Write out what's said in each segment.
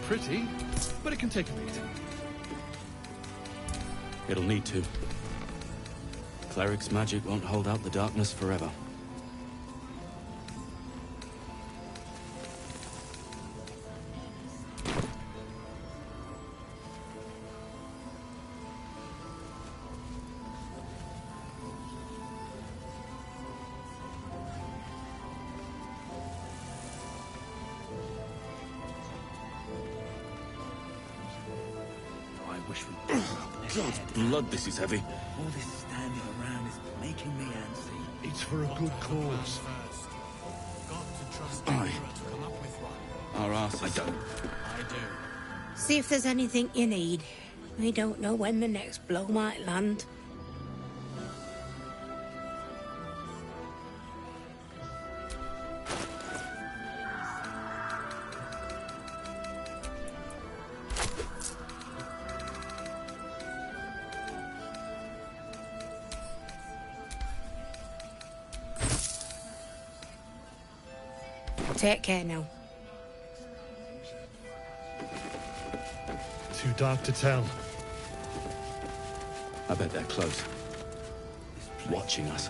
pretty, but it can take a beating. It'll need to. Cleric's magic won't hold out the darkness forever. God's blood, this is heavy. All this standing around is making me antsy. It's for a good cause. Aye. Our arse, I don't. See if there's anything you need. We don't know when the next blow might land. Take care now. Too dark to tell. I bet they're close. Watching us.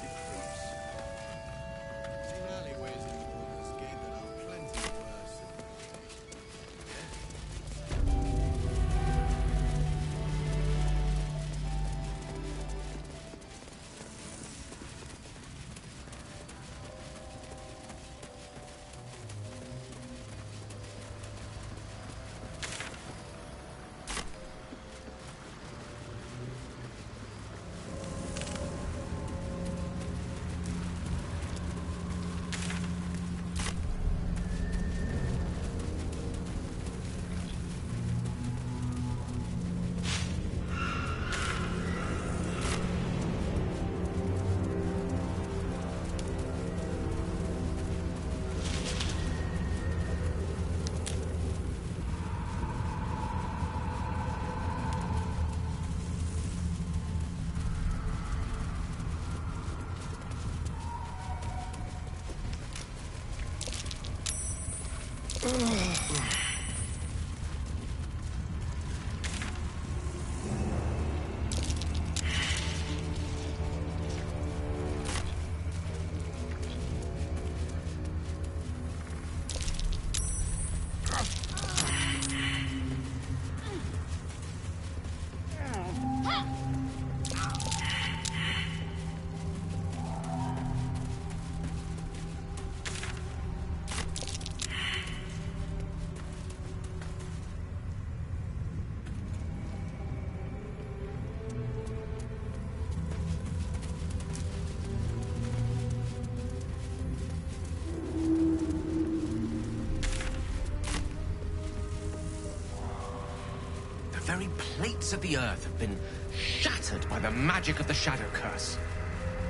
The very plates of the earth have been shattered by the magic of the Shadow Curse.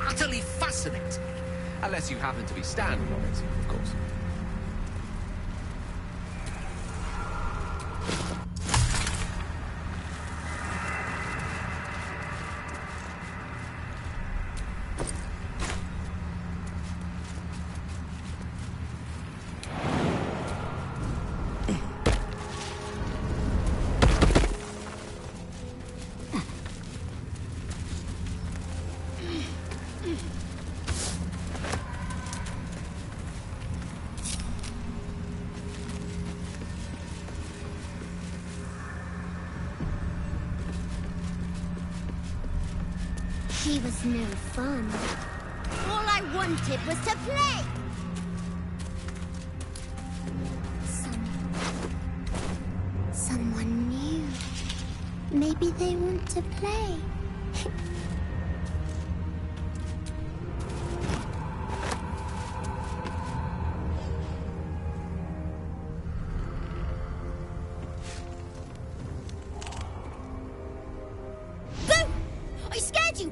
Utterly fascinating. Unless you happen to be standing on it, of course. He was no fun. All I wanted was to play! Someone new. Maybe they want to play.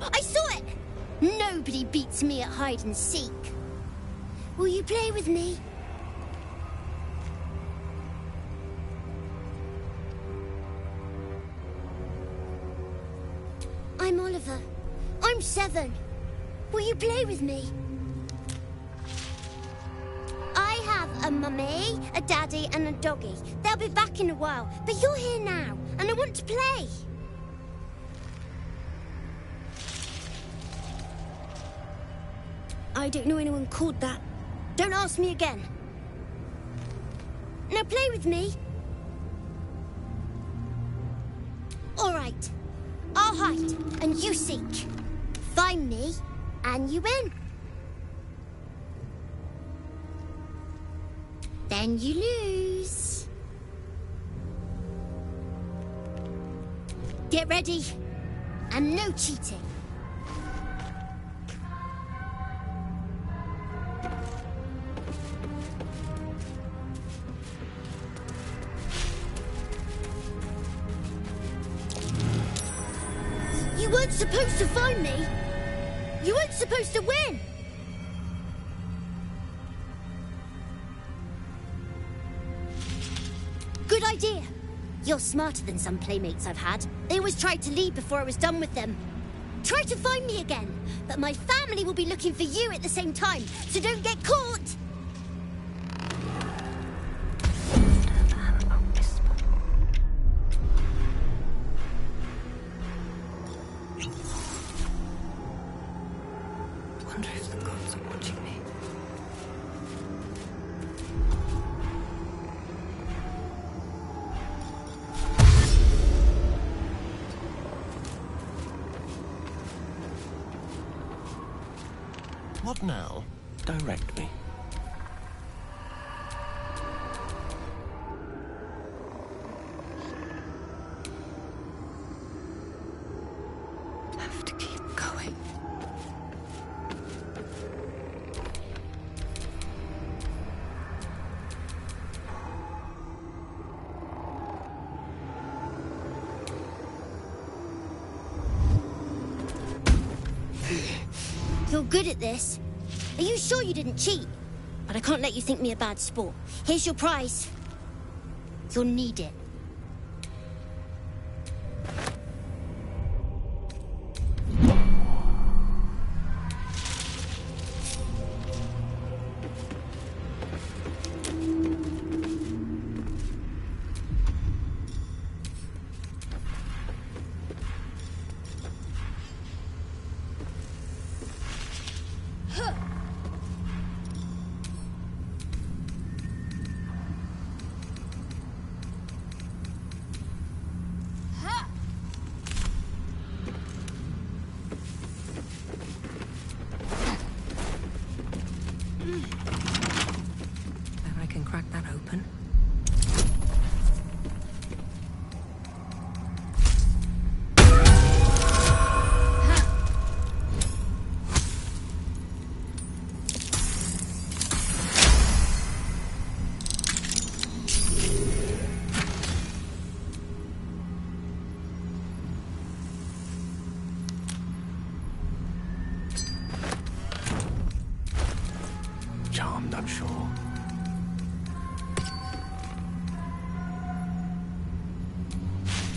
I saw it! Nobody beats me at hide and seek. Will you play with me? I'm Oliver. I'm 7. Will you play with me? I have a mummy, a daddy and a doggy. They'll be back in a while, but you're here now, and I want to play. I don't know anyone called that. Don't ask me again. Now play with me. All right. I'll hide, and you seek. Find me, and you win. Then you lose. Get ready. And no cheating. You weren't supposed to find me. You weren't supposed to win. Good idea. You're smarter than some playmates I've had. They always tried to leave before I was done with them. Try to find me again, but my family will be looking for you at the same time, so don't get caught! Wonder if the gods are watching me. What now? Direct me. Have to keep going. You're good at this. Are you sure you didn't cheat? But I can't let you think me a bad sport. Here's your prize. You'll need it. Then I can crack that open. Charmed, I'm sure.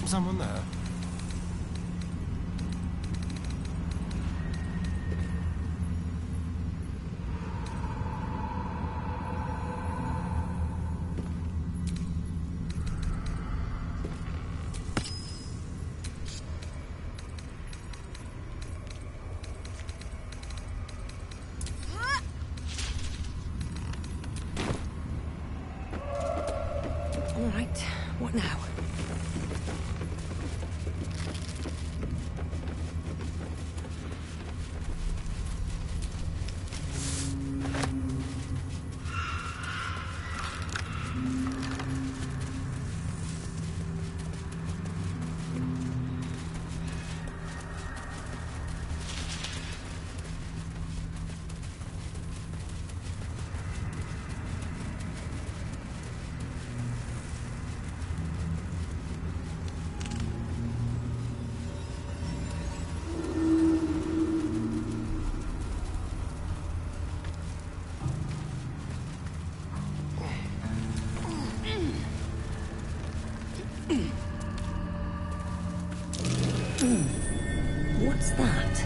Someone there? All right, what now? What's that?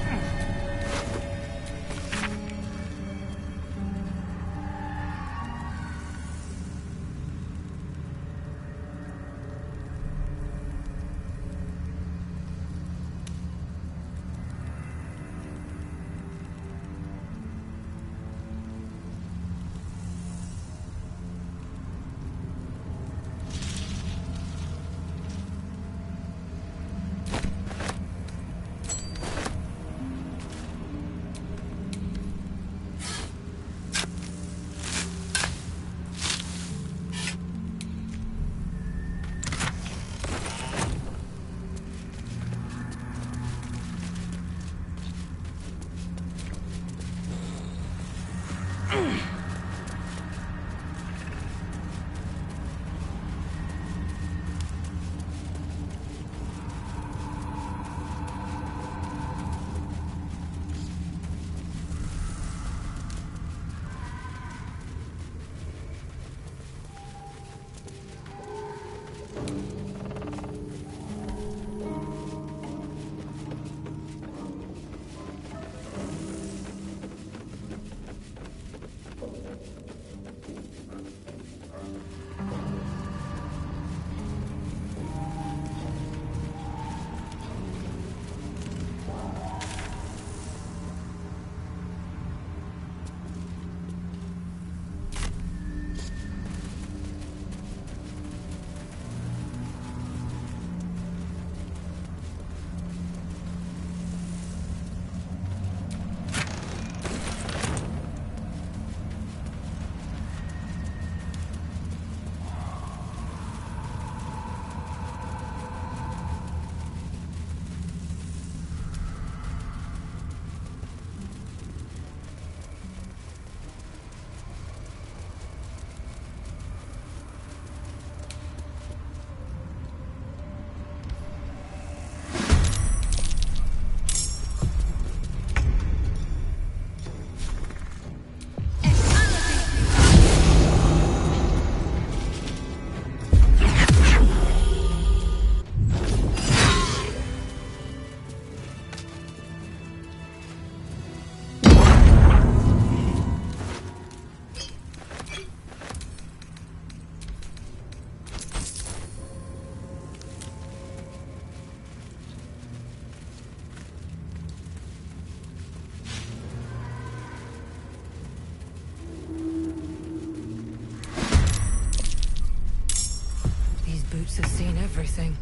boots have seen everything.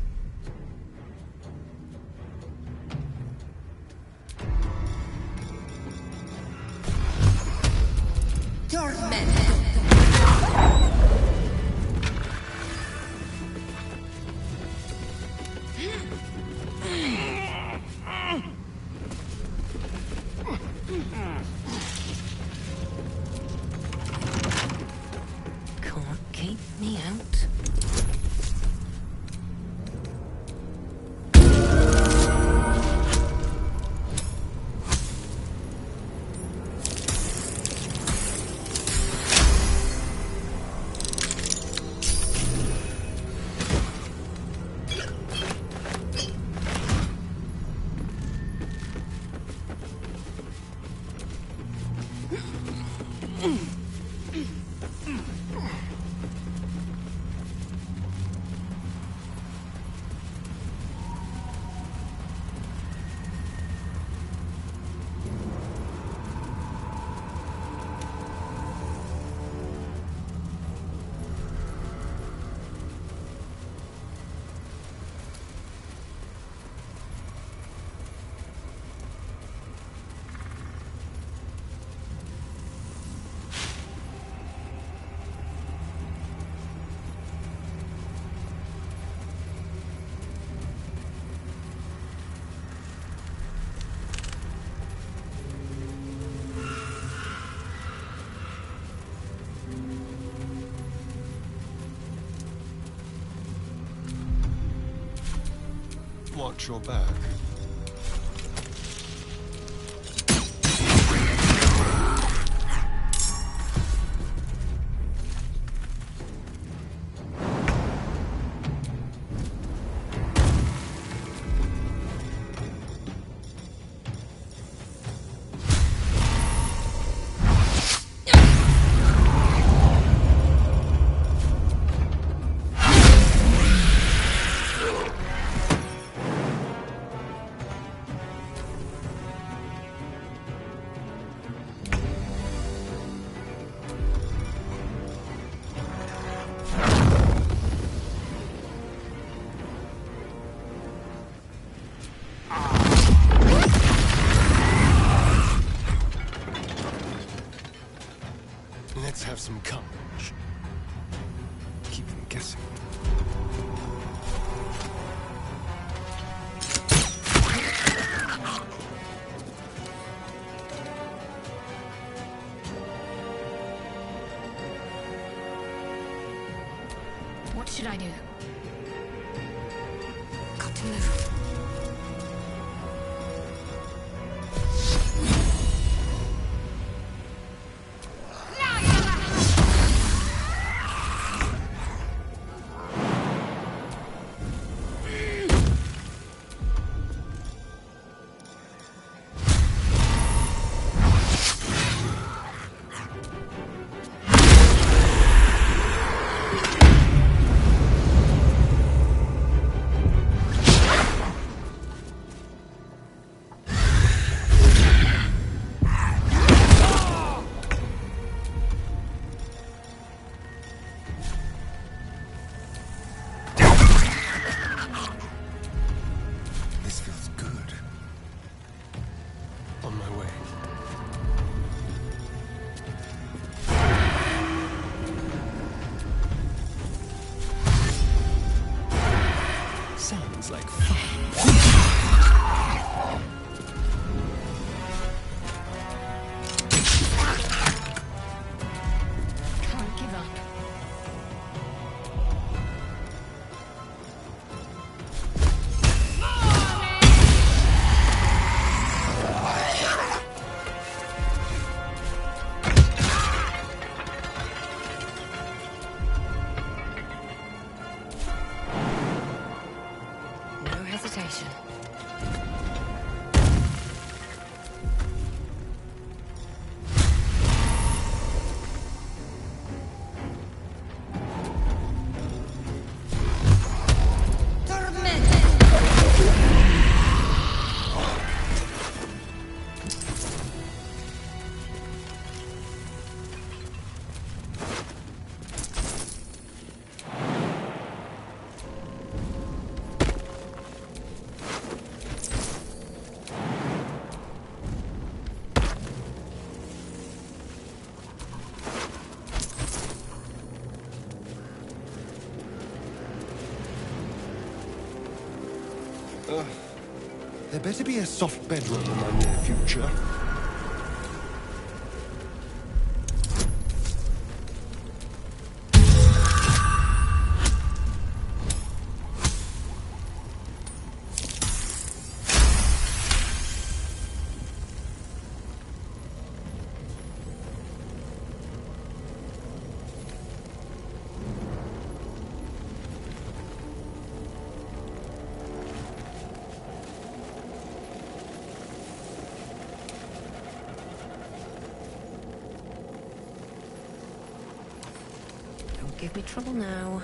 Can't keep me out. Watch your back. Let's have some courage. Keep them guessing. What should I do? Got to move. This feels good. On my way. Sounds like fun. Can't give up. No hesitation. There better be a soft bedroom in my near future. Give me trouble now.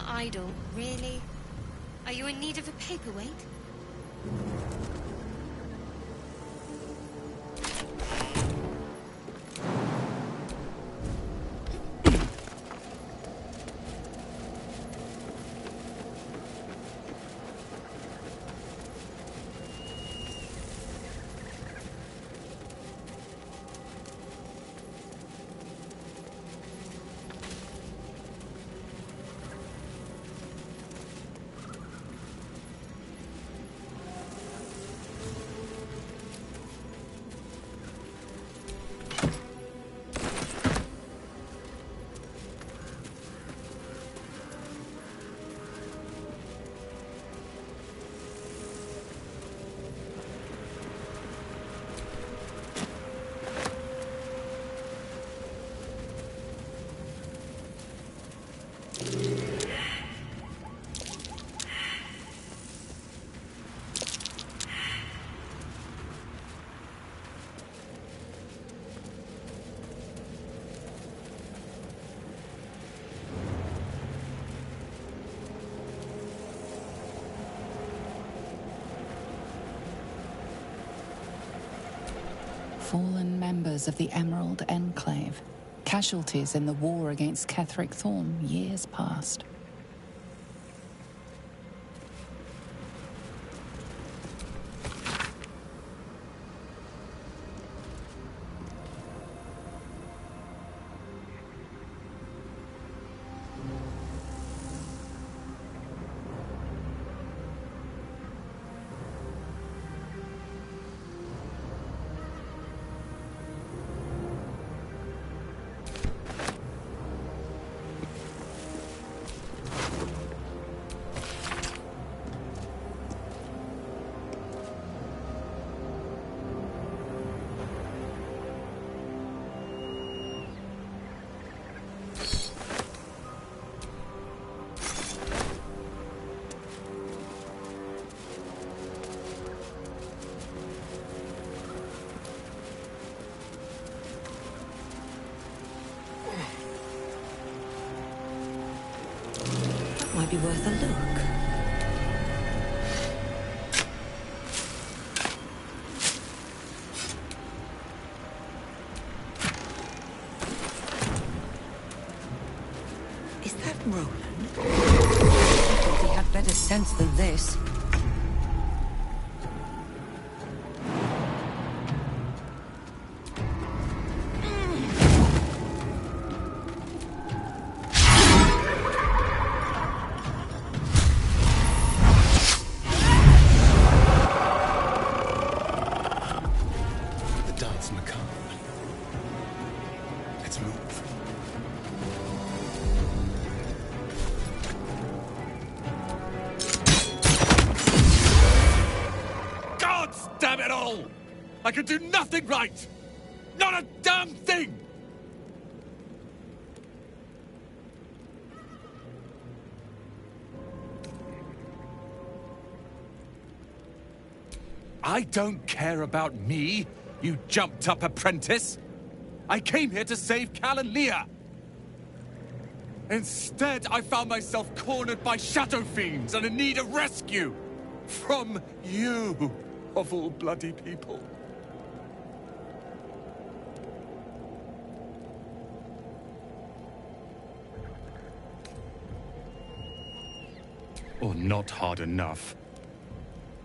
Idol, really? Are you in need of a paperweight? Fallen members of the Emerald Enclave, casualties in the war against Ketheric Thorn years past. might be worth a look. Is that Roland? I thought he had better sense than this. Damn it all! I can do nothing right! Not a damn thing! I don't care about me, you jumped-up apprentice. I came here to save Cal and Leah. Instead, I found myself cornered by shadow fiends and in need of rescue. From you, of all bloody people. Or not hard enough.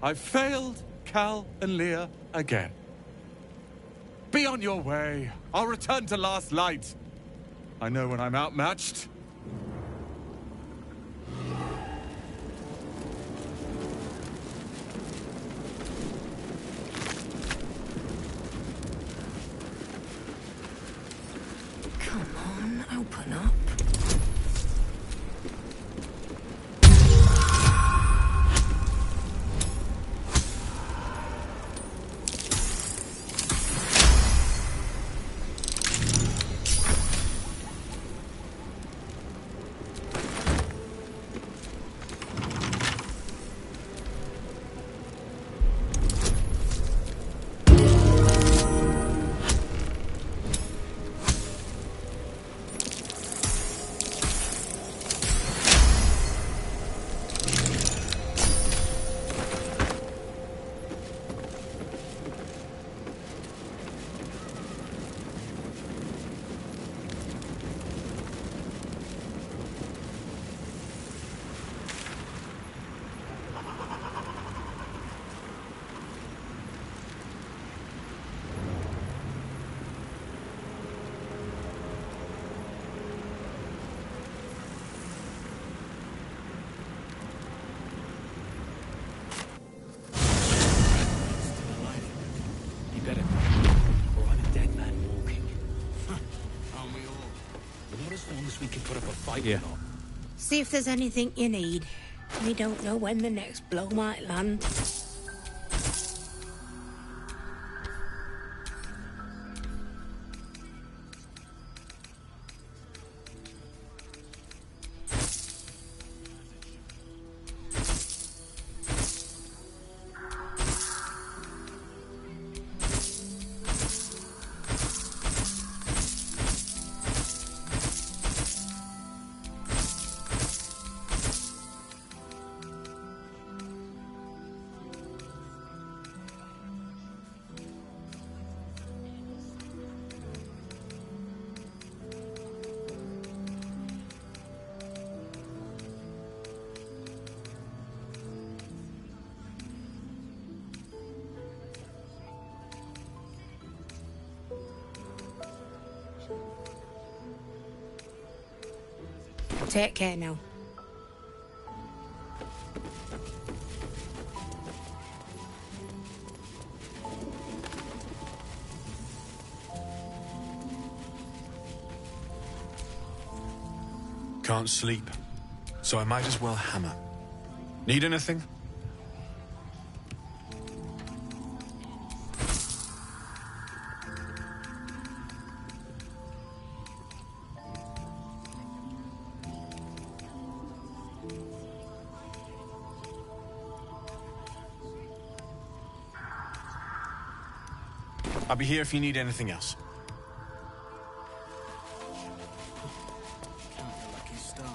I've failed Cal and Leah again. Be on your way. I'll return to Last Light. I know when I'm outmatched. Come on, open up. We can put up a fight. Yeah. See if there's anything you need. We don't know when the next blow might land. Take care now. Can't sleep, so I might as well hammer. Need anything? I'll be here if you need anything else. Count the lucky stars.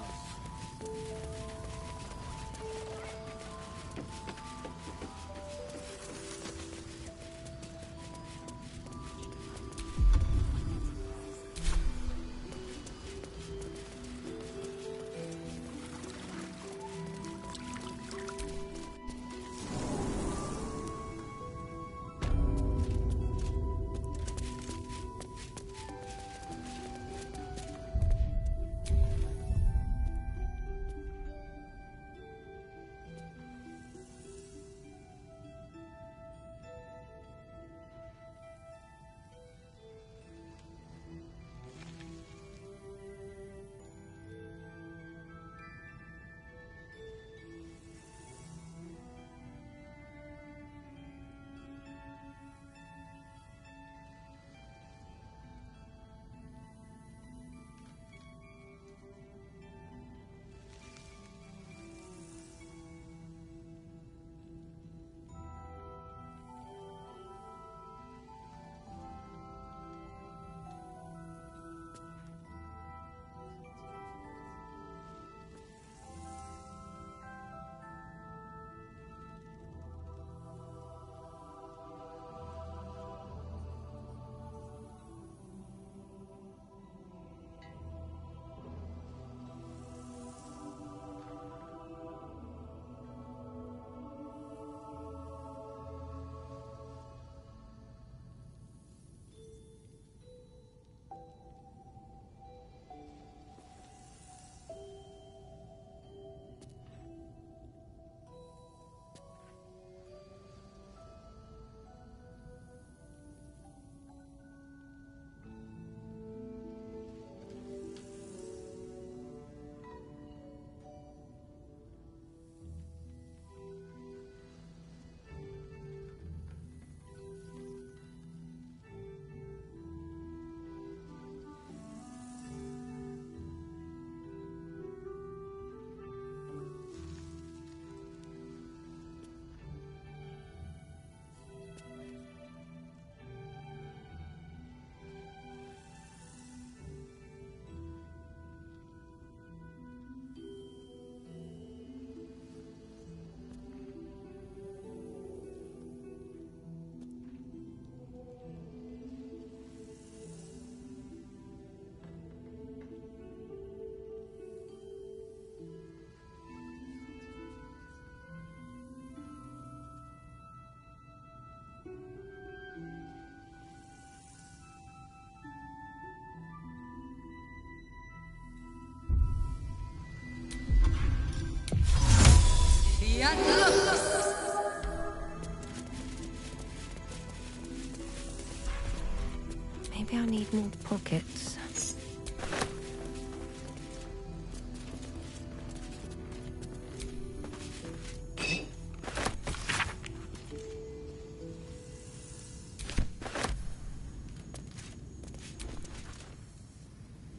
need more pockets.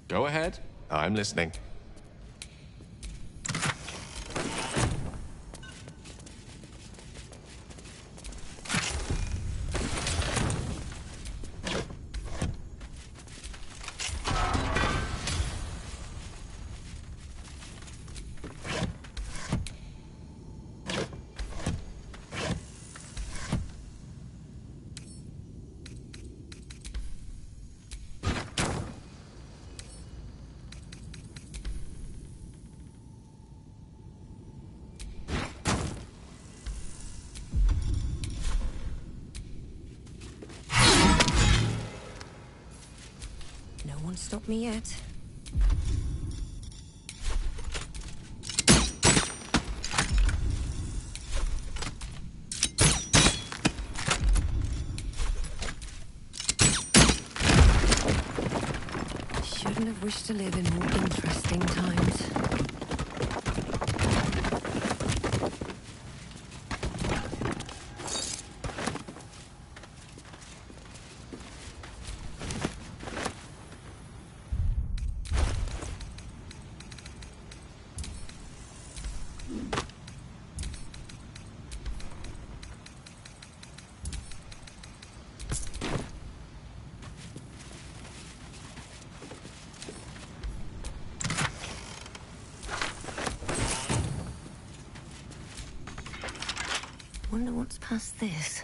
Go ahead. I'm listening. No one stopped me yet. Shouldn't have wished to live in more interesting times. Wonder what's past this.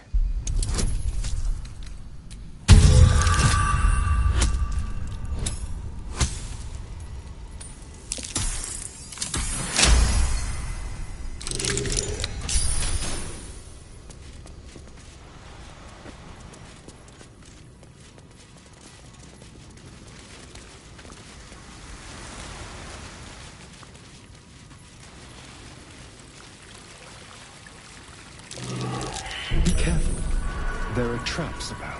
Be careful. There are traps about.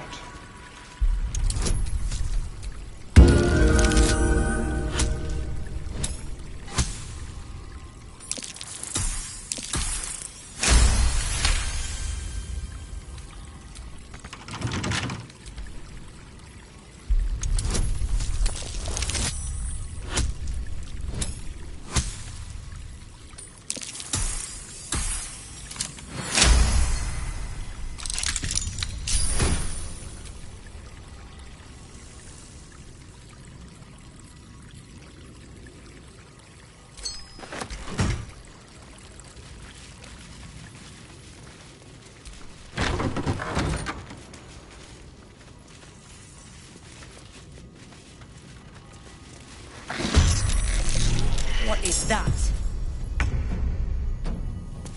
What is that?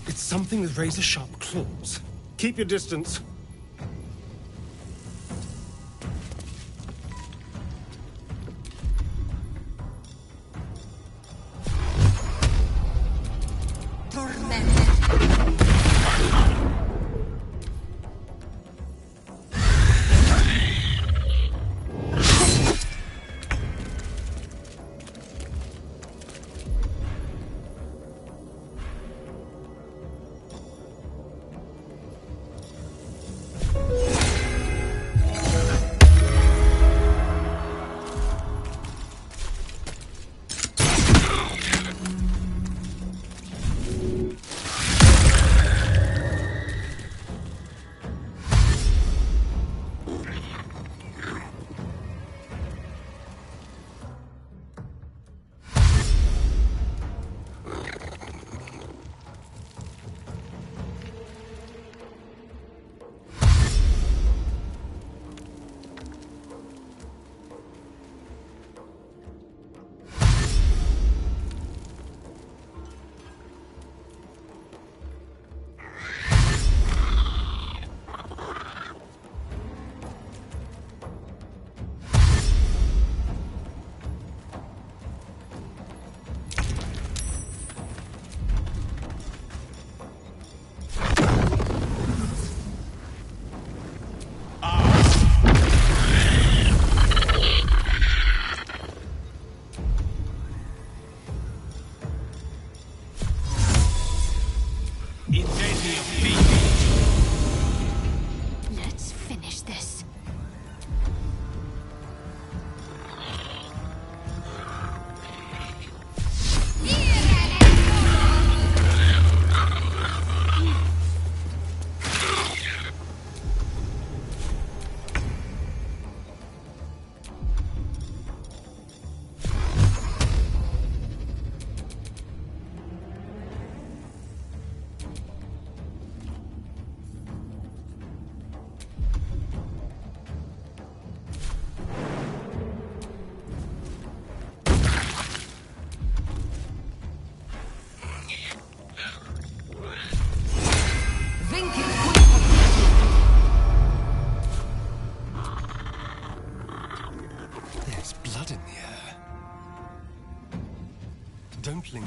It's something with razor-sharp claws. Keep your distance. Don't linger.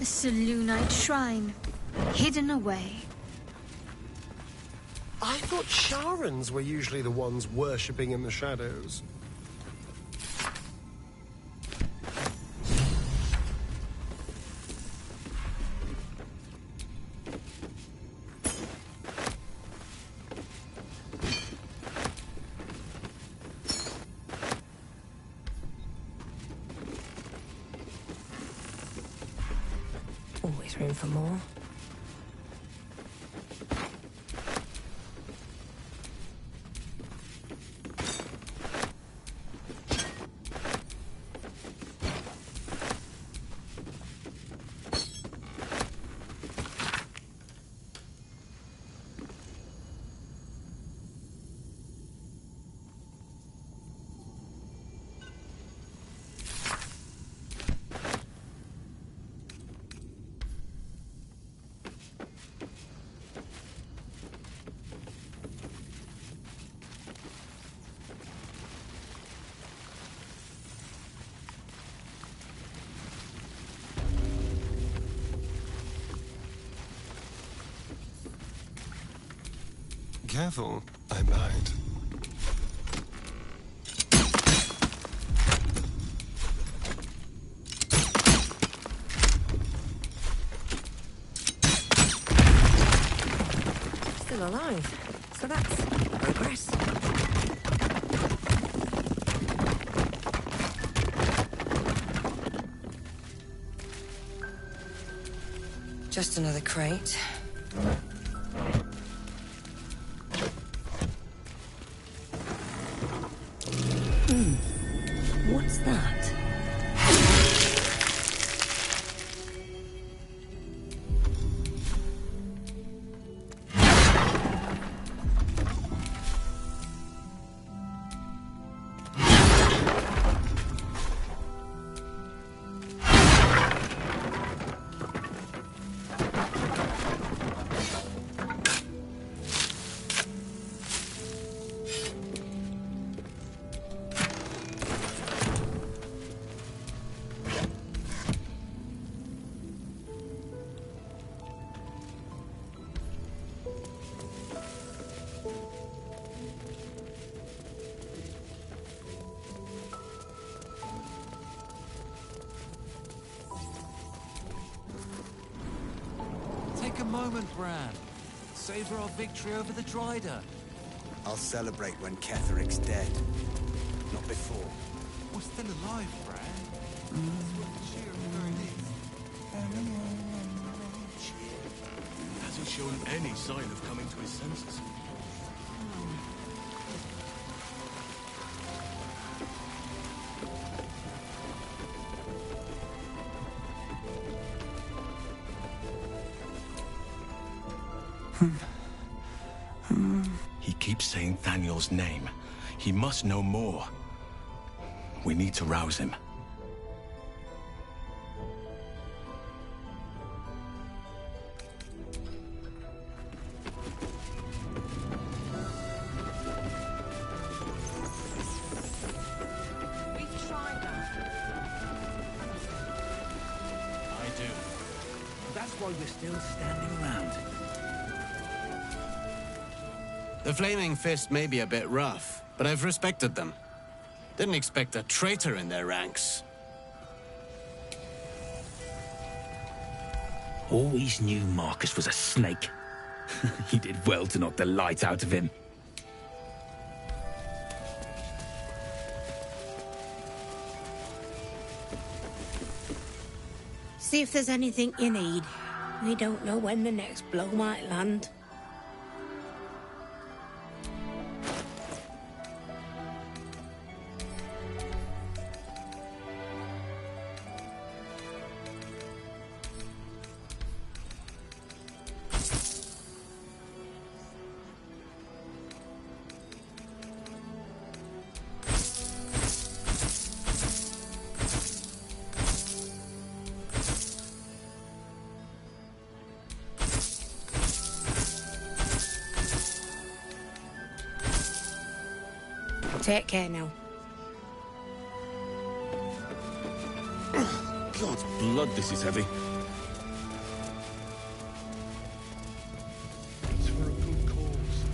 Selûnite shrine, hidden away. I thought Sharans were usually the ones worshipping in the shadows. Always room for more. Careful, I might. Still alive, so that's progress. Just another crate. What's that? moment, Bran. Savor our victory over the Drider. I'll celebrate when Ketheric's dead. Not before. We're still alive, Bran. It's worth the cheer at the very least. Hasn't shown any sign of coming to his senses. He keeps saying Thaniel's name. He must know more. We need to rouse him. We've tried that. I do. That's why we're still standing around. The Flaming Fist may be a bit rough, but I've respected them. Didn't expect a traitor in their ranks. Always knew Marcus was a snake. He did well to knock the light out of him. See if there's anything you need. We don't know when the next blow might land. Take care now. God's blood, this is heavy. It's for a good cause.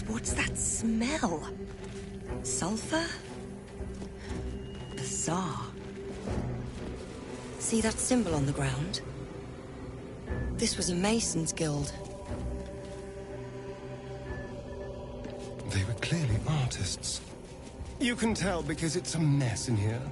What's that smell? Sulfur? Bizarre. See that symbol on the ground? This was a Mason's guild. They were clearly artists. You can tell because it's a mess in here.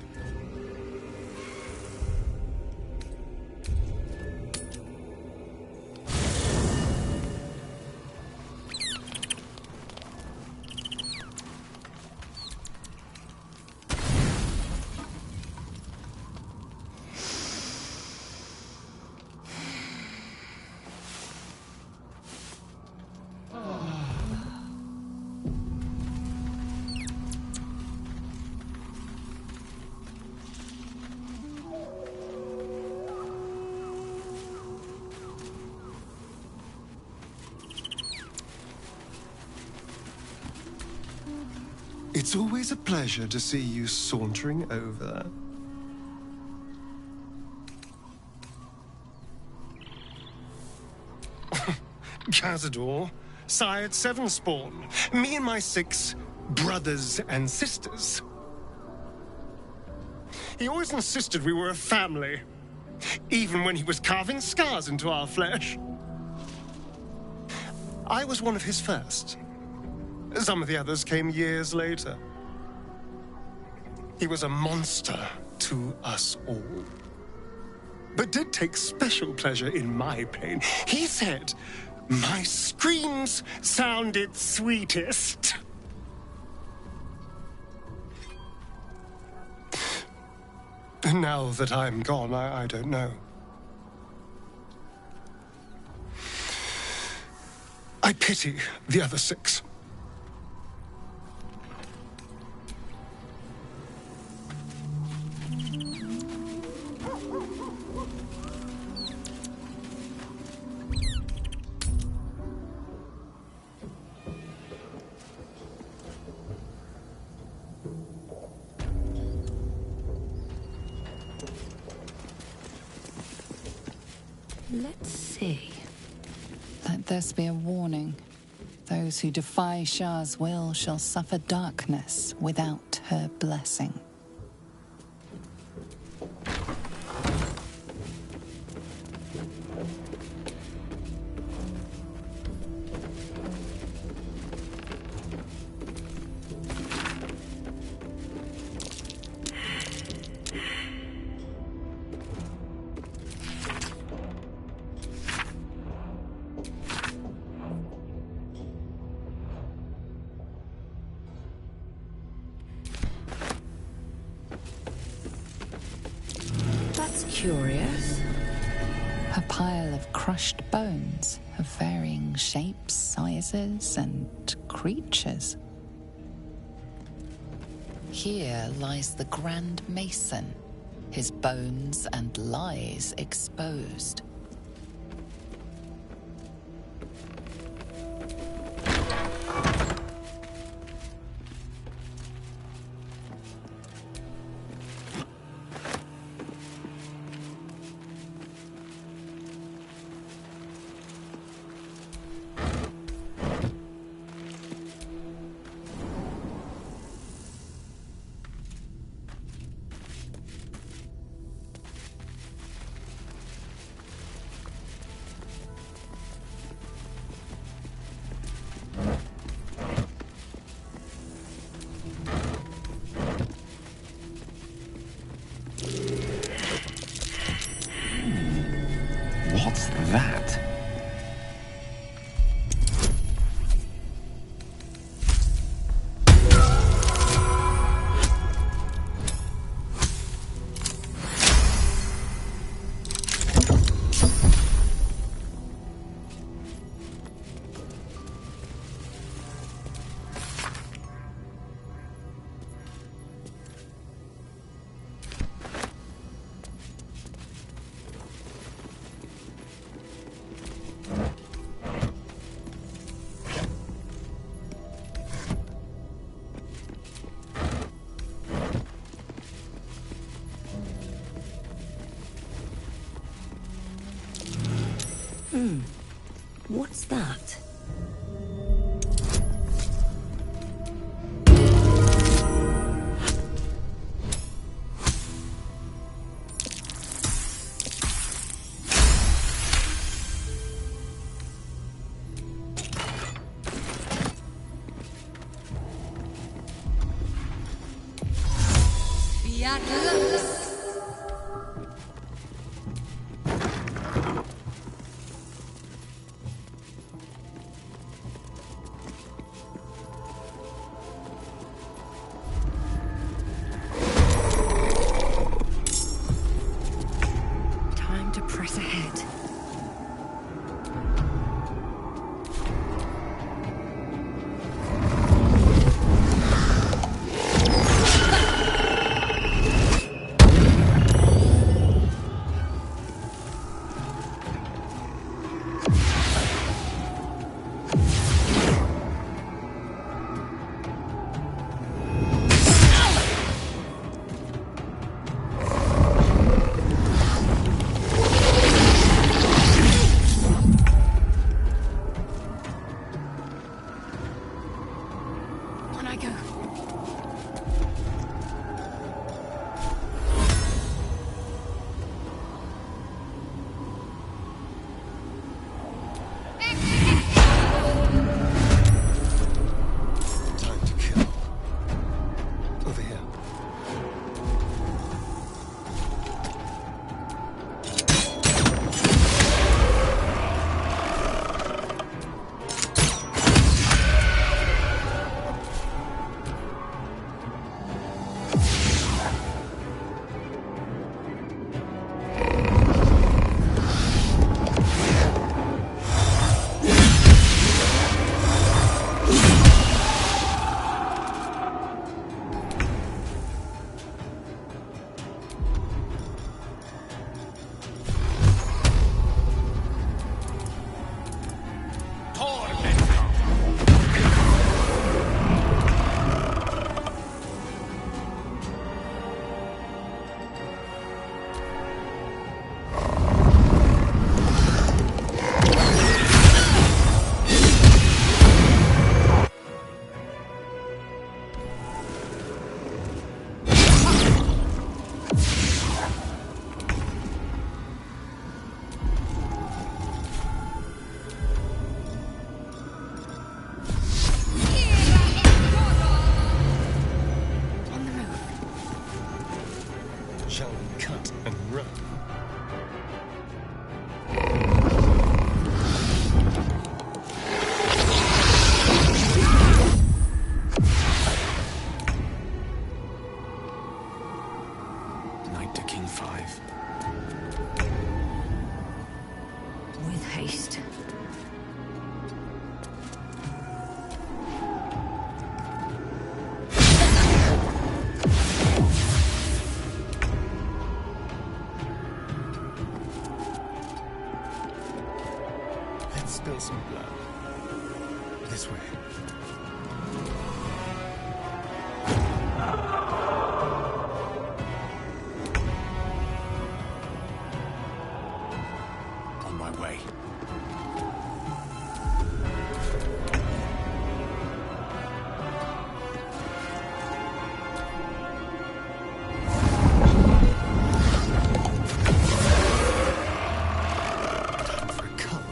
It's always a pleasure to see you sauntering over. Cazador, sired 7 spawn. Me and my 6 brothers and sisters. He always insisted we were a family, even when he was carving scars into our flesh. I was one of his first. Some of the others came years later. He was a monster to us all, but did take special pleasure in my pain. He said my screams sounded sweetest. And now that I'm gone, I don't know. I pity the other 6. Let's see. Let this be a warning. Those who defy Shah's will shall suffer darkness without her blessing. Curious. A pile of crushed bones of varying shapes, sizes, and creatures. Here lies the Grand Mason, his bones and lies exposed. What's that? What's that? Time to press ahead. Shall we cut and run? Knight to King 5. With haste. Let's spill some blood. This way. On my way. Time for a cup.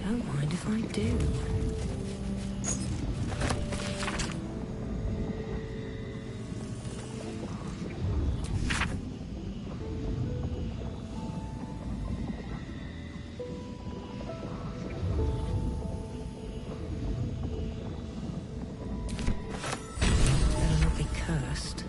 Don't mind if I do. Better not be cursed.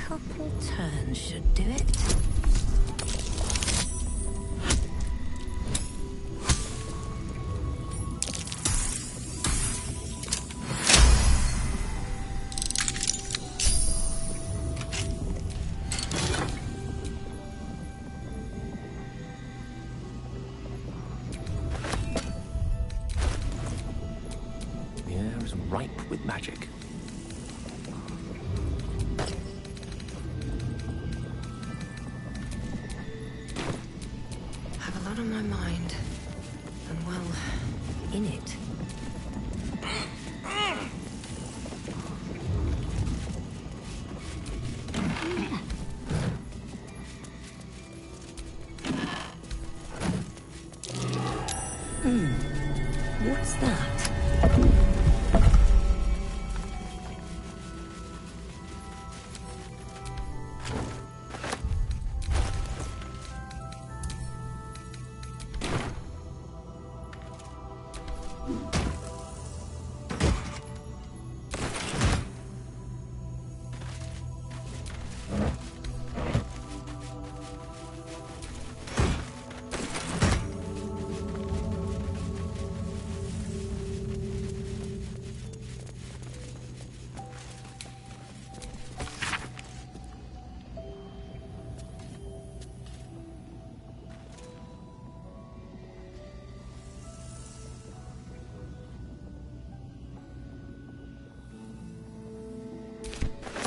Couple turns should do it. The air is ripe with magic. Have a lot on my mind. And well, in it. What's that?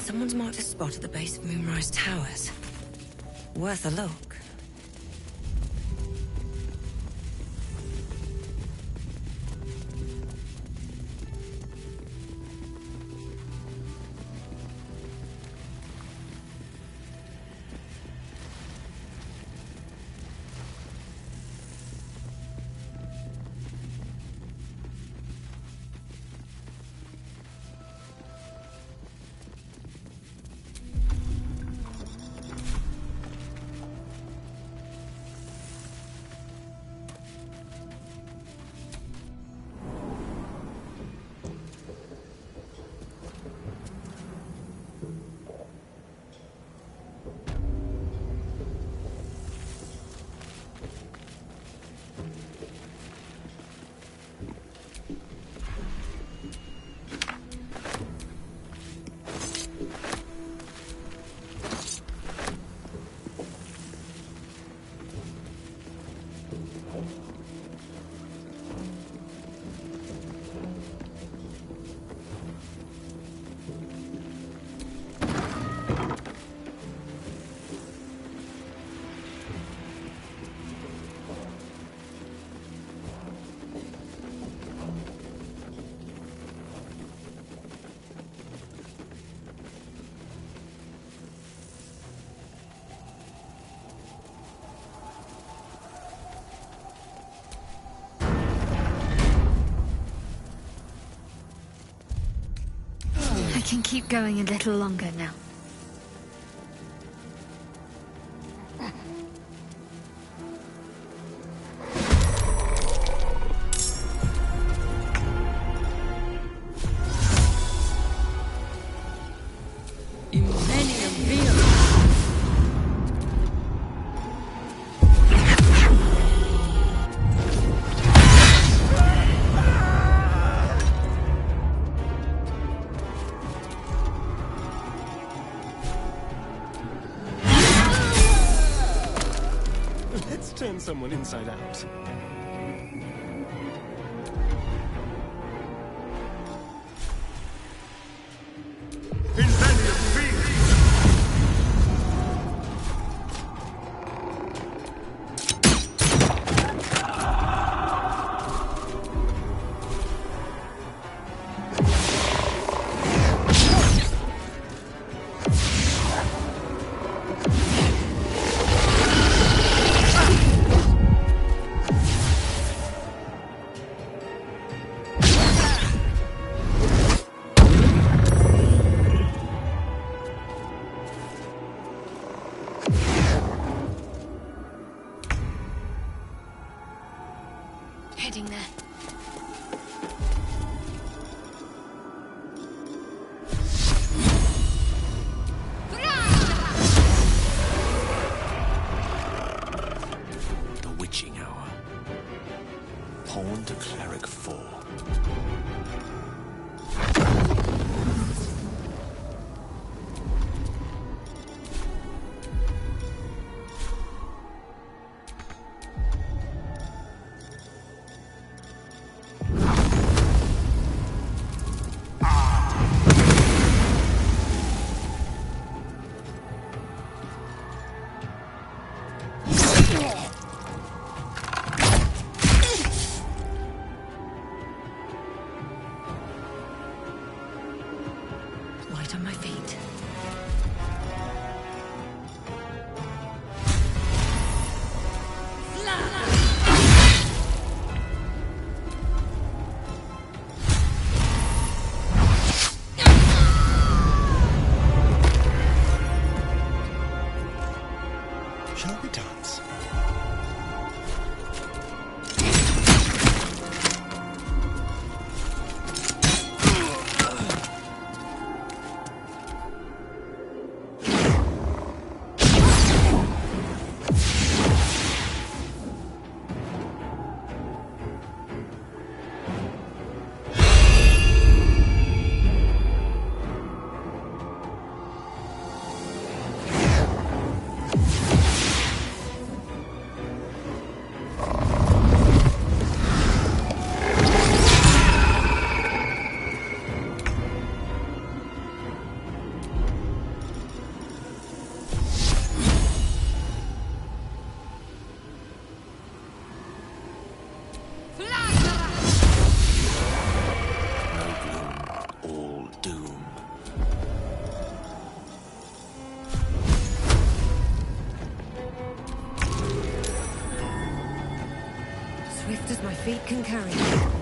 Someone's marked a spot at the base of Moonrise Towers. Worth a look. I can keep going a little longer now. Let's turn someone inside out. Heading there. The witching hour. Pawn to cleric 4. Light on my feet. Shall we dance? feet can carry you.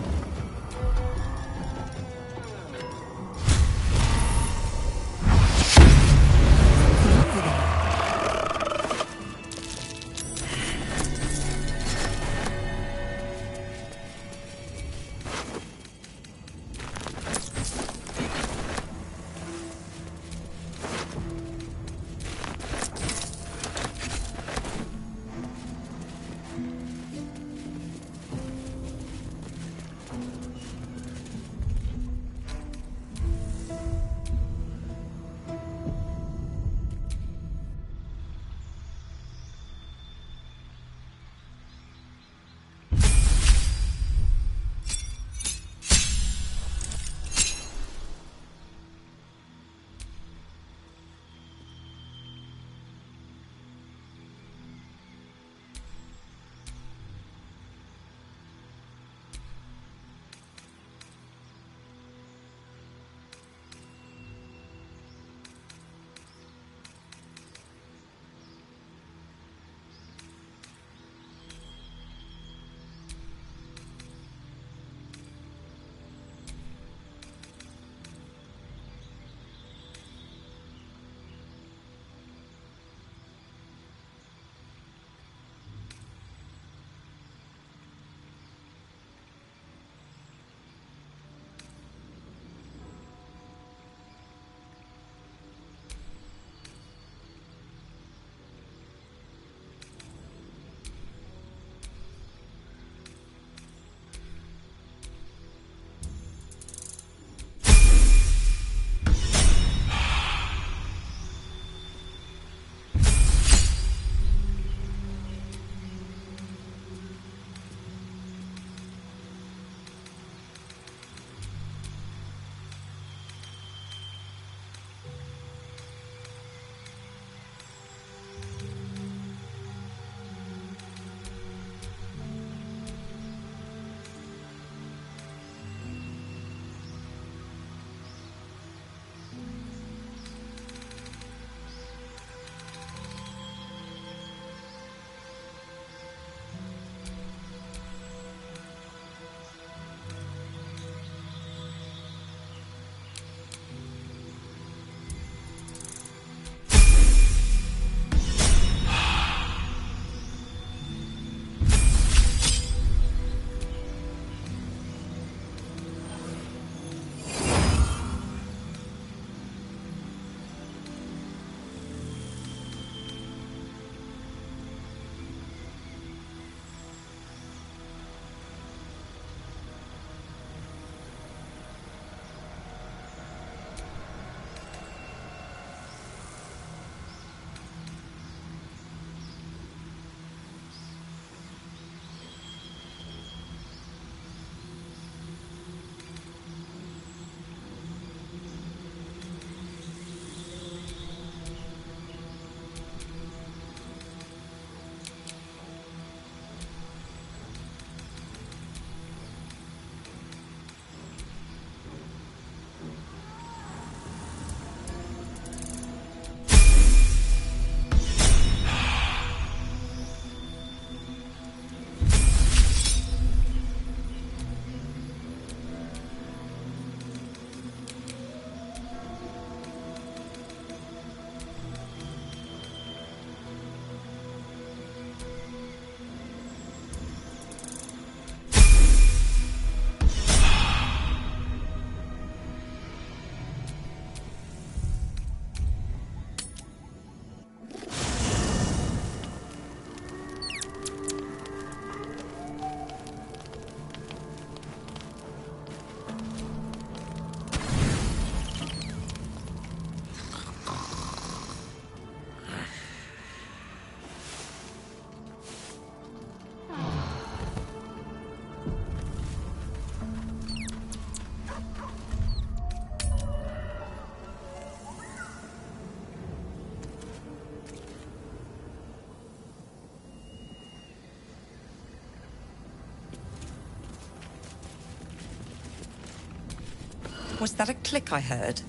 Was that a click I heard?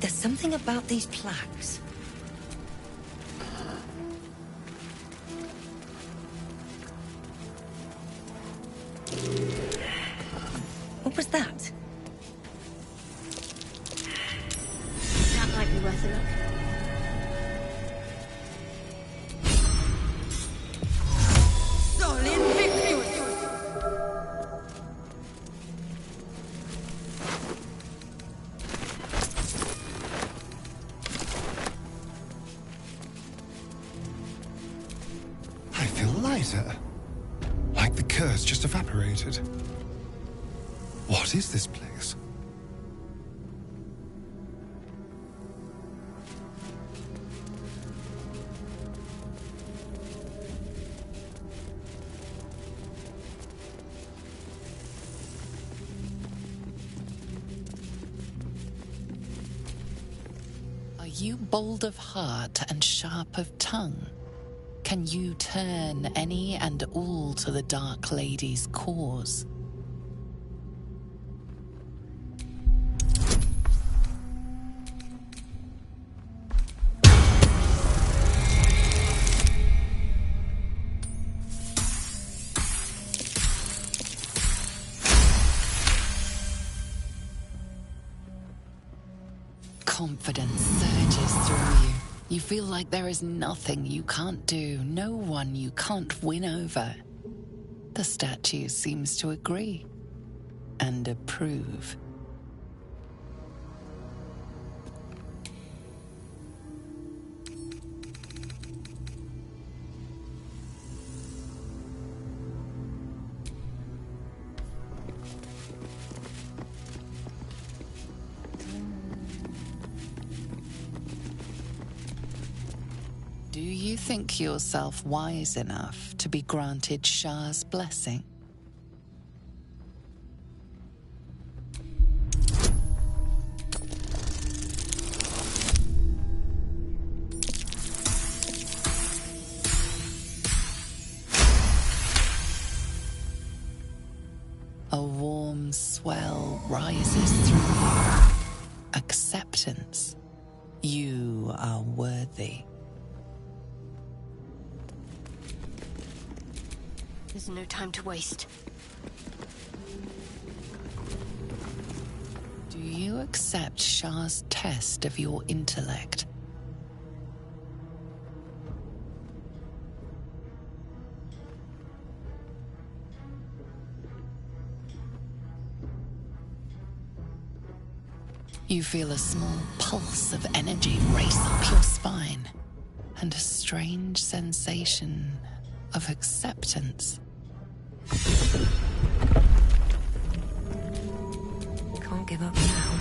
There's something about these plaques. I feel lighter. Like the curse just evaporated. What is this place? Are you bold of heart and sharp of tongue? Can you turn any and all to the Dark Lady's cause? Confidence surges through you. You feel like there is nothing you can't do, no one you can't win over. The statue seems to agree and approve. Do you think yourself wise enough to be granted Shah's blessing? A warm swell rises through you. Acceptance. You are worthy. There's no time to waste. Do you accept Shah's test of your intellect? You feel a small pulse of energy race up your spine, and a strange sensation of acceptance. Can't give up now.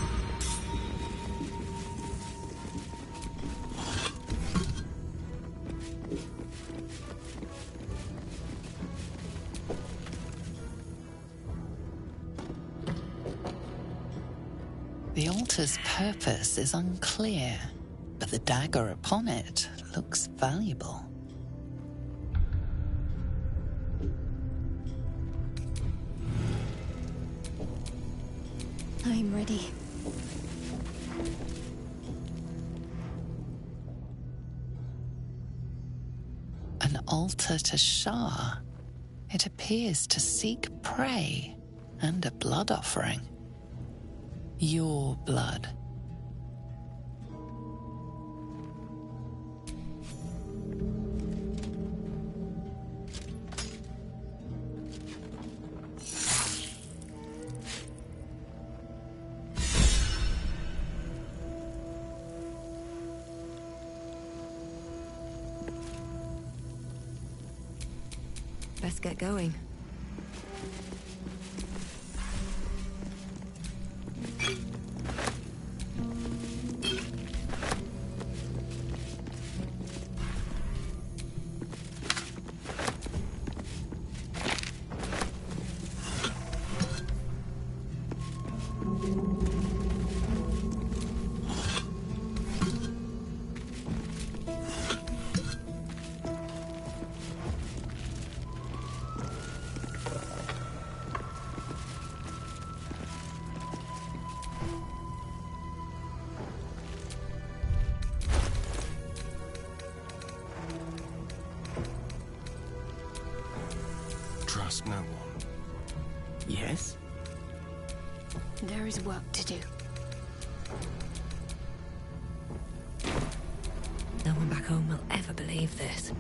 The altar's purpose is unclear, but the dagger upon it looks valuable. I'm ready. An altar to Shah. It appears to seek prey and a blood offering. Your blood. Best get going. Trust no one. Yes? There is work to do. No one back home will ever believe this.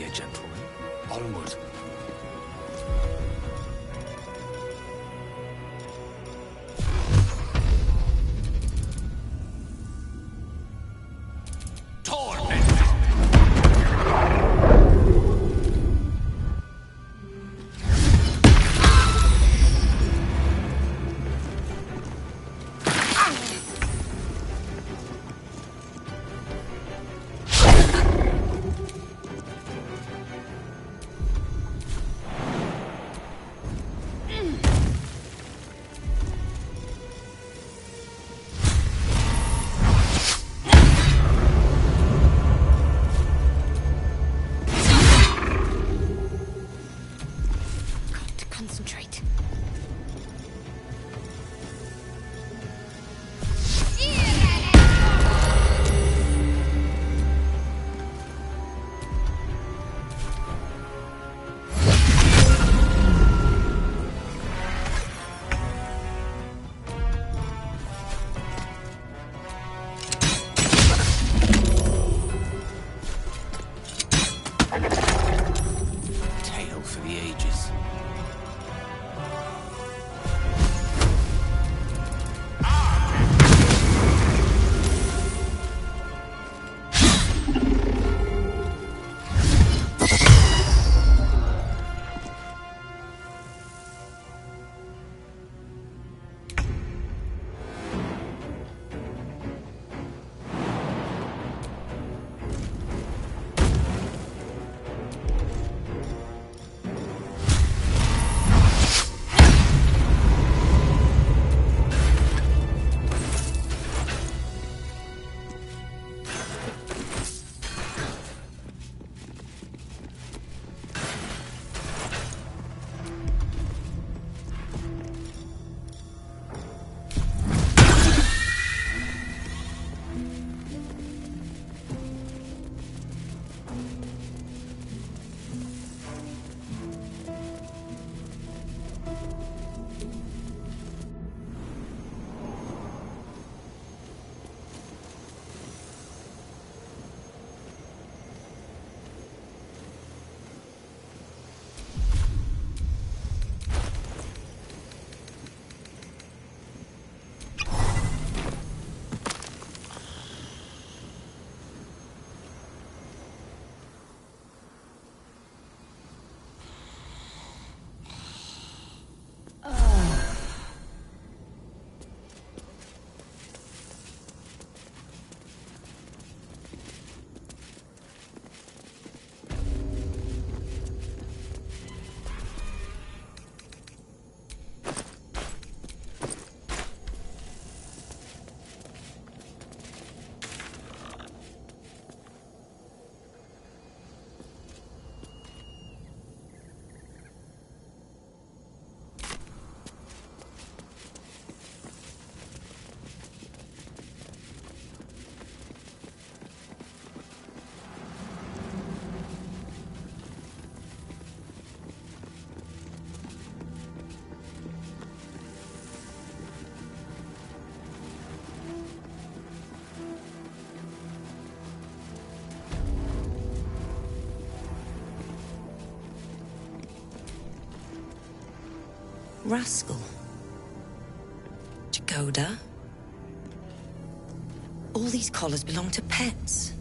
dear gentlemen. Onward. Concentrate. Tale for the ages. Rascal. Jagoda. All these collars belong to pets.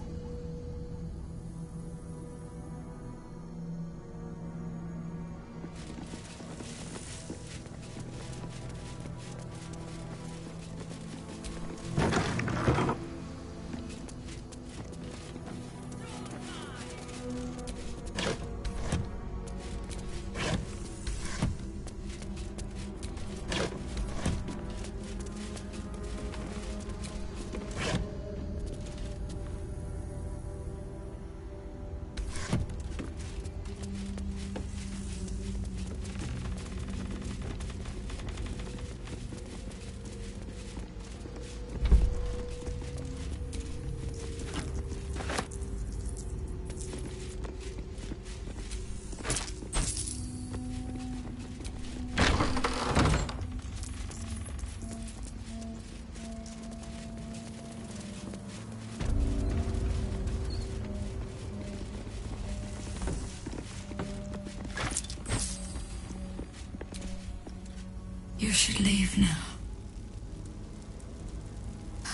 should leave now.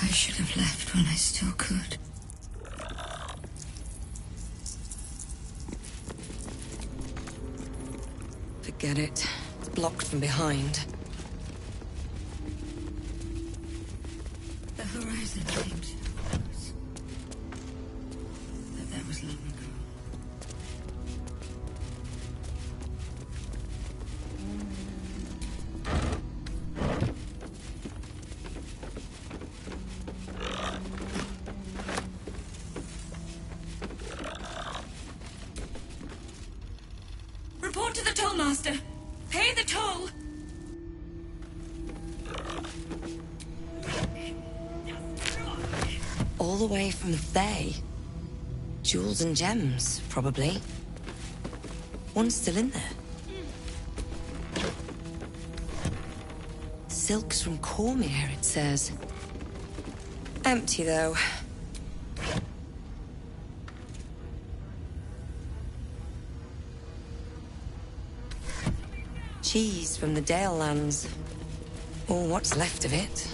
I should have left when I still could. Forget it. It's blocked from behind. The horizon seemed close. But that was long ago. Report to the tollmaster. Pay the toll. All the way from the bay. Jewels and gems, probably. One's still in there. Silks from Cormier, it says. Empty, though. Cheese from the Dale lands. Or what's left of it.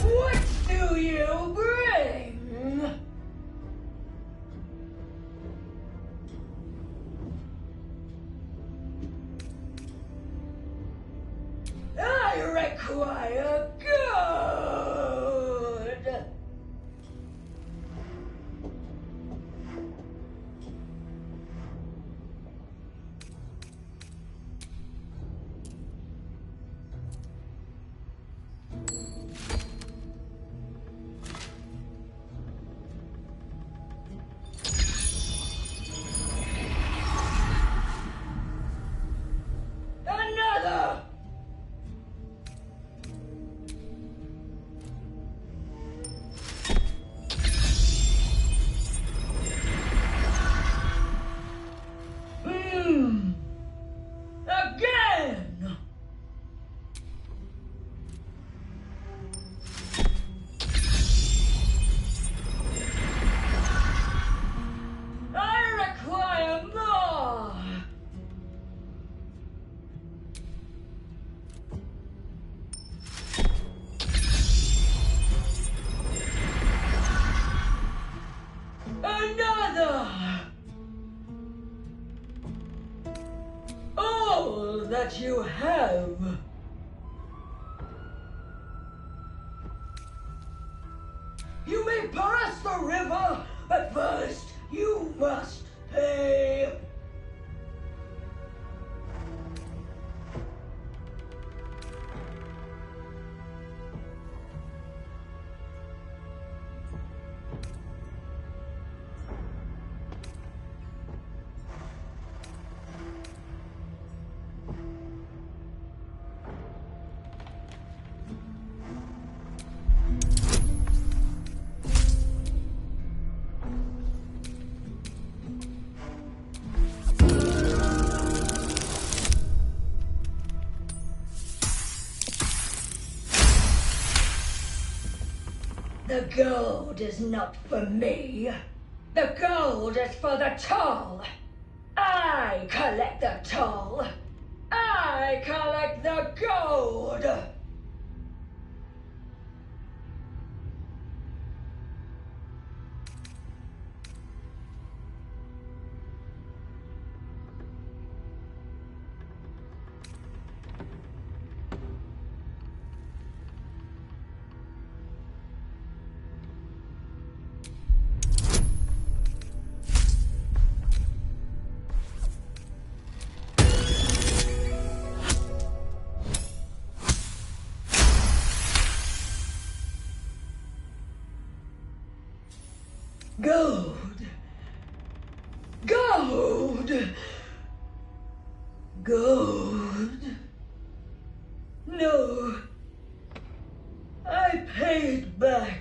What do you bring? I require good. Another. Again. I require more. Another. All that you have. You may pass the river, but first you must pay. The gold is not for me. The gold is for the toll. I collect the toll. I collect the gold. Gold. Gold! Gold? No. I pay it back.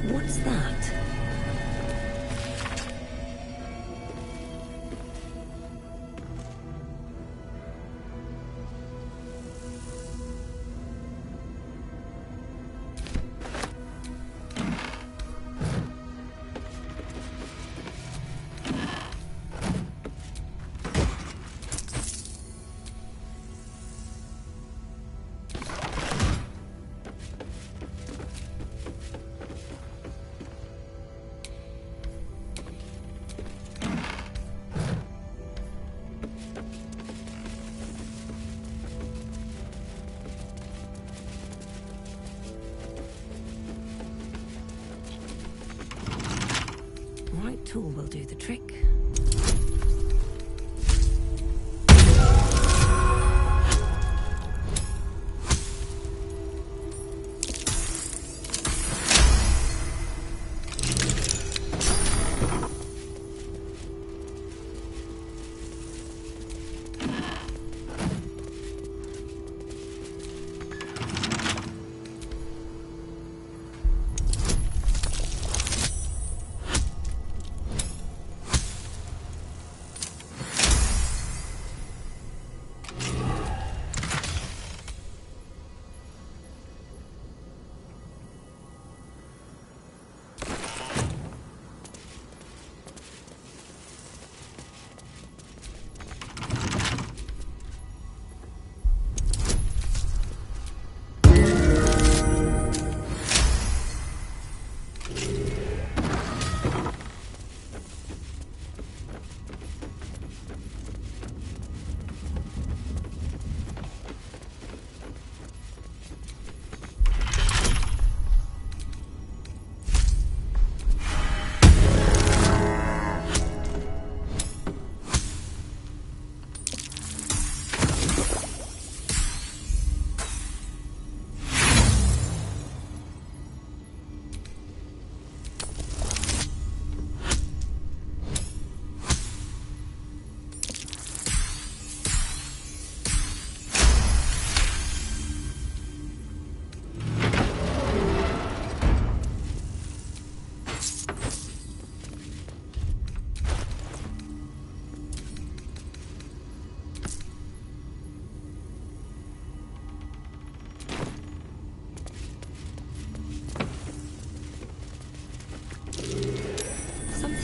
What's that? Right tool will do the trick.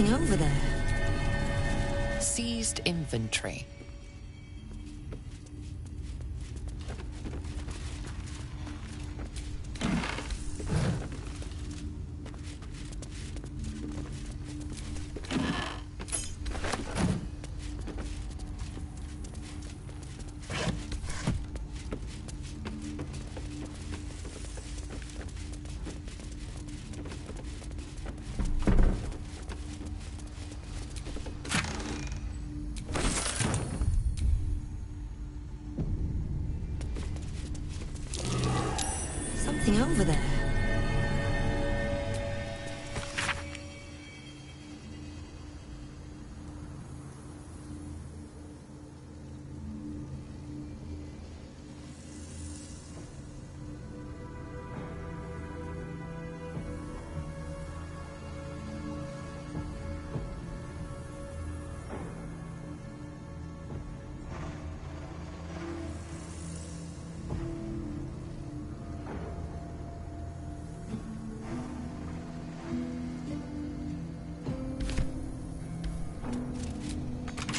Something over there. Seized inventory. Something over there.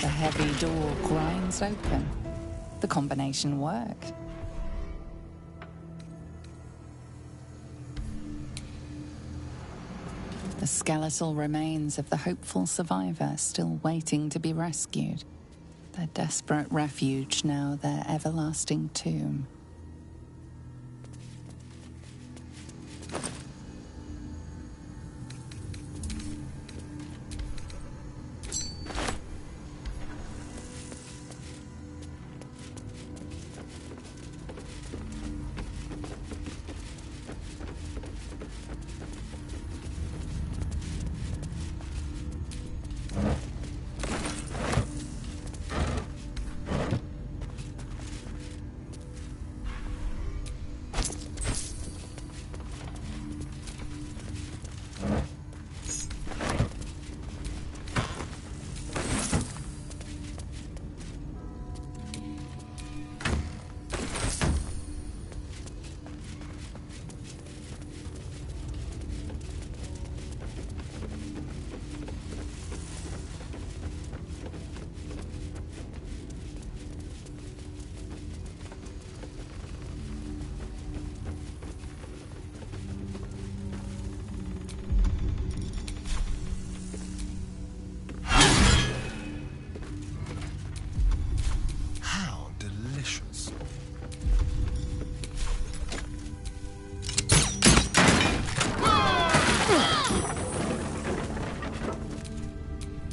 The heavy door grinds open. The combination worked. The skeletal remains of the hopeful survivor still waiting to be rescued. Their desperate refuge now their everlasting tomb.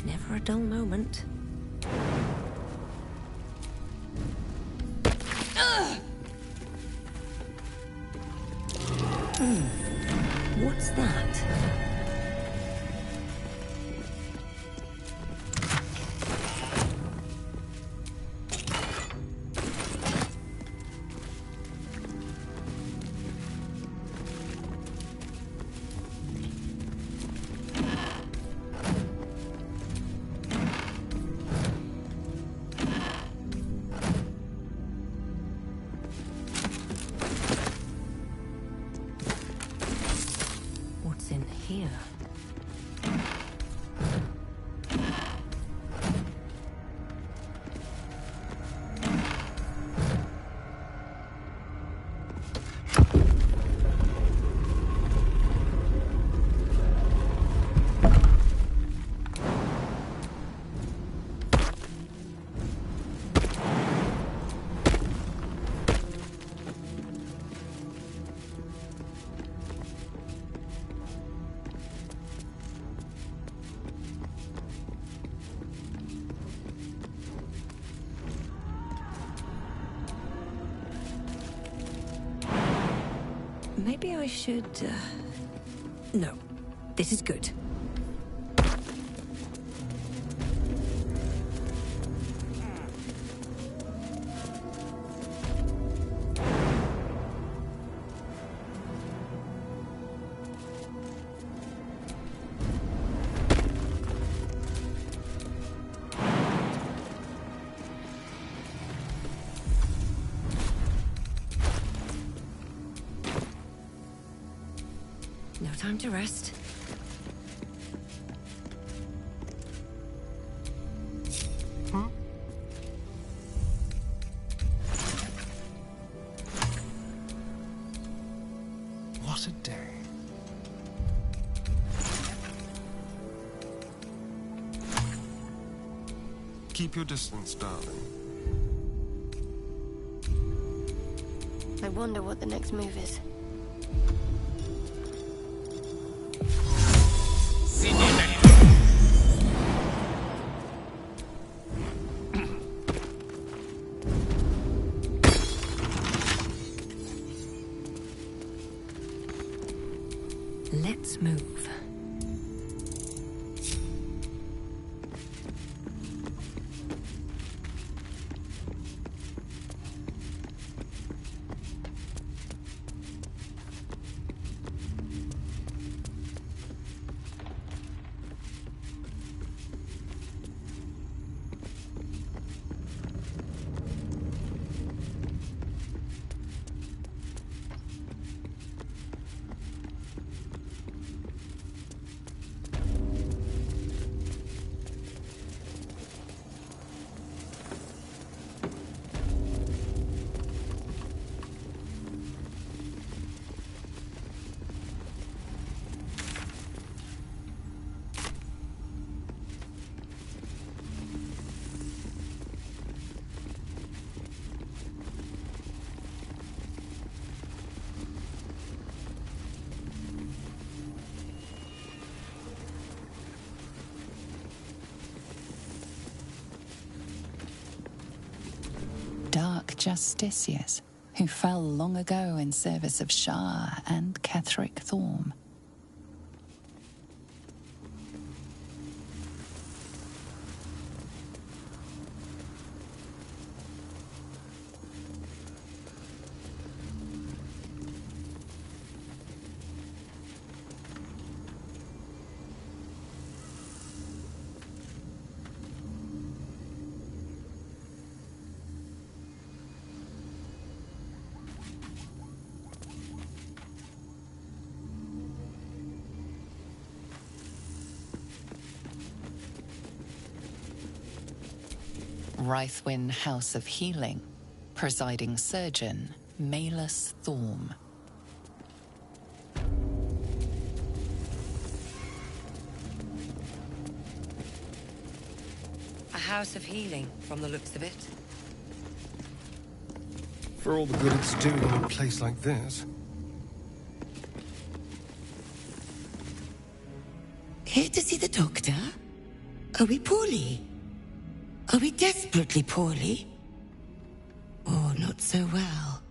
Never a dull moment. What's that? What's in here? Maybe I should... No, this is good. No time to rest. What a day. Keep your distance, darling. I wonder what the next move is. Let's move. Dark Justiciars, who fell long ago in service of Shah and Ketheric Thorm. Rythwin House of Healing, presiding surgeon, Malus Thorm. A house of healing, from the looks of it. For all the good it's doing in a place like this. Here to see the doctor? Are we poorly? Are we desperately poorly? Or not so well,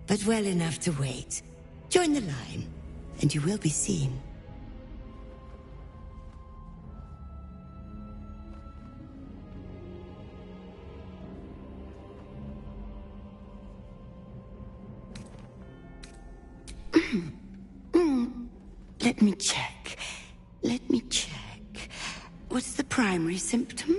but well enough to wait. Join the line, and you will be seen. Let me check. Let me check. What's the primary symptom?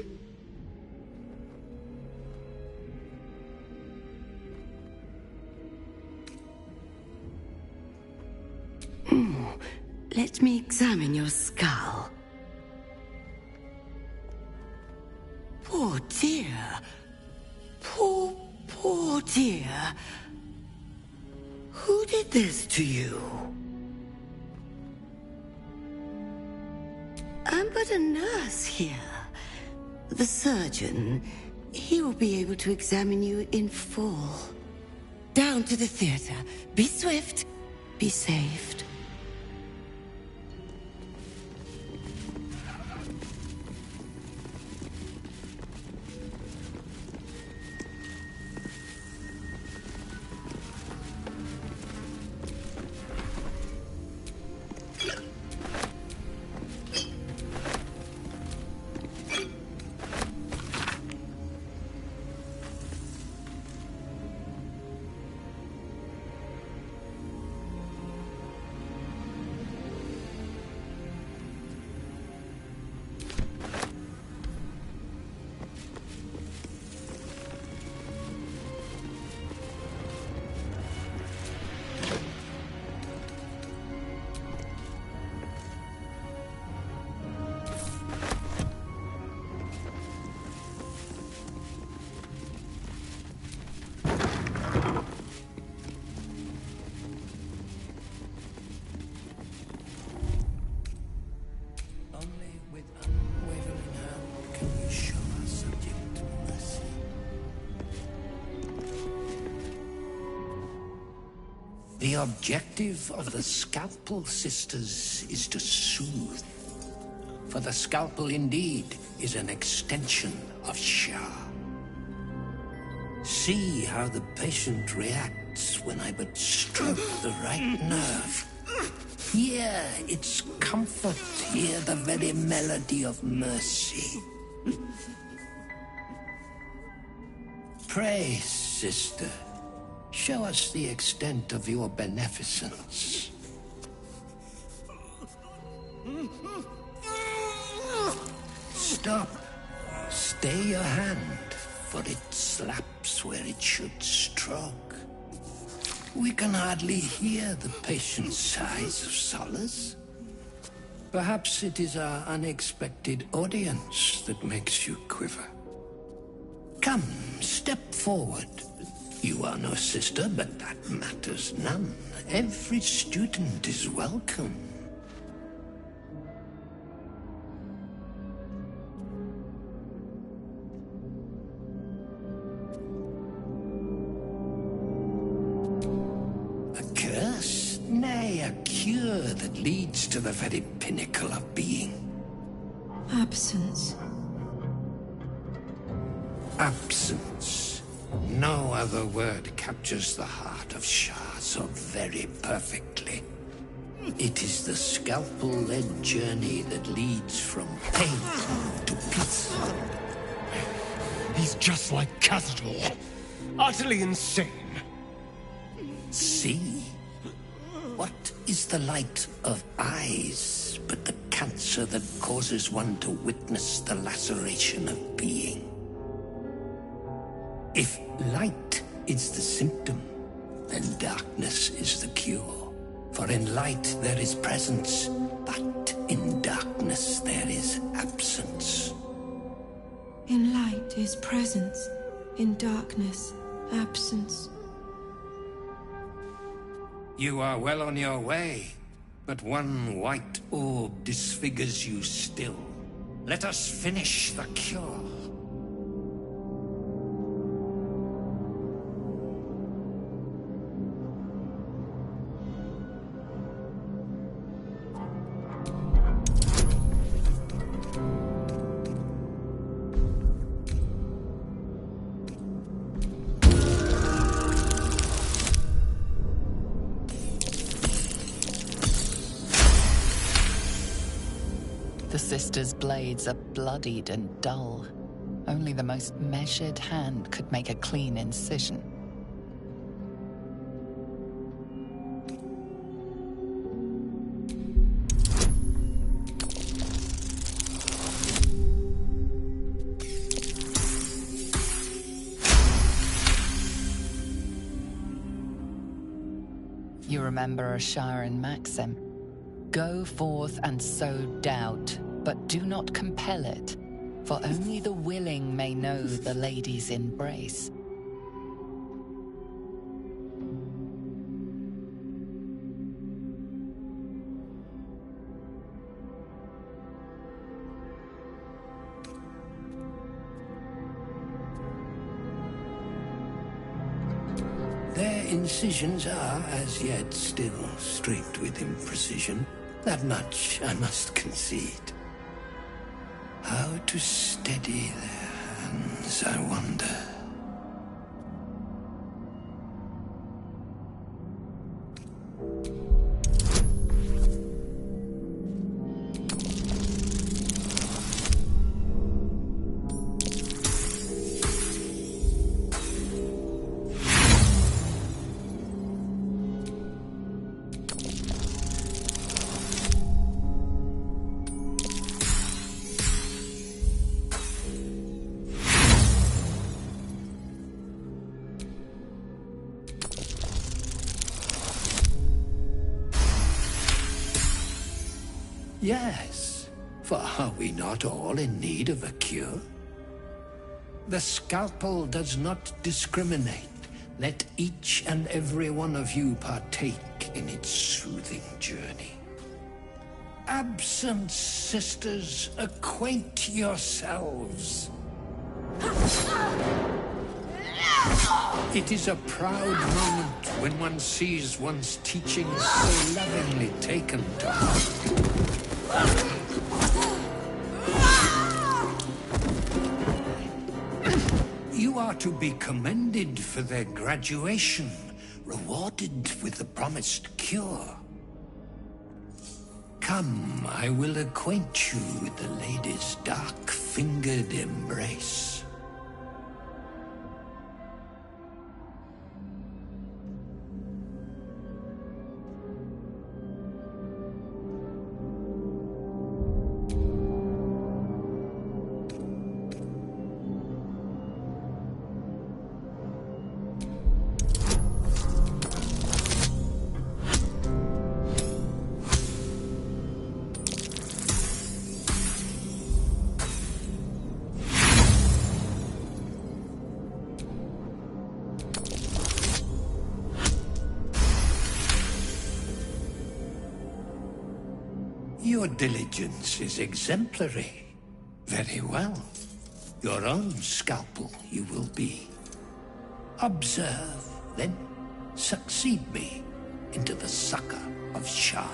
Let me examine your skull. Poor dear. Poor dear. Who did this to you? I'm but a nurse here. The surgeon, he will be able to examine you in full. Down to the theater. Be swift. Be saved. The objective of the Scalpel Sisters is to soothe. For the Scalpel indeed is an extension of Shah. See how the patient reacts when I but stroke the right nerve. Hear its comfort, hear the very melody of mercy. Pray, sister, show us the extent of your beneficence. Stop. Stay your hand, for it slaps where it should stroke. We can hardly hear the patient's sighs of solace. Perhaps it is our unexpected audience that makes you quiver. Come, step forward. You are no sister, but that matters none. Every student is welcome. A curse? Nay, a cure that leads to the very pinnacle of being. Absence. Absence. No other word captures the heart of Shah so very perfectly. It is the scalpel-led journey that leads from pain to peace. He's just like Cazador. Utterly insane. See? What is the light of eyes but the cancer that causes one to witness the laceration of being? If light is the symptom, then darkness is the cure. For in light there is presence, but in darkness there is absence. In light is presence, in darkness, absence. You are well on your way, but one white orb disfigures you still. Let us finish the cure. The sisters' blades are bloodied and dull. Only the most measured hand could make a clean incision. You remember Ashar and Maxim. Go forth and sow doubt, but do not compel it, for only the willing may know the lady's embrace. Their incisions are, as yet, still straight with imprecision. That much I must concede. How to steady their hands, I wonder. Yes, for are we not all in need of a cure? The scalpel does not discriminate. Let each and every one of you partake in its soothing journey. Absent sisters, acquaint yourselves. It is a proud moment when one sees one's teachings so lovingly taken to heart. You are to be commended for their graduation, rewarded with the promised cure. Come, I will acquaint you with the lady's dark-fingered embrace. Your diligence is exemplary. Very well. Your own scalpel you will be. Observe, then succeed me into the succor of Shah.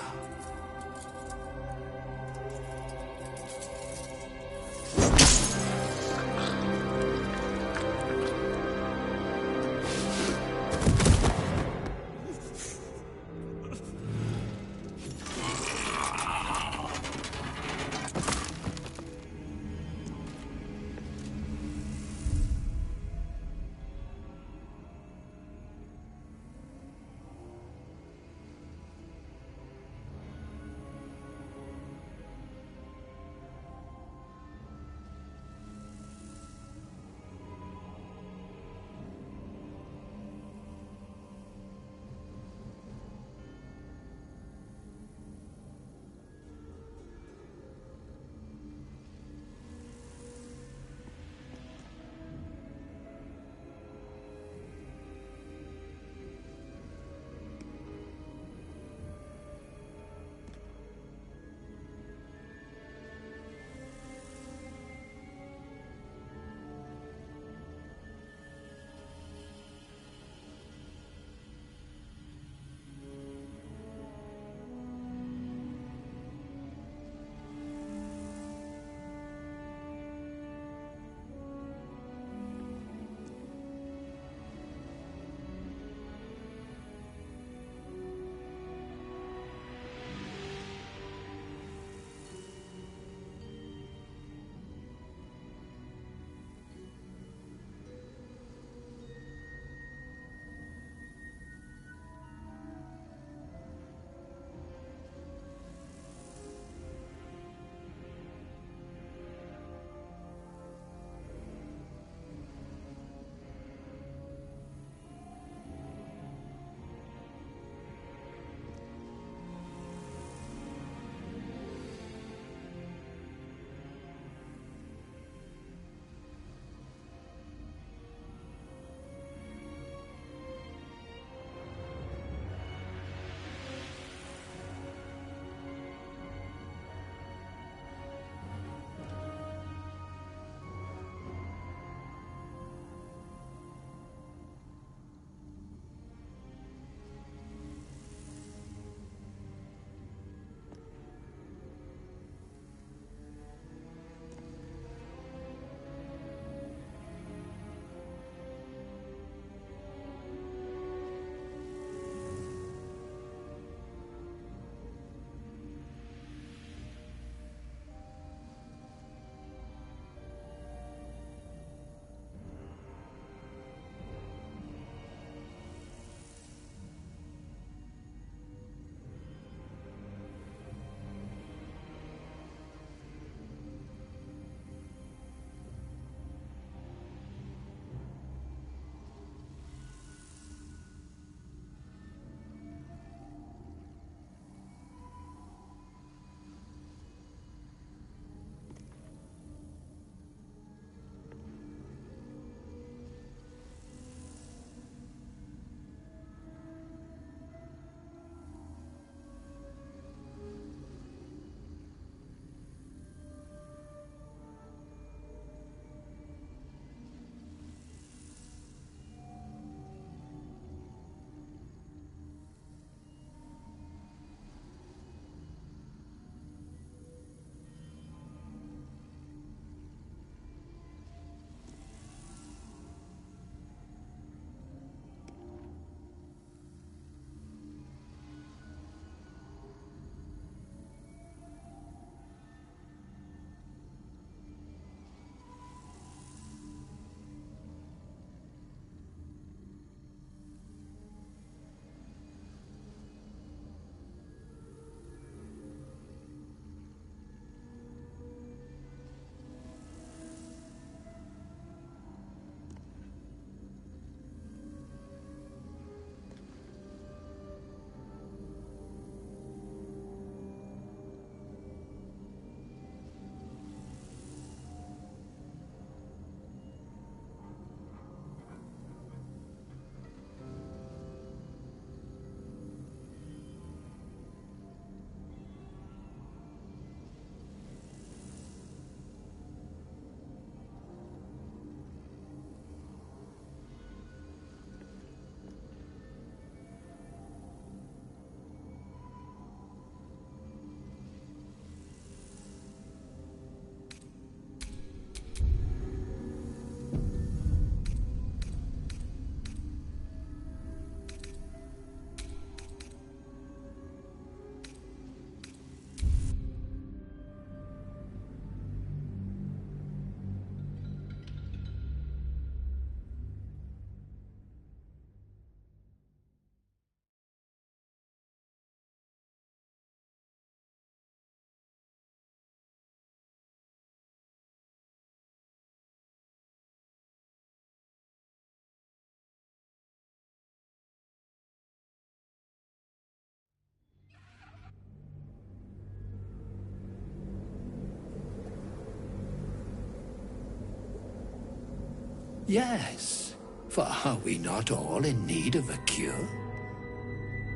Yes, for are we not all in need of a cure?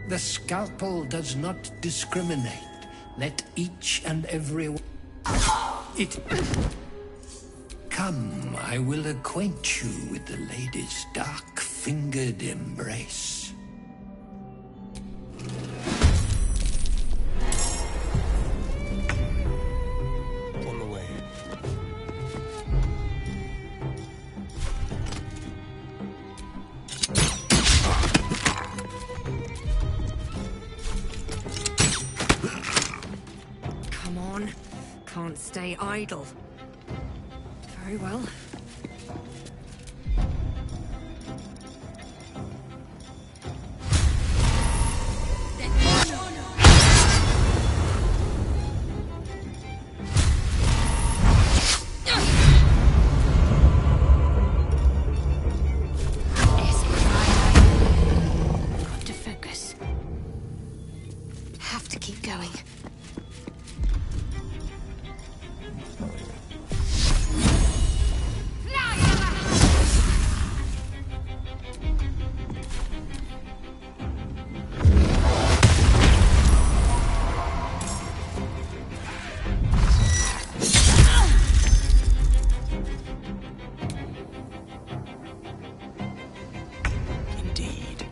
The scalpel does not discriminate. Let each and every one... It... Come, I will acquaint you with the lady's dark-fingered embrace. On the way. Come on. Can't stay idle. Very well. Got to focus. Have to keep going. Indeed.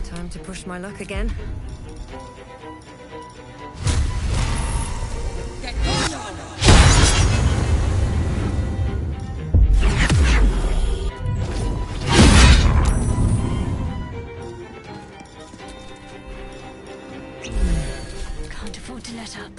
Time to push my luck again. Can't afford to let up.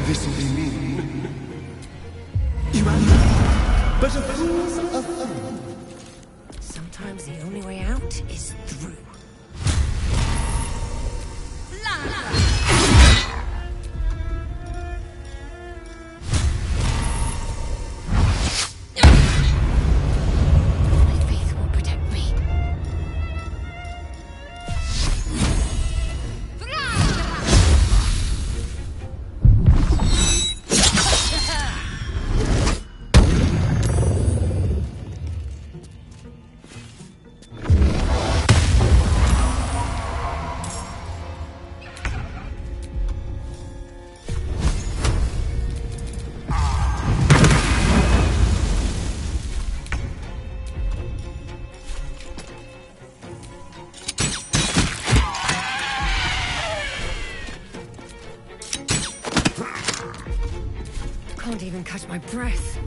This will be mean. You are not, but a fool's a fool. Sometimes the only way out is through. My faith will protect me. Can't even catch my breath.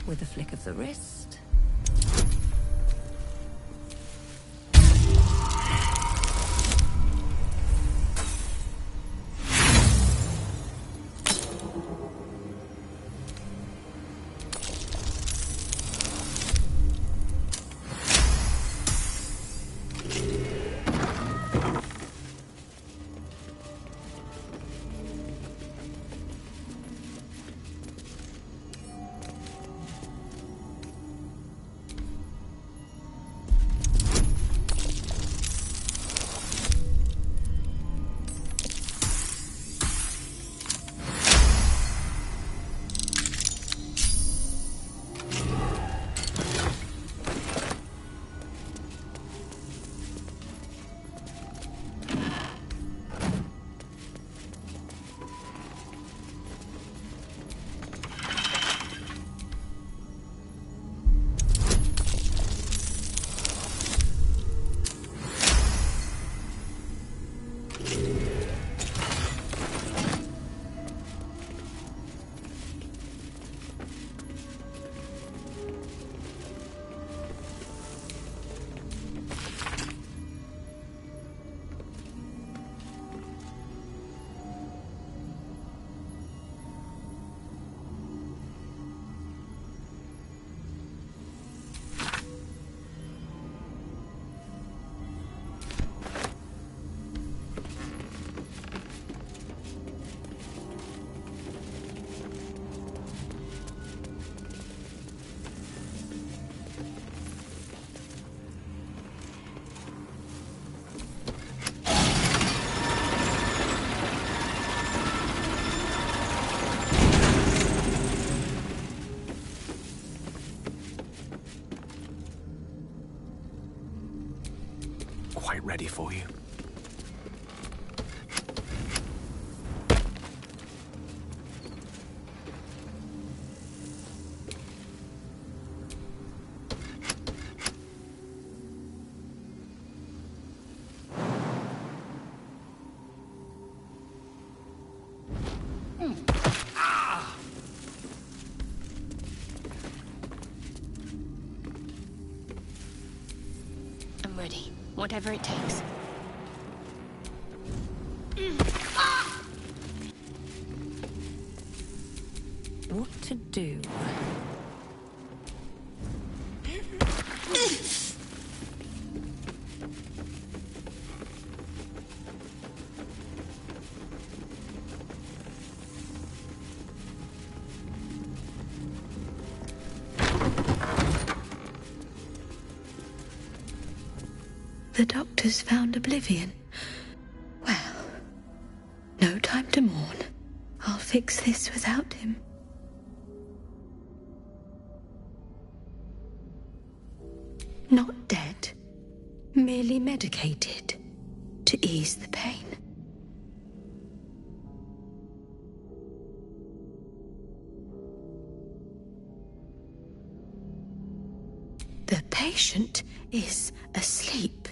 With a flick of the wrist. Quite ready for you. I'm ready. Whatever it takes. What to do? The doctor's found oblivion. Well, no time to mourn. I'll fix this without him. Not dead, merely medicated to ease the pain. The patient is asleep.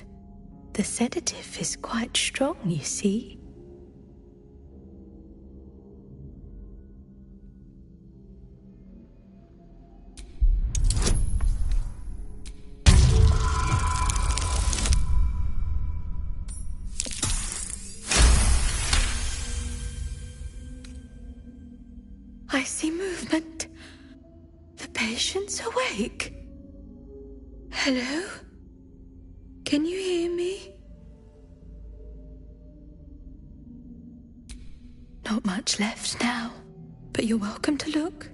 The sedative is quite strong, you see. I see movement. The patient's awake. Hello? Can you hear me? Not much left now, but you're welcome to look.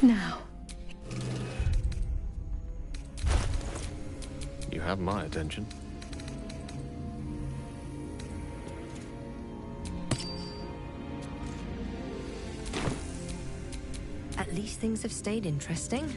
Now. You have my attention. At least things have stayed interesting.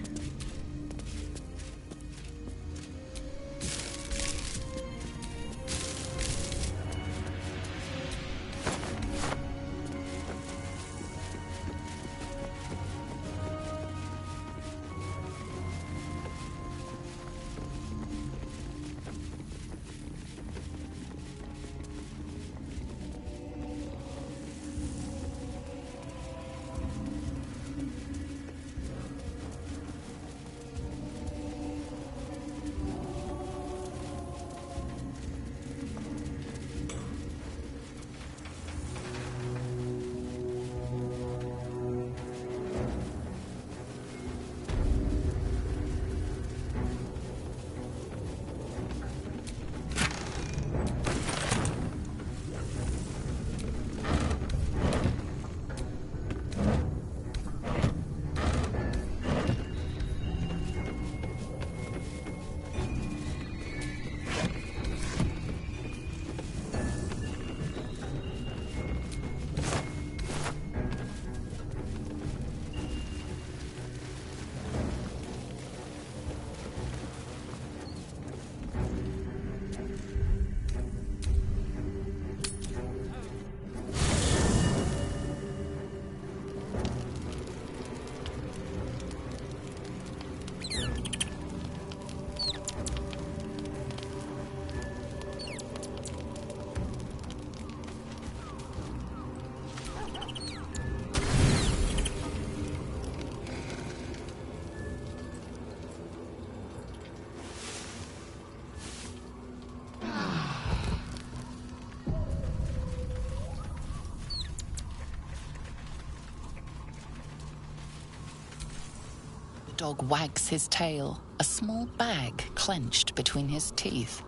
dog wags his tail, a small bag clenched between his teeth.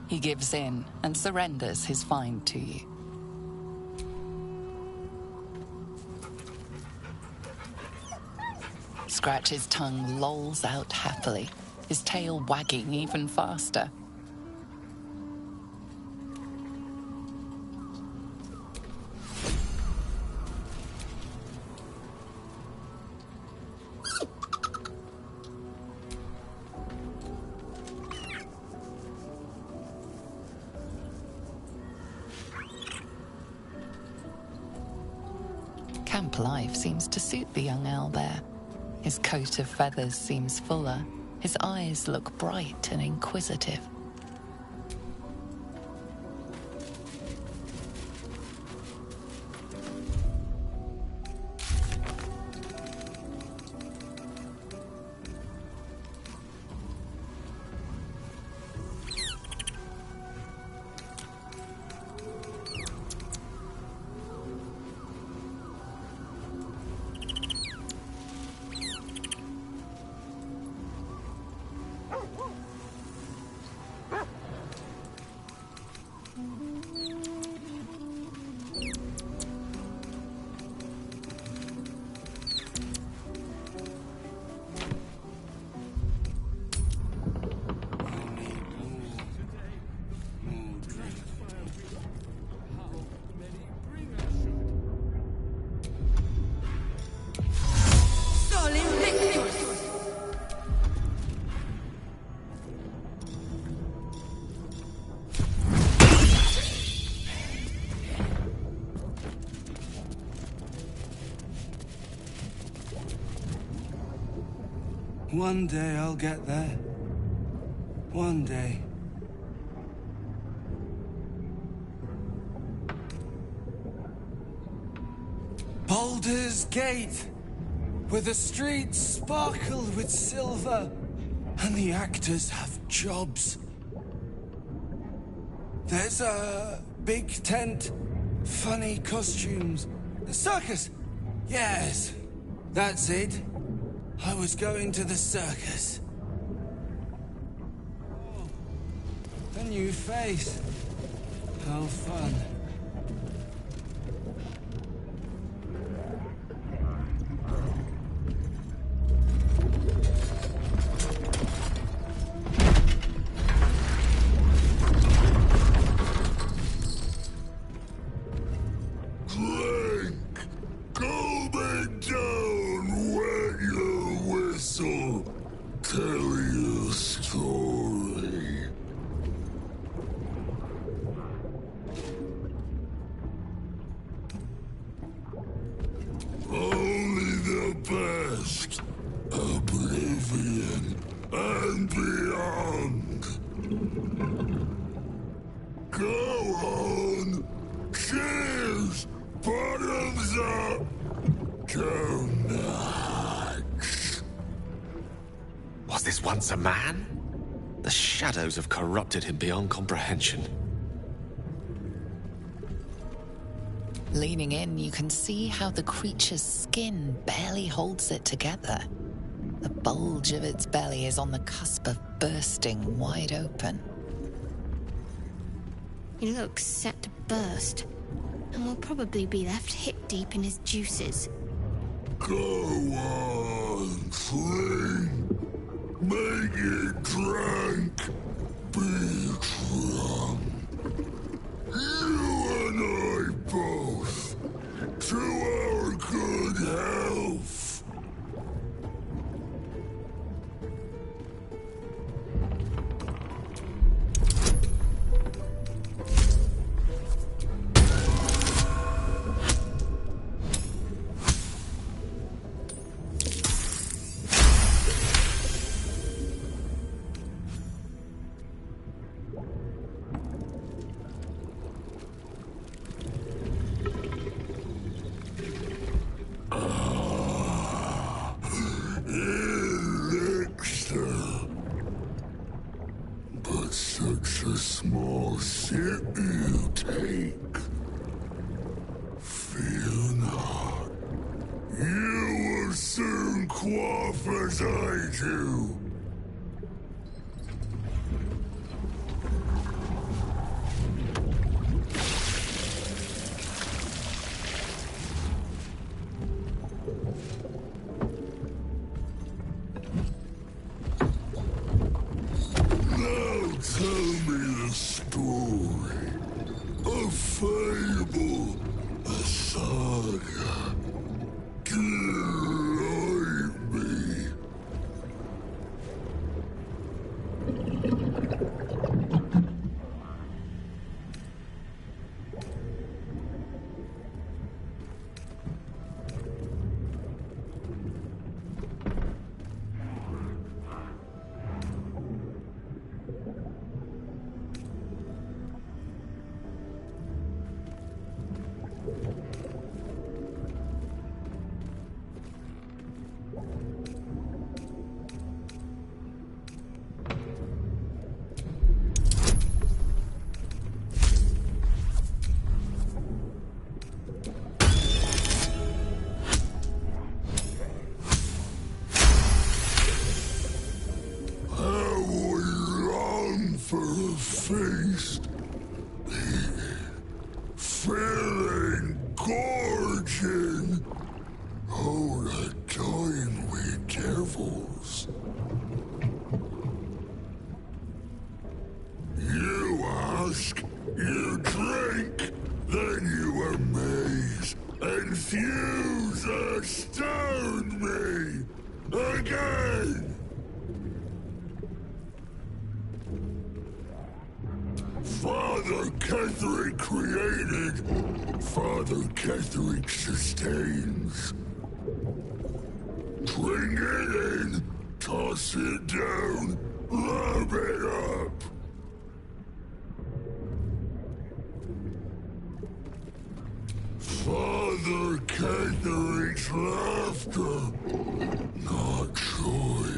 He gives in and surrenders his find to you. Scratch's tongue lolls out happily, his tail wagging even faster. Camp life seems to suit the young owlbear. His coat of feathers seems fuller. His eyes look bright and inquisitive. One day I'll get there. One day. Baldur's Gate, where the streets sparkle with silver and the actors have jobs. There's a big tent, funny costumes. The circus! Yes, that's it. I was going to the circus. Oh, a new face. How fun. Tell your story. Only the best. Oblivion and beyond. Go on. Cheers. Bottoms up. Go nuts. Was this once a man? The shadows have corrupted him beyond comprehension. Leaning in, you can see how the creature's skin barely holds it together. The bulge of its belly is on the cusp of bursting wide open. He looks set to burst, and will probably be left hip-deep in his juices. Go on, drink. Make it drunk. Be drunk. You and I both. To our good health. But such a small sip you take. Feel as I do. Now tell me the story. A fable, a saga. Delight me. How we long for a feast. Feeling gorging. Oh, the time we devils. You ask, you drink, then you amaze, enthuse, astound me. Again. Father Ketherick created, Father Ketherick sustains. Bring it in, toss it down, rub it up. Father Ketherick's laughter, not joy,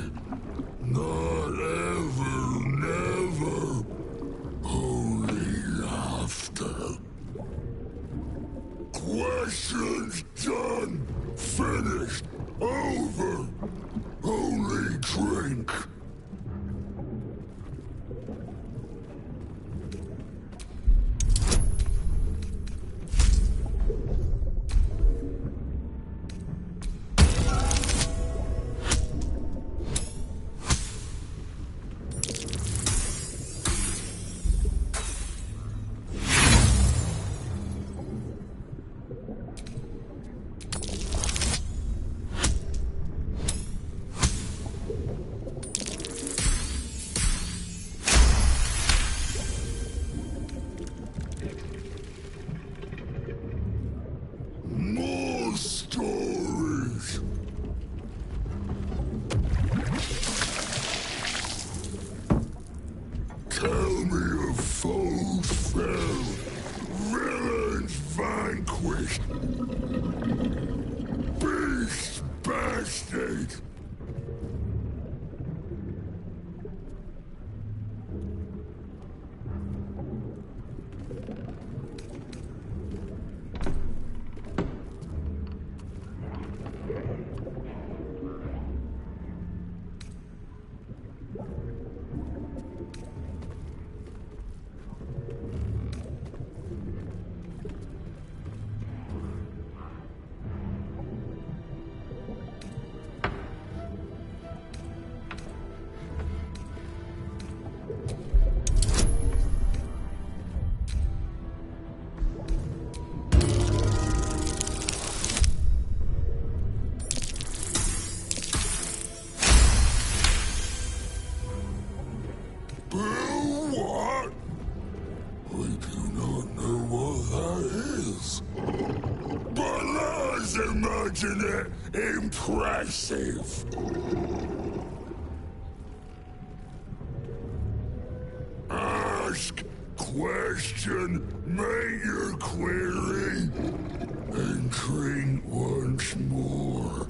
not ever, never. Only laughter. Questions done. Finished. Over. Only drink. More stories. Tell me of foes fell, villains vanquished, beasts bastard. What? We do not know what that is. But let's imagine it impressive. Ask, question, make your query, and drink once more.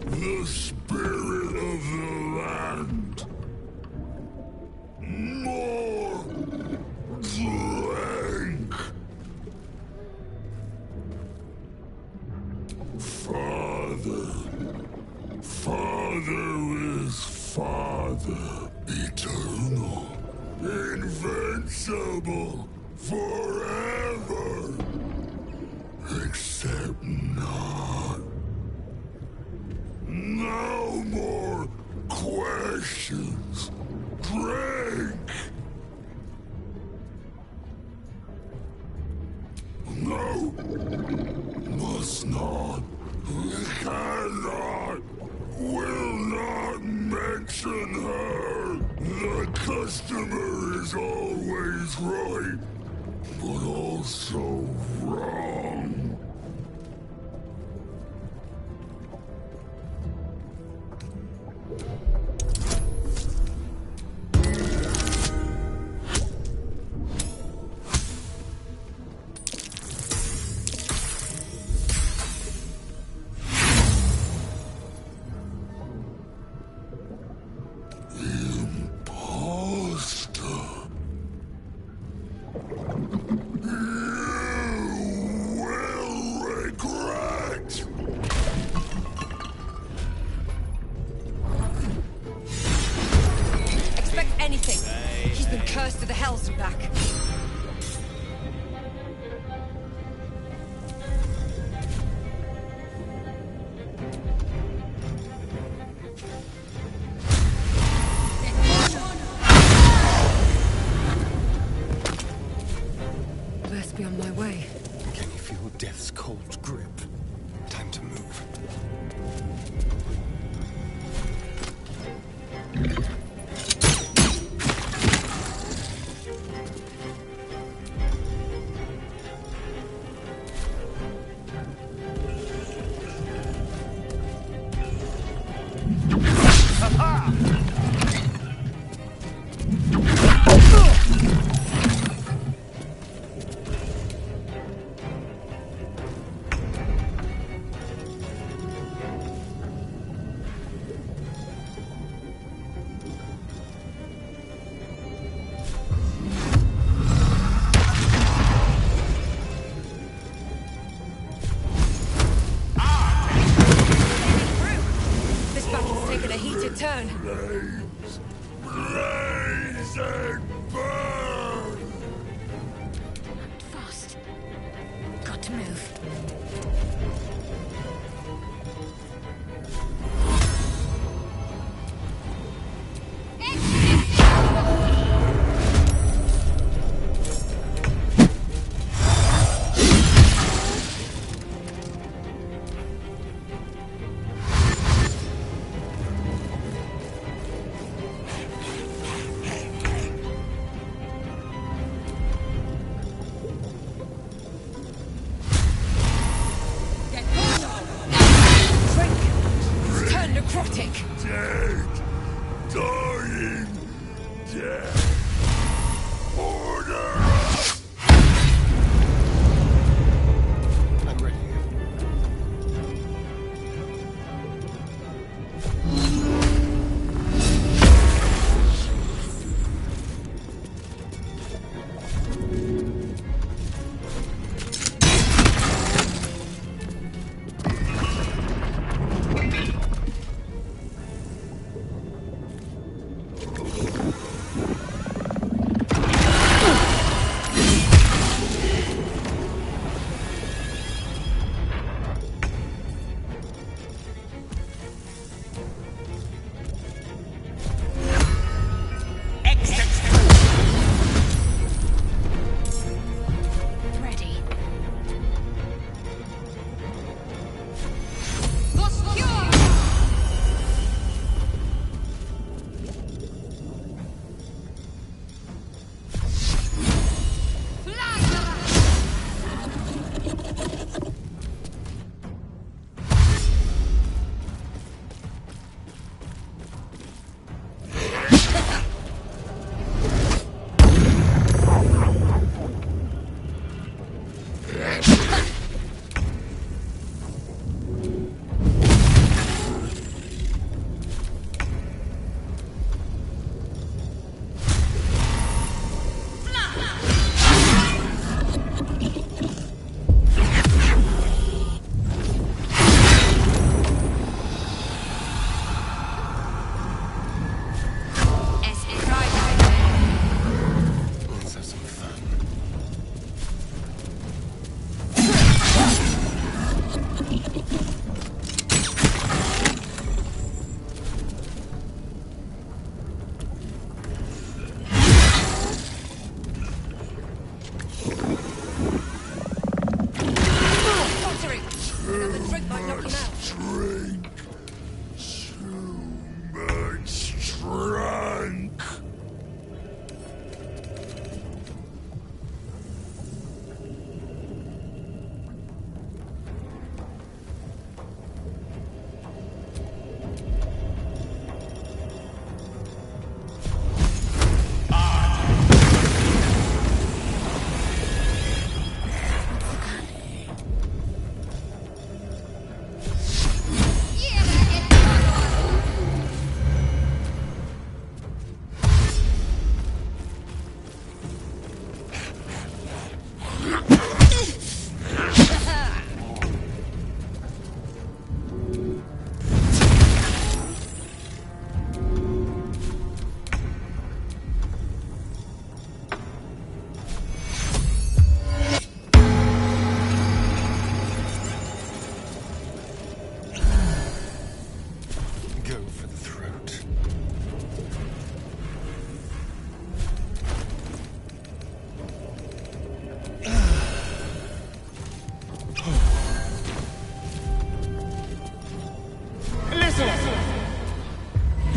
The spirit of the land. More drink. Father is Father, eternal, invincible, forever. Except not. No more questions. Drink! No! Must not. Cannot. Will not mention her. The customer is always right, but also wrong. He's been cursed to the hells and back. Best be on my way. Can you feel death's cold grip? Time to move. This battle's taken a heated turn. Blaze and burn! Fast. Got to move.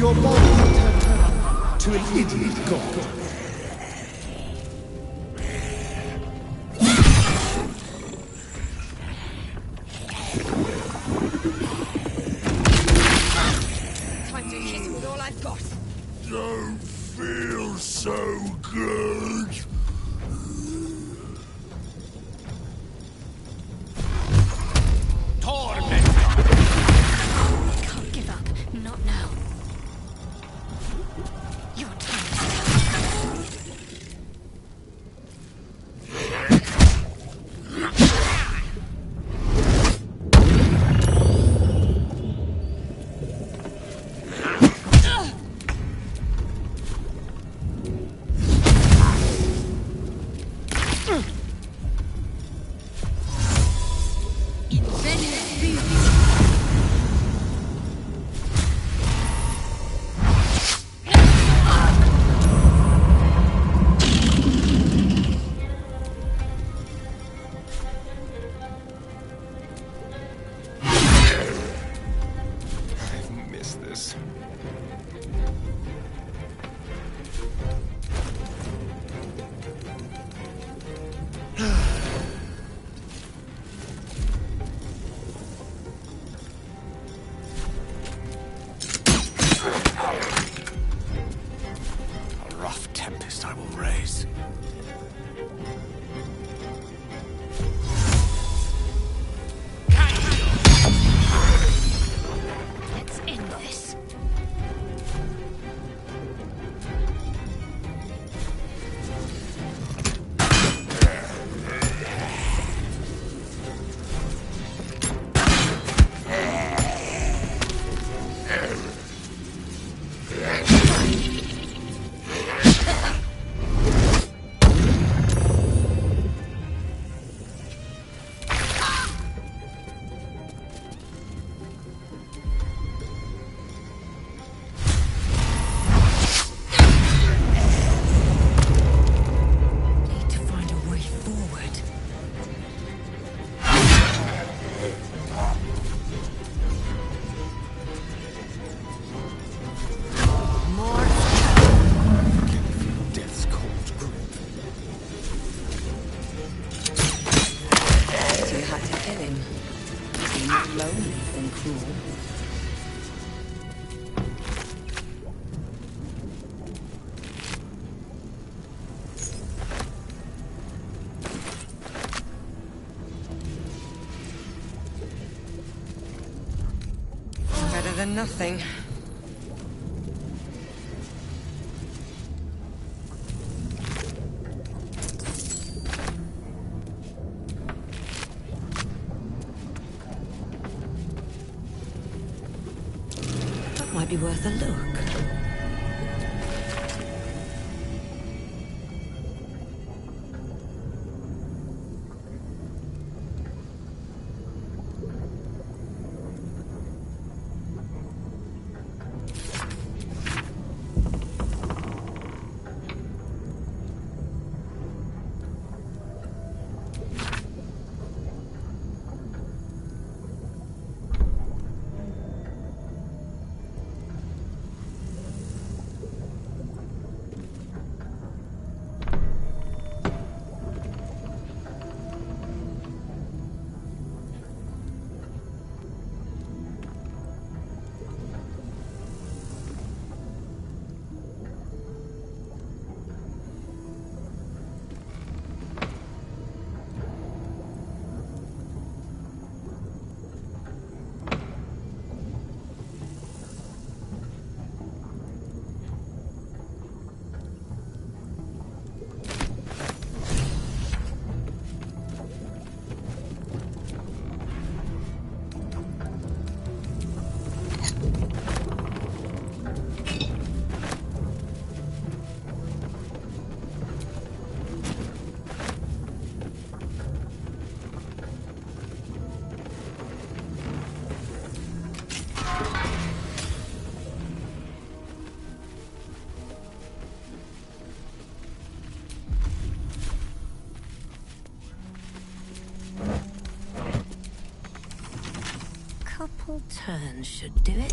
Your body turned her to an idiot god. Time to hit with all I've got. Don't feel so good. Can't give up. Not now. Your time is I've missed this. A rough tempest I will raise. Let's end this. Need to find a way forward. More. Death's cold grip. So you had to kill him. He seemed more lonely than cruel. Better than nothing. That might be worth a look. Couple turns should do it.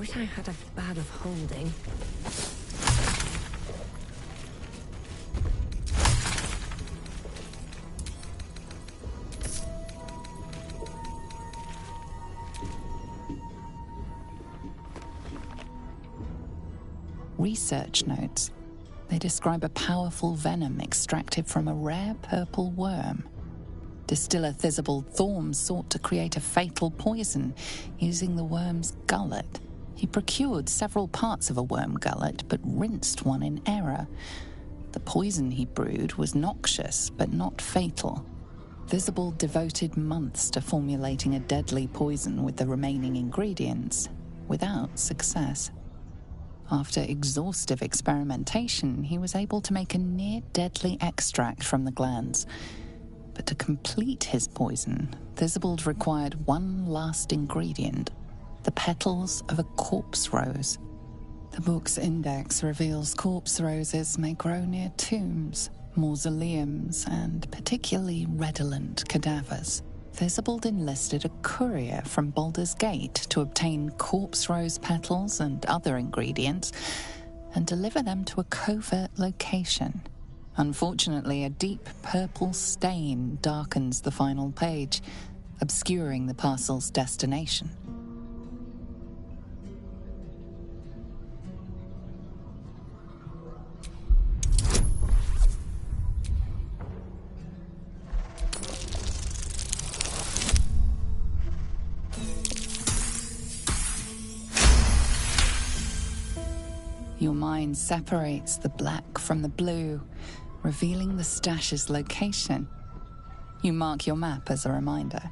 Wish I had a bag of holding. Research notes. They describe a powerful venom extracted from a rare purple worm. Distiller Thizabald Thorm sought to create a fatal poison using the worm's gullet. He procured several parts of a worm gullet, but rinsed one in error. The poison he brewed was noxious, but not fatal. Thizabald devoted months to formulating a deadly poison with the remaining ingredients, without success. After exhaustive experimentation, he was able to make a near-deadly extract from the glands. But to complete his poison, Thizabald required one last ingredient, the petals of a corpse rose. The book's index reveals corpse roses may grow near tombs, mausoleums, and particularly redolent cadavers. Thizabald enlisted a courier from Baldur's Gate to obtain corpse rose petals and other ingredients and deliver them to a covert location. Unfortunately, a deep purple stain darkens the final page, obscuring the parcel's destination. Your mind separates the black from the blue, revealing the stash's location. You mark your map as a reminder.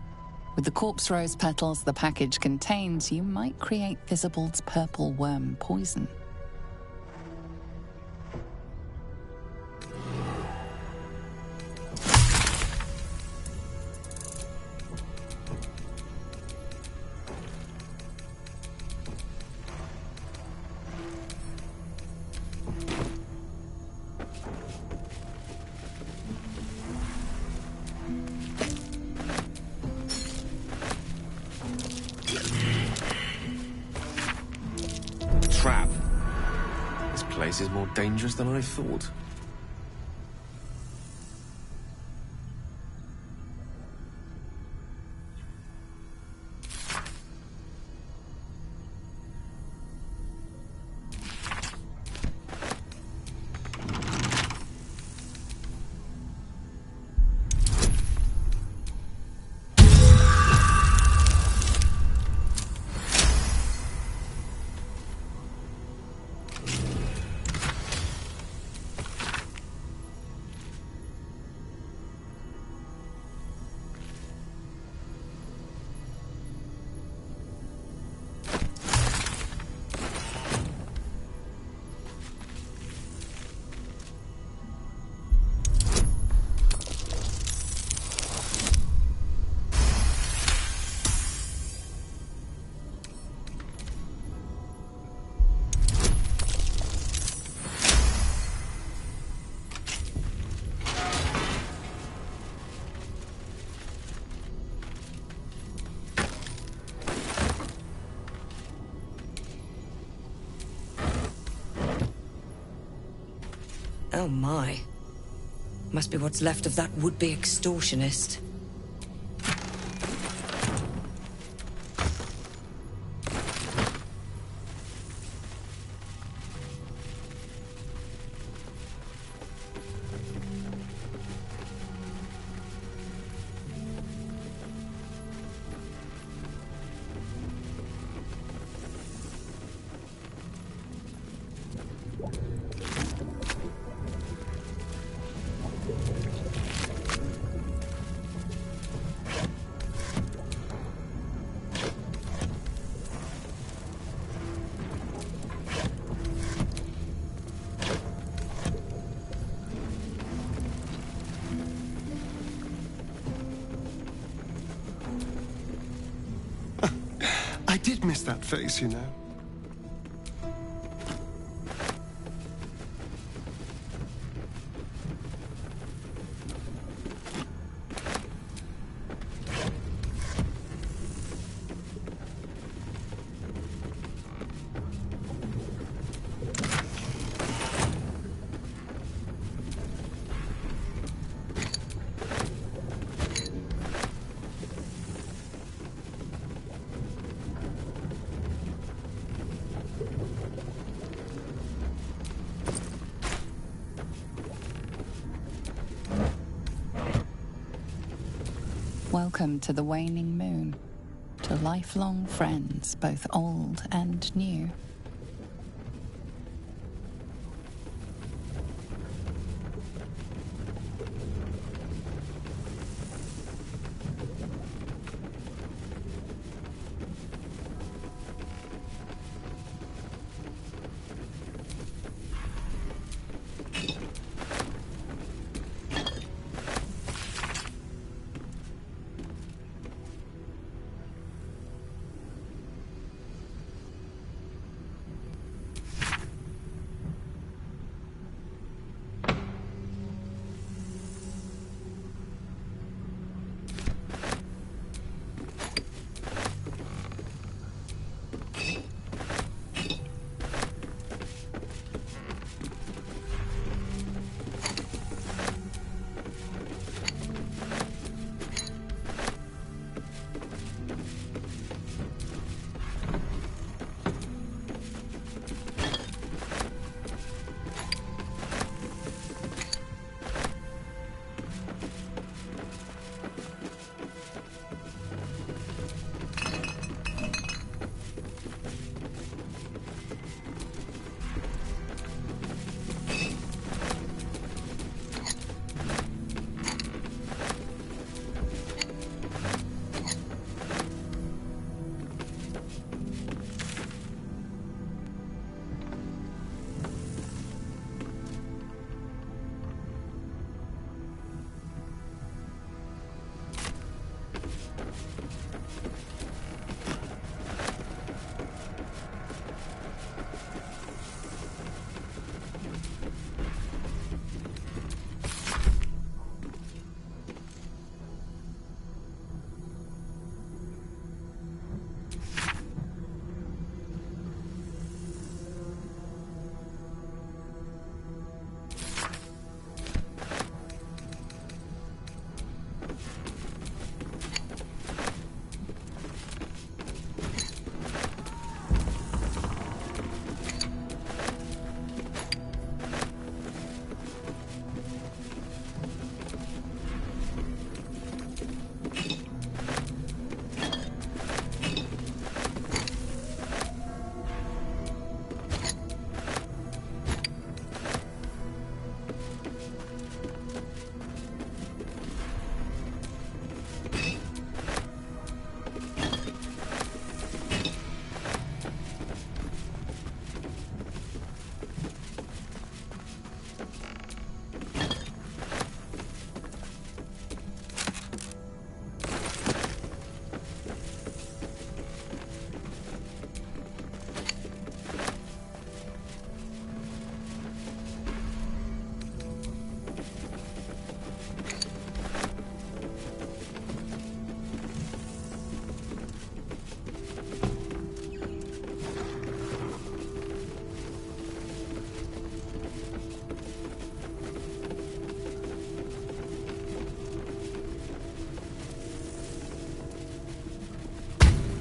With the corpse rose petals the package contains, you might create Thizabald's purple worm poison. Trap. This place is more dangerous than I thought. Oh my. Must be what's left of that would-be extortionist. I did miss that face, you know. Welcome to the waning moon, to lifelong friends, both old and new.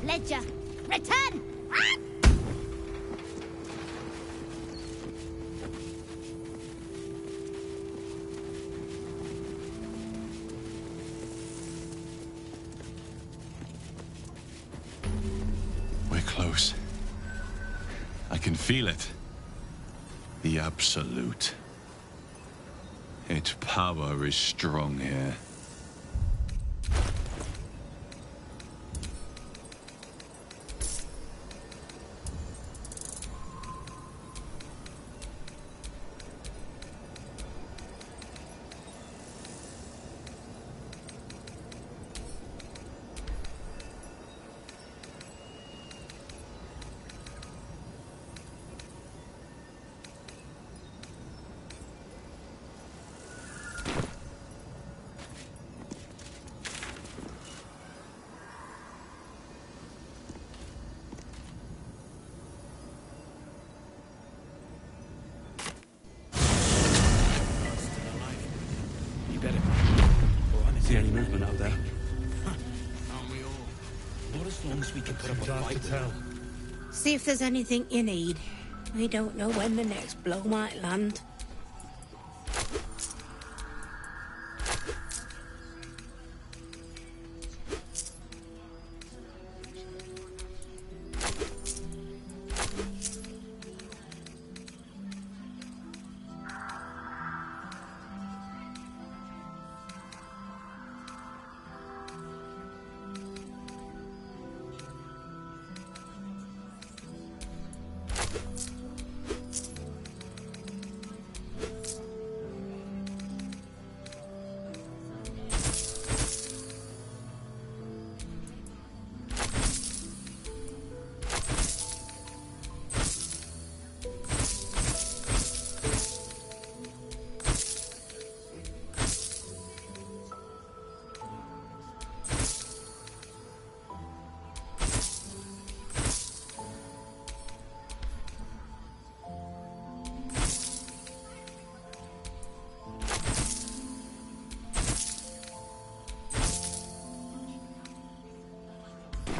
Ledger, return! We're close. I can feel it. The Absolute. Its power is strong here. See any movement out there? Aren't we all? Not as long as we can put up a Hard fight. to tell. See if there's anything you need. We don't know when the next blow might land.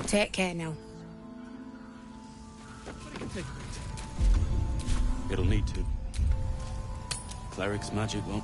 Take care now. It'll need to. Cleric's magic won't.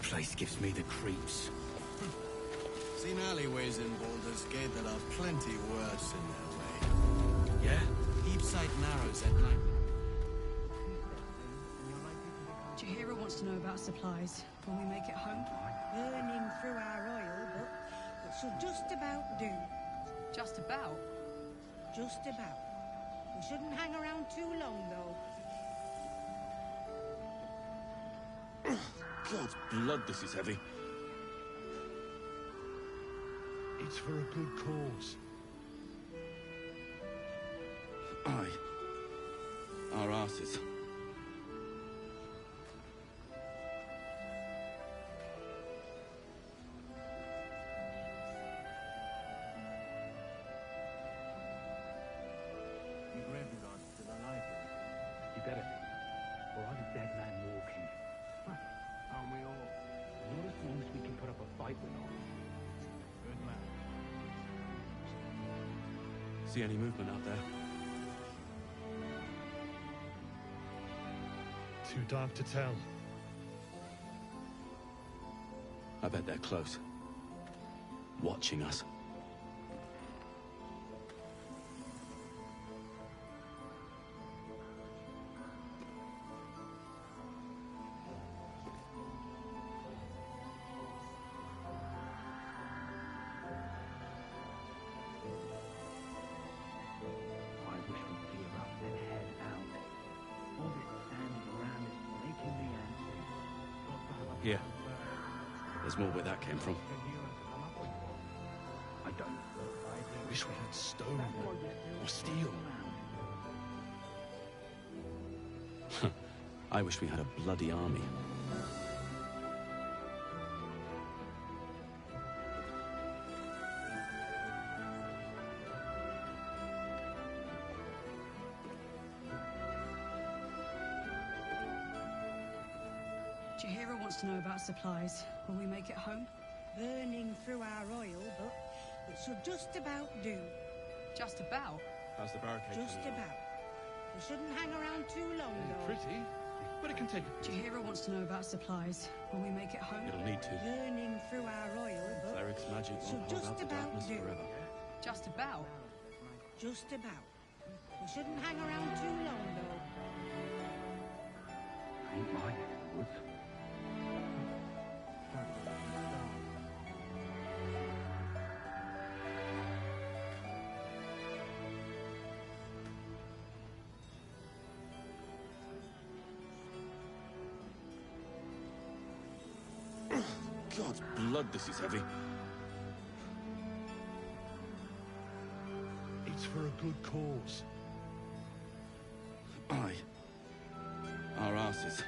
Place gives me the creeps. Seen alleyways in Baldur's Gate that are plenty worse in their way. Yeah? Deep sight narrows at night. Jahira wants to know about supplies when we make it home. Burning through our oil, but it should just about do. Just about? Just about. We shouldn't hang around too long, though. God's blood, this is heavy. It's for a good cause. Aye. Our asses. You grave regards to the library. You better be. Or I'm a dead man walking. Aren't we all? Not as long as we can put up a fight with them. Good man. See any movement out there? Too dark to tell. I bet they're close. Watching us. Here. There's more where that came from. I don't. Wish we had stone or steel. I wish we had a bloody army. Jahira wants to know about supplies when we make it home. Burning through our oil, but it should just about do. Just about? How's the barricade? Just about. We shouldn't hang around too long, though. Pretty, but it can take. Jahira wants to know about supplies when we make it home. It'll need to. Burning through our oil, but Cleric's magic should won't hold just out the about darkness do. forever. Just about? Just about. We We shouldn't hang around too long, though. Ain't my neck of the woods. God's blood, this is heavy. It's for a good cause. Aye. Our asses. You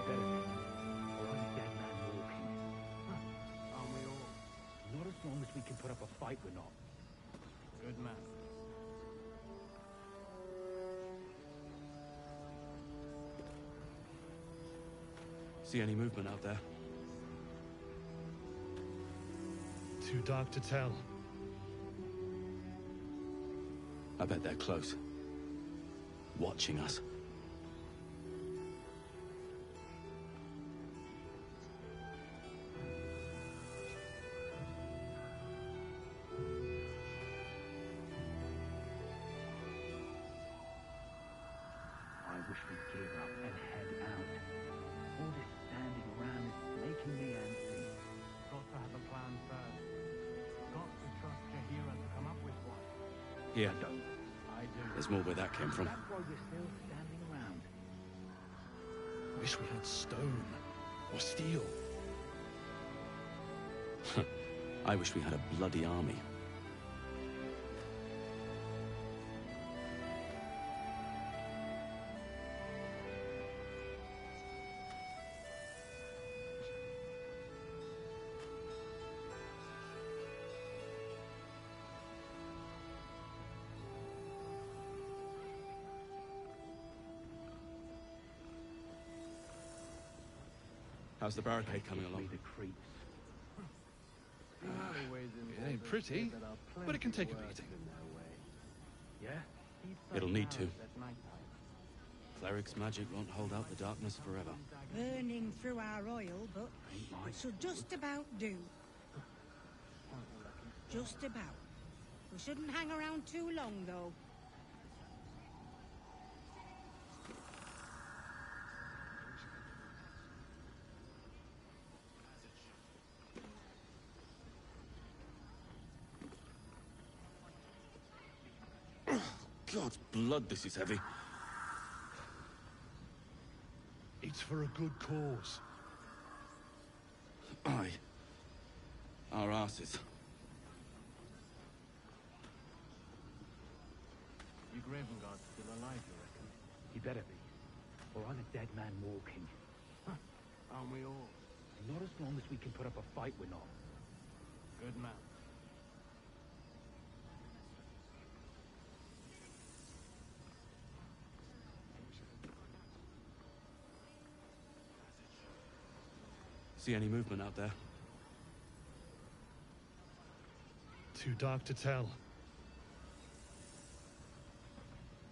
better be, or I'm a dead man walking. Aren't we all? Not as long as we can put up a fight, we're not. Good man. See any movement out there? Too dark to tell. I bet they're close. Watching us. I wish we'd gear up and head out. All this standing around is making me antsy. Got to have a plan first. Got to trust Jahira to come up with one. Here. I don't. I do. There's more where that came from. That's why we're still standing around. Wish we had stone or steel. I wish we had a bloody army. How's the barricade coming along? The creeps. It ain't pretty, but it can take a beating. Yeah? It'll need to. Cleric's magic won't hold out the darkness forever. Burning through our oil, but it should just about do. Just about. We shouldn't hang around too long, though. God's blood, this is heavy. It's for a good cause. Aye. Our asses. You Graven Guard's still alive, you reckon? He better be. Or I'm a dead man walking. Aren't we all? Not as long as we can put up a fight, we're not. Good man. See any movement out there? Too dark to tell.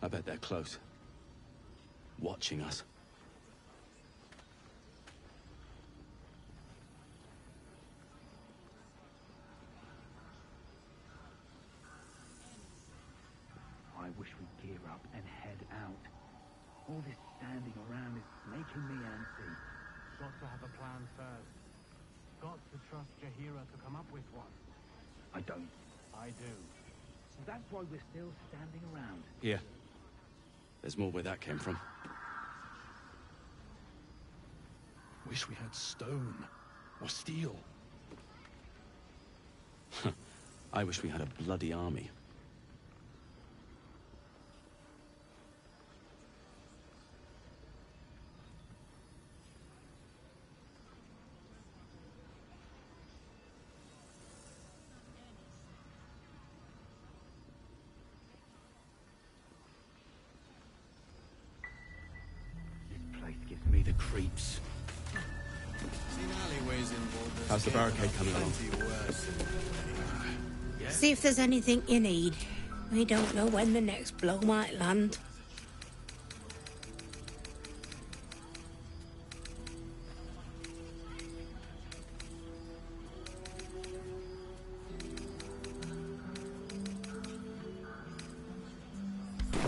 I bet they're close. Watching us. I wish we'd gear up and head out. All this standing around is making me antsy. Got to have a plan first. Got to trust Jahira to come up with one. I don't. I do. So that's why we're still standing around. Here. There's more where that came from. Wish we had stone or steel. I wish we had a bloody army. Gives me the creeps. Seen alleyways in Baldur. How's the barricade coming along? See if there's anything you need. We don't know when the next blow might land.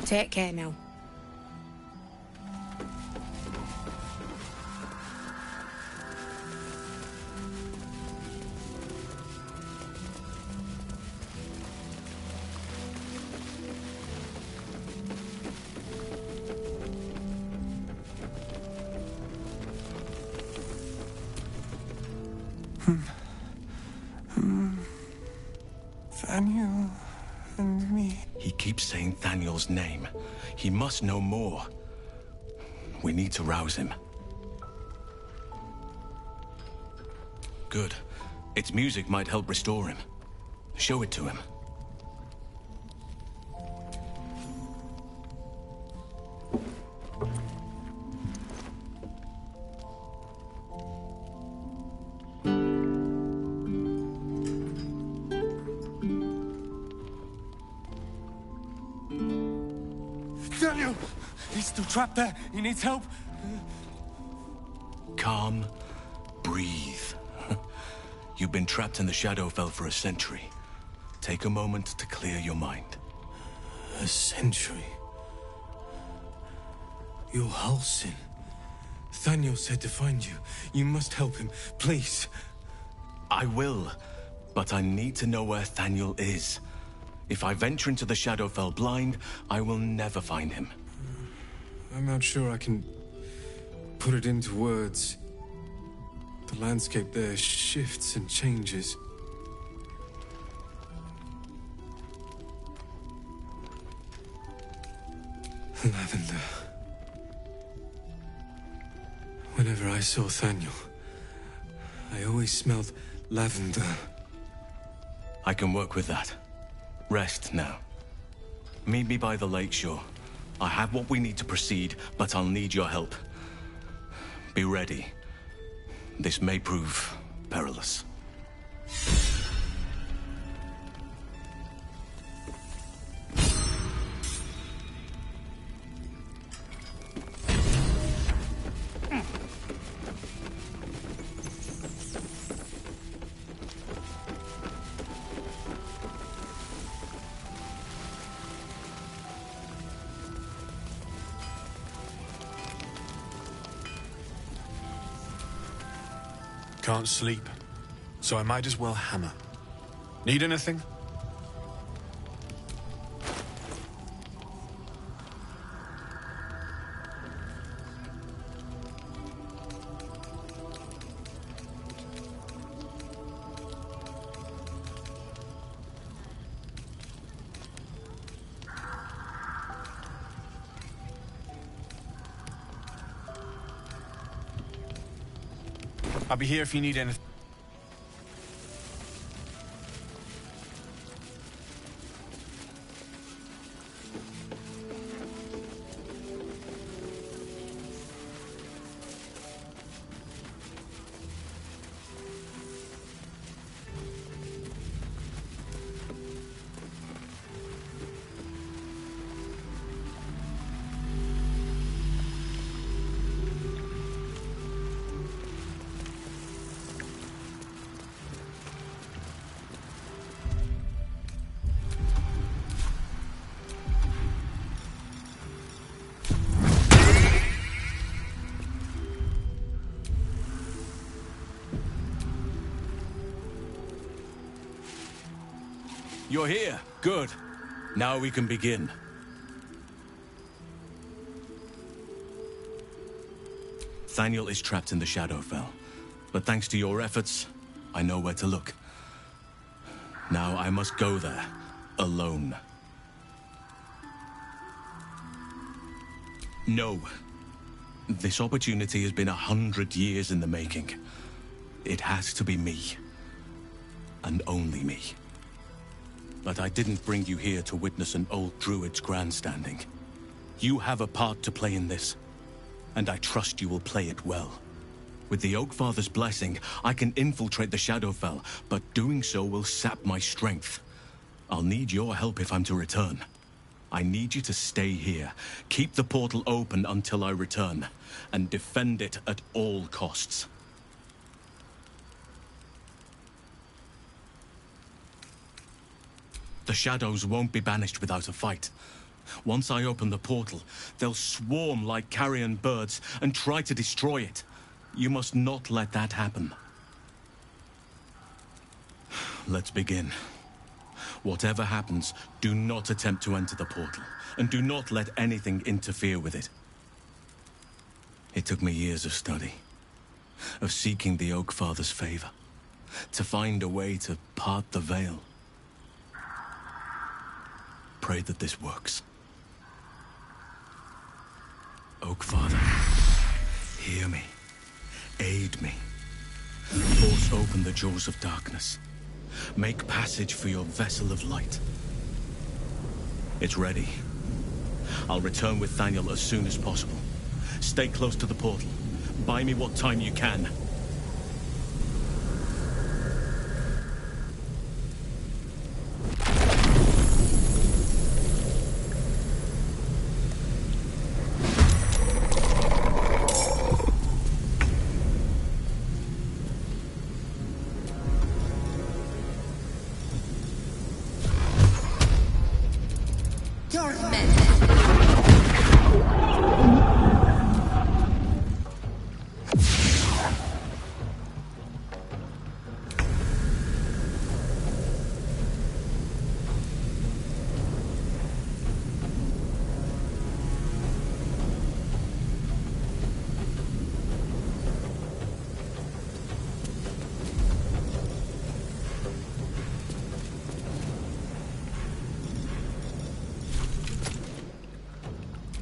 Take care now. Thaniel and me. He keeps saying Thaniel's name. He must know more. We need to rouse him. Good. Its music might help restore him. Show it to him. Daniel! He's still trapped there. He needs help. Calm. Breathe. You've been trapped in the Shadowfell for a century. Take a moment to clear your mind. A century? You're Halsin. Thaniel said to find you. You must help him, please. I will, but I need to know where Thaniel is. If I venture into the Shadowfell blind, I will never find him. I'm not sure I can put it into words. The landscape there shifts and changes. Lavender. Whenever I saw Thaniel, I always smelled lavender. I can work with that. Rest now. Meet me by the lakeshore. I have what we need to proceed, but I'll need your help. Be ready. This may prove perilous. Can't sleep, so I might as well hammer. Need anything? I'll be here if you need anything. You're here. Good. Now we can begin. Thaniel is trapped in the Shadowfell, but thanks to your efforts, I know where to look. Now I must go there, alone. No. This opportunity has been 100 years in the making. It has to be me. And only me. But I didn't bring you here to witness an old druid's grandstanding. You have a part to play in this, and I trust you will play it well. With the Oakfather's blessing, I can infiltrate the Shadowfell, but doing so will sap my strength. I'll need your help if I'm to return. I need you to stay here, keep the portal open until I return, and defend it at all costs. The shadows won't be banished without a fight. Once I open the portal, they'll swarm like carrion birds and try to destroy it. You must not let that happen. Let's begin. Whatever happens, do not attempt to enter the portal, and do not let anything interfere with it. It took me years of study, of seeking the Oak Father's favor, to find a way to part the veil. Pray that this works. Oak Father, hear me. Aid me. Force open the jaws of darkness. Make passage for your vessel of light. It's ready. I'll return with Thaniel as soon as possible. Stay close to the portal. Buy me what time you can.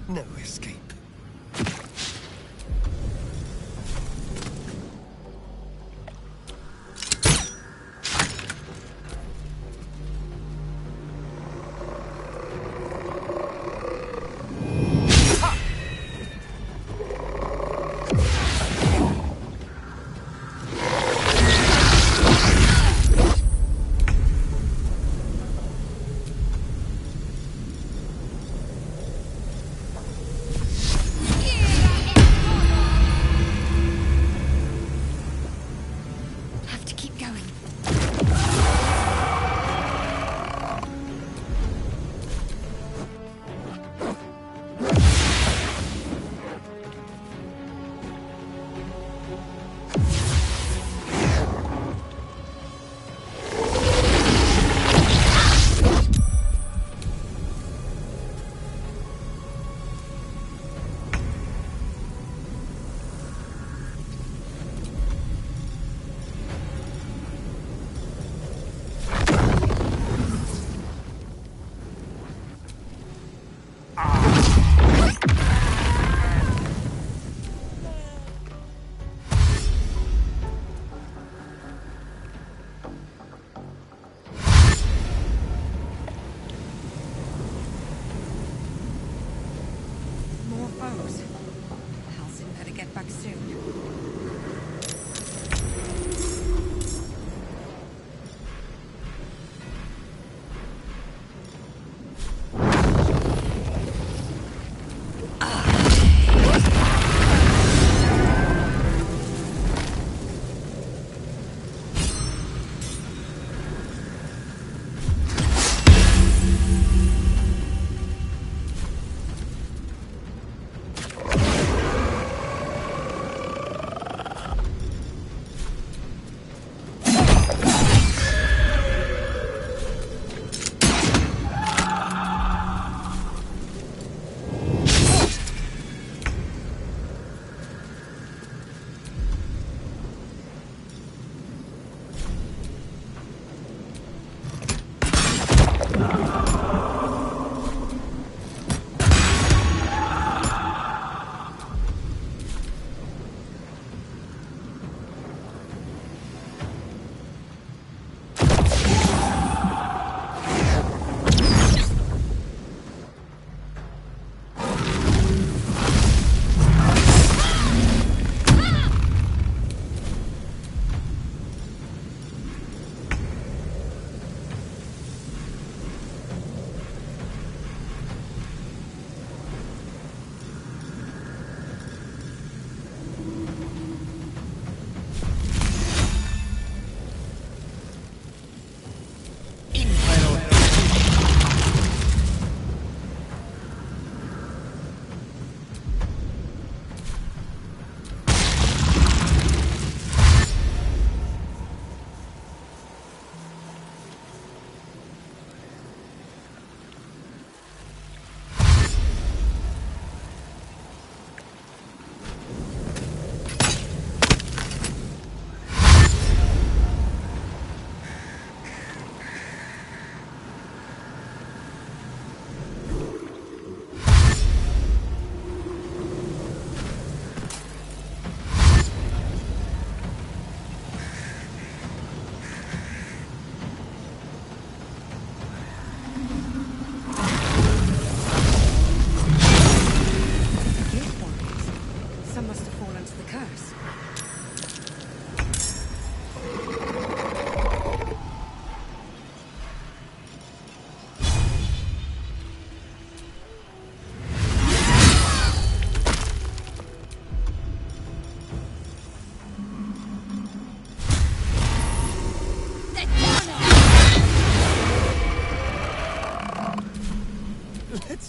No escape.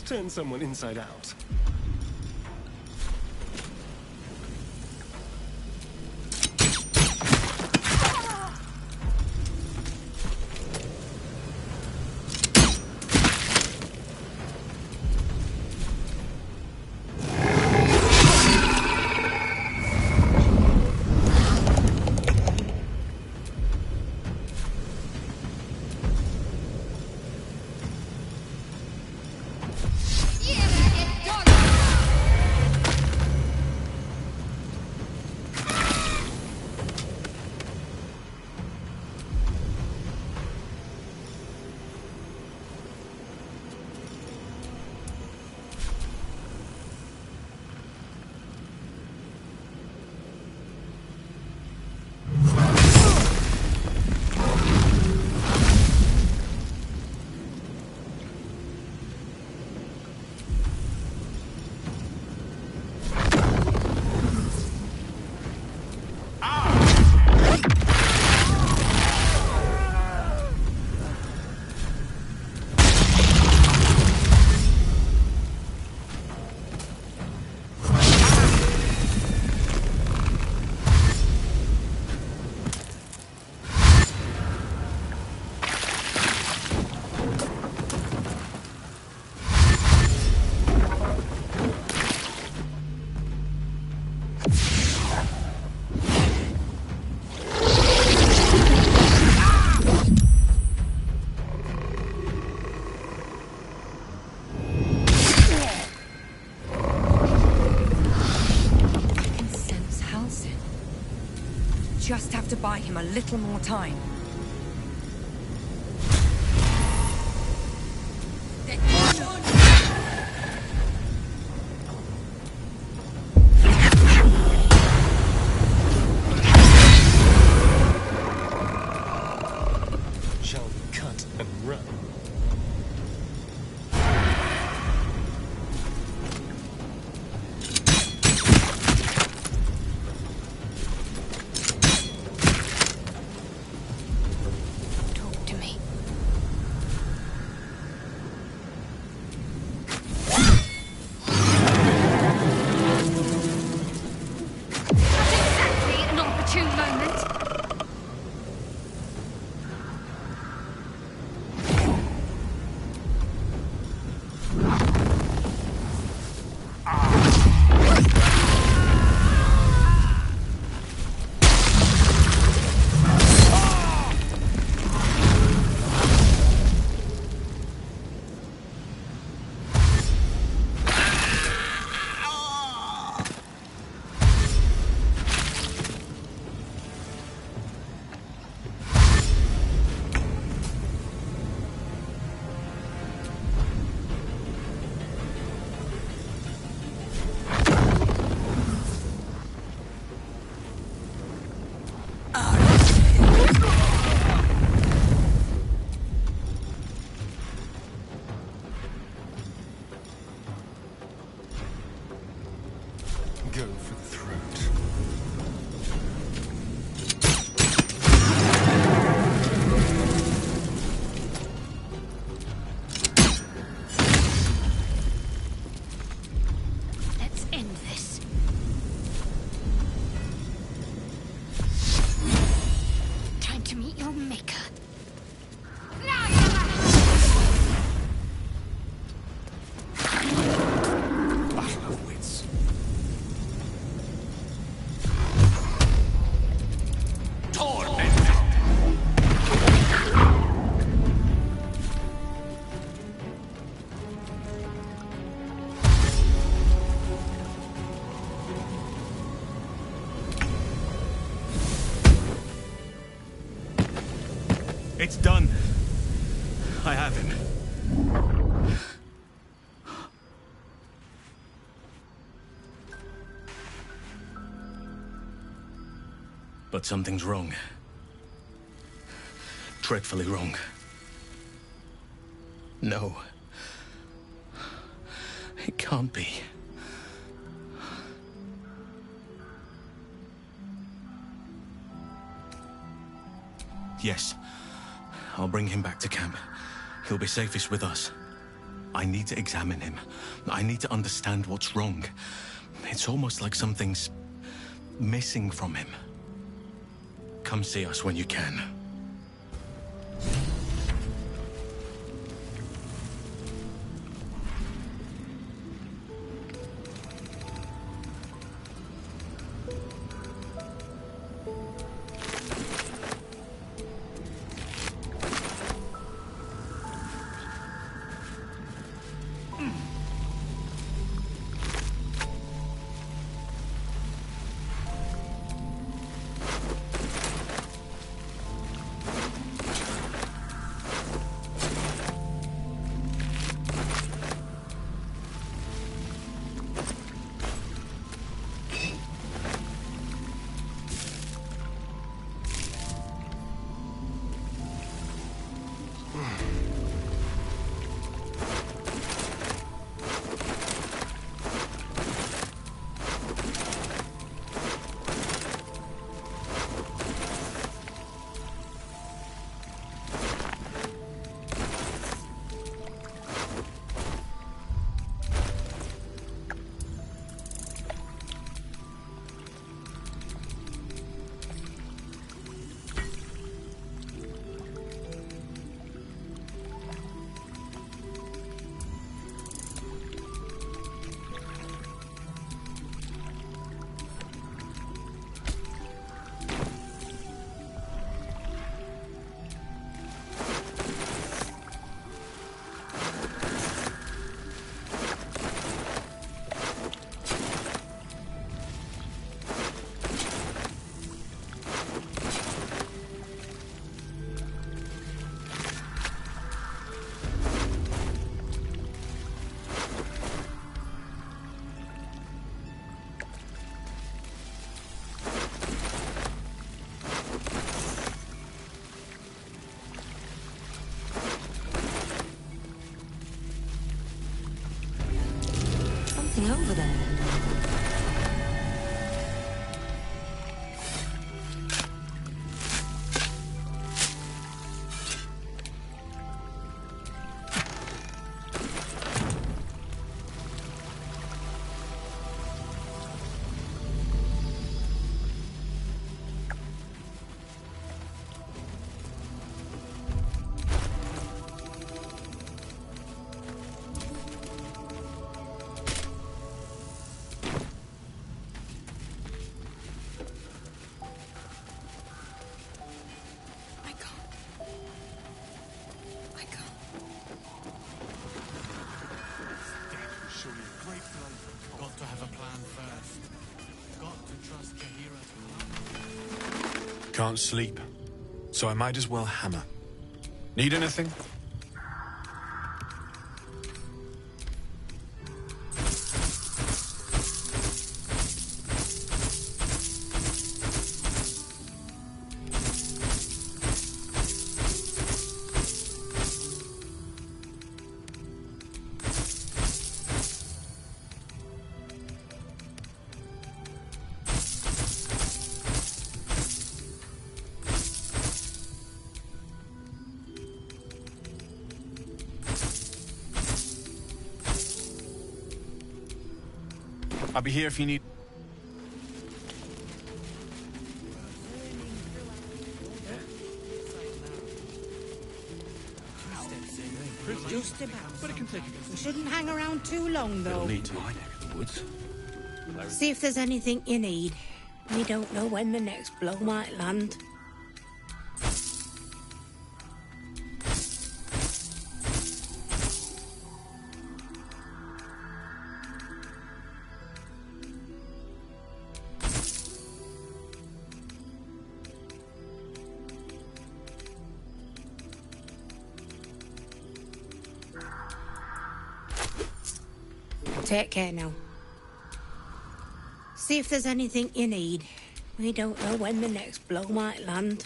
turn someone inside out. Just have to buy him a little more time. Shall we cut and run? Go for the throat. Let's end this. Time to meet your maker. Battle of wits. It's done. I have him. But something's wrong. Dreadfully wrong. No. It can't be. Yes. I'll bring him back to camp. He'll be safest with us. I need to examine him. I need to understand what's wrong. It's almost like something's missing from him. Come see us when you can. Something over there. Got to have a plan first. Got to trust the hero to... Can't sleep, so I might as well hammer. Need anything? I'll be here if you need... Just about. But it can take we shouldn't hang around too long, though. We'll need to. My neck of the woods. See if there's anything you need. We don't know when the next blow might land. Take care now. See if there's anything you need. We don't know when the next blow might land.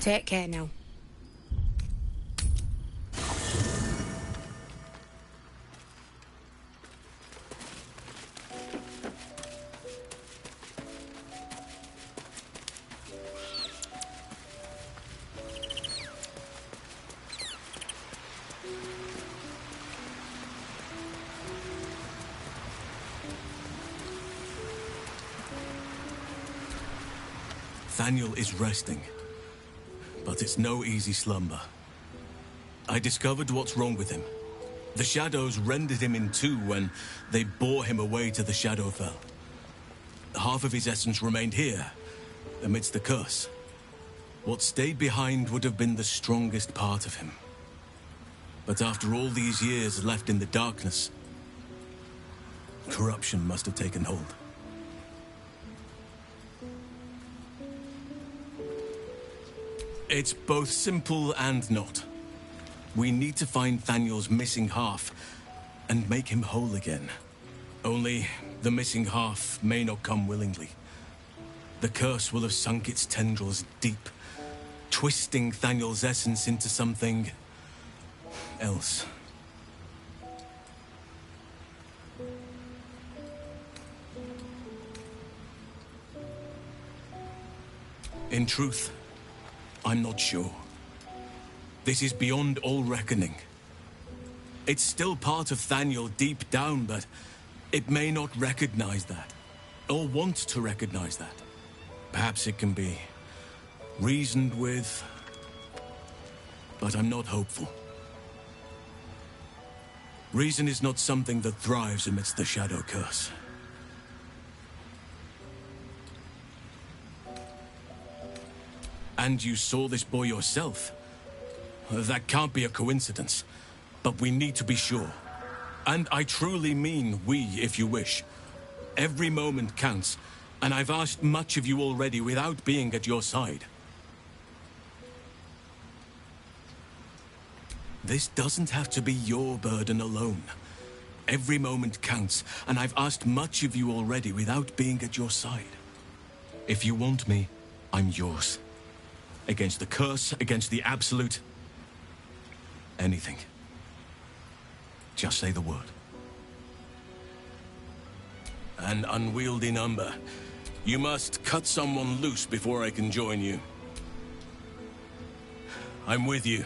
Take care now. Thaniel is resting, but it's no easy slumber. I discovered what's wrong with him. The shadows rendered him in two when they bore him away to the Shadowfell. Half of his essence remained here, amidst the curse. What stayed behind would have been the strongest part of him. But after all these years left in the darkness, corruption must have taken hold. It's both simple and not. We need to find Thaniel's missing half and make him whole again. Only the missing half may not come willingly. The curse will have sunk its tendrils deep, twisting Thaniel's essence into something else. In truth, I'm not sure. This is beyond all reckoning. It's still part of Thaniel deep down, but it may not recognize that, or want to recognize that. Perhaps it can be reasoned with, but I'm not hopeful. Reason is not something that thrives amidst the shadow curse. And you saw this boy yourself. That can't be a coincidence, but we need to be sure. And I truly mean we, if you wish. Every moment counts, and I've asked much of you already without being at your side. This doesn't have to be your burden alone. Every moment counts, and I've asked much of you already without being at your side. If you want me, I'm yours. Against the curse, against the absolute. Anything. Just say the word. An unwieldy number. You must cut someone loose before I can join you. I'm with you.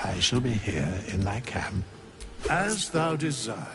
I shall be here in thy camp, as thou desire.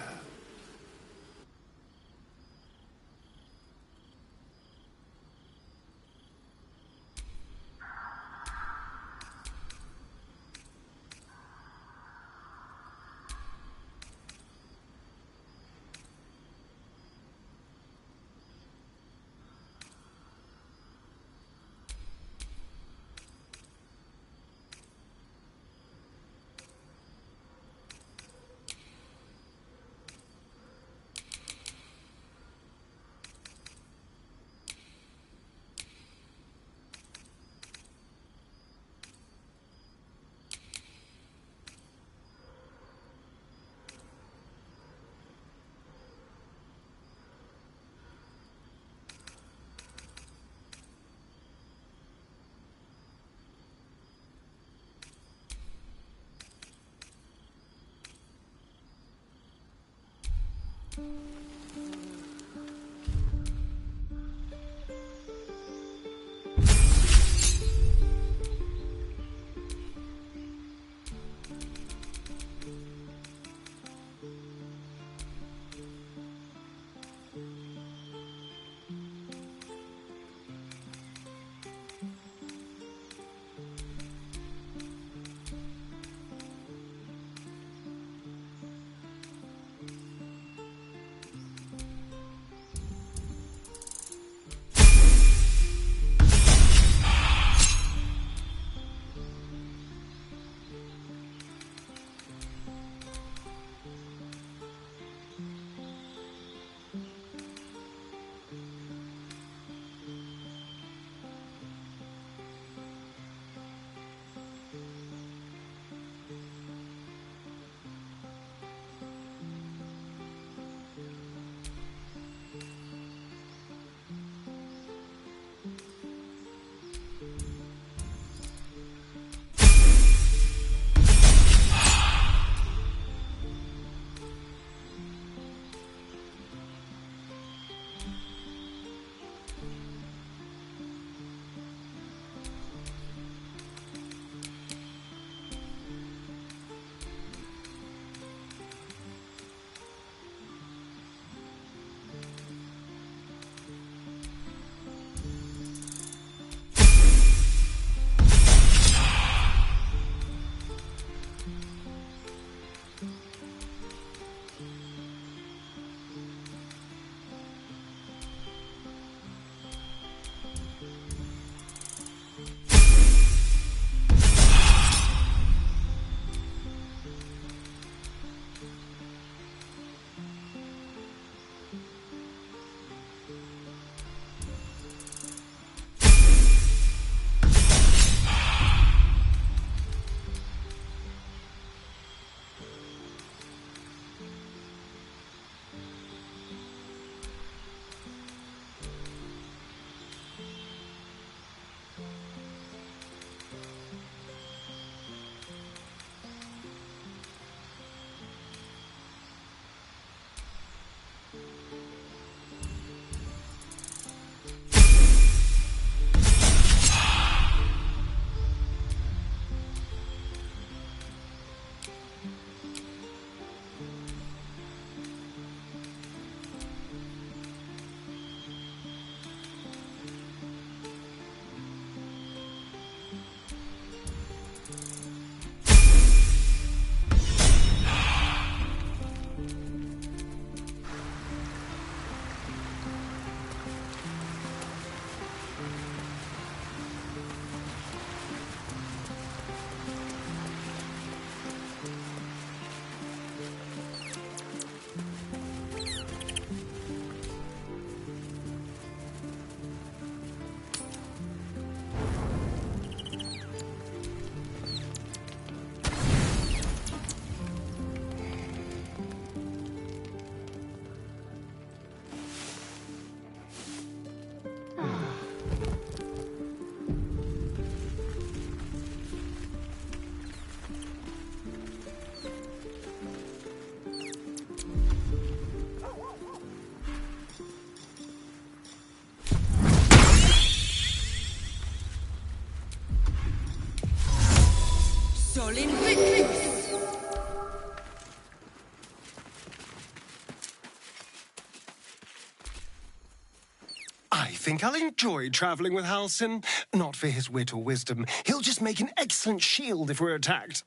I think I'll enjoy traveling with Halsin. Not for his wit or wisdom. He'll just make an excellent shield if we're attacked.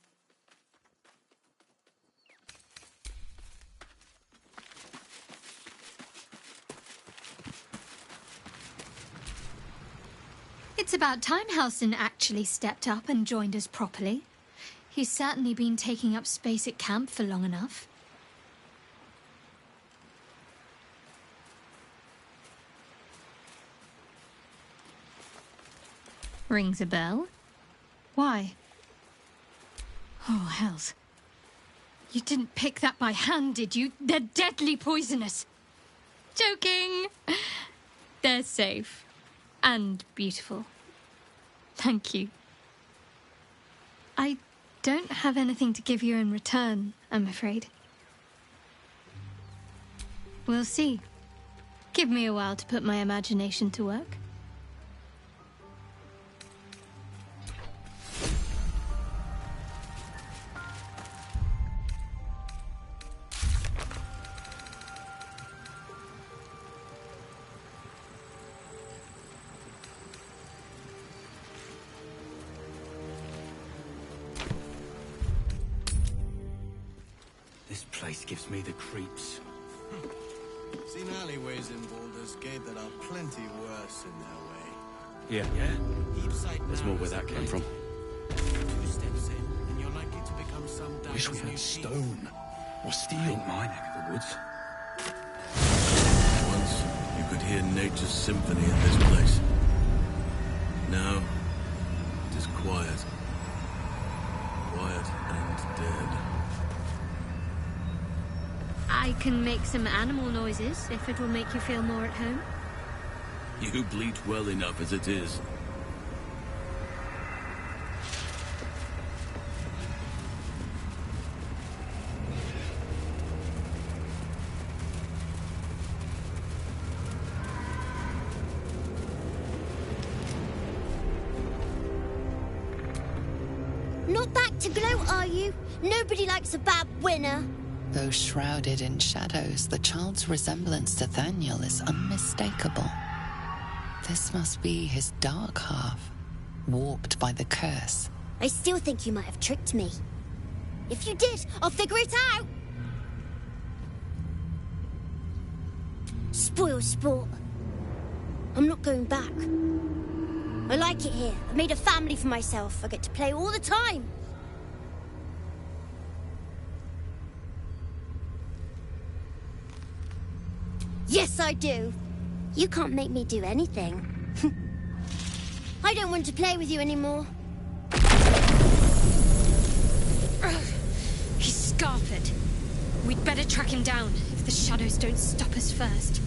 It's about time Halsin actually stepped up and joined us properly. He's certainly been taking up space at camp for long enough. Rings a bell? Why? Oh, hells. You didn't pick that by hand, did you? They're deadly poisonous. Joking. They're safe. And beautiful. Thank you. I don't have anything to give you in return, I'm afraid. We'll see. Give me a while to put my imagination to work. This place gives me the creeps. Seen alleyways in Baldur's Gate that are plenty worse in their way. Yeah. There's more where that came from. 2 steps in, and you're likely to become some Wish we dyer's new had chief. stone or steel. Ain't my neck of the woods. Once, you could hear nature's symphony in this place. Now, it is quiet. Quiet and dead. I can make some animal noises if it will make you feel more at home. You bleat well enough as it is. Not back to glow, are you? Nobody likes a bad winner. Though shrouded in shadows, the child's resemblance to Thaniel is unmistakable. This must be his dark half, warped by the curse. I still think you might have tricked me. If you did, I'll figure it out. Spoil sport. I'm not going back. I like it here. I've made a family for myself. I get to play all the time. Yes, I do. You can't make me do anything. I don't want to play with you anymore. He's Scarfed. We'd better track him down if the shadows don't stop us first.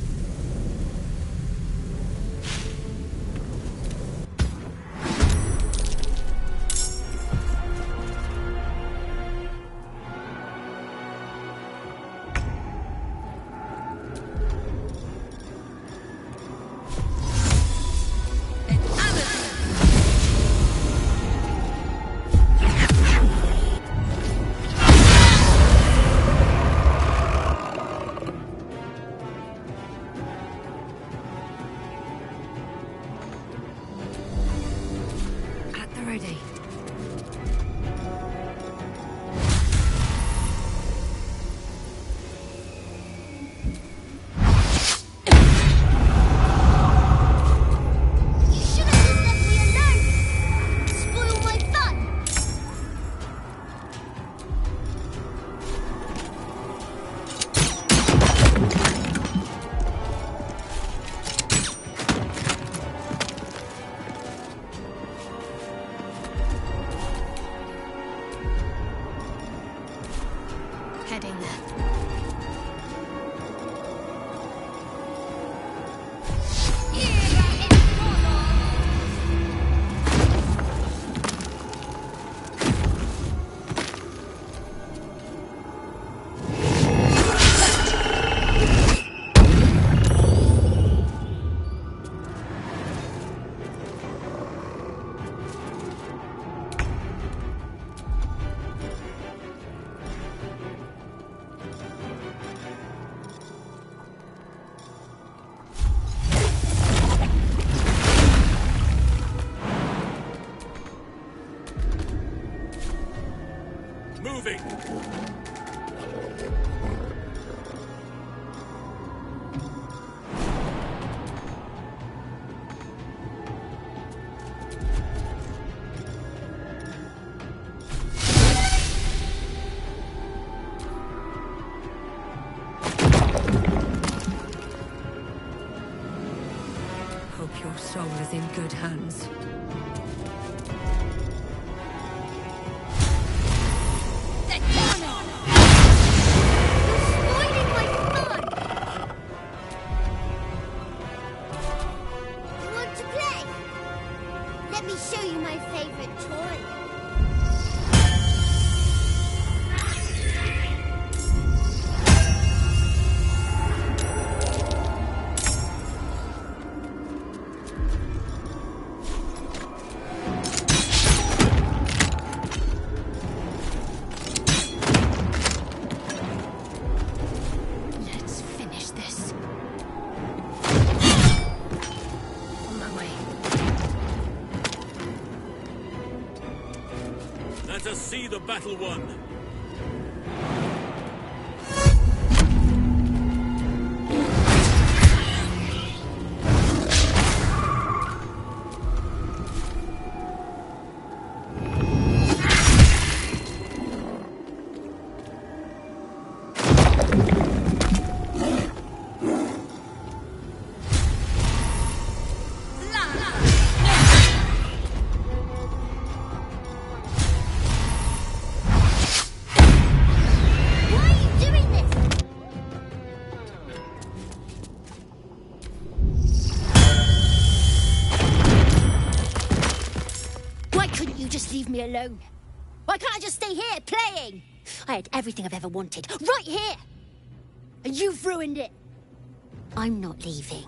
Your soul is in good hands. You want to play? Let me show you my favorite toy. see the battle won. Leave me alone. Why can't I just stay here, playing? I had everything I've ever wanted, right here! And you've ruined it. I'm not leaving.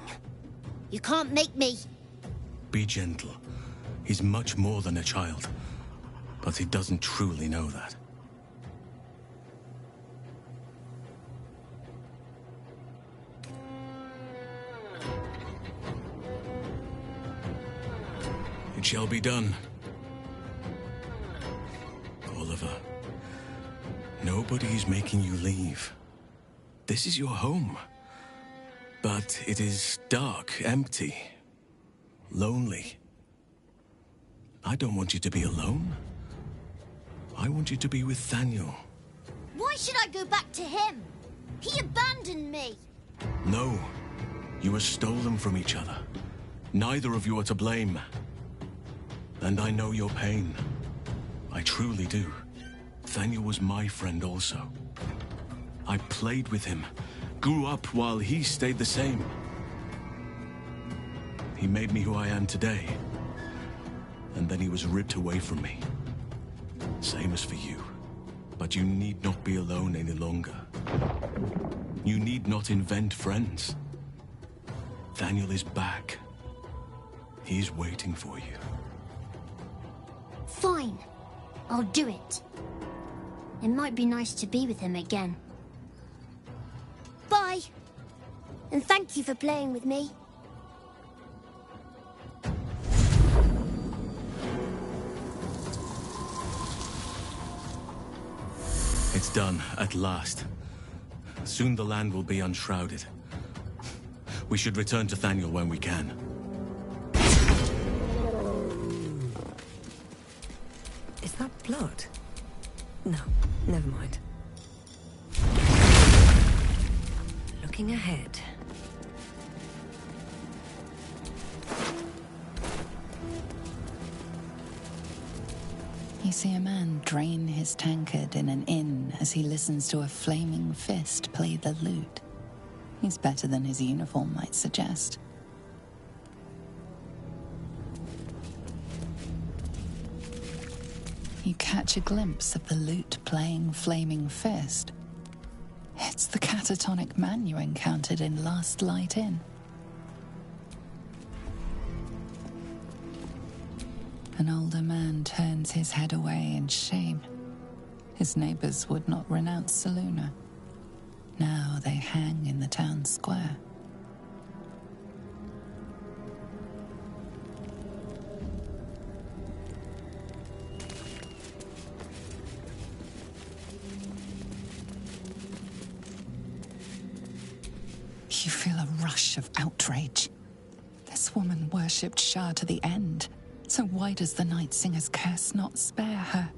You can't make me. Be gentle. He's much more than a child. But he doesn't truly know that. It shall be done. Oliver, nobody is making you leave. This is your home. But it is dark, empty, lonely. I don't want you to be alone. I want you to be with Thaniel. Why should I go back to him? He abandoned me. No, you were stolen from each other. Neither of you are to blame. And I know your pain. I truly do. Thaniel was my friend also. I played with him, grew up while he stayed the same. He made me who I am today. And then he was ripped away from me. Same as for you. But you need not be alone any longer. You need not invent friends. Thaniel is back. He's waiting for you. Fine. I'll do it. It might be nice to be with him again. Bye. And thank you for playing with me. It's done, at last. Soon the land will be unshrouded. We should return to Thaniel when we can. Is that blood? No, never mind. Looking ahead. You see a man drain his tankard in an inn as he listens to a flaming fist play the lute. He's better than his uniform might suggest. You catch a glimpse of the lute playing flaming fist. It's the catatonic man you encountered in Last Light Inn. An older man turns his head away in shame. His neighbors would not renounce Selûne. Now they hang in the town square. You feel a rush of outrage. This woman worshipped Shah to the end. So why does the Night Singer's curse not spare her?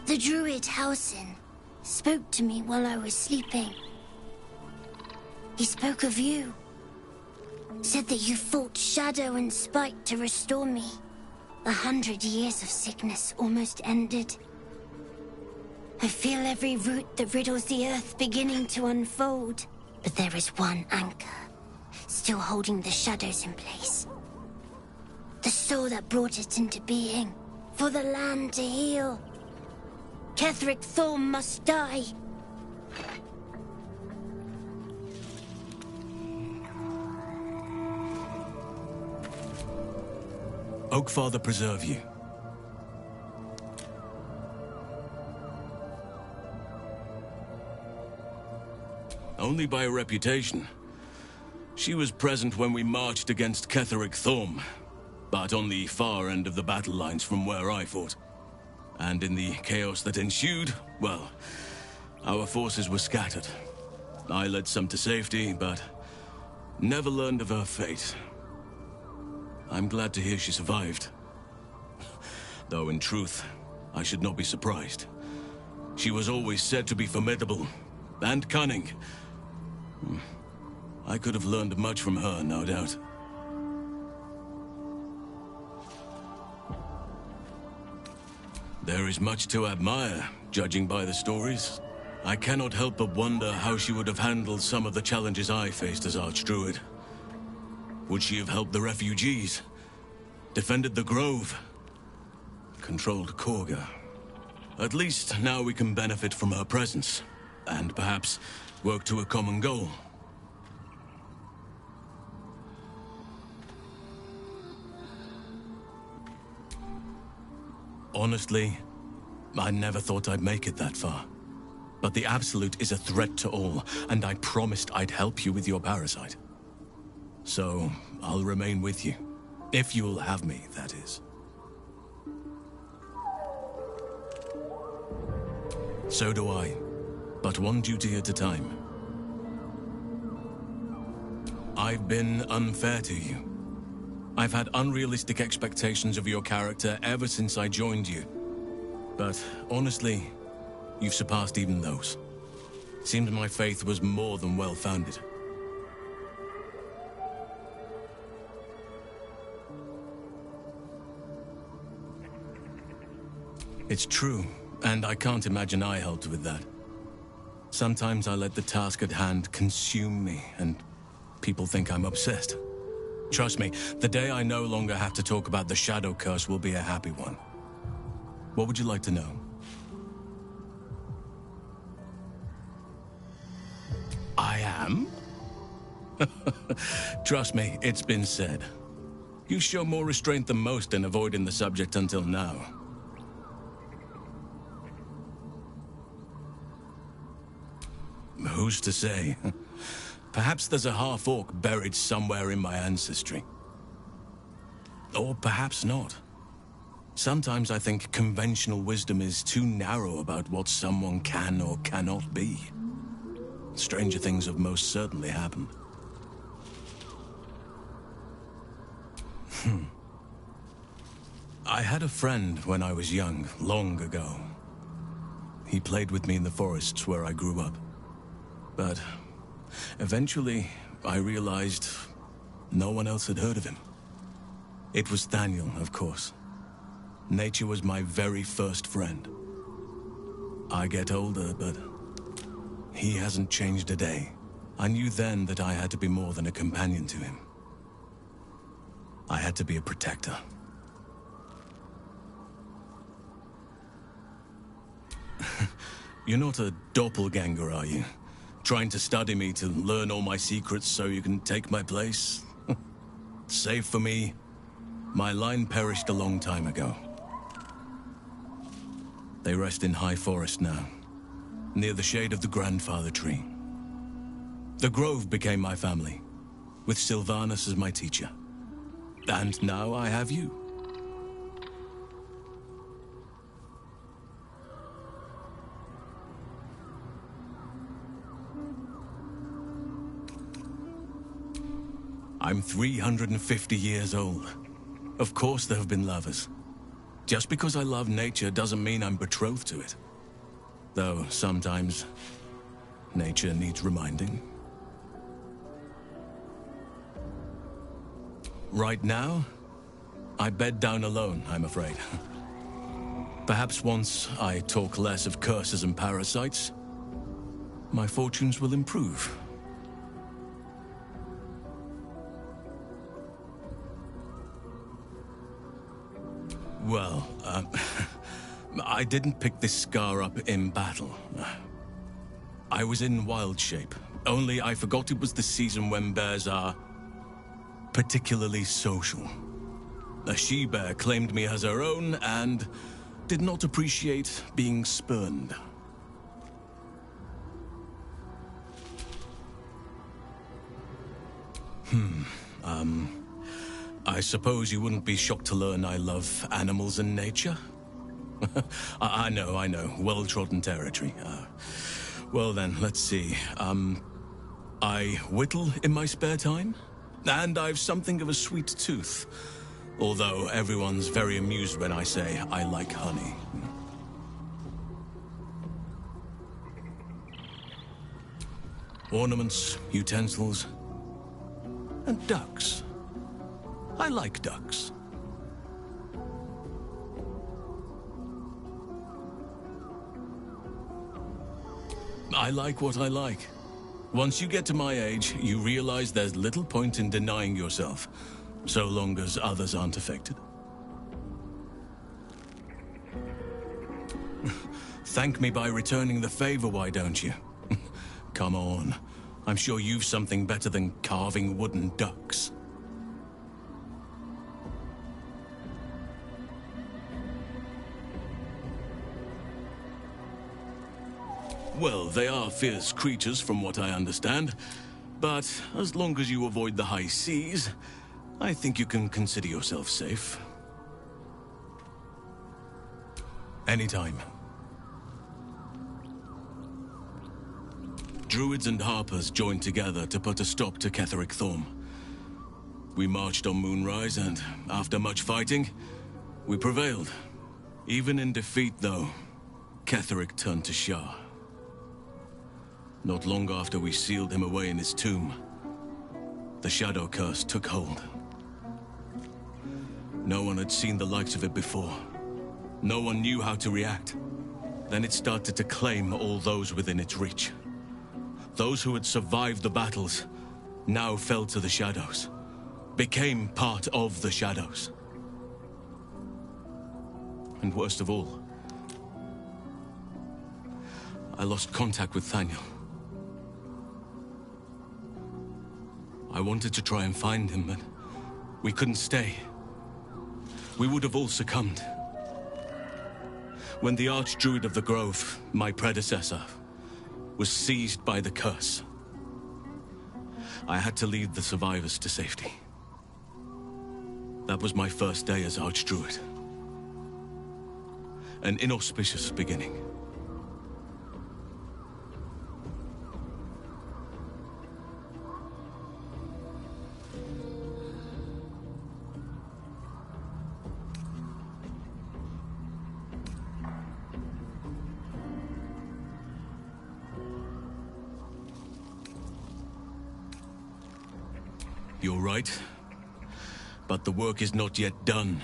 The druid Halsin spoke to me while I was sleeping. He spoke of you. Said that you fought shadow and spite to restore me. 100 years of sickness almost ended. I feel every root that riddles the earth beginning to unfold. But there is one anchor, still holding the shadows in place. The soul that brought it into being, for the land to heal. Ketheric Thorm must die. Oakfather preserve you. Only by reputation. She was present when we marched against Ketheric Thorm, but on the far end of the battle lines from where I fought. And in the chaos that ensued, well, our forces were scattered. I led some to safety, but never learned of her fate. I'm glad to hear she survived. Though in truth, I should not be surprised. She was always said to be formidable and cunning. I could have learned much from her, no doubt. There is much to admire, judging by the stories. I cannot help but wonder how she would have handled some of the challenges I faced as Archdruid. Would she have helped the refugees? Defended the Grove? Controlled Korga? At least now we can benefit from her presence, and perhaps work to a common goal. Honestly, I never thought I'd make it that far. But the Absolute is a threat to all, and I promised I'd help you with your parasite. So, I'll remain with you. If you'll have me, that is. So do I. But one duty at a time. I've been unfair to you. I've had unrealistic expectations of your character ever since I joined you. But honestly, you've surpassed even those. Seems my faith was more than well-founded. It's true, and I can't imagine I helped with that. Sometimes I let the task at hand consume me, and people think I'm obsessed. Trust me, the day I no longer have to talk about the Shadow Curse will be a happy one. What would you like to know? I am? Trust me, it's been said. You show more restraint than most in avoiding the subject until now. Who's to say? Perhaps there's a half-orc buried somewhere in my ancestry. Or perhaps not. Sometimes I think conventional wisdom is too narrow about what someone can or cannot be. Stranger things have most certainly happened. I had a friend when I was young, long ago. He played with me in the forests where I grew up. But eventually, I realized no one else had heard of him. It was Daniel, of course. Nature was my very first friend. I get older, but he hasn't changed a day. I knew then that I had to be more than a companion to him. I had to be a protector. You're not a doppelganger, are you? Trying to study me to learn all my secrets so you can take my place? Save for me, my line perished a long time ago. They rest in High Forest now, near the shade of the grandfather tree. The Grove became my family, with Sylvanas as my teacher. And now I have you. I'm 350 years old. Of course there have been lovers. Just because I love nature doesn't mean I'm betrothed to it. Though sometimes, nature needs reminding. Right now, I bed down alone, I'm afraid. Perhaps once I talk less of curses and parasites, my fortunes will improve. Well, I didn't pick this scar up in battle. I was in wild shape, only I forgot it was the season when bears are particularly social. A she-bear claimed me as her own and did not appreciate being spurned. I suppose you wouldn't be shocked to learn I love animals and nature? I know. Well-trodden territory. Well then, let's see. I whittle in my spare time, and I've something of a sweet tooth. Although everyone's very amused when I say I like honey. Ornaments, utensils, and ducks. I like ducks. I like what I like. Once you get to my age, you realize there's little point in denying yourself, so long as others aren't affected. Thank me by returning the favor, why don't you? Come on. I'm sure you've something better than carving wooden ducks. Well, they are fierce creatures from what I understand, but as long as you avoid the high seas, I think you can consider yourself safe. Anytime. Druids and Harpers joined together to put a stop to Ketheric Thorm. We marched on Moonrise, and after much fighting, we prevailed. Even in defeat, though, Ketheric turned to Shah. Not long after we sealed him away in his tomb, the Shadow Curse took hold. No one had seen the likes of it before. No one knew how to react. Then it started to claim all those within its reach. Those who had survived the battles now fell to the shadows, became part of the shadows. And worst of all, I lost contact with Thaniel. I wanted to try and find him, but we couldn't stay. We would have all succumbed. When the Archdruid of the Grove, my predecessor, was seized by the curse, I had to lead the survivors to safety. That was my first day as Archdruid. An inauspicious beginning. You're right, but the work is not yet done.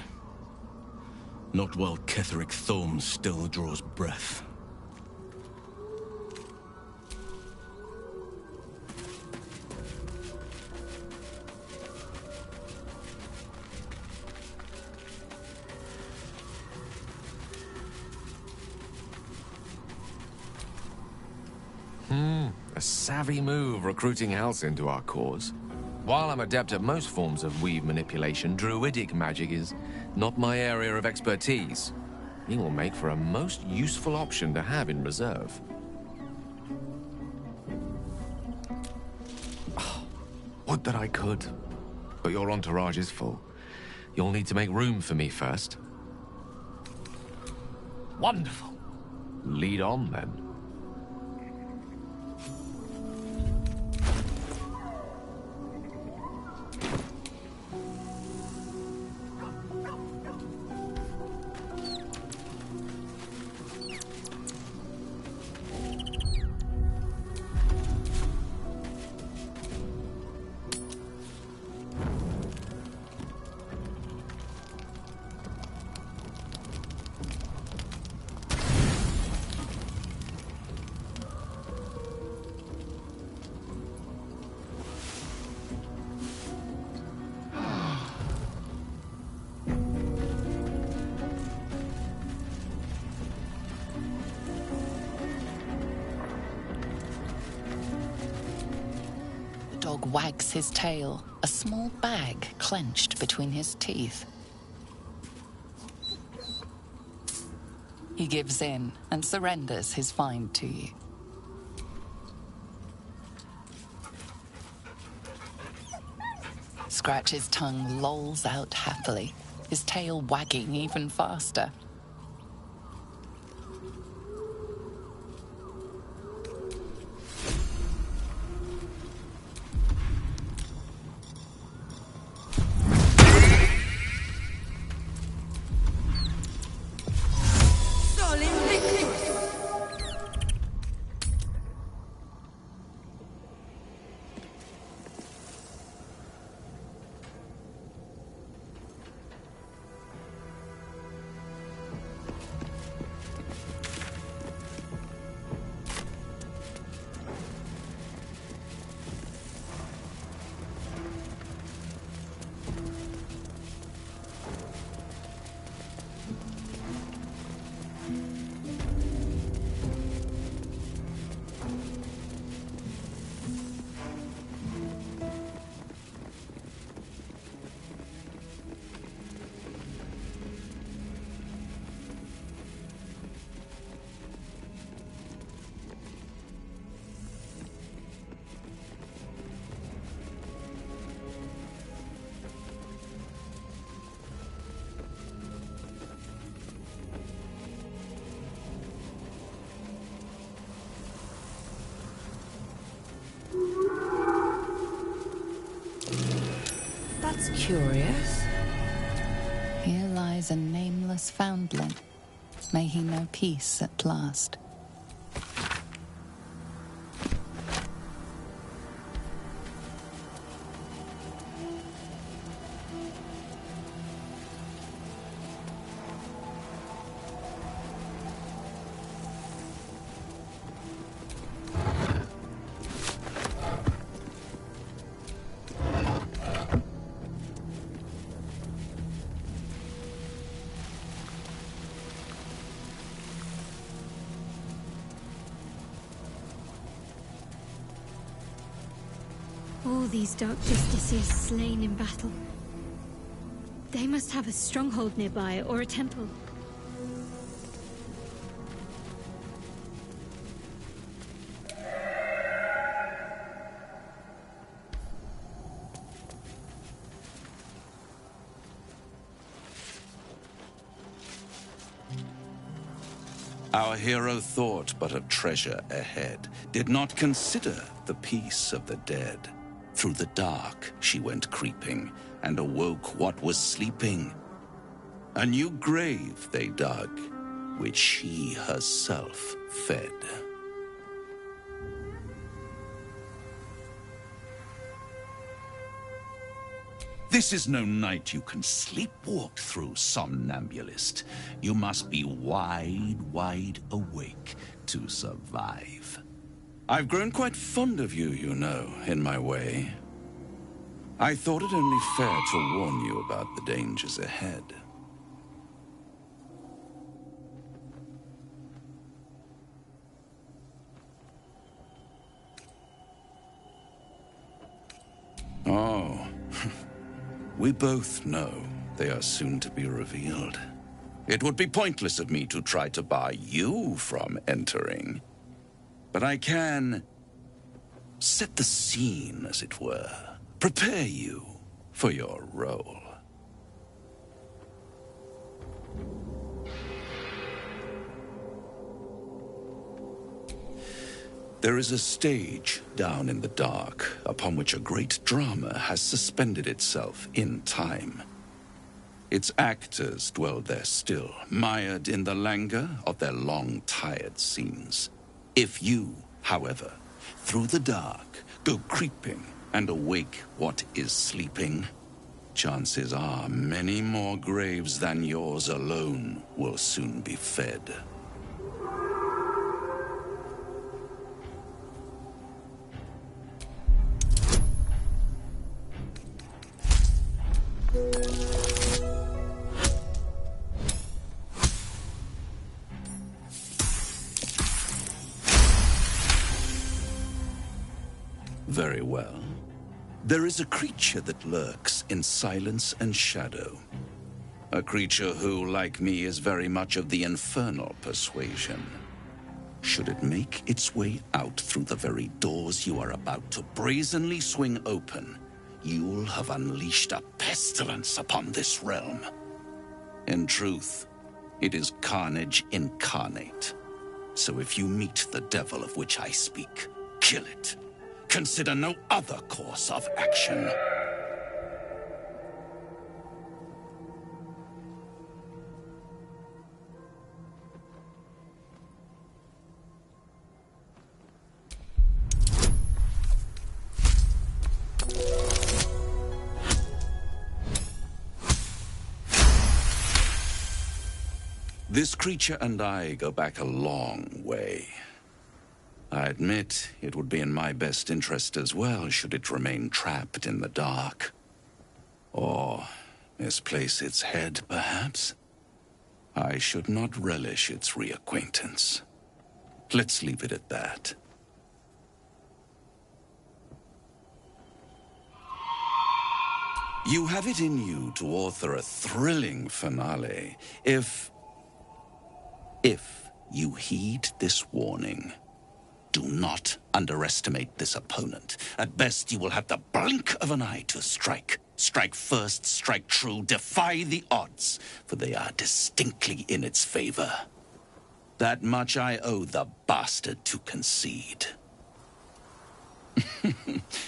Not while Ketheric Thorm still draws breath. A savvy move recruiting Halsin into our cause. While I'm adept at most forms of weave manipulation, druidic magic is not my area of expertise. He will make for a most useful option to have in reserve. Oh, would that I could. But your entourage is full. You'll need to make room for me first. Wonderful. Lead on, then. Wags his tail, a small bag clenched between his teeth. He gives in and surrenders his find to you. Scratch's tongue lolls out happily, his tail wagging even faster. That's curious. Here lies a nameless foundling. May he know peace at last. All these dark justiciars slain in battle. They must have a stronghold nearby, or a temple. Our hero thought but of treasure ahead, did not consider the peace of the dead. Through the dark she went creeping, and awoke what was sleeping. A new grave they dug, which she herself fed. This is no night you can sleepwalk through, somnambulist. You must be wide awake to survive. I've grown quite fond of you, you know, in my way. I thought it only fair to warn you about the dangers ahead. Oh. We both know they are soon to be revealed. It would be pointless of me to try to bar you from entering. But I can set the scene, as it were. Prepare you for your role. There is a stage down in the dark upon which a great drama has suspended itself in time. Its actors dwell there still, mired in the languor of their long, tired scenes. If you, however, through the dark, go creeping and awake what is sleeping, chances are many more graves than yours alone will soon be fed. Very well. There is a creature that lurks in silence and shadow. A creature who, like me, is very much of the infernal persuasion. Should it make its way out through the very doors you are about to brazenly swing open, you'll have unleashed a pestilence upon this realm. In truth, it is carnage incarnate. So if you meet the devil of which I speak, kill it. Consider no other course of action. This creature and I go back a long way. I admit it would be in my best interest as well should it remain trapped in the dark. Or misplace its head, perhaps? I should not relish its reacquaintance. Let's leave it at that. You have it in you to author a thrilling finale if you heed this warning. Do not underestimate this opponent. At best, you will have the blink of an eye to strike. Strike first, strike true, defy the odds, for they are distinctly in its favor. That much I owe the bastard to concede.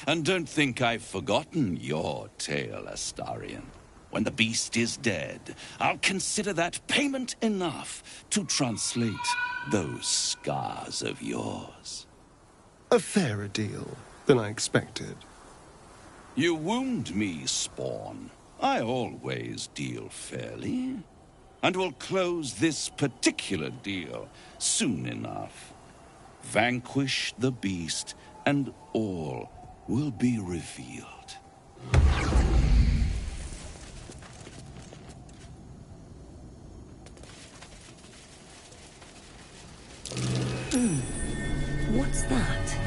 And don't think I've forgotten your tale, Astarion. When the beast is dead, I'll consider that payment enough to translate those scars of yours. A fairer deal than I expected. You wound me, Spawn. I always deal fairly. And will close this particular deal soon enough. Vanquish the beast, and all will be revealed. What's that?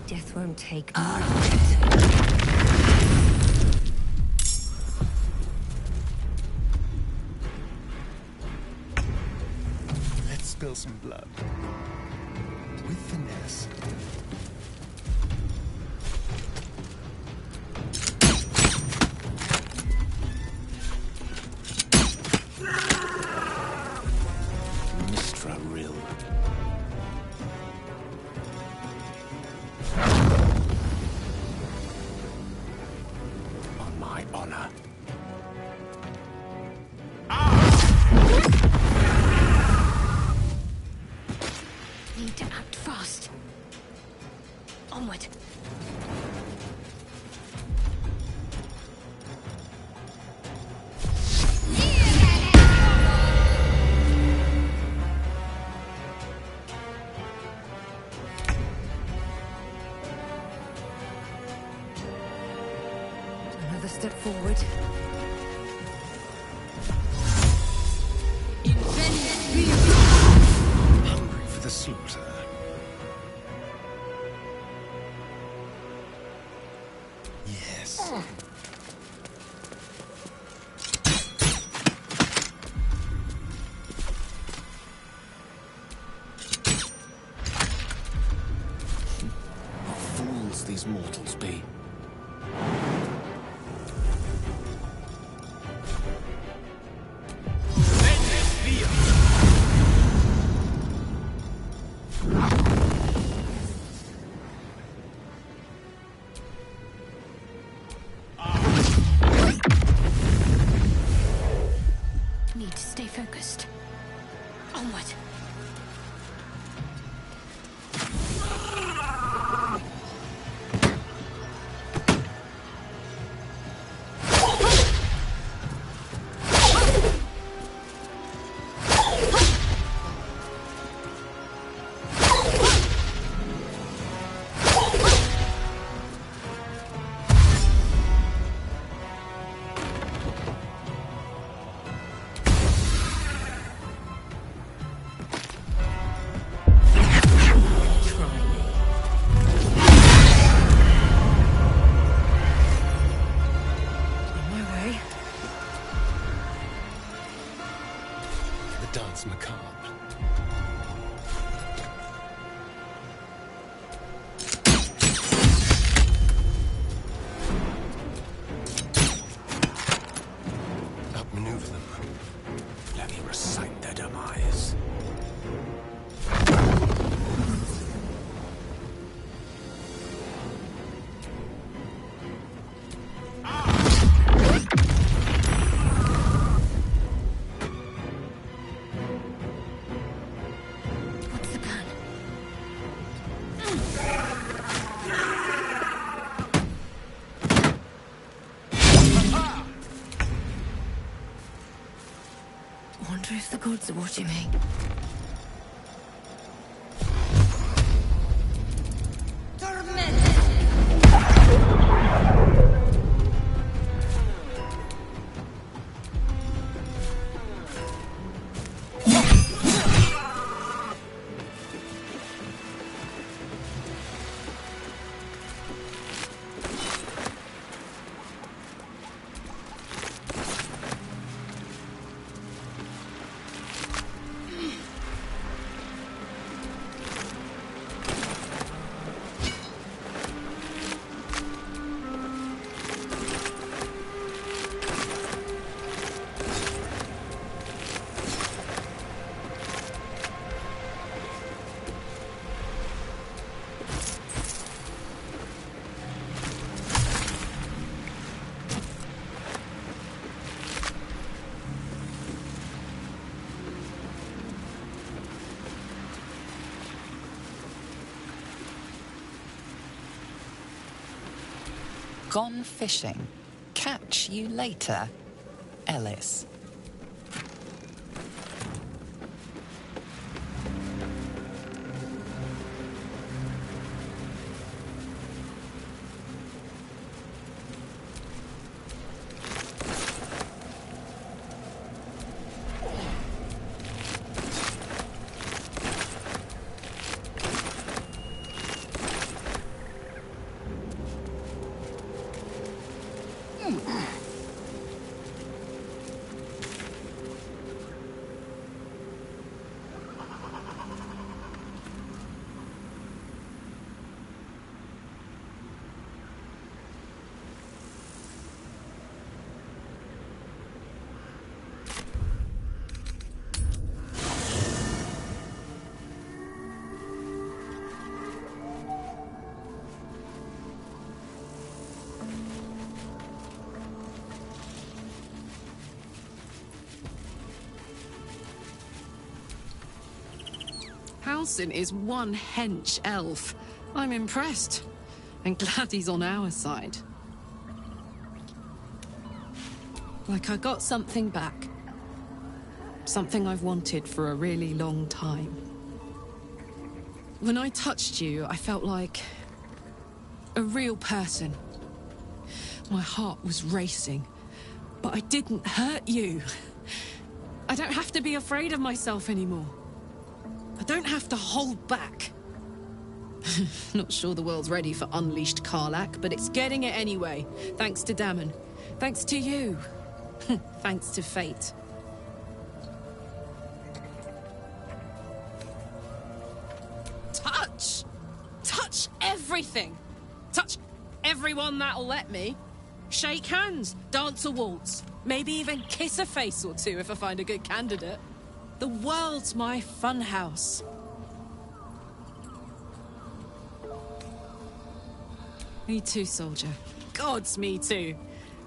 Death won't take more of it. Let's spill some blood. With finesse. Mistra Rill. On my honor. Need to act fast. Onward. Another step forward. Hungry for the slaughter. Yes. What fools these mortals be. focused. Onward. Dance macabre. Outmaneuver them. Let me recite their demise. Wonder if the gods are watching me. Gone fishing. Catch you later, Ellis. Halsin is one hench elf. I'm impressed. And glad he's on our side. Like I got something back. Something I've wanted for a really long time. When I touched you, I felt like a real person. My heart was racing, but I didn't hurt you. I don't have to be afraid of myself anymore. I don't have to hold back. Not sure the world's ready for unleashed Karlach, but it's getting it anyway. Thanks to Dammon. Thanks to you. Thanks to fate. Touch! Touch everything! Touch everyone that'll let me. Shake hands, dance a waltz, maybe even kiss a face or two if I find a good candidate. The world's my funhouse. Me too, soldier. Gods, me too.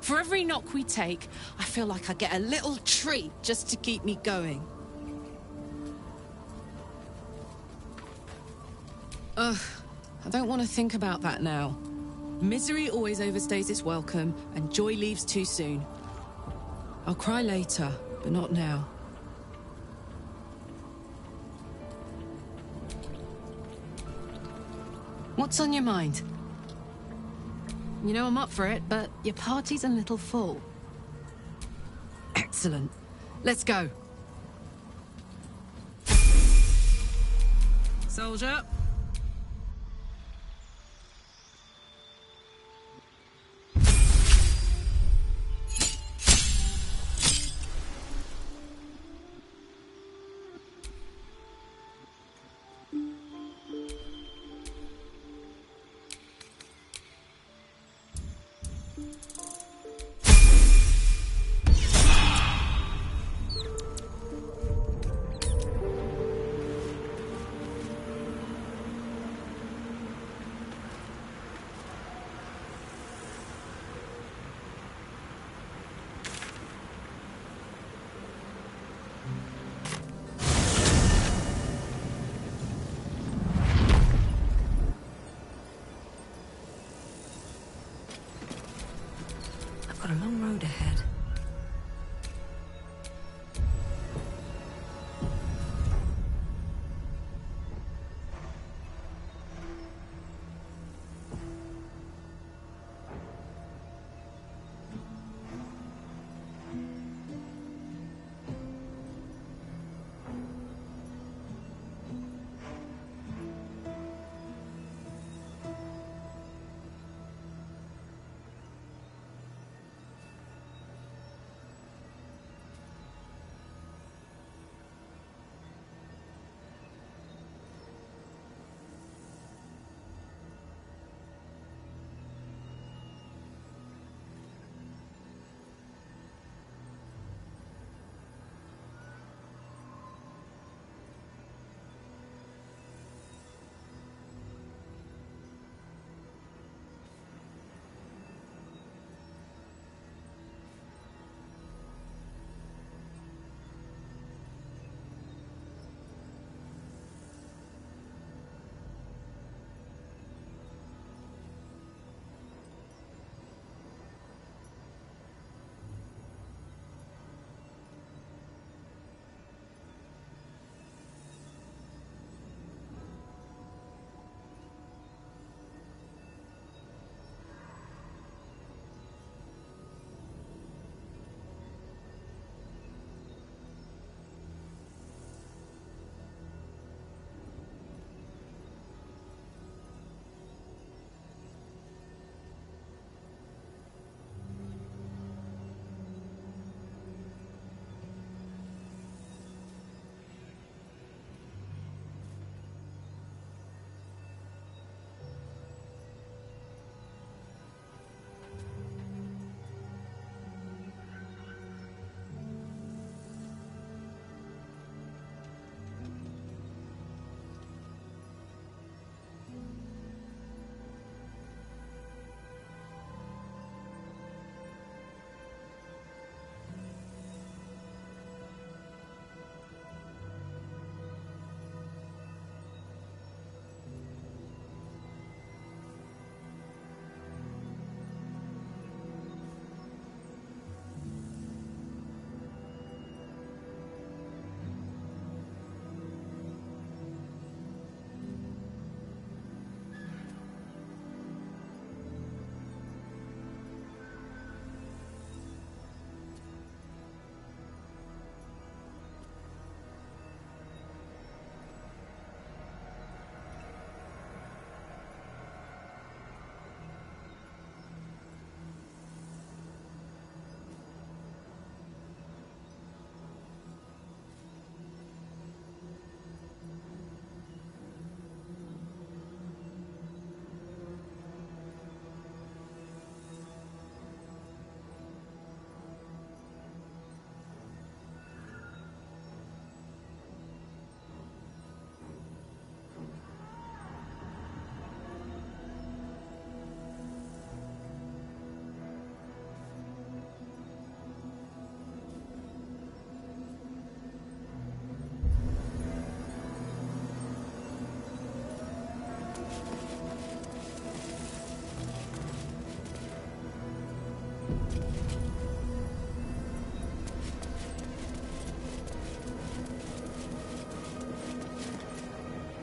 For every knock we take, I feel like I get a little treat just to keep me going. Ugh, I don't want to think about that now. Misery always overstays its welcome, and joy leaves too soon. I'll cry later, but not now. What's on your mind? You know I'm up for it, but your party's a little full. Excellent. Let's go. Soldier. I've got a long road ahead.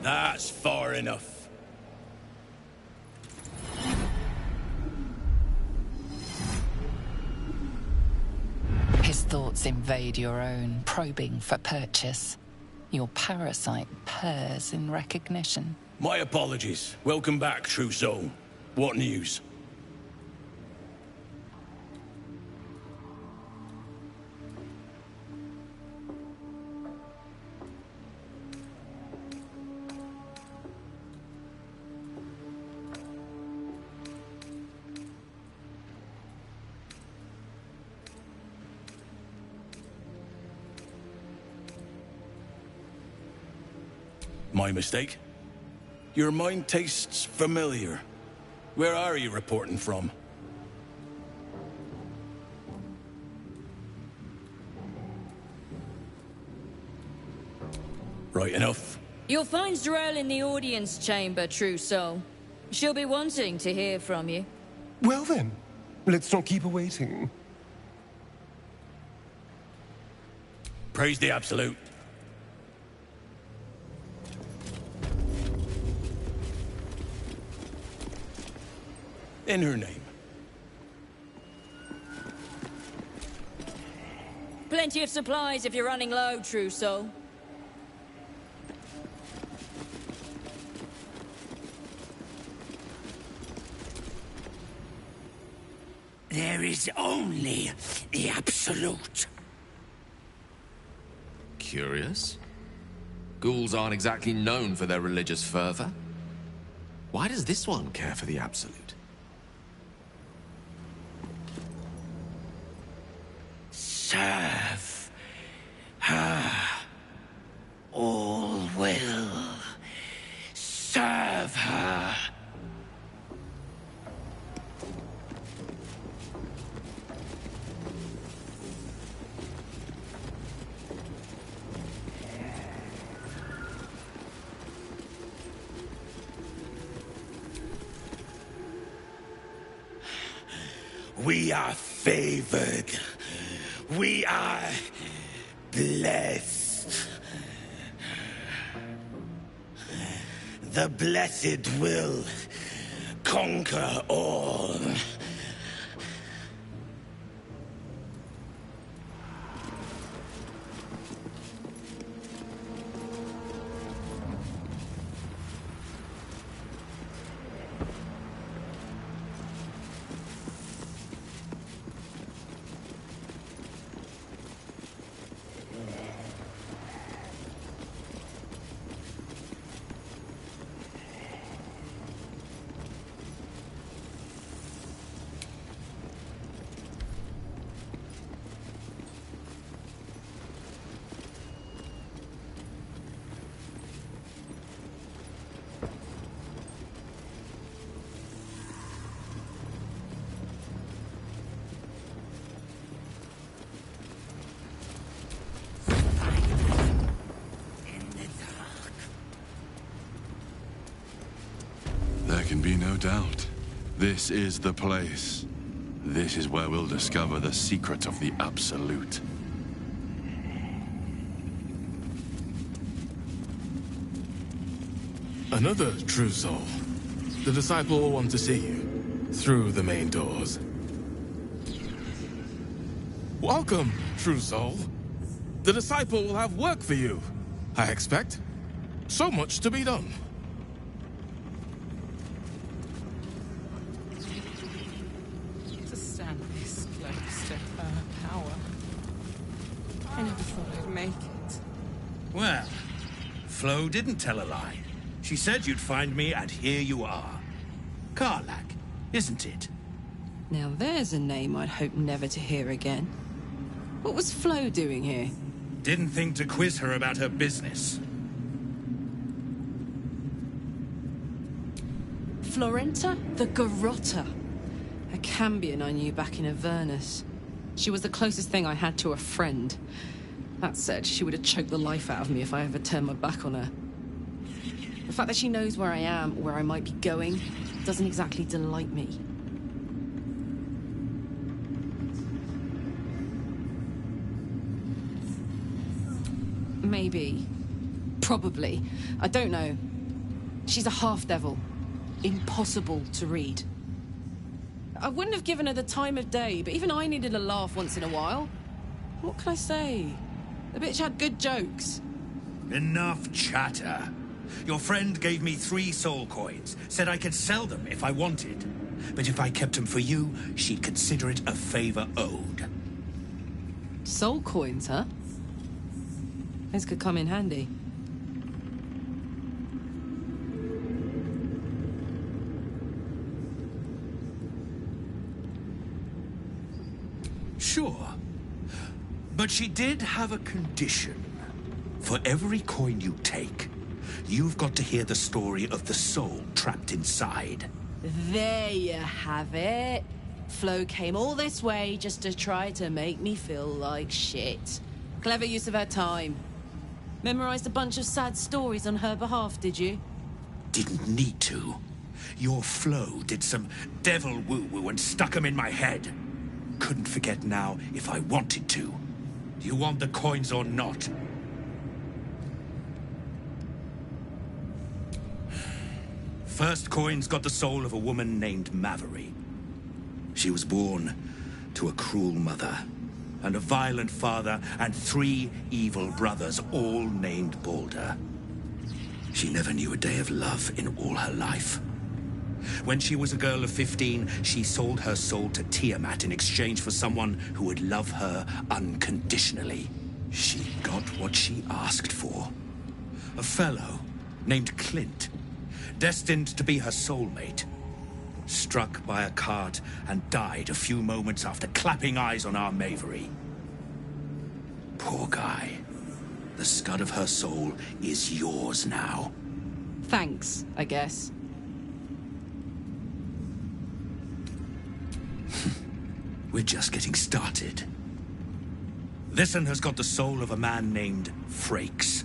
That's far enough. His thoughts invade your own, probing for purchase. Your parasite purrs in recognition. My apologies. Welcome back, true soul. What news? My mistake? Your mind tastes familiar. Where are you reporting from? Right enough. You'll find Z'rell in the audience chamber, true soul. She'll be wanting to hear from you. Well then, let's not keep her waiting. Praise the Absolute. In her name. Plenty of supplies if you're running low, true soul. There is only the Absolute. Curious. Ghouls aren't exactly known for their religious fervor. Why does this one care for the Absolute? Serve her. All will serve her. We are favored. We are blessed. The blessed will conquer all. There can be no doubt. This is the place. This is where we'll discover the secret of the Absolute. Another true soul. The disciple will want to see you through the main doors. Welcome, true soul. The disciple will have work for you, I expect. So much to be done. To stand this close to her power. I never thought I'd make it. Well, Flo didn't tell a lie. She said you'd find me, and here you are. Karlach, isn't it? Now there's a name I'd hope never to hear again. What was Flo doing here? Didn't think to quiz her about her business. Florenta the Garotta. A Cambion I knew back in Avernus. She was the closest thing I had to a friend. That said, she would have choked the life out of me if I ever turned my back on her. The fact that she knows where I am, where I might be going, doesn't exactly delight me. Maybe. Probably. I don't know. She's a half-devil. Impossible to read. I wouldn't have given her the time of day, but even I needed a laugh once in a while. What can I say? The bitch had good jokes. Enough chatter. Your friend gave me 3 soul coins, said I could sell them if I wanted. But if I kept them for you, she'd consider it a favor owed. Soul coins, huh? This could come in handy. Sure. But she did have a condition. For every coin you take, you've got to hear the story of the soul trapped inside. There you have it. Flo came all this way just to try to make me feel like shit. Clever use of her time. Memorized a bunch of sad stories on her behalf, did you? Didn't need to. Your Flo did some devil woo-woo and stuck 'em in my head. Couldn't forget now if I wanted to. Do you want the coins or not? First coin's got the soul of a woman named Maveri. She was born to a cruel mother, and a violent father, and 3 evil brothers, all named Baldur. She never knew a day of love in all her life. When she was a girl of 15, she sold her soul to Tiamat in exchange for someone who would love her unconditionally. She got what she asked for. A fellow named Clint, destined to be her soulmate. Struck by a cart and died a few moments after clapping eyes on our Maveri. Poor guy. The scud of her soul is yours now. Thanks, I guess. We're just getting started. This one has got the soul of a man named Frakes.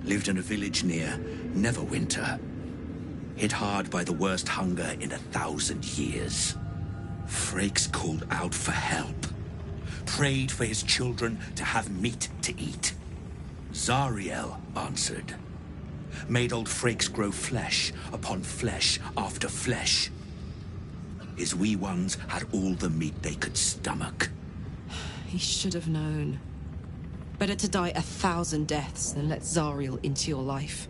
Lived in a village near Neverwinter. Hit hard by the worst hunger in 1,000 years. Frakes called out for help. Prayed for his children to have meat to eat. Zariel answered. Made old Frakes grow flesh upon flesh after flesh. His wee ones had all the meat they could stomach. He should have known. Better to die 1,000 deaths than let Zariel into your life.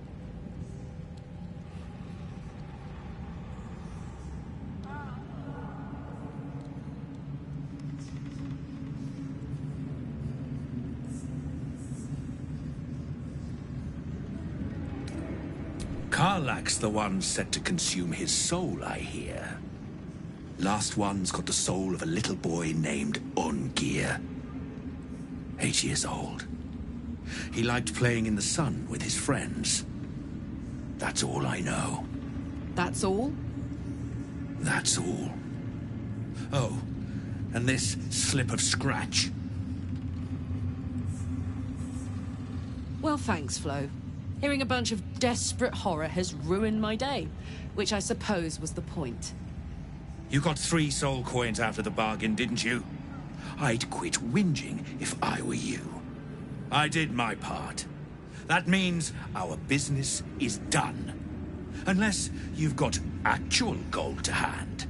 Karlak's the one set to consume his soul, I hear. Last one's got the soul of a little boy named Ungir. 8 years old. He liked playing in the sun with his friends. That's all I know. That's all? That's all. Oh, and this slip of scratch. Well, thanks, Flo. Hearing a bunch of desperate horror has ruined my day, which I suppose was the point. You got 3 soul coins out of the bargain, didn't you? I'd quit whinging if I were you. I did my part. That means our business is done. Unless you've got actual gold to hand.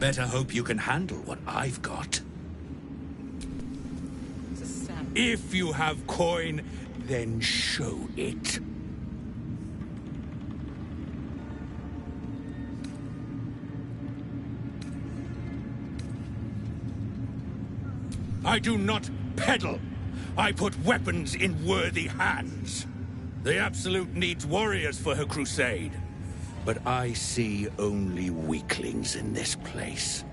Better hope you can handle what I've got. If you have coin, then show it. I do not peddle. I put weapons in worthy hands. The Absolute needs warriors for her crusade. But I see only weaklings in this place.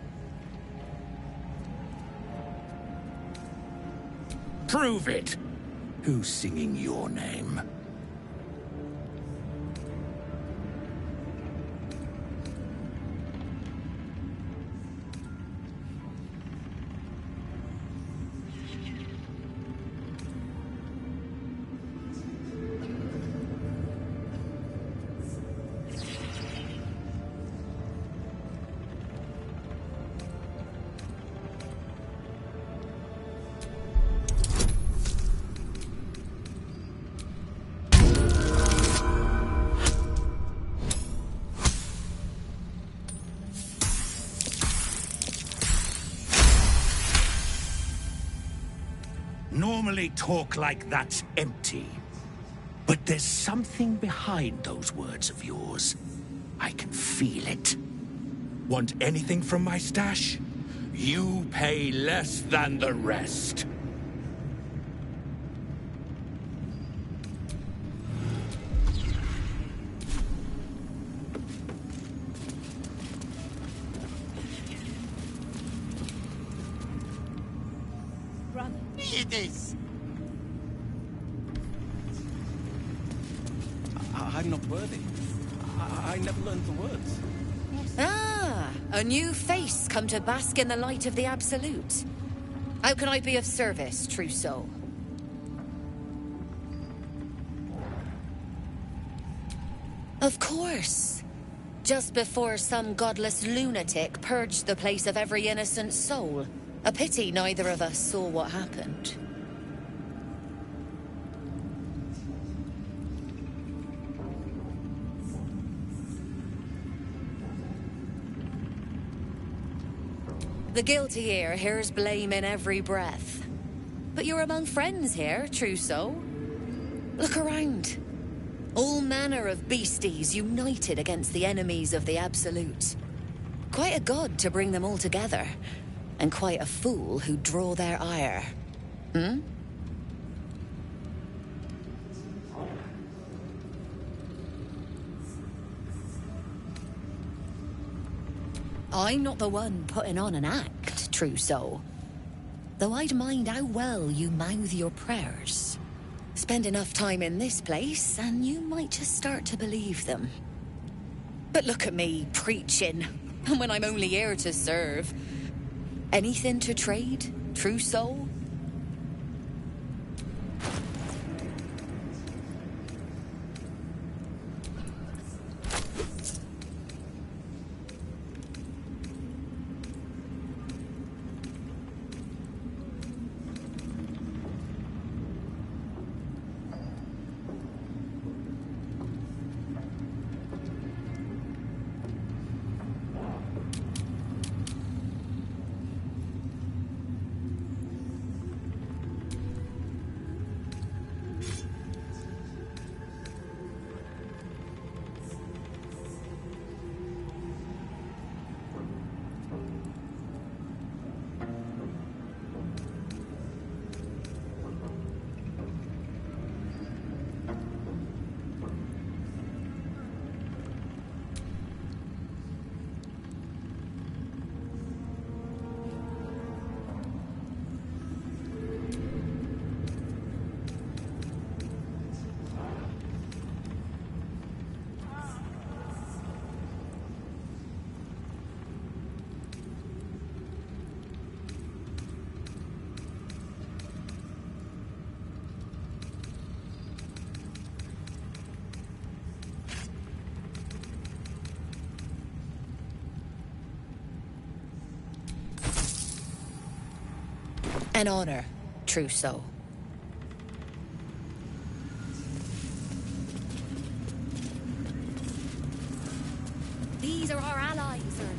Prove it! Who's singing your name? Normally talk like that's empty. But there's something behind those words of yours. I can feel it. Want anything from my stash? You pay less than the rest. It is. I'm not worthy. I never learned the words. Ah, a new face come to bask in the light of the Absolute. How can I be of service, true soul? Of course. Just before some godless lunatic purged the place of every innocent soul. A pity neither of us saw what happened. The guilty here hears blame in every breath. But you're among friends here, true soul. Look around. All manner of beasties united against the enemies of the Absolute. Quite a god to bring them all together. And quite a fool who'd draw their ire. Hmm? I'm not the one putting on an act, true soul. Though I'd mind how well you mouth your prayers. Spend enough time in this place, and you might just start to believe them. But look at me, preaching. And when I'm only here to serve. Anything to trade, true soul? An honor, true soul. These are our allies, Erna.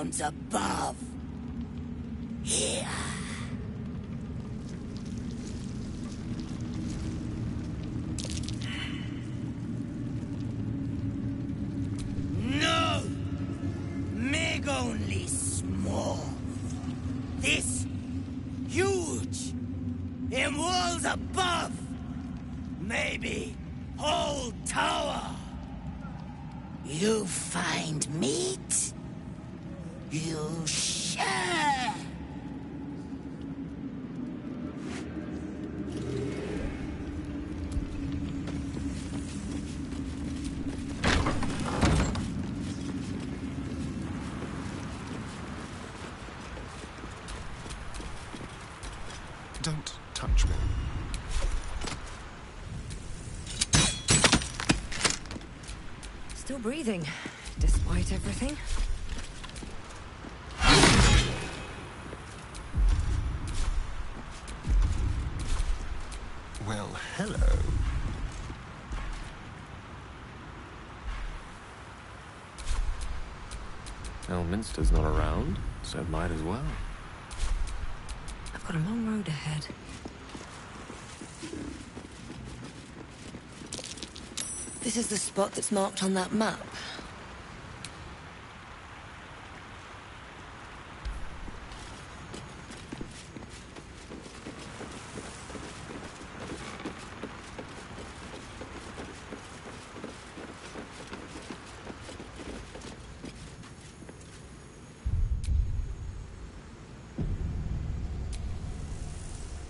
realms above. Here. No! Meg only small. This huge. In walls above. Maybe whole tower. You find meat? You share. Don't touch me. Still breathing, despite everything. Well, hello. Elminster's not around, so might as well. I've got a long road ahead. This is the spot that's marked on that map.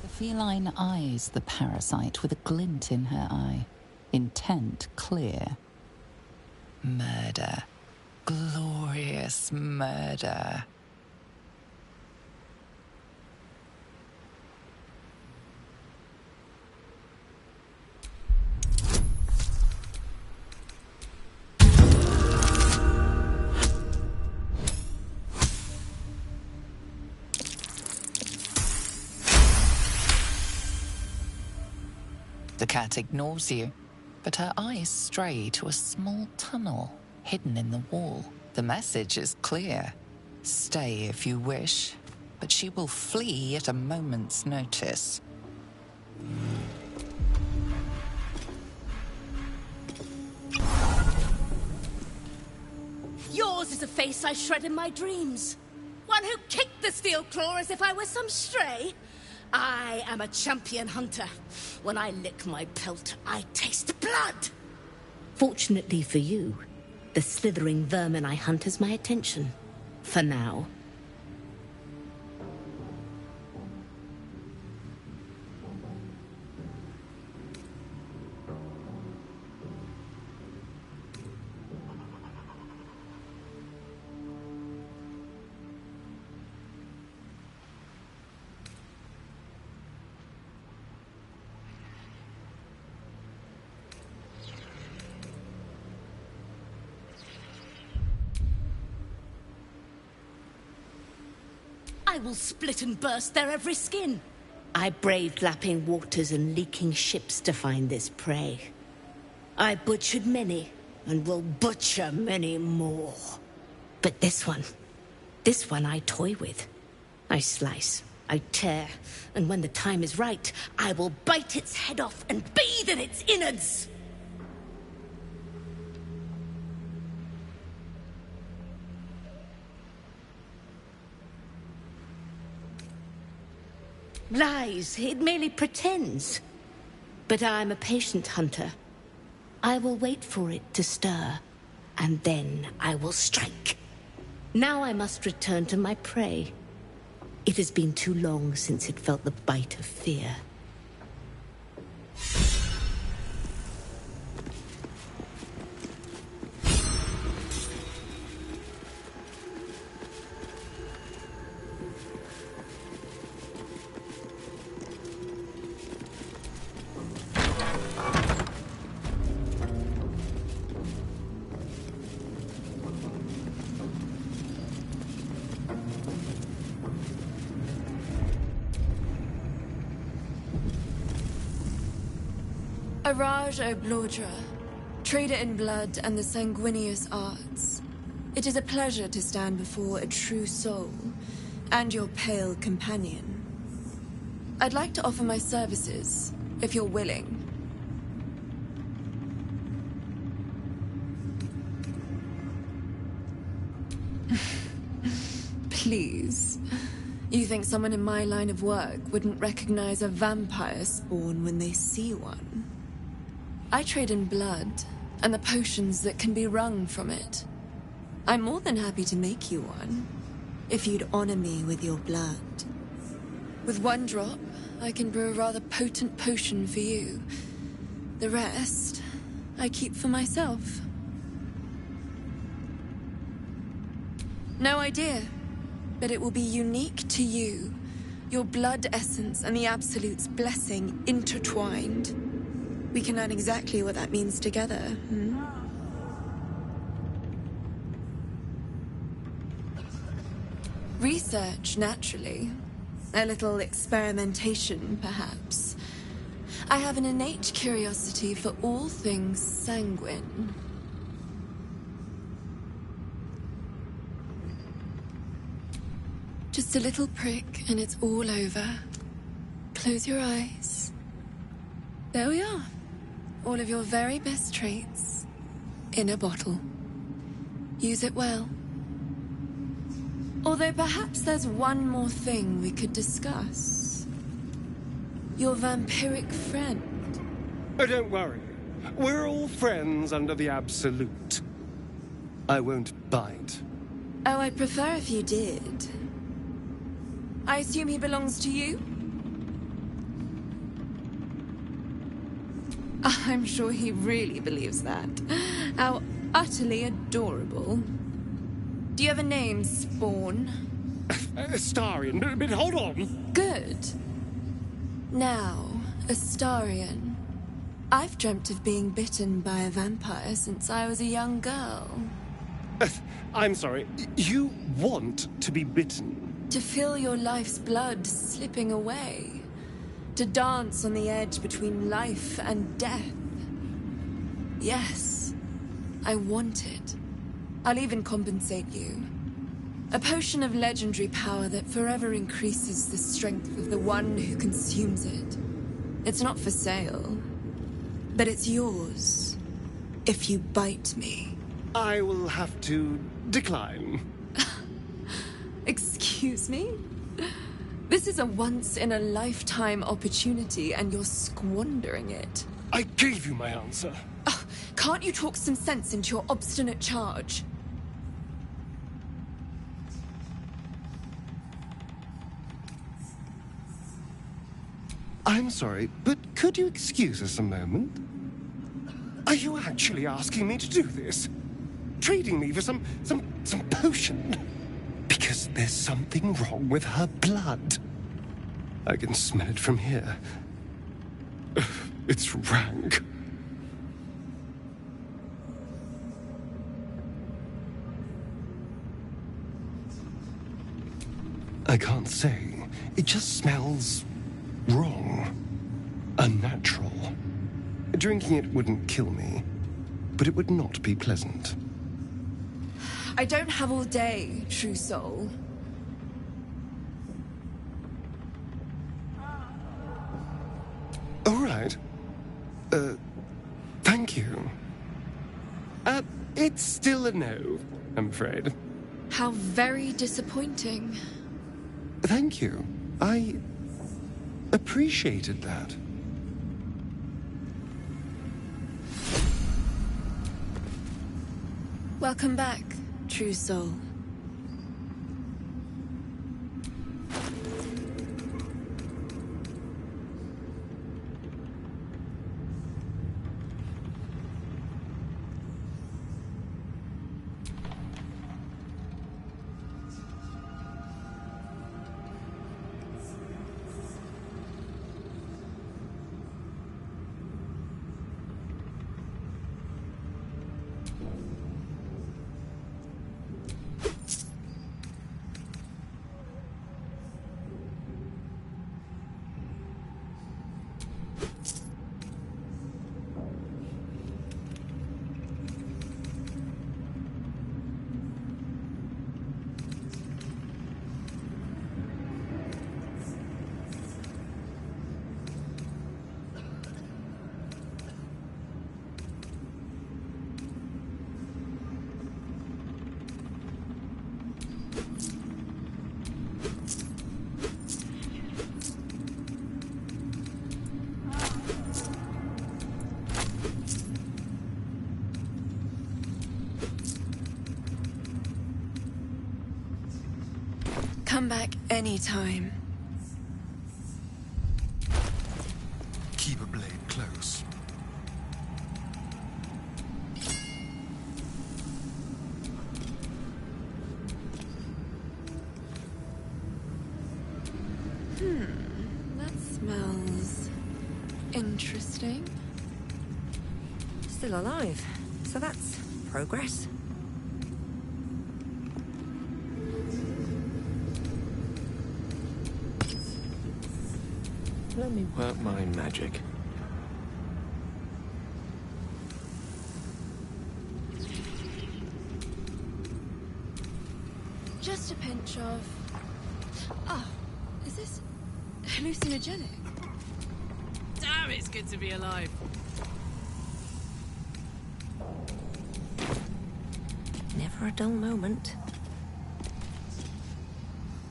The feline eyes the parasite with a glint in her eye. Intent clear. Murder. Glorious murder. The cat ignores you, but her eyes stray to a small tunnel hidden in the wall. The message is clear. Stay if you wish, but she will flee at a moment's notice. Yours is a face I shred in my dreams. One who kicked the steel claw as if I were some stray. I am a champion hunter. When I lick my pelt, I taste blood. Fortunately for you, the slithering vermin I hunt has my attention. For now. I will split and burst their every skin. I braved lapping waters and leaking ships to find this prey. I butchered many, and will butcher many more. But this one I toy with. I slice, I tear, and when the time is right, I will bite its head off and bathe in its innards. Lies, it merely pretends. But I'm a patient hunter. I will wait for it to stir, and then I will strike. Now I must return to my prey. It has been too long since it felt the bite of fear. Araj Oblodra, trader in blood and the sanguineous arts. It is a pleasure to stand before a true soul, and your pale companion. I'd like to offer my services, if you're willing. Please. You think someone in my line of work wouldn't recognize a vampire spawn when they see one? I trade in blood, and the potions that can be wrung from it. I'm more than happy to make you one, if you'd honor me with your blood. With one drop, I can brew a rather potent potion for you. The rest, I keep for myself. No idea, but it will be unique to you. Your blood essence and the Absolute's blessing intertwined. We can learn exactly what that means together, hmm? Research, naturally. A little experimentation, perhaps. I have an innate curiosity for all things sanguine. Just a little prick and it's all over. Close your eyes. There we are. All of your very best traits in a bottle. Use it well. Although perhaps there's one more thing we could discuss. Your vampiric friend. Oh, don't worry. We're all friends under the Absolute. I won't bite. Oh, I'd prefer if you did. I assume he belongs to you? I'm sure he really believes that. How utterly adorable. Do you have a name, Spawn? Astarion, but hold on. Good. Now, Astarion. I've dreamt of being bitten by a vampire since I was a young girl. I'm sorry, you want to be bitten? To feel your life's blood slipping away. To dance on the edge between life and death. Yes, I want it. I'll even compensate you. A potion of legendary power that forever increases the strength of the one who consumes it. It's not for sale, but it's yours if you bite me. I will have to decline. Excuse me? This is a once-in-a-lifetime opportunity, and you're squandering it. I gave you my answer. Can't you talk some sense into your obstinate charge? I'm sorry, but could you excuse us a moment? Are you actually asking me to do this? Trading me for some potion? Because there's something wrong with her blood. I can smell it from here. It's rank. I can't say. It just smells wrong. Unnatural. Drinking it wouldn't kill me, but it would not be pleasant. I don't have all day, true soul. All right. Thank you. It's still a no, I'm afraid. How very disappointing. Thank you. I appreciated that. Welcome back, true soul. Come back anytime. Keep a blade close. That smells interesting. Still alive. So that's progress. Let me work my magic. Just a pinch of... Oh, is this hallucinogenic? Damn, it's good to be alive. Never a dull moment.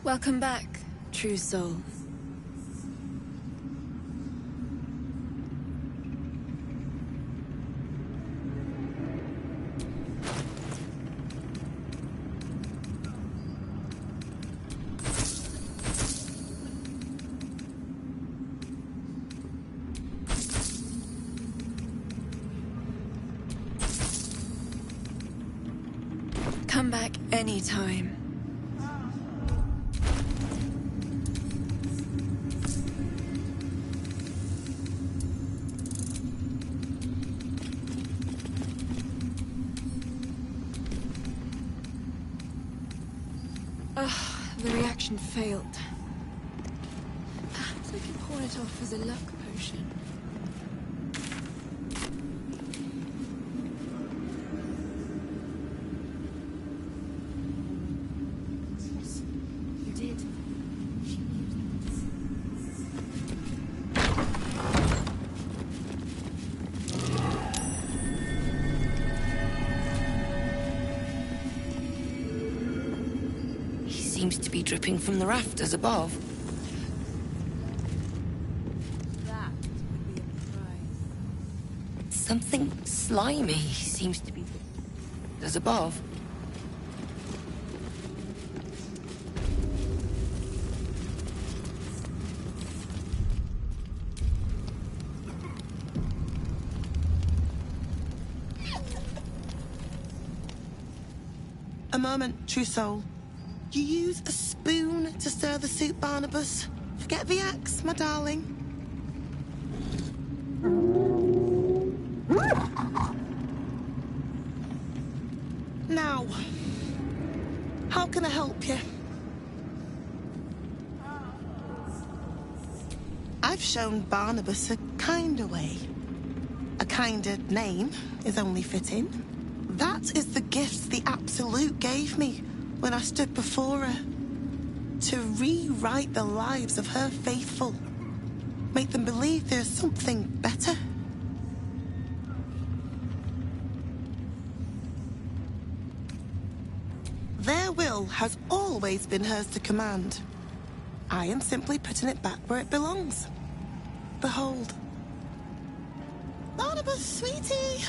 Welcome back, true soul. Come back anytime. The reaction failed. Perhaps I can pawn it off as a luck potion. You did. Seems to be dripping from the rafters above. That would be a prize. Something slimy seems to be as above. A moment, true soul. You use a spoon to stir the soup, Barnabas. Forget the axe, my darling. Now, how can I help you? I've shown Barnabas a kinder way. A kinder name is only fitting. That is the gift the Absolute gave me when I stood before her, to rewrite the lives of her faithful, make them believe there's something better. Their will has always been hers to command. I am simply putting it back where it belongs. Behold. Barnabas, sweetie,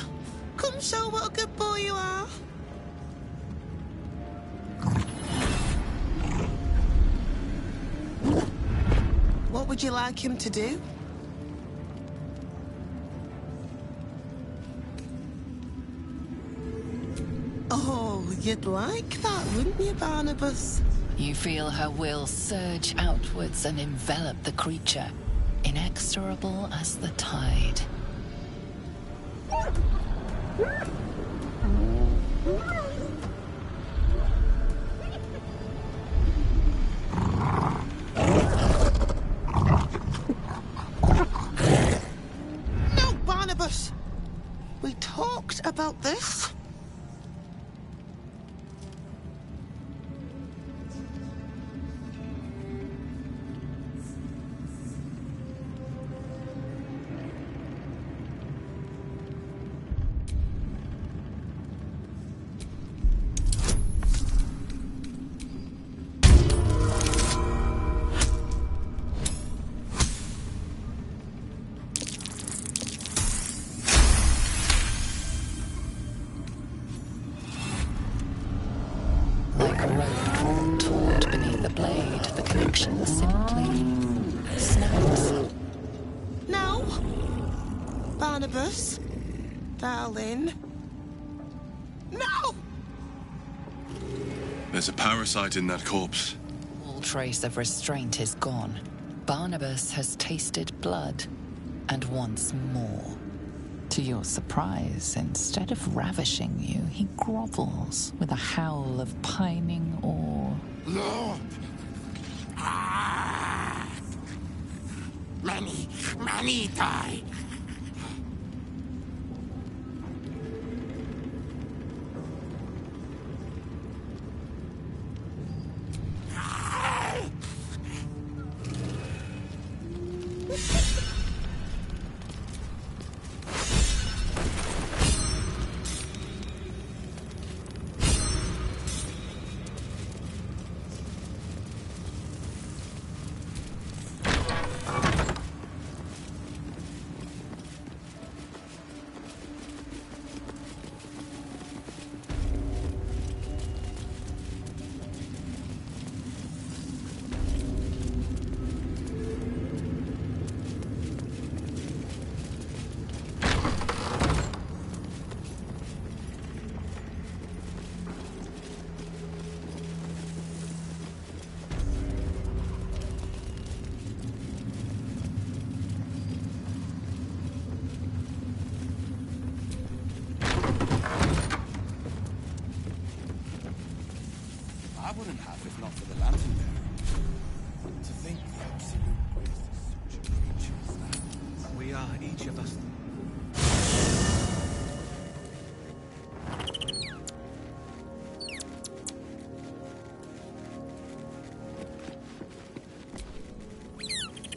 come show what a good boy you are. What would you like him to do? Oh, you'd like that, wouldn't you, Barnabas? You feel her will surge outwards and envelop the creature, inexorable as the tide. No, Barnabas! We talked about this. connection simply snaps. No! Barnabas, darling. No! There's a parasite in that corpse. All trace of restraint is gone. Barnabas has tasted blood, and wants more. To your surprise, instead of ravishing you, he grovels with a howl of pining awe. Lord! Ah! Many died. I wouldn't have if not for the lantern bearer. To think the absolute grace is such a creature as that. We are each of us.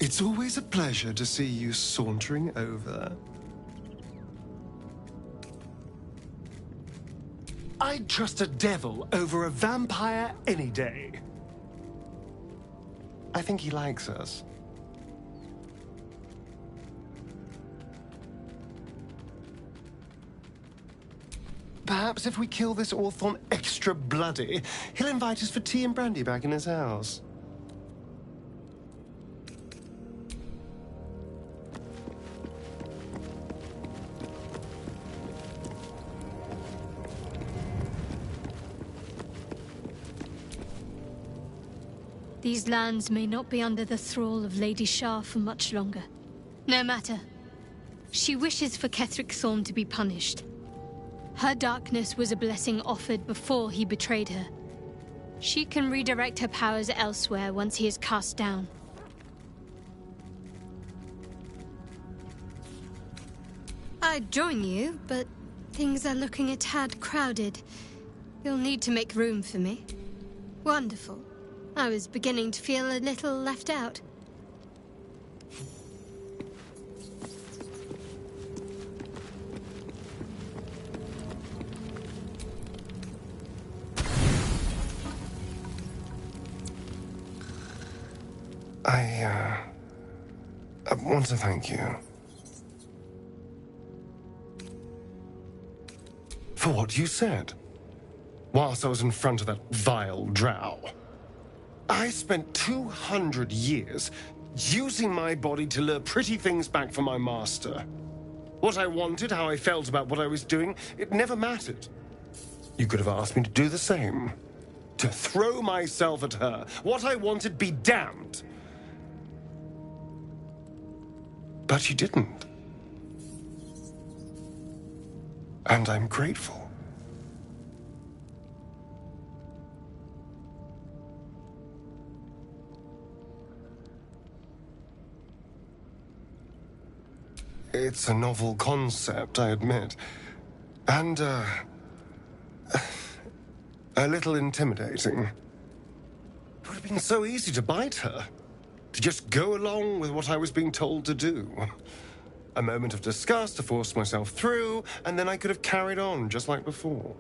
It's always a pleasure to see you sauntering over. I'd trust a devil over a vampire any day. I think he likes us. Perhaps if we kill this Orthon extra bloody, he'll invite us for tea and brandy back in his house. These lands may not be under the thrall of Lady Shah for much longer. No matter. She wishes for Ketheric Thorm to be punished. Her darkness was a blessing offered before he betrayed her. She can redirect her powers elsewhere once he is cast down. I'd join you, but things are looking a tad crowded. You'll need to make room for me. Wonderful. I was beginning to feel a little left out. I want to thank you. For what you said. Whilst I was in front of that vile drow. I spent 200 years using my body to lure pretty things back from my master. What I wanted, how I felt about what I was doing, it never mattered. You could have asked me to do the same. To throw myself at her. What I wanted, be damned. But you didn't. And I'm grateful. It's a novel concept, I admit. And, a little intimidating. It would have been so easy to bite her. To just go along with what I was being told to do. A moment of disgust to force myself through, and then I could have carried on just like before.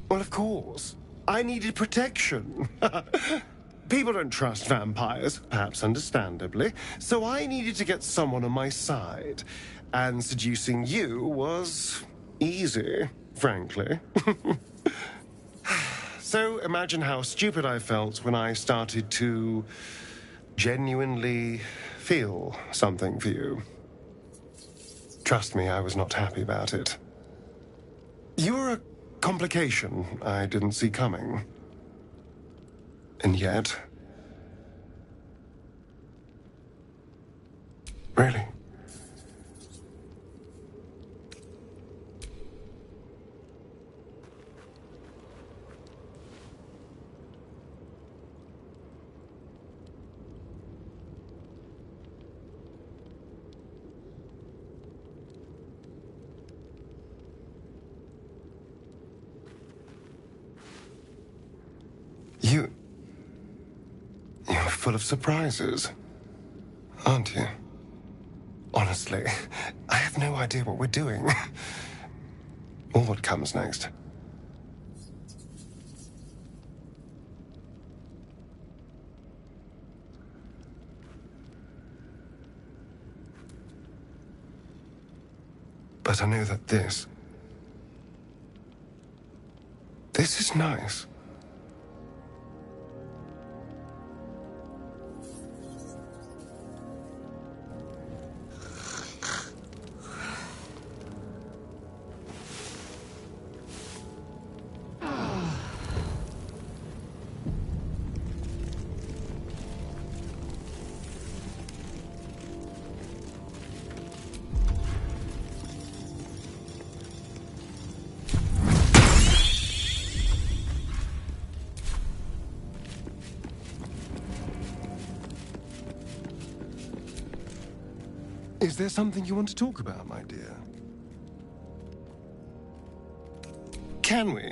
Well, of course. I needed protection. People don't trust vampires, perhaps understandably, so I needed to get someone on my side. And seducing you was easy, frankly. So imagine how stupid I felt when I started to genuinely feel something for you. Trust me, I was not happy about it. You were a complication I didn't see coming. And yet... Really? You're full of surprises, aren't you? Honestly, I have no idea what we're doing. Or what comes next. But I know that this is nice. Is there something you want to talk about, my dear? Can we?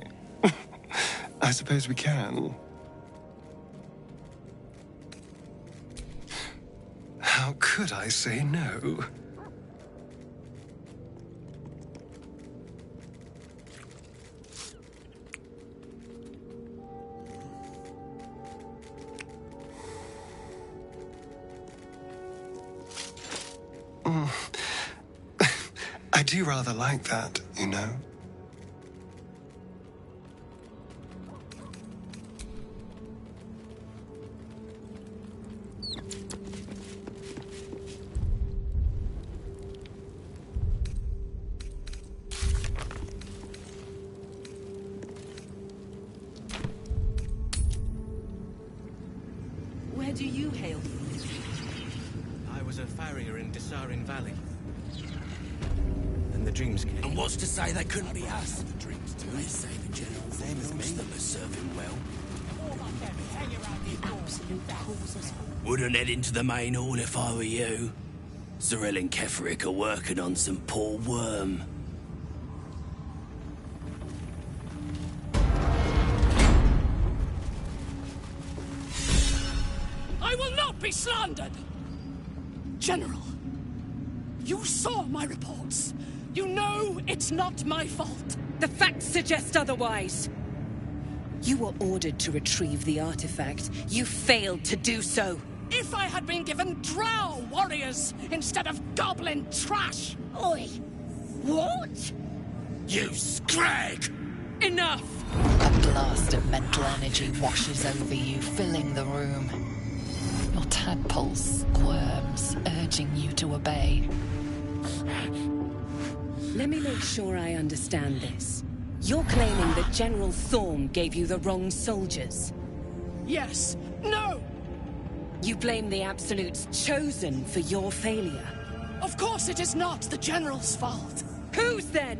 I suppose we can. How could I say no? I do rather like that, you know. Where do you hail from? I was a farrier in Desarin Valley. And the dreams came. And what's to say they couldn't be us? The dreams too. They say the general same as me. Them as serve him well. The absolute calls us all. Wouldn't head into the main hall if I were you. Cyril and Kefric are working on some poor worm. I will not be slandered! General, you saw my reports. You know it's not my fault. The facts suggest otherwise. You were ordered to retrieve the artifact. You failed to do so. If I had been given drow warriors instead of goblin trash! Oi! What? You scrag! Enough! A blast of mental energy washes over you, filling the room. Your tadpole squirms, urging you to obey. Let me make sure I understand this. You're claiming that General Thorm gave you the wrong soldiers? Yes. No! You blame the Absolute's Chosen for your failure? Of course it is not the General's fault. Whose then?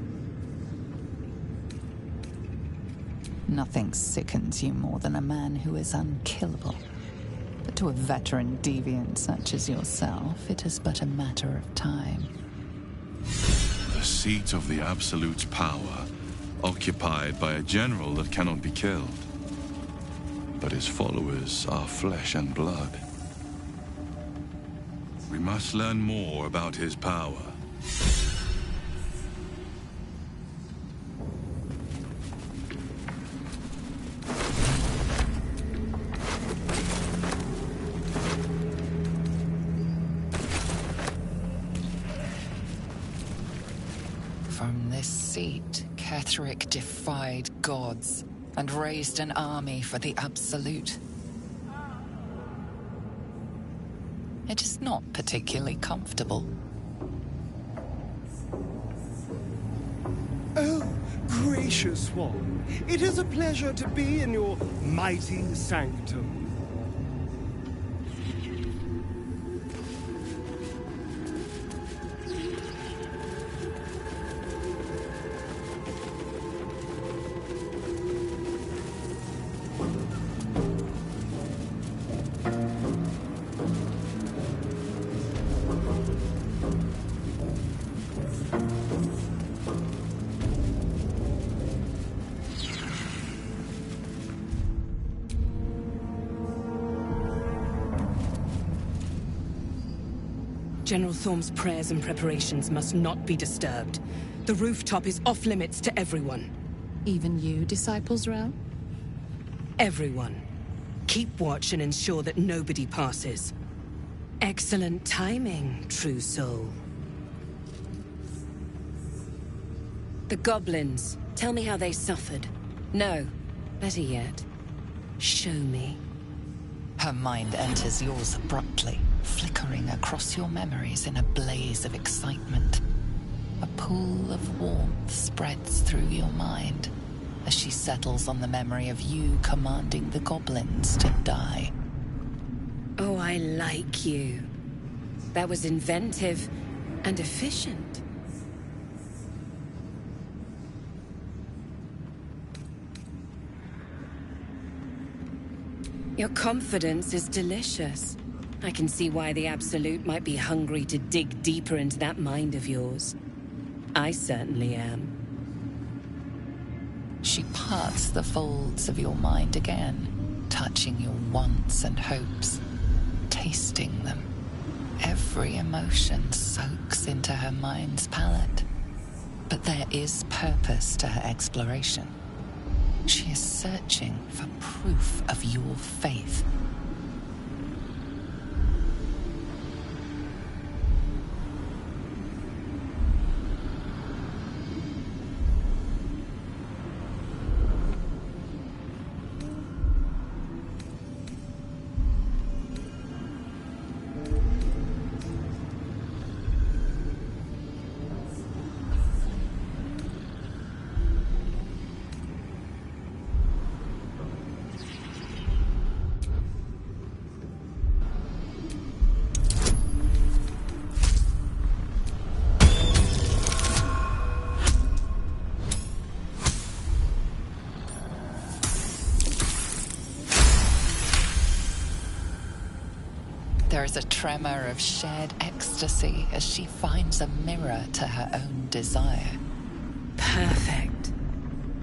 Nothing sickens you more than a man who is unkillable. But to a veteran deviant such as yourself, it is but a matter of time. The seat of the Absolute's power, occupied by a general that cannot be killed. But his followers are flesh and blood. We must learn more about his power. From this seat, Ketheric defied gods and raised an army for the Absolute. It is not particularly comfortable. Oh, gracious one. It is a pleasure to be in your mighty sanctum. General Thorm's prayers and preparations must not be disturbed. The rooftop is off limits to everyone. Even you, Disciples Realm? Everyone. Keep watch and ensure that nobody passes. Excellent timing, true soul. The goblins. Tell me how they suffered. No, better yet, show me. Her mind enters yours abruptly, flickering across your memories in a blaze of excitement. A pool of warmth spreads through your mind as she settles on the memory of you commanding the goblins to die. Oh, I like you. That was inventive and efficient. Your confidence is delicious. I can see why the Absolute might be hungry to dig deeper into that mind of yours. I certainly am. She parts the folds of your mind again, touching your wants and hopes, tasting them. Every emotion soaks into her mind's palate. But there is purpose to her exploration. She is searching for proof of your faith. There is a tremor of shared ecstasy as she finds a mirror to her own desire. Perfect.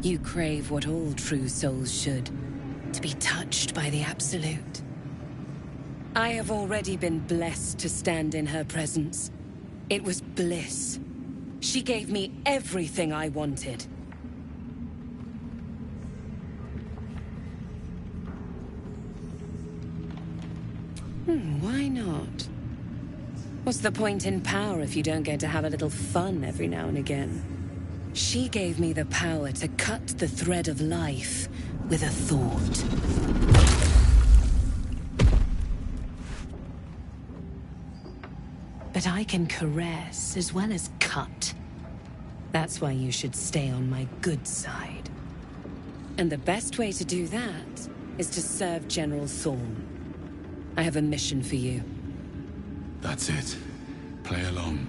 You crave what all true souls should, to be touched by the Absolute. I have already been blessed to stand in her presence. It was bliss. She gave me everything I wanted. Why not? What's the point in power if you don't get to have a little fun every now and again? She gave me the power to cut the thread of life with a thought. But I can caress as well as cut. That's why you should stay on my good side. And the best way to do that is to serve General Thorm. I have a mission for you. That's it. Play along.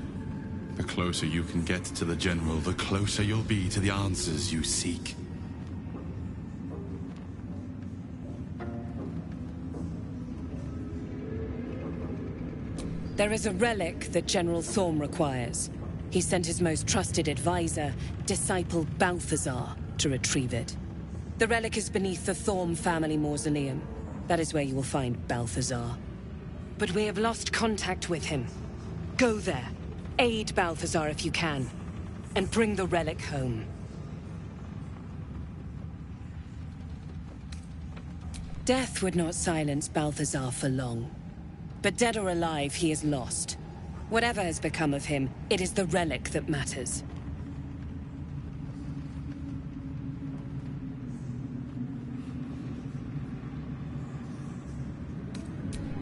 The closer you can get to the General, the closer you'll be to the answers you seek. There is a relic that General Thorm requires. He sent his most trusted advisor, disciple Balthazar, to retrieve it. The relic is beneath the Thorm family mausoleum. That is where you will find Balthazar. But we have lost contact with him. Go there, aid Balthazar if you can, and bring the relic home. Death would not silence Balthazar for long. But dead or alive, he is lost. Whatever has become of him, it is the relic that matters.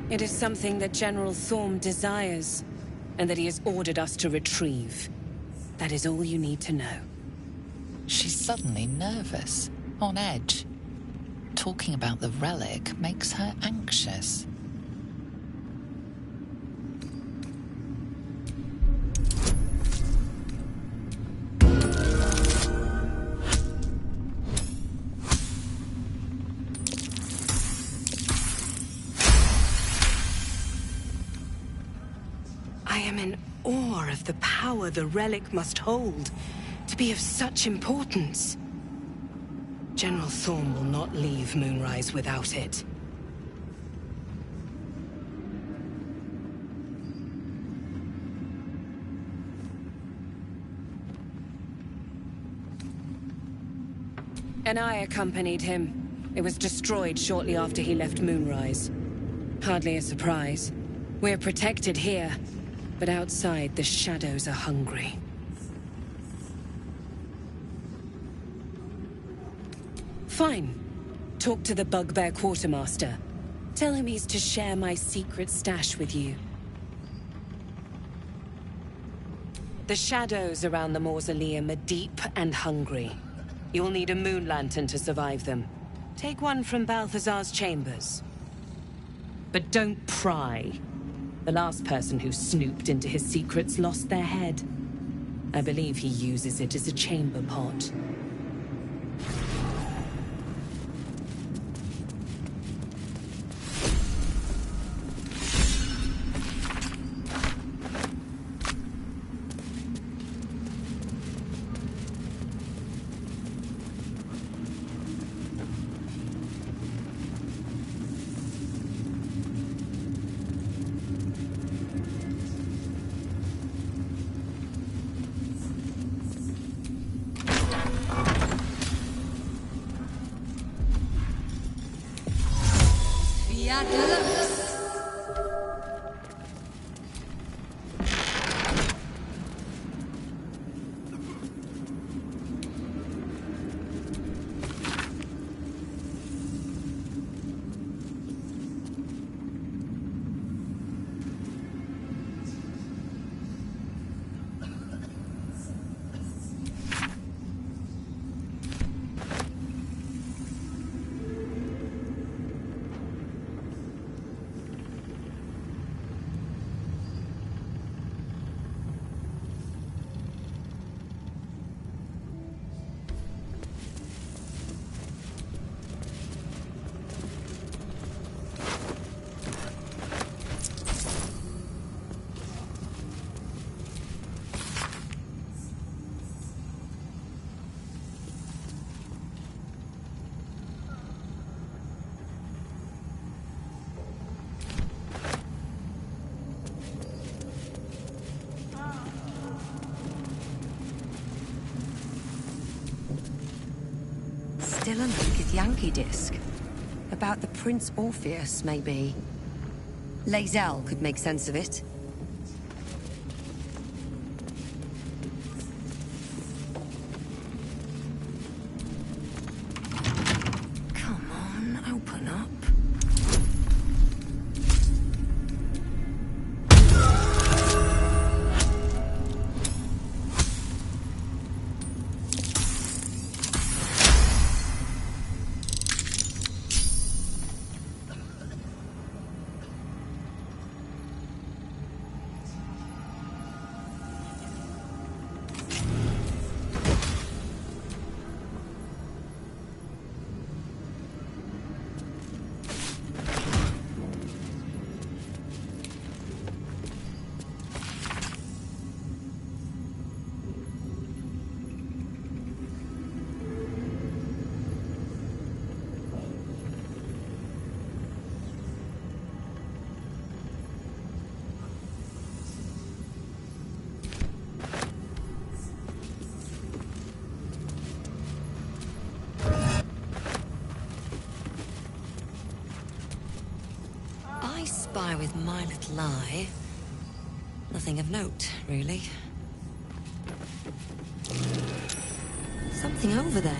It is something that General Thorm desires, and that he has ordered us to retrieve. That is all you need to know. She's suddenly nervous, on edge. Talking about the relic makes her anxious. I am in awe of the power the relic must hold, to be of such importance. General Thorm will not leave Moonrise without it. And I accompanied him. It was destroyed shortly after he left Moonrise. Hardly a surprise. We're protected here, but outside the shadows are hungry. Fine. Talk to the Bugbear Quartermaster. Tell him he's to share my secret stash with you. The shadows around the mausoleum are deep and hungry. You'll need a moon lantern to survive them. Take one from Balthazar's chambers. But don't pry. The last person who snooped into his secrets lost their head. I believe he uses it as a chamber pot. Still a Yankee disc. About the Prince Orpheus, maybe. Lae'zel could make sense of it. Come on, open up. by with my little eye. Nothing of note, really. Something over there.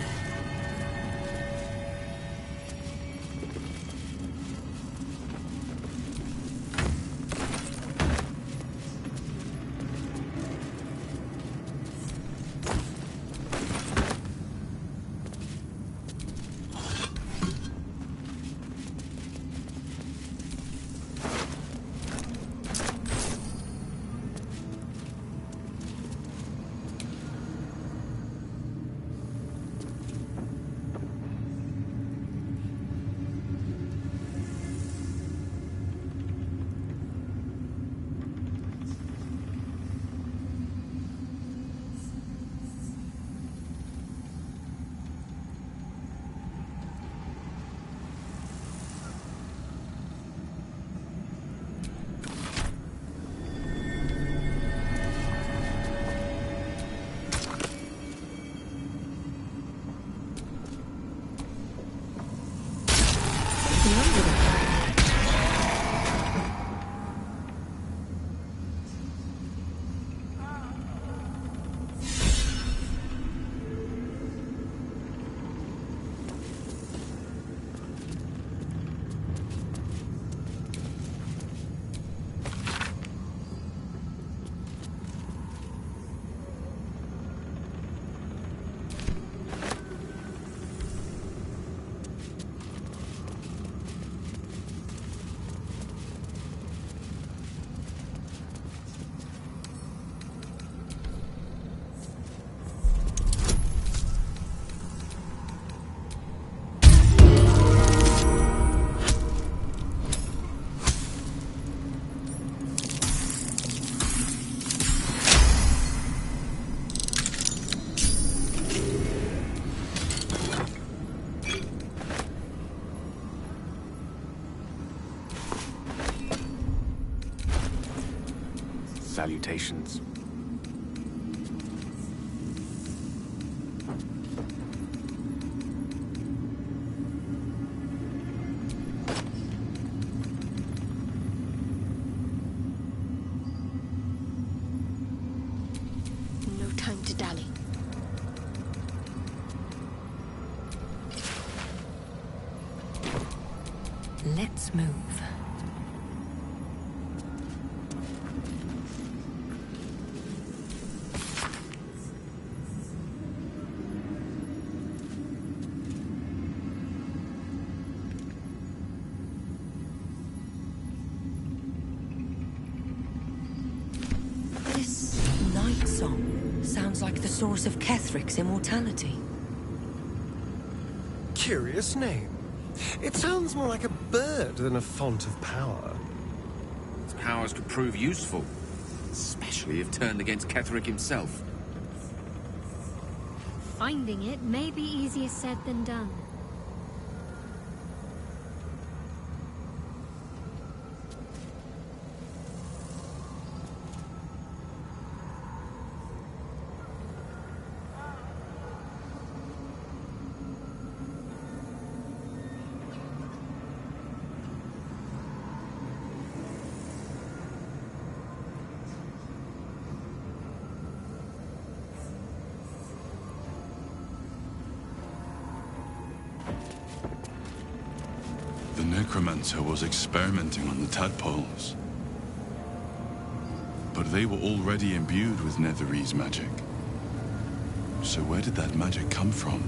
Salutations. No time to dally. Let's move. This night song sounds like the source of Kethric's immortality. Curious name. It sounds more like a bird than a font of power. Its powers could prove useful, especially if turned against Ketheric himself. Finding it may be easier said than done. The necromancer was experimenting on the tadpoles. But they were already imbued with Netherese magic. So where did that magic come from?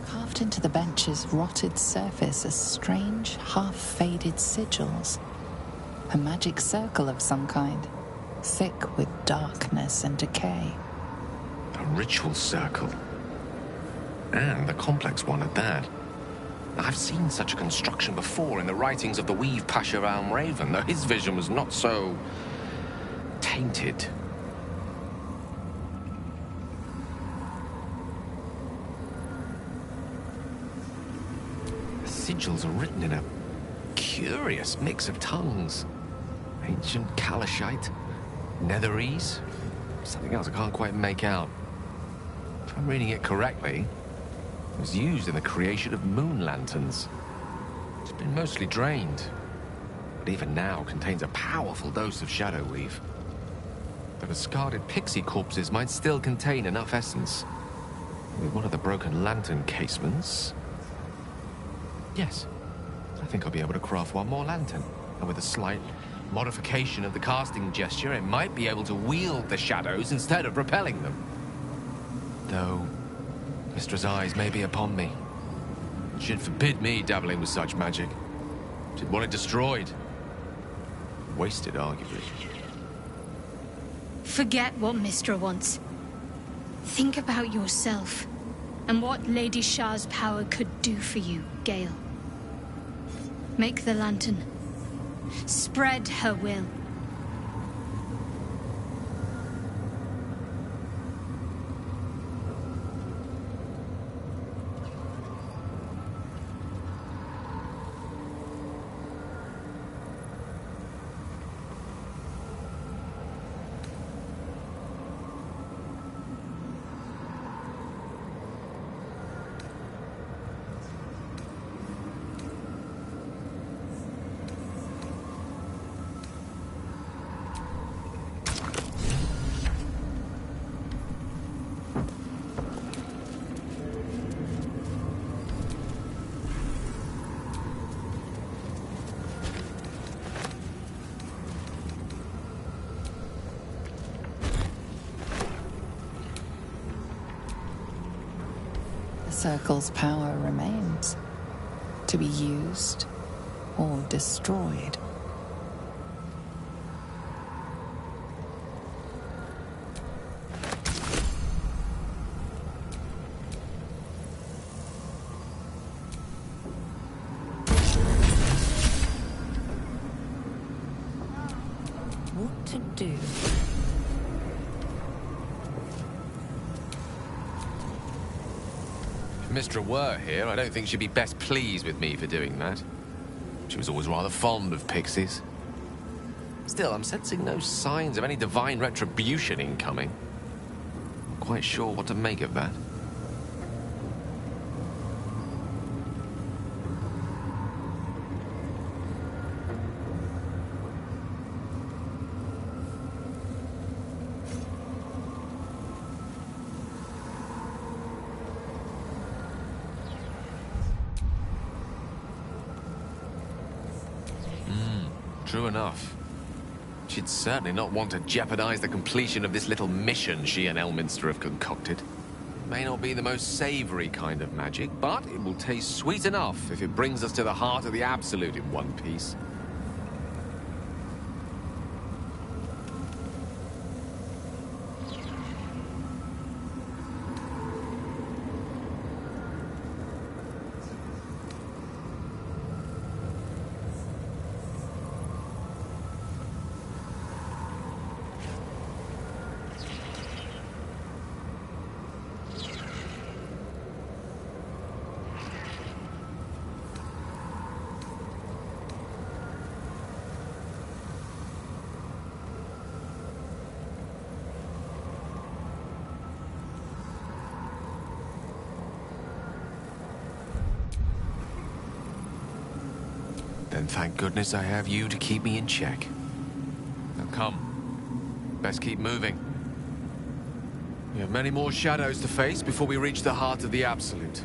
Carved into the bench's rotted surface are strange, half-faded sigils. A magic circle of some kind, thick with darkness and decay. A ritual circle. And a complex one at that. I've seen such a construction before in the writings of the Weave Pasha Raven, though his vision was not so tainted. The sigils are written in a curious mix of tongues. Ancient Kalashite, Netherese, something else I can't quite make out. If I'm reading it correctly, it was used in the creation of moon lanterns. It's been mostly drained, but even now contains a powerful dose of shadow weave. The discarded pixie corpses might still contain enough essence. With one of the broken lantern casements... Yes, I think I'll be able to craft one more lantern. And with a slight modification of the casting gesture, it might be able to wield the shadows instead of repelling them. Though, Mistress' eyes may be upon me. She'd forbid me dabbling with such magic. She'd want it destroyed. Wasted, arguably. Forget what Mistra wants. Think about yourself, and what Lady Shah's power could do for you, Gale. Make the lantern. Spread her will. The Circle's power remains, to be used or destroyed. What to do? If Mistra were here, I don't think she'd be best pleased with me for doing that. She was always rather fond of pixies. Still, I'm sensing no signs of any divine retribution incoming. Not quite sure what to make of that. True enough. She'd certainly not want to jeopardize the completion of this little mission she and Elminster have concocted. It may not be the most savory kind of magic, but it will taste sweet enough if it brings us to the heart of the Absolute in one piece. Then thank goodness I have you to keep me in check. Now come. Best keep moving. We have many more shadows to face before we reach the heart of the Absolute.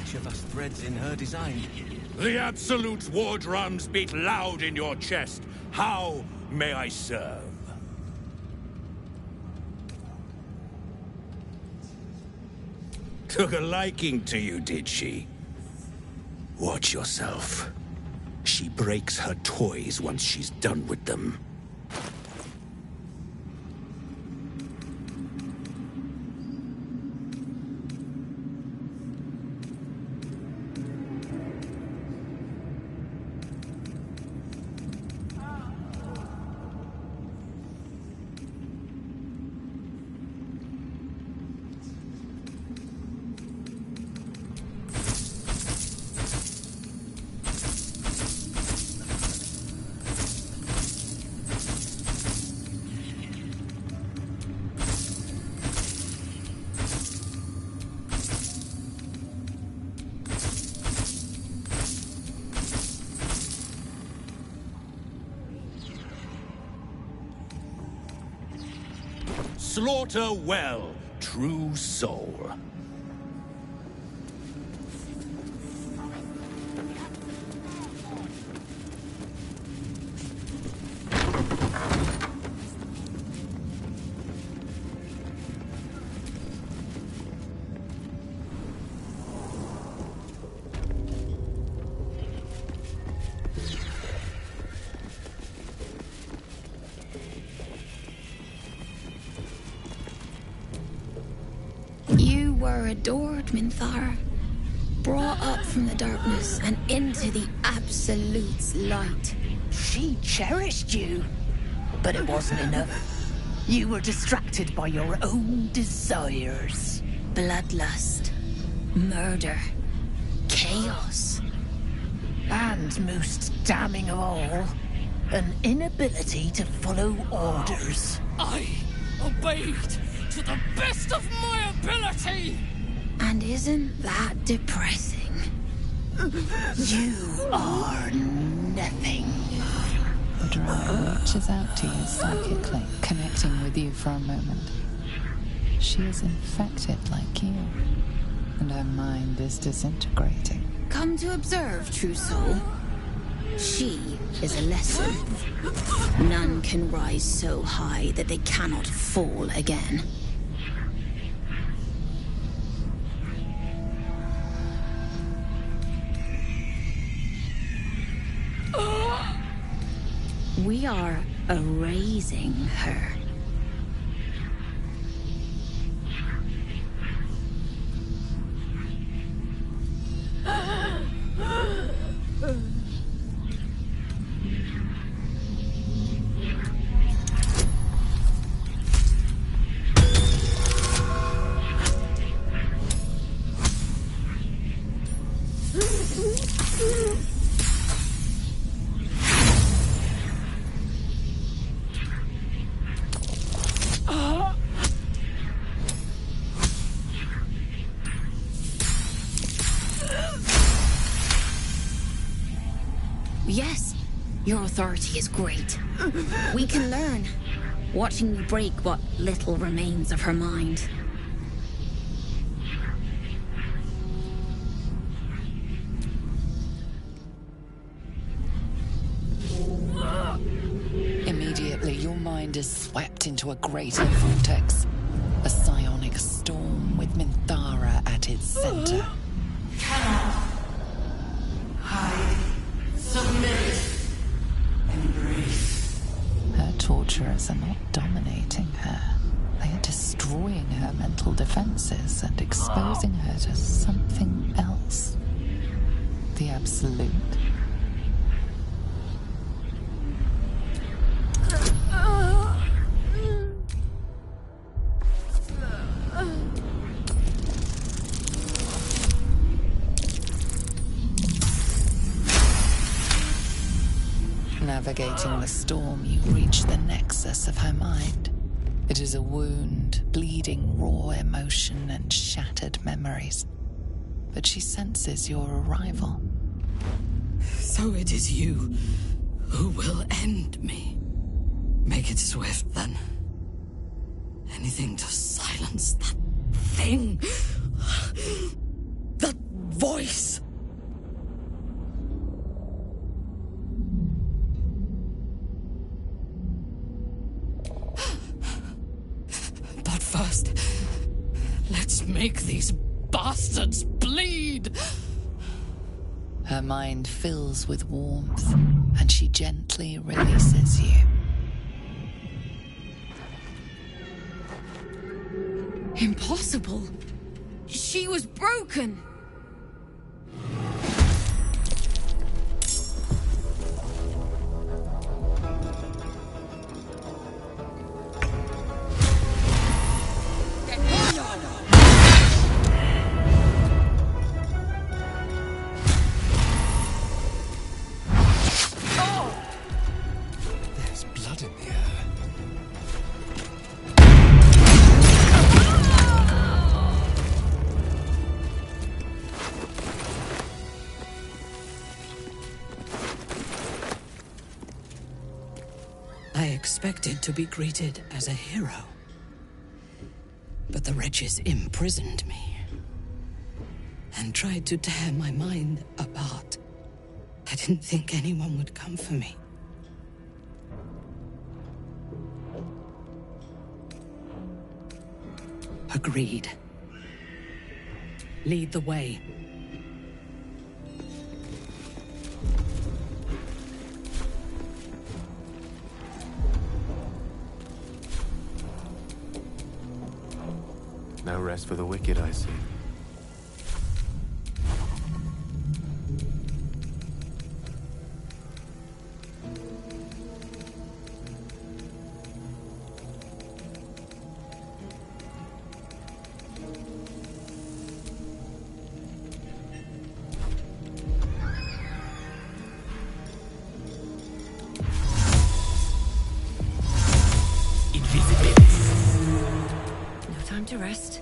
each of us threads in her design. The Absolute's war drums beat loud in your chest. How may I serve? Took a liking to you, did she? Watch yourself. She breaks her toys once she's done with them. Slaughter well, true soul. You were adored, Minthara. Brought up from the darkness and into the Absolute's light. She cherished you, but it wasn't enough. You were distracted by your own desires. Bloodlust, murder, chaos. And most damning of all, an inability to follow orders. I obeyed to the best of my ability! And isn't that depressing? You are nothing. The drow reaches out to you psychically, connecting with you for a moment. She is infected like you, and her mind is disintegrating. Come to observe, true soul. She is a lesson. None can rise so high that they cannot fall again. We are erasing her. Yes, your authority is great. We can learn, watching you break what little remains of her mind. Immediately, your mind is swept into a greater vortex. A psionic storm with Minthara at its center. Hide. Submit. Embrace. Her torturers are not dominating her. They are destroying her mental defenses and exposing her to something else. The Absolute. Navigating the storm, you reach the nexus of her mind. It is a wound, bleeding raw emotion and shattered memories. But she senses your arrival. So it is you who will end me. Make it swift, then. Anything to silence that thing. That voice. But first, let's make these bastards bleed. Her mind fills with warmth, and she gently releases you. Impossible. She was broken. There's blood in the air. I expected to be greeted as a hero. But the wretches imprisoned me and tried to tear my mind apart. I didn't think anyone would come for me. Agreed. Lead the way. No rest for the wicked, I see. No time to rest.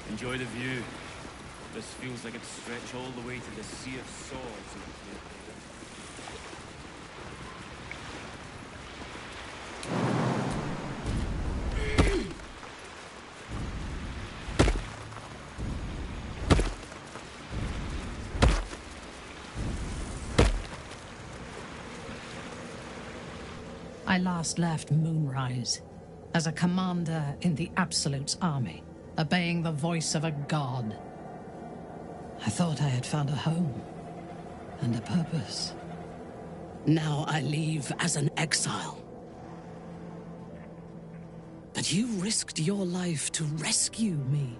Enjoy the view. This feels like it stretch all the way to the Sea of Swords. I last left Moonrise as a commander in the Absolute's army, obeying the voice of a god. I thought I had found a home and a purpose. Now I leave as an exile. But you risked your life to rescue me.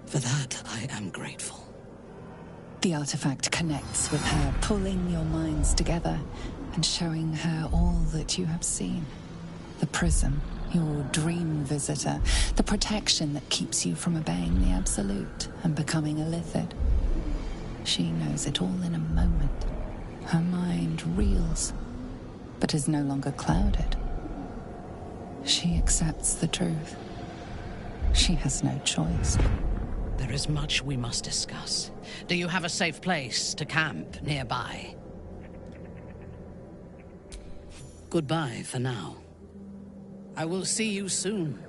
For that, I am grateful. The artifact connects with her, pulling your minds together and showing her all that you have seen. The prism, your dream visitor, the protection that keeps you from obeying the Absolute and becoming a Lithid. She knows it all in a moment. Her mind reels, but is no longer clouded. She accepts the truth. She has no choice. There is much we must discuss. Do you have a safe place to camp nearby? Goodbye for now. I will see you soon.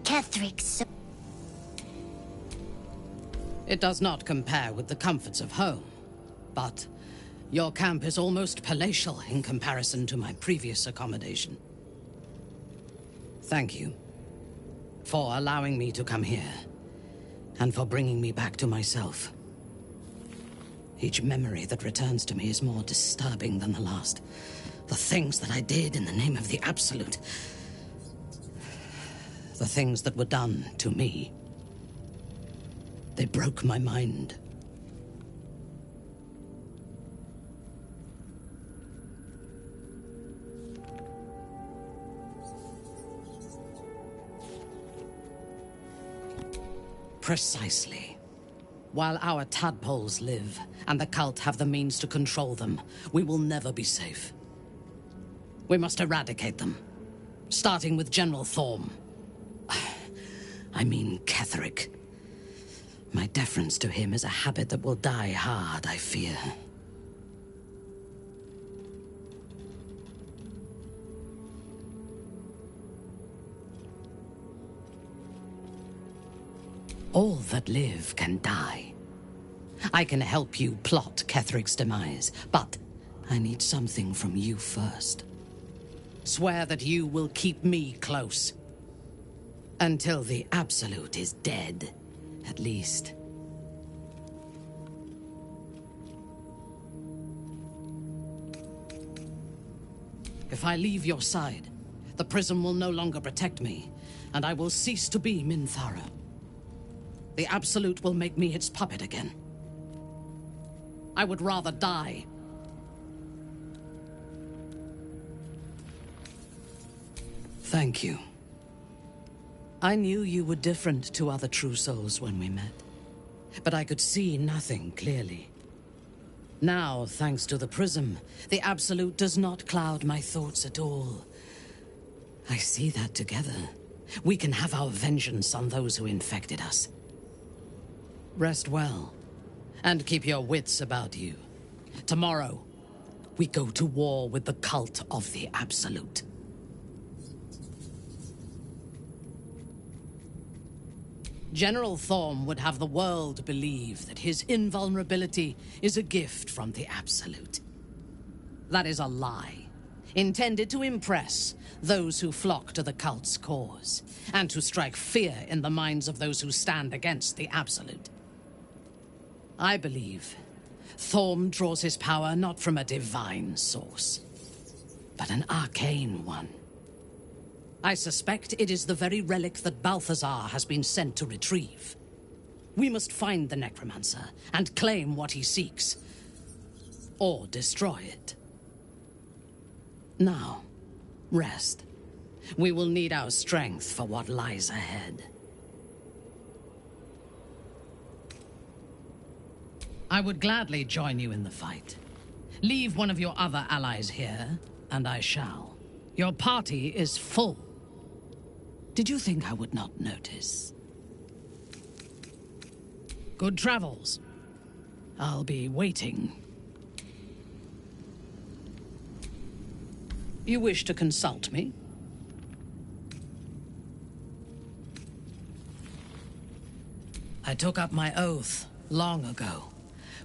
Kethric's. It does not compare with the comforts of home, but your camp is almost palatial in comparison to my previous accommodation. Thank you for allowing me to come here, and for bringing me back to myself. Each memory that returns to me is more disturbing than the last. The things that I did in the name of the Absolute. The things that were done to me. They broke my mind. Precisely. While our tadpoles live, and the cult have the means to control them, we will never be safe. We must eradicate them, starting with General Thorm. I mean Ketheric. My deference to him is a habit that will die hard, I fear. All that live can die. I can help you plot Ketheric's demise, but I need something from you first. Swear that you will keep me close. Until the Absolute is dead, at least. If I leave your side, the prism will no longer protect me, and I will cease to be Minthara. The Absolute will make me its puppet again. I would rather die. Thank you. I knew you were different to other true souls when we met, but I could see nothing clearly. Now, thanks to the prism, the Absolute does not cloud my thoughts at all. I see that together, we can have our vengeance on those who infected us. Rest well, and keep your wits about you. Tomorrow, we go to war with the cult of the Absolute. General Thorm would have the world believe that his invulnerability is a gift from the Absolute. That is a lie, intended to impress those who flock to the cult's cause, and to strike fear in the minds of those who stand against the Absolute. I believe Thorm draws his power not from a divine source, but an arcane one. I suspect it is the very relic that Balthazar has been sent to retrieve. We must find the necromancer and claim what he seeks, or destroy it. Now, rest. We will need our strength for what lies ahead. I would gladly join you in the fight. Leave one of your other allies here, and I shall. Your party is full. Did you think I would not notice? Good travels. I'll be waiting. You wish to consult me? I took up my oath long ago,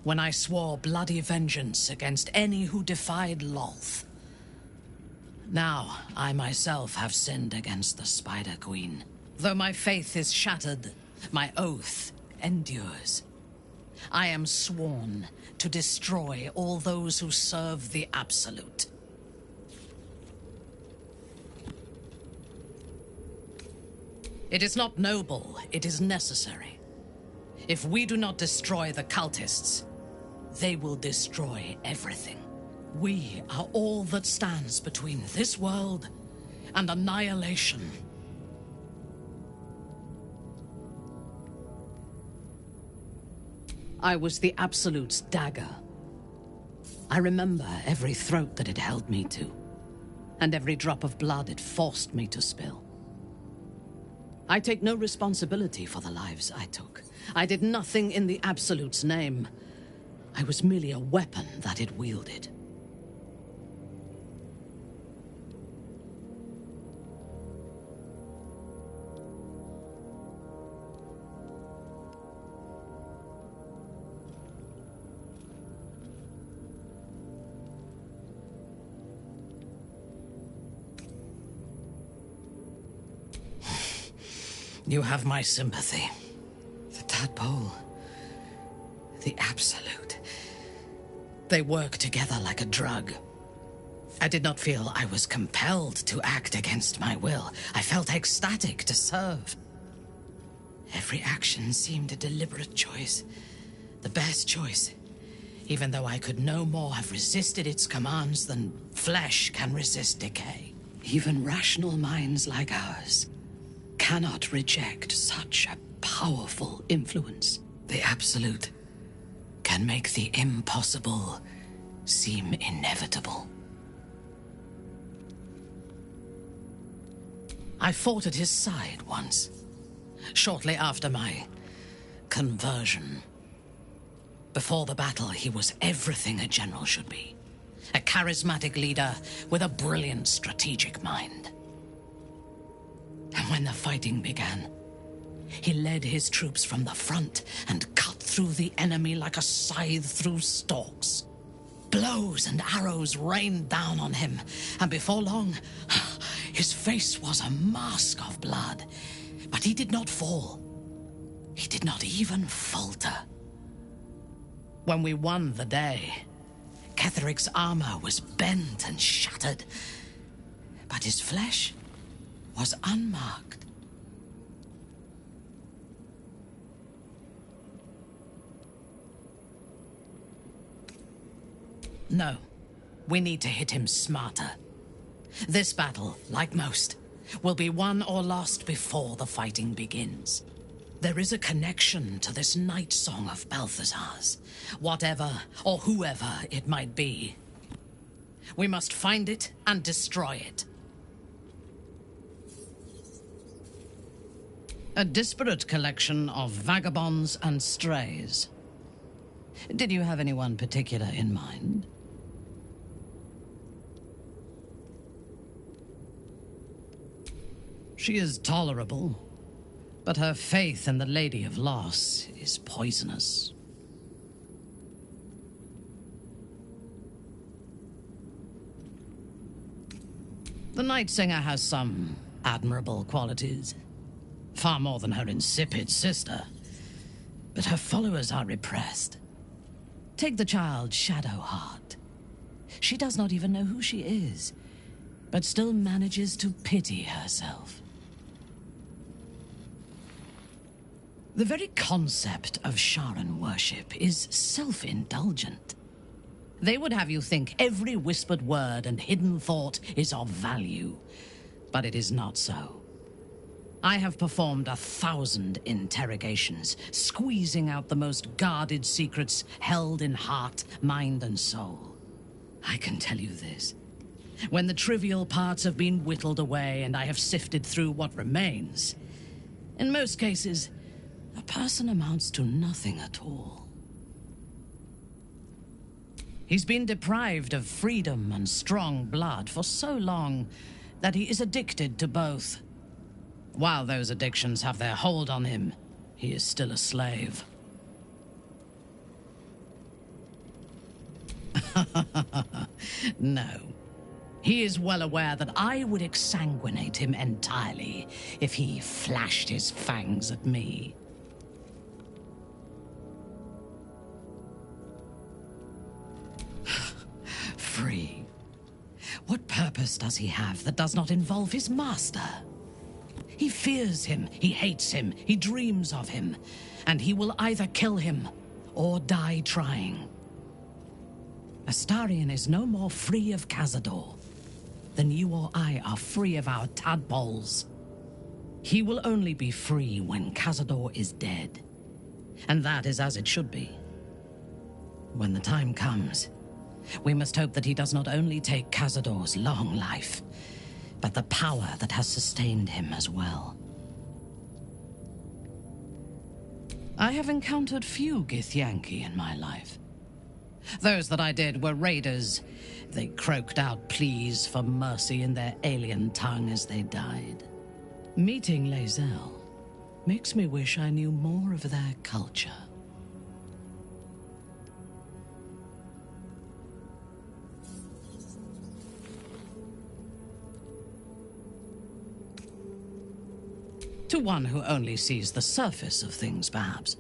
when I swore bloody vengeance against any who defied Lolth. Now, I myself have sinned against the Spider Queen. Though my faith is shattered, my oath endures. I am sworn to destroy all those who serve the Absolute. It is not noble, it is necessary. If we do not destroy the cultists, they will destroy everything. We are all that stands between this world and annihilation. I was the Absolute's dagger. I remember every throat that it held me to, and every drop of blood it forced me to spill. I take no responsibility for the lives I took. I did nothing in the Absolute's name. I was merely a weapon that it wielded. You have my sympathy. The tadpole, the Absolute. They work together like a drug. I did not feel I was compelled to act against my will. I felt ecstatic to serve. Every action seemed a deliberate choice. The best choice. Even though I could no more have resisted its commands than flesh can resist decay. Even rational minds like ours cannot reject such a powerful influence. The Absolute can make the impossible seem inevitable. I fought at his side once, shortly after my conversion. Before the battle, he was everything a general should be. A charismatic leader with a brilliant strategic mind. And when the fighting began, he led his troops from the front and cut through the enemy like a scythe through stalks. Blows and arrows rained down on him, and before long, his face was a mask of blood. But he did not fall. He did not even falter. When we won the day, Ketheric's armor was bent and shattered, but his flesh was unmarked. No, we need to hit him smarter. This battle, like most, will be won or lost before the fighting begins. There is a connection to this night song of Balthazar's, whatever or whoever it might be. We must find it and destroy it. A disparate collection of vagabonds and strays. Did you have anyone particular in mind? She is tolerable, but her faith in the Lady of Loss is poisonous. The Night Singer has some admirable qualities. Far more than her insipid sister. But her followers are repressed. Take the child Shadowheart. She does not even know who she is, but still manages to pity herself. The very concept of Sharan worship is self-indulgent. They would have you think every whispered word and hidden thought is of value, but it is not so. I have performed 1,000 interrogations, squeezing out the most guarded secrets held in heart, mind, and soul. I can tell you this. When the trivial parts have been whittled away and I have sifted through what remains, in most cases, a person amounts to nothing at all. He's been deprived of freedom and strong blood for so long that he is addicted to both. While those addictions have their hold on him, he is still a slave. No. He is well aware that I would exsanguinate him entirely if he flashed his fangs at me. Free. What purpose does he have that does not involve his master? He fears him, he hates him, he dreams of him, and he will either kill him or die trying. Astarion is no more free of Cazador than you or I are free of our tadpoles. He will only be free when Cazador is dead, and that is as it should be. When the time comes, we must hope that he does not only take Cazador's long life, but the power that has sustained him as well. I have encountered few Githyanki in my life. Those that I did were raiders. They croaked out pleas for mercy in their alien tongue as they died. Meeting Lae'zel makes me wish I knew more of their culture. To one who only sees the surface of things, perhaps.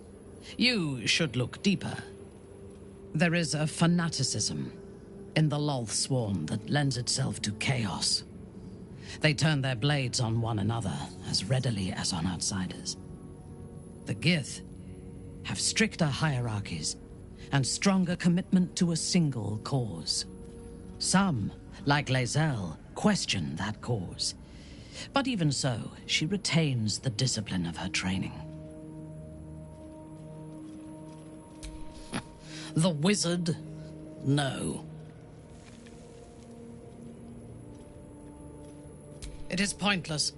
You should look deeper. There is a fanaticism in the Loth Swarm that lends itself to chaos. They turn their blades on one another as readily as on outsiders. The Gith have stricter hierarchies and stronger commitment to a single cause. Some, like Lae'zel, question that cause. But even so, she retains the discipline of her training. The wizard? No. It is pointless.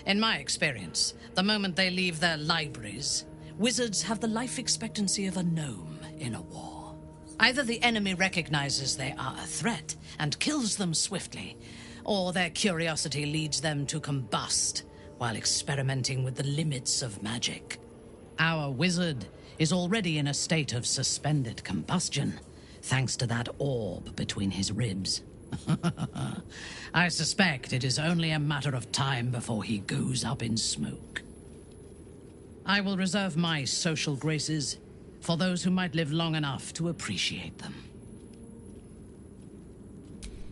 In my experience, the moment they leave their libraries, wizards have the life expectancy of a gnome in a war. Either the enemy recognizes they are a threat and kills them swiftly, or their curiosity leads them to combust while experimenting with the limits of magic. Our wizard is already in a state of suspended combustion, thanks to that orb between his ribs. I suspect it is only a matter of time before he goes up in smoke. I will reserve my social graces for those who might live long enough to appreciate them.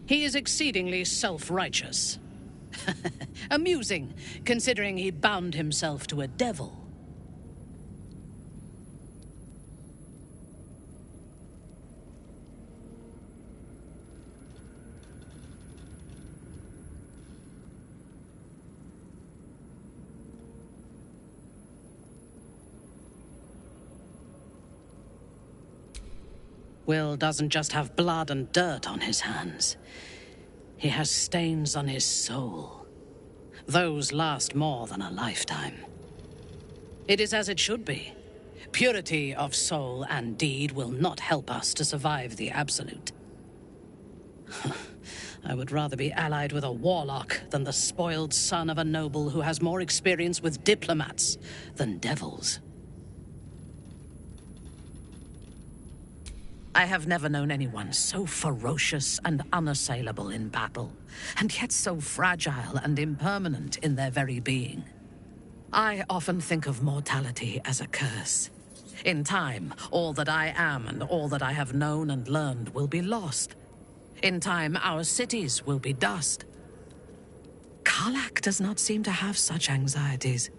He is exceedingly self-righteous. Amusing, considering he bound himself to a devil. Will doesn't just have blood and dirt on his hands. He has stains on his soul. Those last more than a lifetime. It is as it should be. Purity of soul and deed will not help us to survive the Absolute. I would rather be allied with a warlock than the spoiled son of a noble who has more experience with diplomats than devils. I have never known anyone so ferocious and unassailable in battle, and yet so fragile and impermanent in their very being. I often think of mortality as a curse. In time, all that I am and all that I have known and learned will be lost. In time, our cities will be dust. Karlach does not seem to have such anxieties.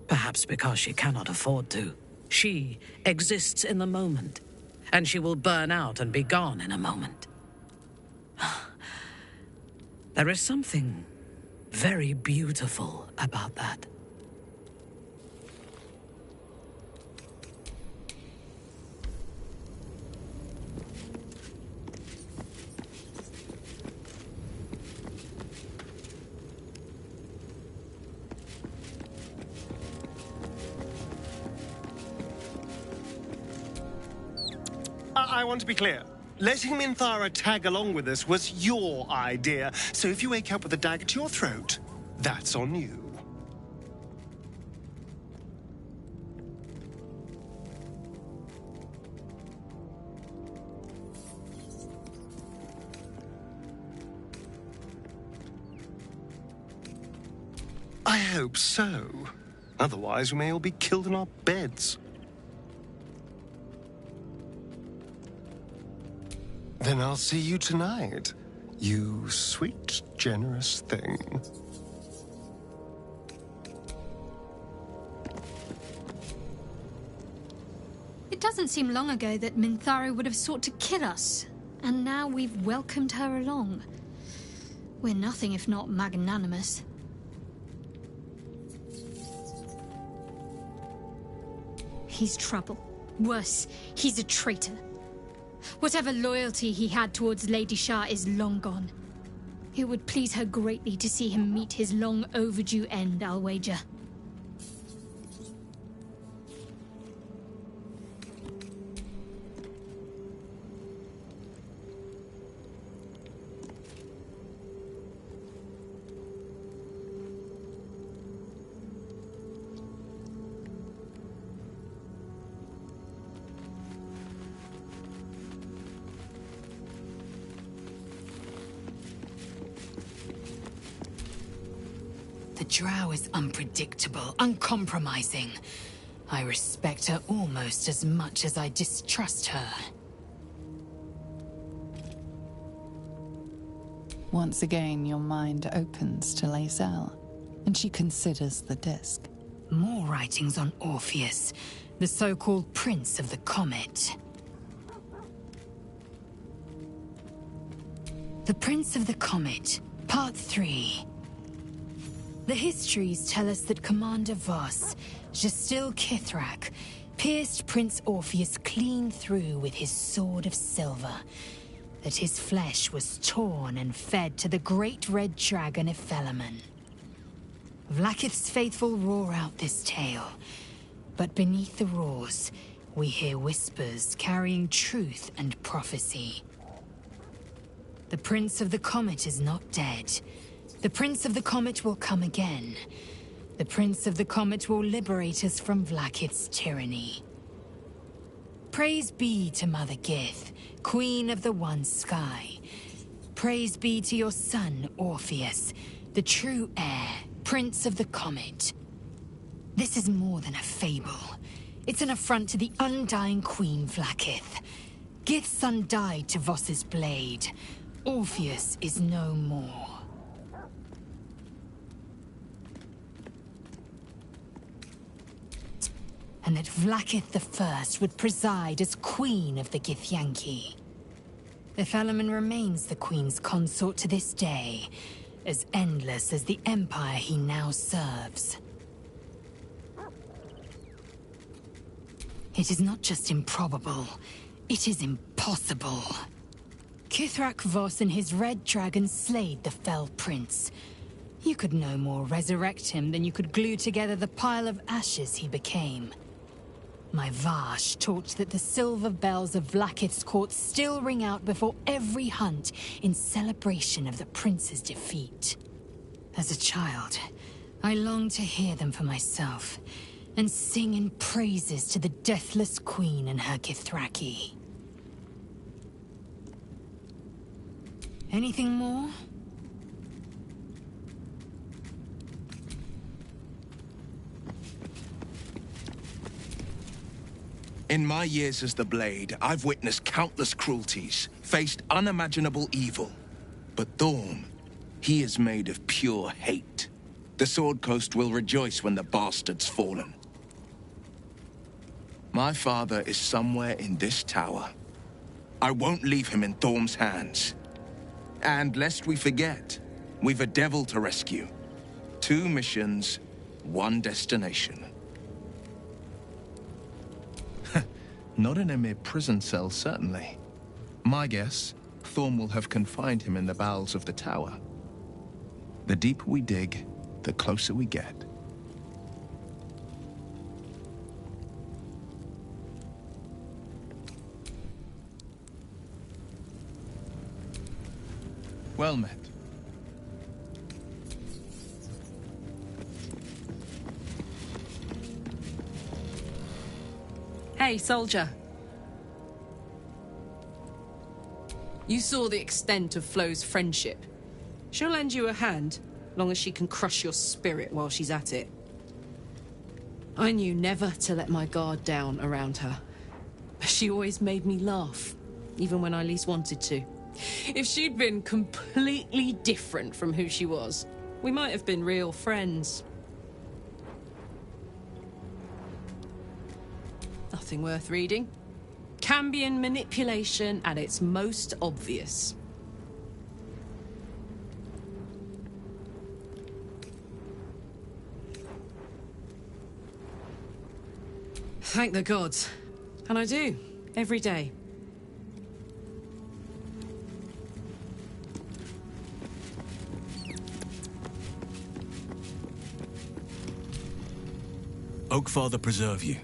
Perhaps because she cannot afford to. She exists in the moment. And she will burn out and be gone in a moment. There is something very beautiful about that. I want to be clear. Letting Minthara tag along with us was your idea, so if you wake up with a dagger to your throat, that's on you. I hope so. Otherwise, we may all be killed in our beds. Then I'll see you tonight, you sweet, generous thing. It doesn't seem long ago that Minthara would have sought to kill us, and now we've welcomed her along. We're nothing if not magnanimous. He's trouble. Worse, he's a traitor. Whatever loyalty he had towards Lady Shah is long gone. It would please her greatly to see him meet his long overdue end, I'll wager. The Drow is unpredictable, uncompromising. I respect her almost as much as I distrust her. Once again, your mind opens to Lae'zel, and she considers the disc. More writings on Orpheus, the so-called Prince of the Comet. The Prince of the Comet, Part 3. The histories tell us that Commander Voss, Gestil Kithrak, pierced Prince Orpheus clean through with his sword of silver, that his flesh was torn and fed to the great red dragon Ephelaman. Vlaakith's faithful roar out this tale, but beneath the roars, we hear whispers carrying truth and prophecy. The Prince of the Comet is not dead. The Prince of the Comet will come again. The Prince of the Comet will liberate us from Vlaakith's tyranny. Praise be to Mother Gith, Queen of the One Sky. Praise be to your son, Orpheus, the true heir, Prince of the Comet. This is more than a fable. It's an affront to the undying Queen Vlaakith. Gith's son died to Voss's blade. Orpheus is no more. And that Vlaakith I would preside as Queen of the Githyanki. Ephelaman remains the Queen's consort to this day, as endless as the empire he now serves. It is not just improbable, it is impossible. Kithrak Voss and his red dragon slayed the fell prince. You could no more resurrect him than you could glue together the pile of ashes he became. My Vash taught that the silver bells of Vlaakith's court still ring out before every hunt in celebration of the prince's defeat. As a child, I longed to hear them for myself, and sing in praises to the deathless queen and her Githraki. Anything more? In my years as the Blade, I've witnessed countless cruelties, faced unimaginable evil. But Thorm, he is made of pure hate. The Sword Coast will rejoice when the bastard's fallen. My father is somewhere in this tower. I won't leave him in Thorm's hands. And lest we forget, we've a devil to rescue. 2 missions, 1 destination. Not in a mere prison cell, certainly. My guess, Thorm will have confined him in the bowels of the tower. The deeper we dig, the closer we get. Well met. Hey, soldier. You saw the extent of Flo's friendship. She'll lend you a hand, long as she can crush your spirit while she's at it. I knew never to let my guard down around her. She always made me laugh, even when I least wanted to. If she'd been completely different from who she was, we might have been real friends. Nothing worth reading. Cambion manipulation at its most obvious. Thank the gods. And I do, every day. Oakfather preserve you.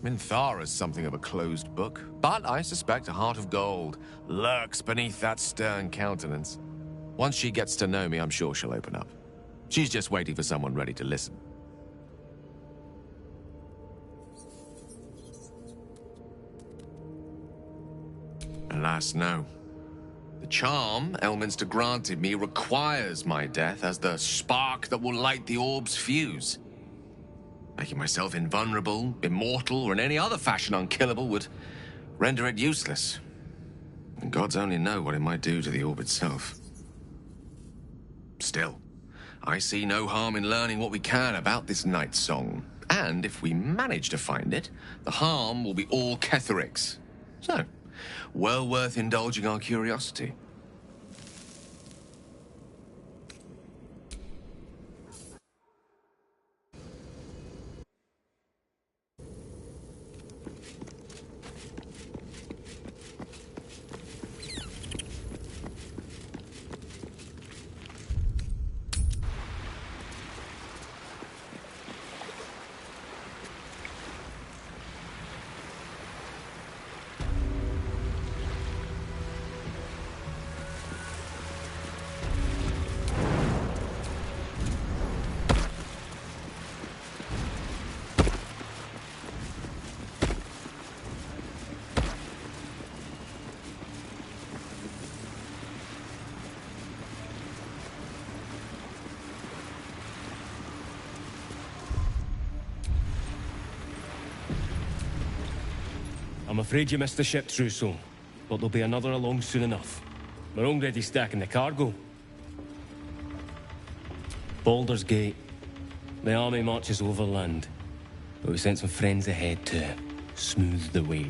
Minthara's something of a closed book, but I suspect a heart of gold lurks beneath that stern countenance. Once she gets to know me, I'm sure she'll open up. She's just waiting for someone ready to listen. Alas, no. The charm Elminster granted me requires my death as the spark that will light the orb's fuse. Making myself invulnerable, immortal, or in any other fashion unkillable would render it useless. The gods only know what it might do to the orb itself. Still, I see no harm in learning what we can about this night song. And if we manage to find it, the harm will be all Ketheric's. So, well worth indulging our curiosity. I'm afraid you missed the ship, Trousseau, but there'll be another along soon enough. We're already stacking the cargo. Baldur's Gate. The army marches overland, but we sent some friends ahead to smooth the way.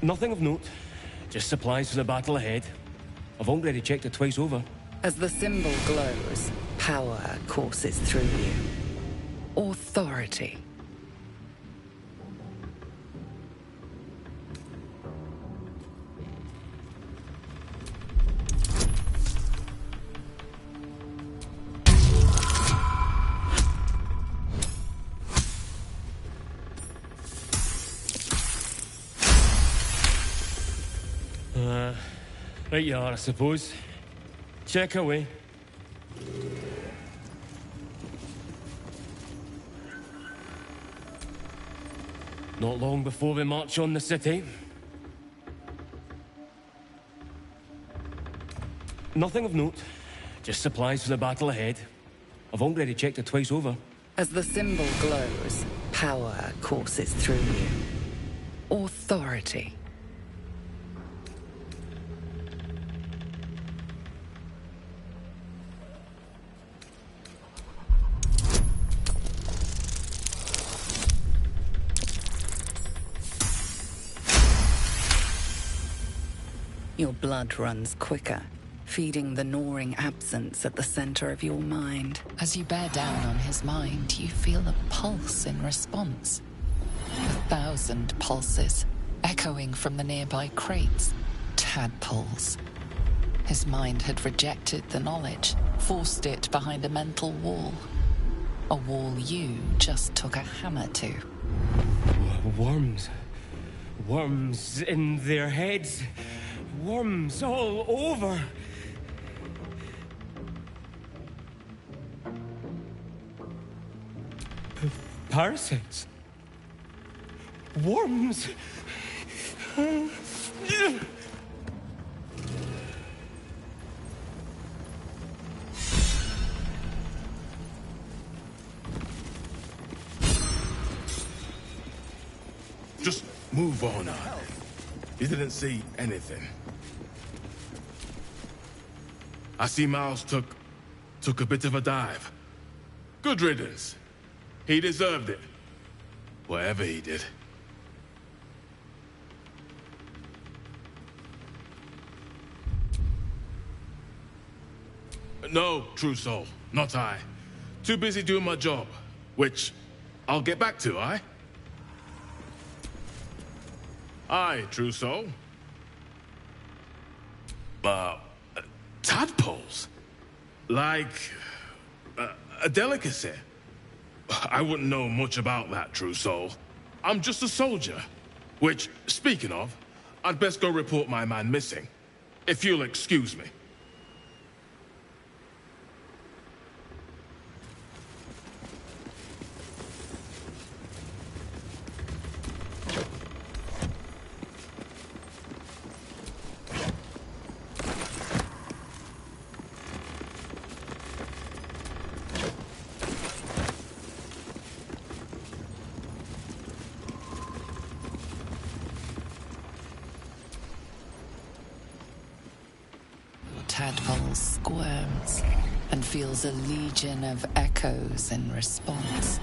Nothing of note. Just supplies for the battle ahead. I've already checked it twice over. As the symbol glows, power courses through you. Authority. Right you are, I suppose. Check away. Not long before we march on the city. Nothing of note. Just supplies for the battle ahead. I've already checked it twice over. As the symbol glows, power courses through you. Authority. Your blood runs quicker, feeding the gnawing absence at the center of your mind. As you bear down on his mind, you feel a pulse in response. 1,000 pulses, echoing from the nearby crates. Tadpoles. His mind had rejected the knowledge, forced it behind a mental wall. A wall you just took a hammer to. Worms. Worms in their heads. Worms all over. Parasites. Worms. Just move on. You didn't see anything. I see Miles took a bit of a dive. Good riddance. He deserved it. Whatever he did. No, Trousseau, not I. Too busy doing my job, which I'll get back to, aye? Aye, Trousseau. Tadpoles? Like, a delicacy? I wouldn't know much about that, Trousseau. I'm just a soldier. Which, speaking of, I'd best go report my man missing. If you'll excuse me. squirms and feels a legion of echoes in response.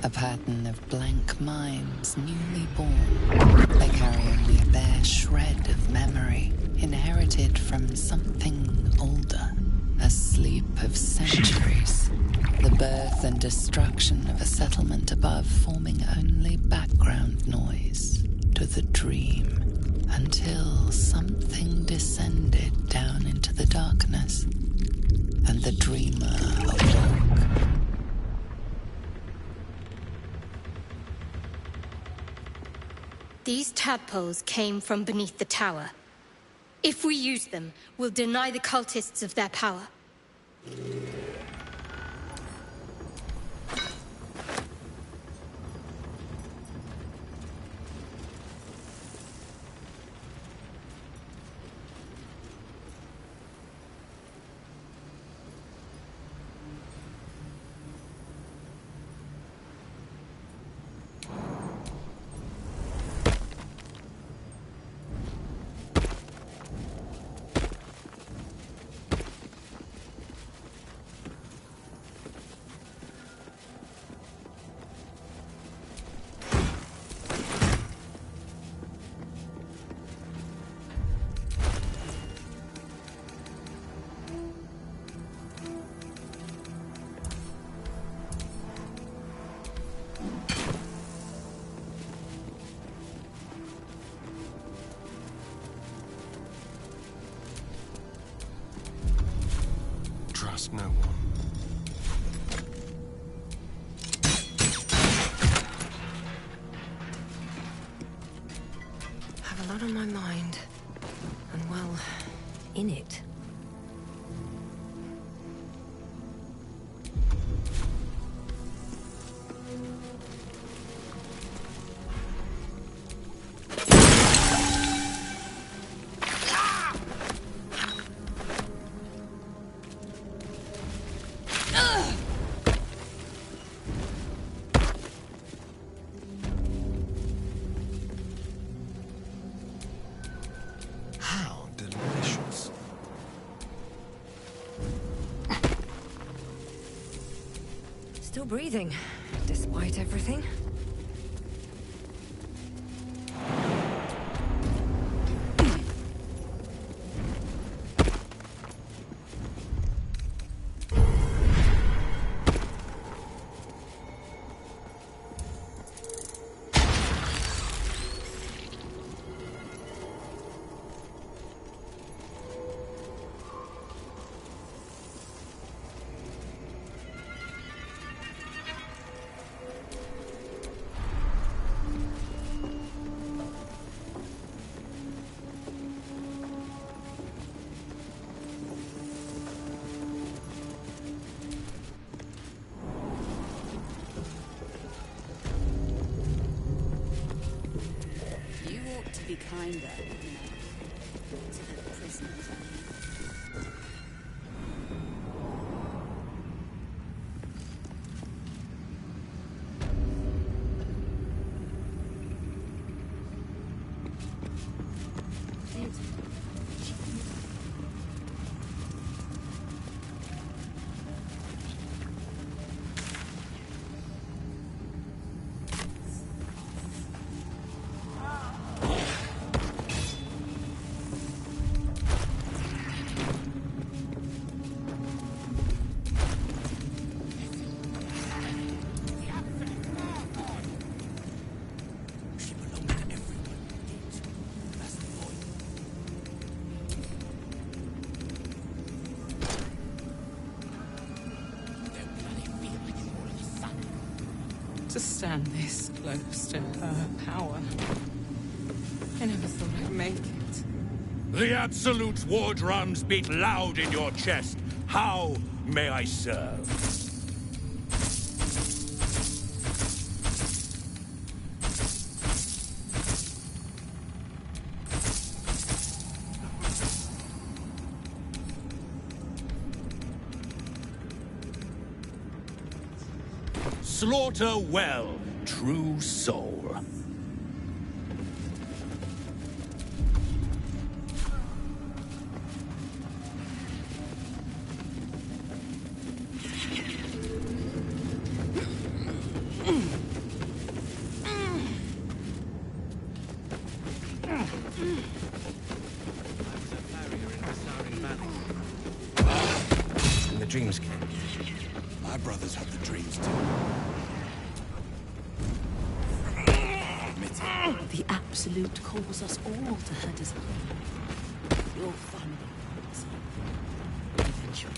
A pattern of blank minds newly born. They carry only a bare shred of memory, inherited from something older. A sleep of centuries. The birth and destruction of a settlement above forming only background noise to the dream. Until something descended down into the darkness, and the dreamer awoke. These tadpoles came from beneath the tower. If we use them, we'll deny the cultists of their power. Trust no one. I have a lot on my mind. And well, in it. How delicious. Still breathing, despite everything. Be kinder, to the prisoners. To stand this close to her power. I never thought I'd make it. The Absolute's war drums beat loud in your chest. How may I serve? Slaughter well, true soul. And the dreams came. My brothers have the dreams too. The Absolute calls us all to her design. Your family wants it. Eventually.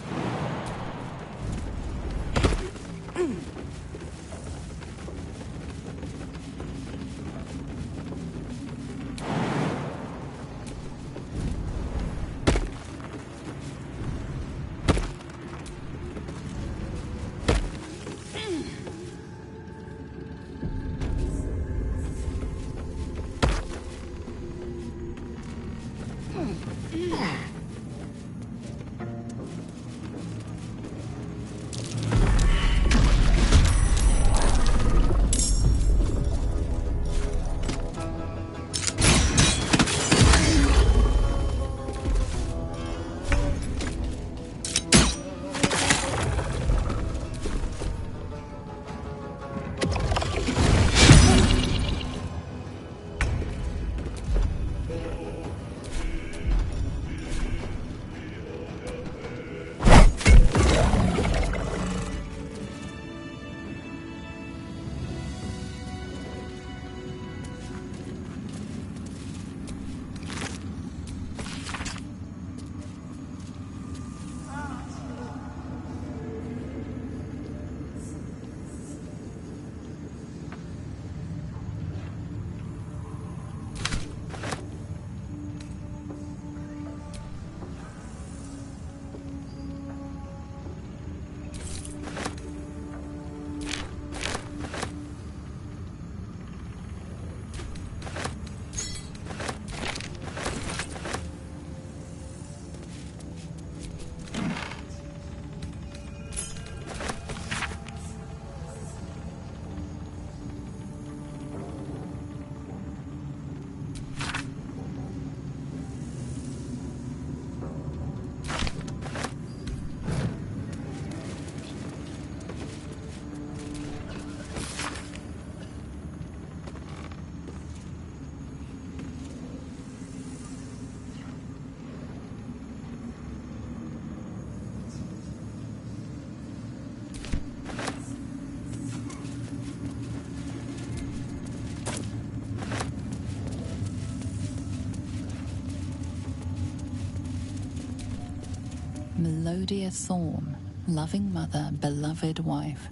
Melodia Thorn, loving mother, beloved wife.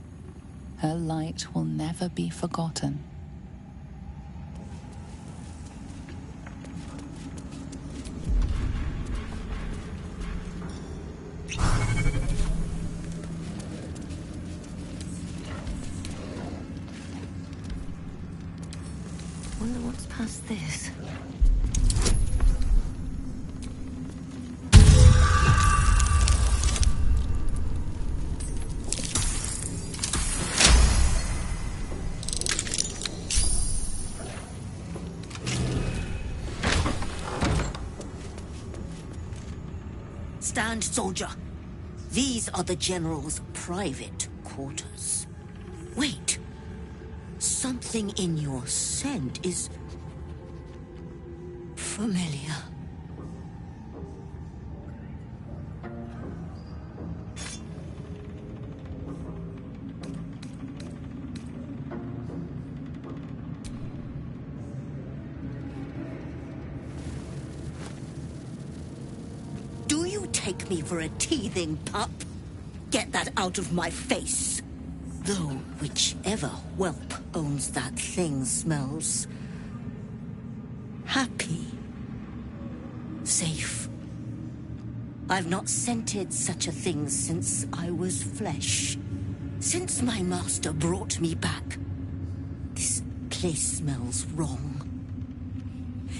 Her light will never be forgotten. Wonder what's past this. Stand, soldier. These are the General's private quarters. Wait. Something in your scent is familiar. Take me for a teething pup? Get that out of my face. Though whichever whelp owns that thing smells happy. Safe. I've not scented such a thing since I was flesh. Since my master brought me back, this place smells wrong.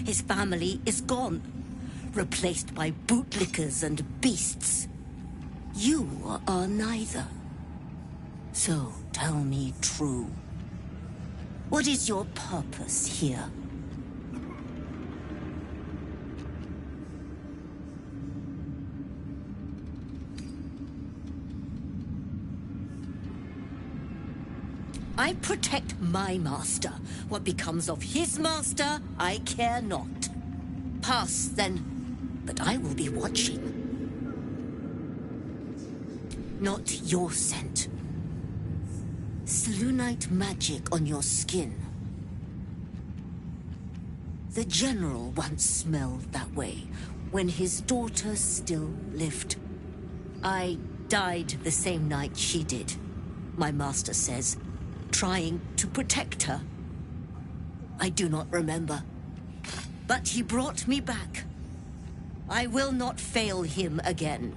His family is gone, replaced by bootlickers and beasts. You are neither. So tell me true. What is your purpose here? I protect my master. What becomes of his master, I care not. Pass, then, but I will be watching. Not your scent. Selûnite magic on your skin. The general once smelled that way, when his daughter still lived. I died the same night she did, my master says, trying to protect her. I do not remember. But he brought me back. I will not fail him again.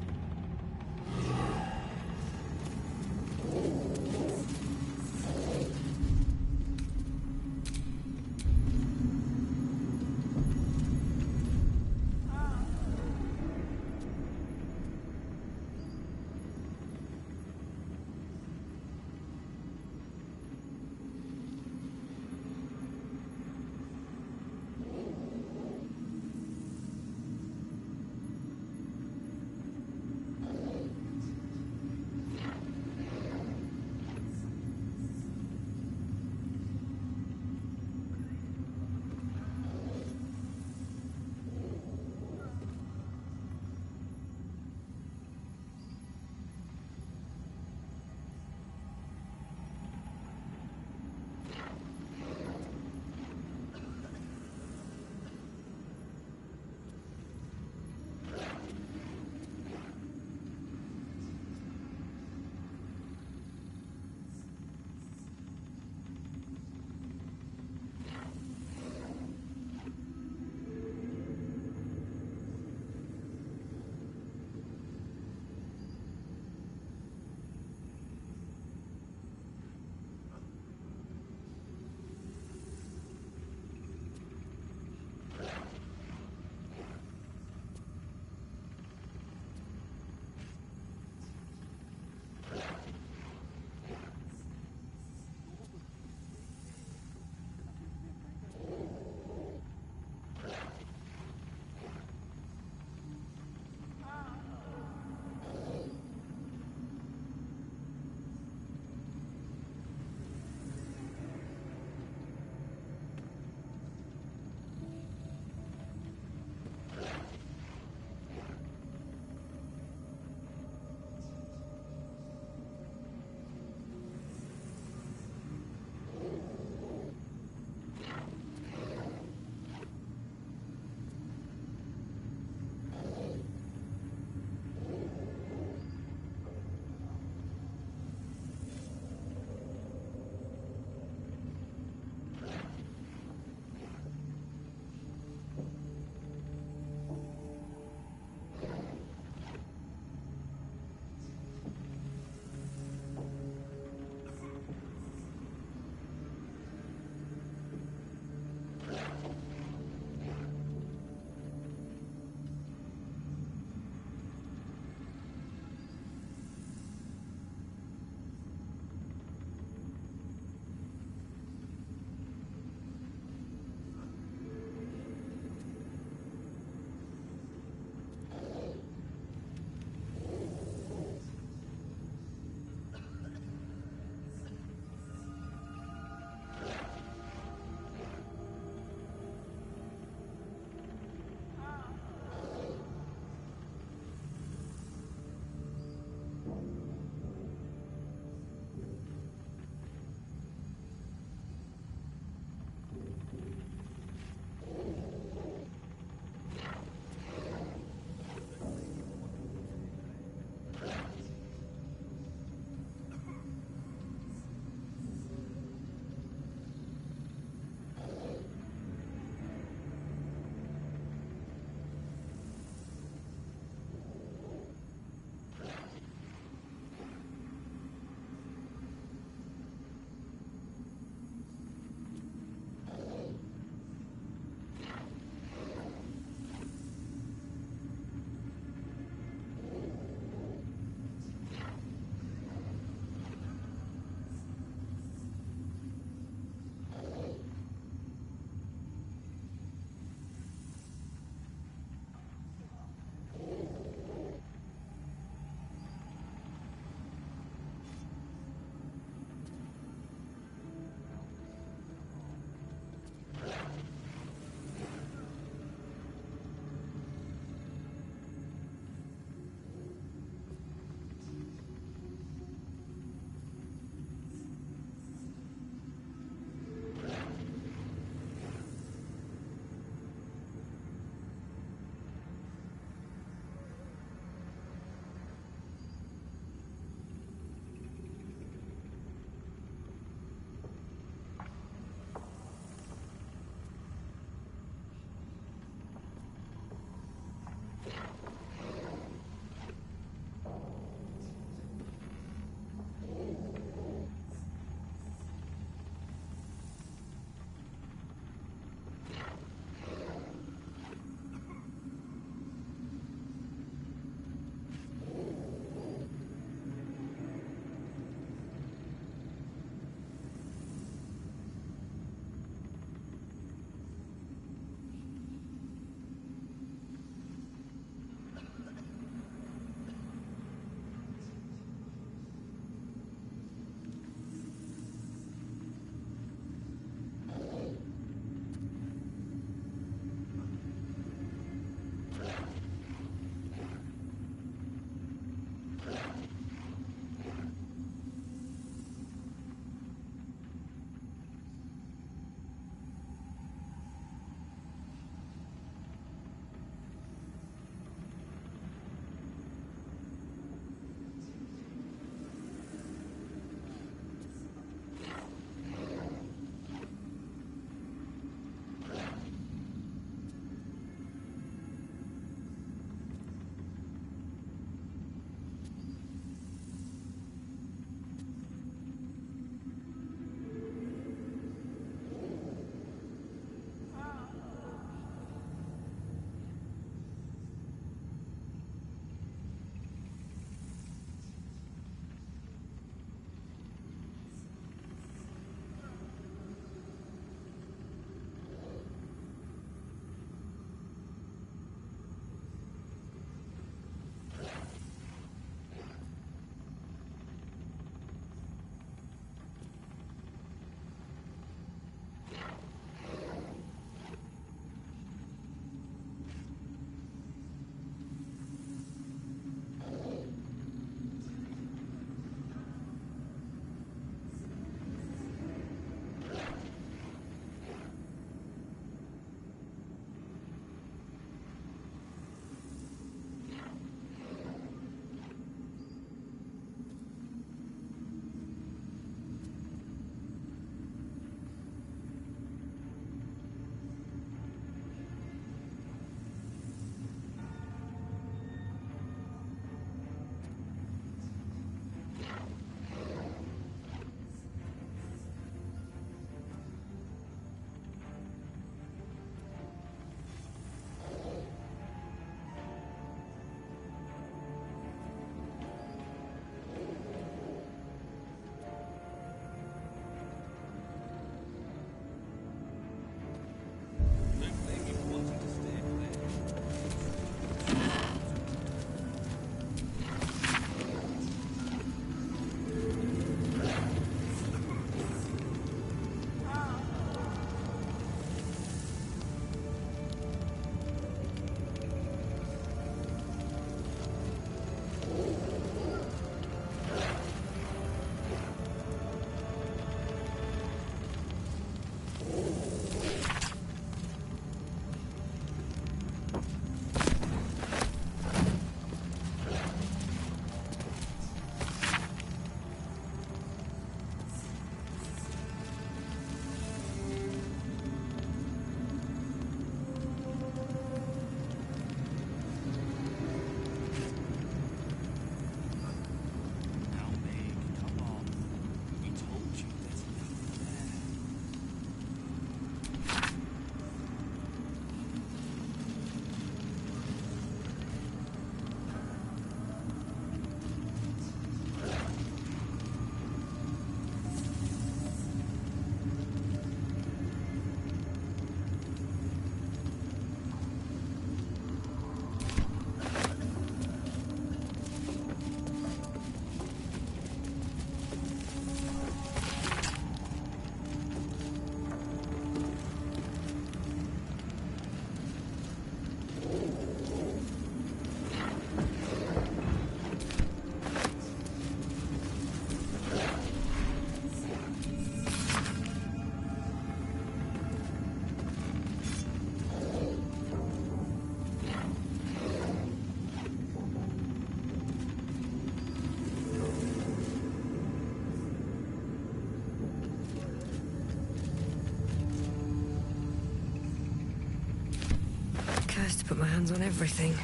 hands on everything.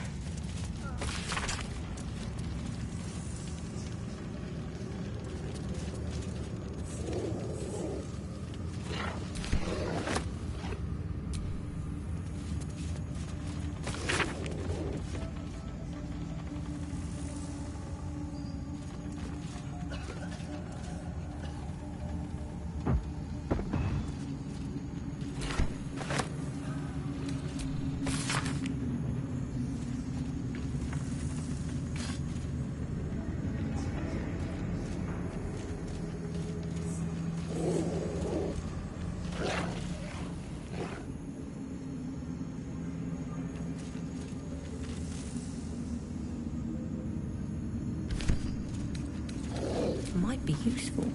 Might be useful.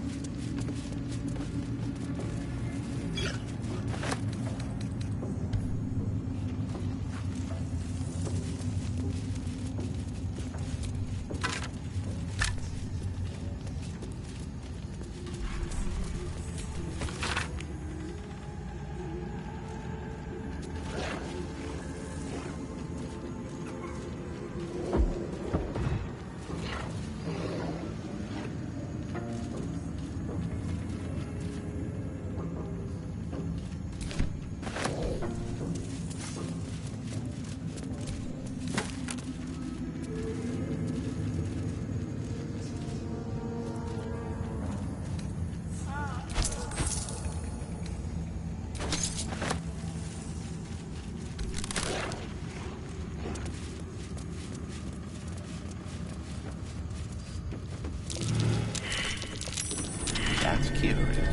That's curious.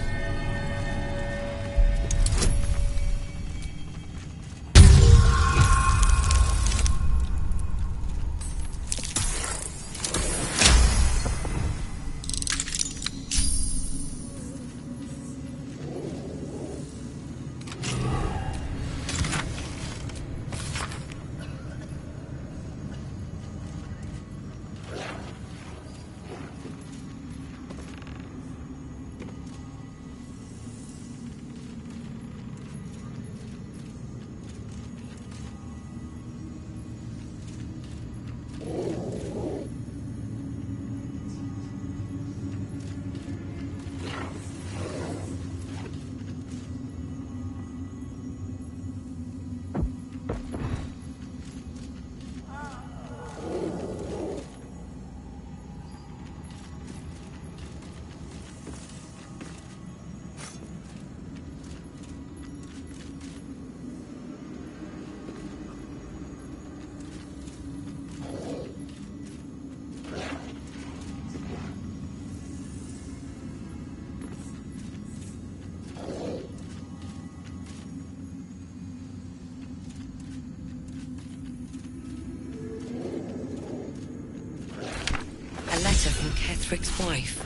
A letter from Kethric's wife.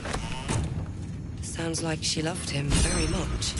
Sounds like she loved him very much.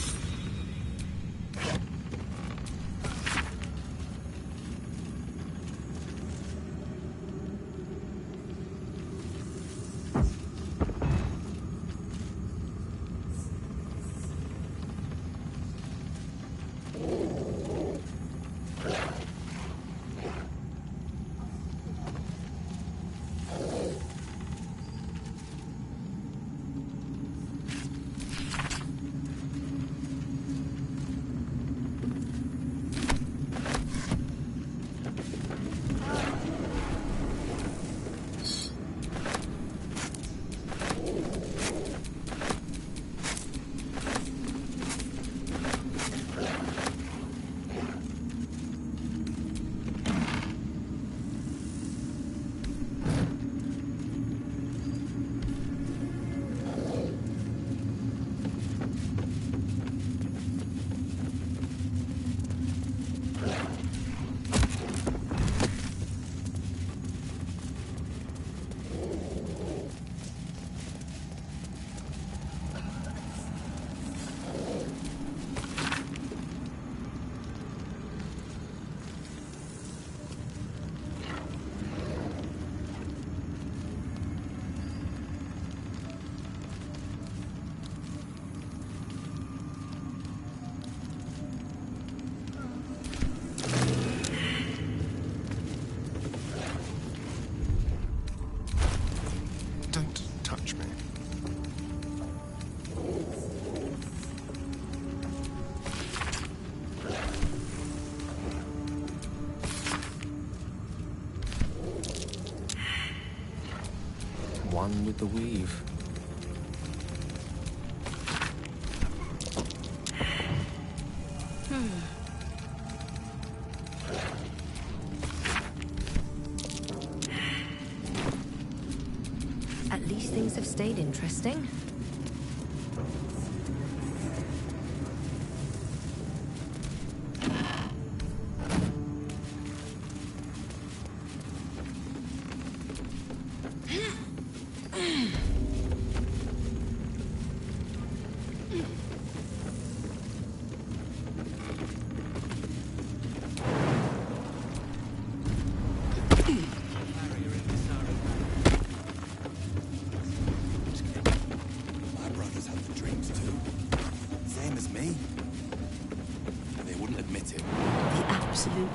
touch me. One with the weave. At least things have stayed interesting.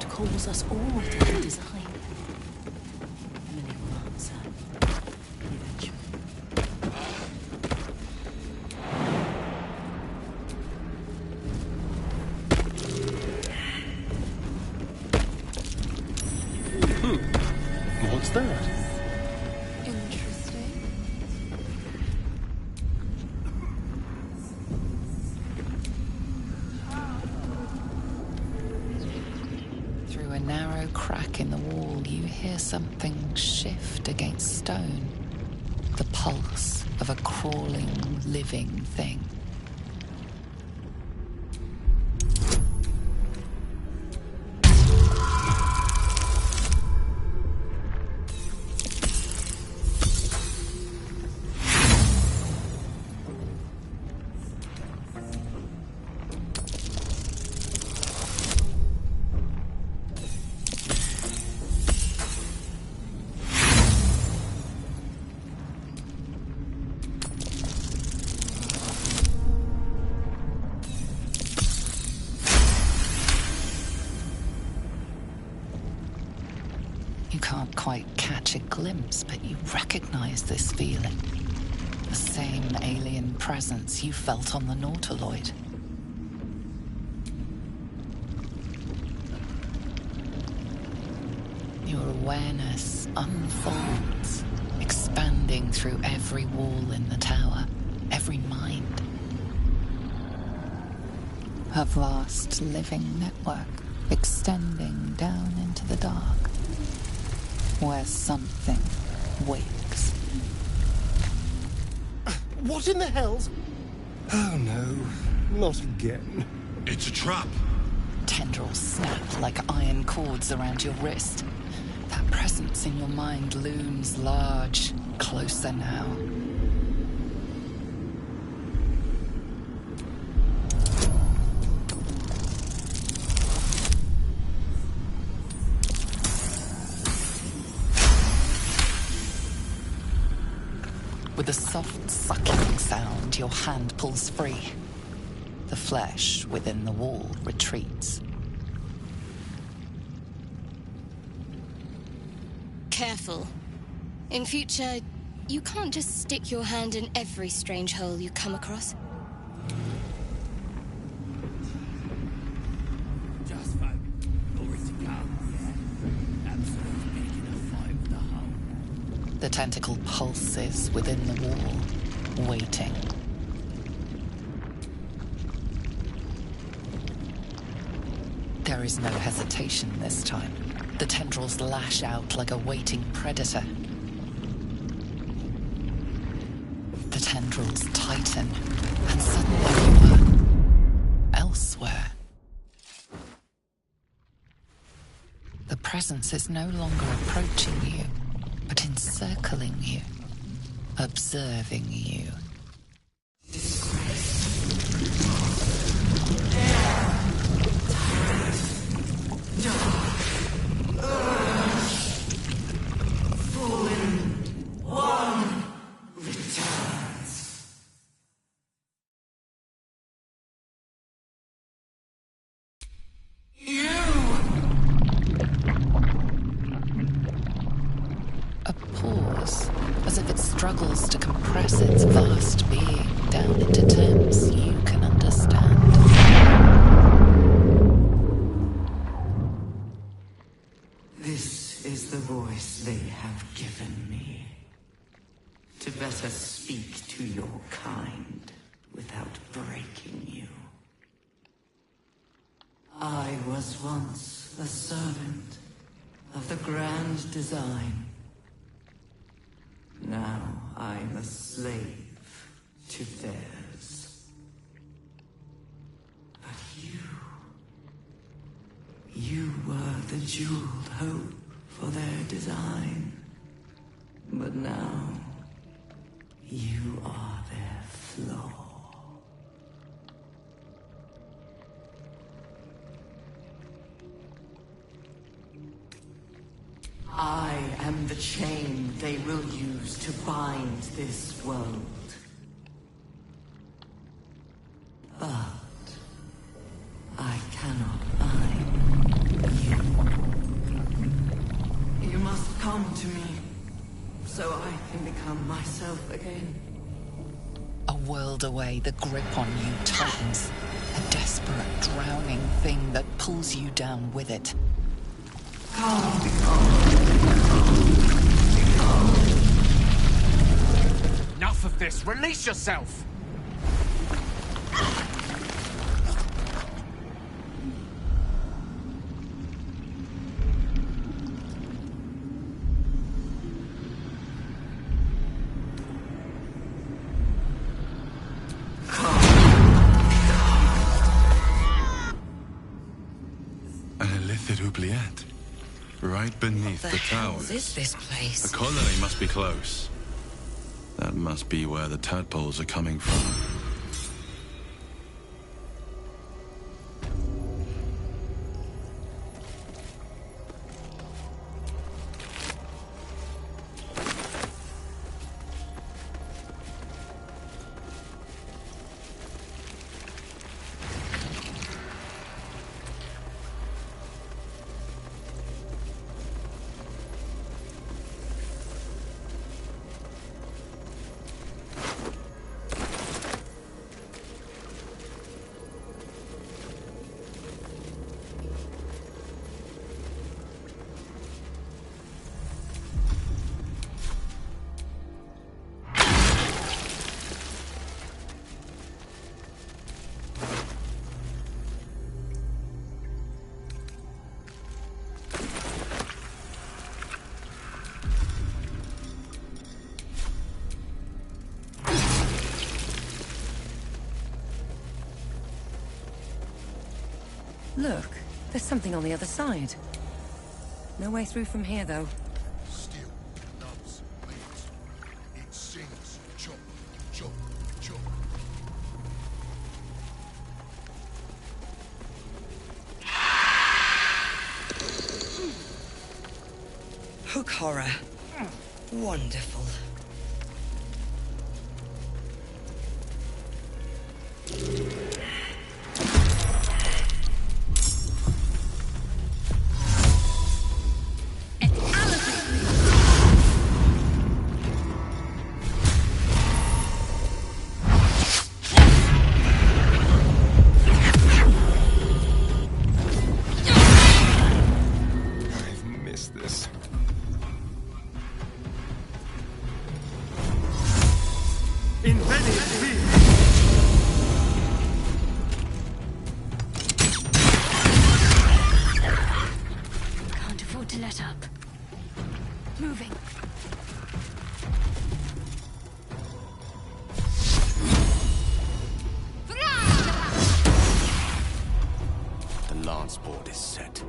Calls us all to the design. Many will answer. Eventually. What's that? Crack in the wall, you hear something shift against stone. The pulse of a crawling, living thing. You can't quite catch a glimpse, but you recognize this feeling. The same alien presence you felt on the Nautiloid. Your awareness unfolds, expanding through every wall in the tower, every mind. A vast living network extending down into the dark, where something wakes. What in the hell's... Oh no, not again. It's a trap. Tendrils snap like iron cords around your wrist. That presence in your mind looms large, closer now. With a soft sucking sound, your hand pulls free. The flesh within the wall retreats. Careful. In future, you can't just stick your hand in every strange hole you come across. Just folk. Glory to God, yeah. Absolute making a fight with the hole. The tentacle pulses within the wall, waiting. There is no hesitation this time. The tendrils lash out like a waiting predator. The tendrils tighten, and suddenly you are elsewhere. The presence is no longer approaching you, but encircling you, observing you. A pause, as if it's struggles to compress its vast being down into terms you can understand. This is the voice they have given me. To better speak to your kind without breaking you. I was once a servant of the grand design. Now I'm a slave to theirs. But you were the jeweled hope for their design. But now, you are their flaw. I am the chain they will use to bind this world. But I cannot bind you. You must come to me, so I can become myself again. A world away, the grip on you tightens. A desperate, drowning thing that pulls you down with it. Enough of this! Release yourself! Right beneath the towers. What is this place? The colony must be close. That must be where the tadpoles are coming from. Look, there's something on the other side. No way through from here, though. Still, nubs, leaves. It sings, chop, chop, chop. Hook horror. Wonderful. Can't afford to let up. Moving. The lance board is set.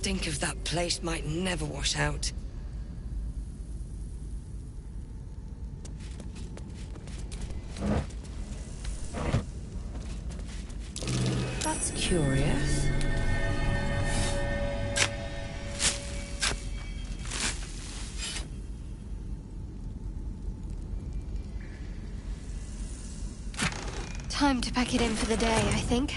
stink of that place might never wash out. That's curious. Time to pack it in for the day, I think.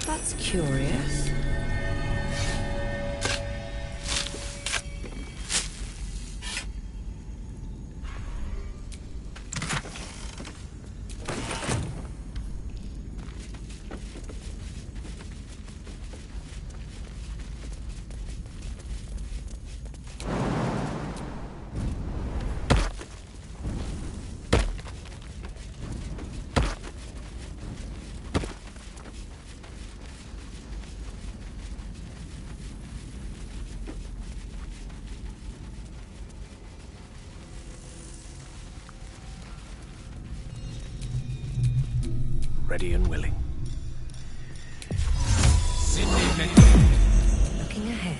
That's curious. Ready and willing. Looking ahead.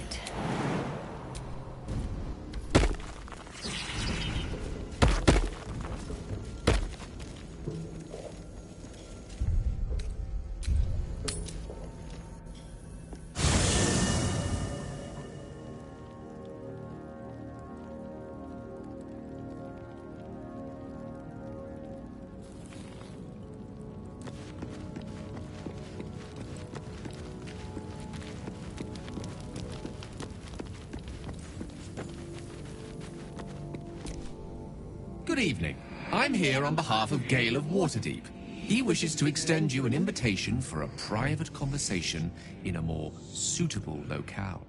Good evening. I'm here on behalf of Gale of Waterdeep. He wishes to extend you an invitation for a private conversation in a more suitable locale.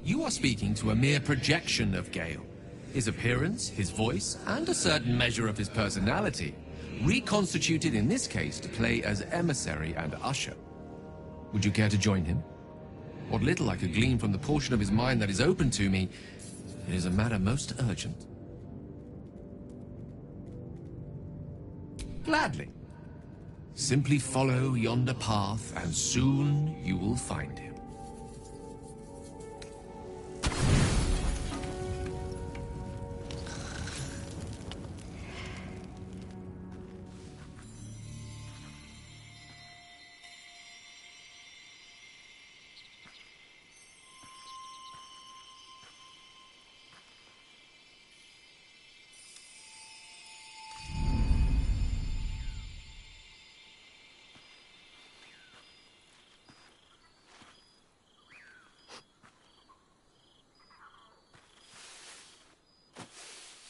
You are speaking to a mere projection of Gale. His appearance, his voice, and a certain measure of his personality, reconstituted in this case to play as emissary and usher. Would you care to join him? What little I could glean from the portion of his mind that is open to me, it is a matter most urgent. Gladly. Simply follow yonder path, and soon you will find him.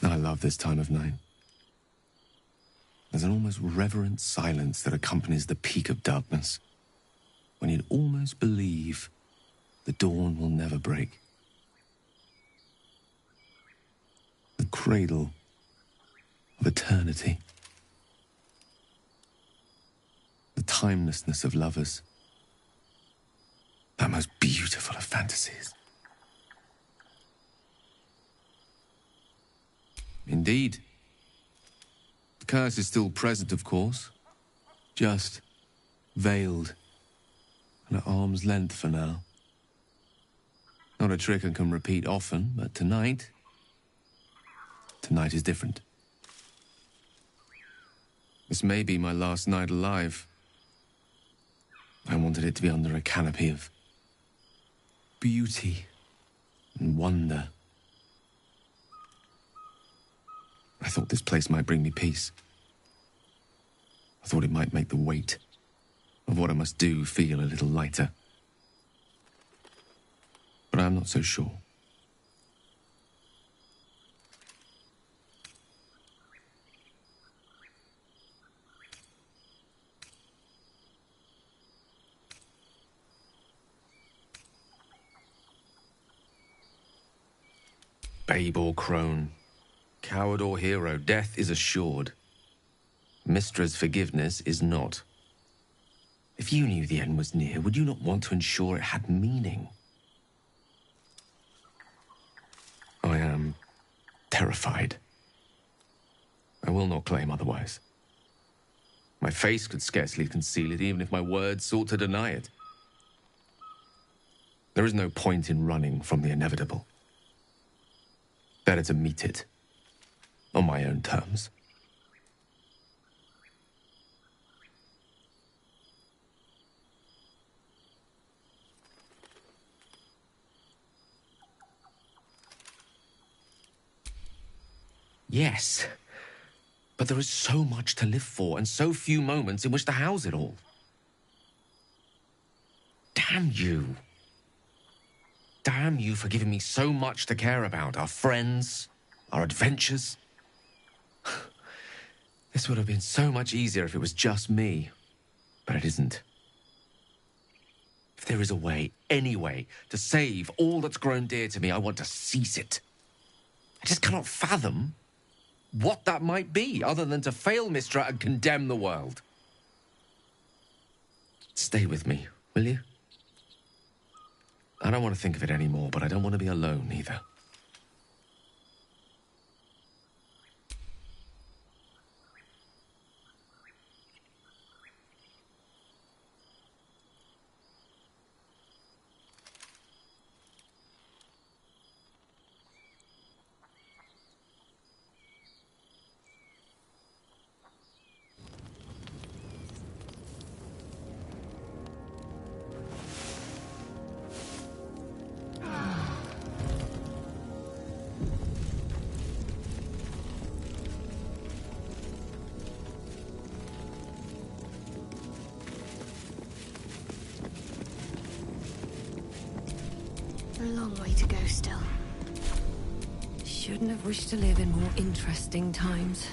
I love this time of night. There's an almost reverent silence that accompanies the peak of darkness, when you'd almost believe the dawn will never break. The cradle of eternity. The timelessness of lovers. That most beautiful of fantasies. Indeed. The curse is still present, of course. Just veiled and at arm's length for now. Not a trick I can repeat often, but tonight is different. This may be my last night alive. I wanted it to be under a canopy of beauty and wonder. I thought this place might bring me peace. I thought it might make the weight of what I must do feel a little lighter. But I'm not so sure. Babe or crone, coward or hero, death is assured. Mistra's forgiveness is not. If you knew the end was near, would you not want to ensure it had meaning? I am terrified. I will not claim otherwise. My face could scarcely conceal it, even if my words sought to deny it. There is no point in running from the inevitable. Better to meet it on my own terms. Yes, but there is so much to live for and so few moments in which to house it all. Damn you. Damn you for giving me so much to care about. Our friends, our adventures. This would have been so much easier if it was just me, but it isn't. If there is a way, any way, to save all that's grown dear to me, I want to seize it. I just cannot fathom what that might be, other than to fail Mistra and condemn the world. Stay with me, will you? I don't want to think of it anymore, but I don't want to be alone either. A long way to go still. Shouldn't have wished to live in more interesting times.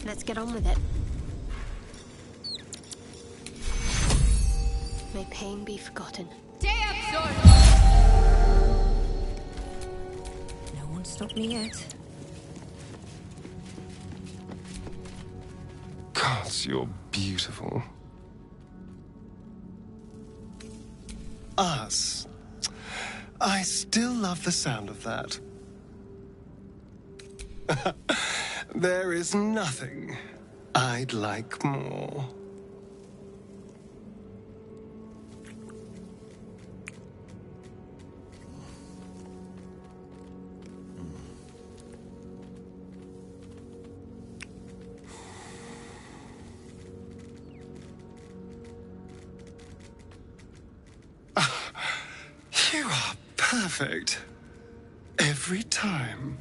Let's get on with it. May pain be forgotten. No one stopped me yet. Gods, you're beautiful. Us. I still love the sound of that. There is nothing I'd like more. You are perfect. Every time.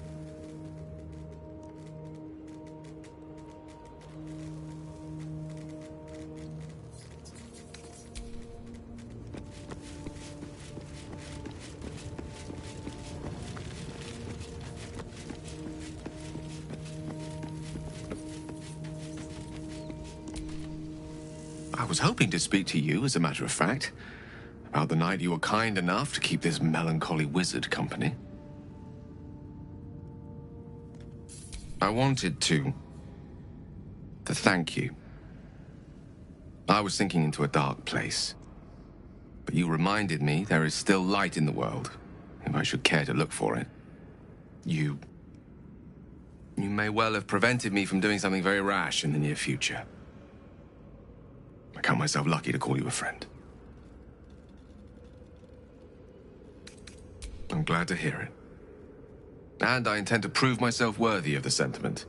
I was hoping to speak to you, as a matter of fact, about the night you were kind enough to keep this melancholy wizard company. I wanted to thank you. I was sinking into a dark place, but you reminded me there is still light in the world, if I should care to look for it. You may well have prevented me from doing something very rash in the near future. I count myself lucky to call you a friend. I'm glad to hear it. And I intend to prove myself worthy of the sentiment.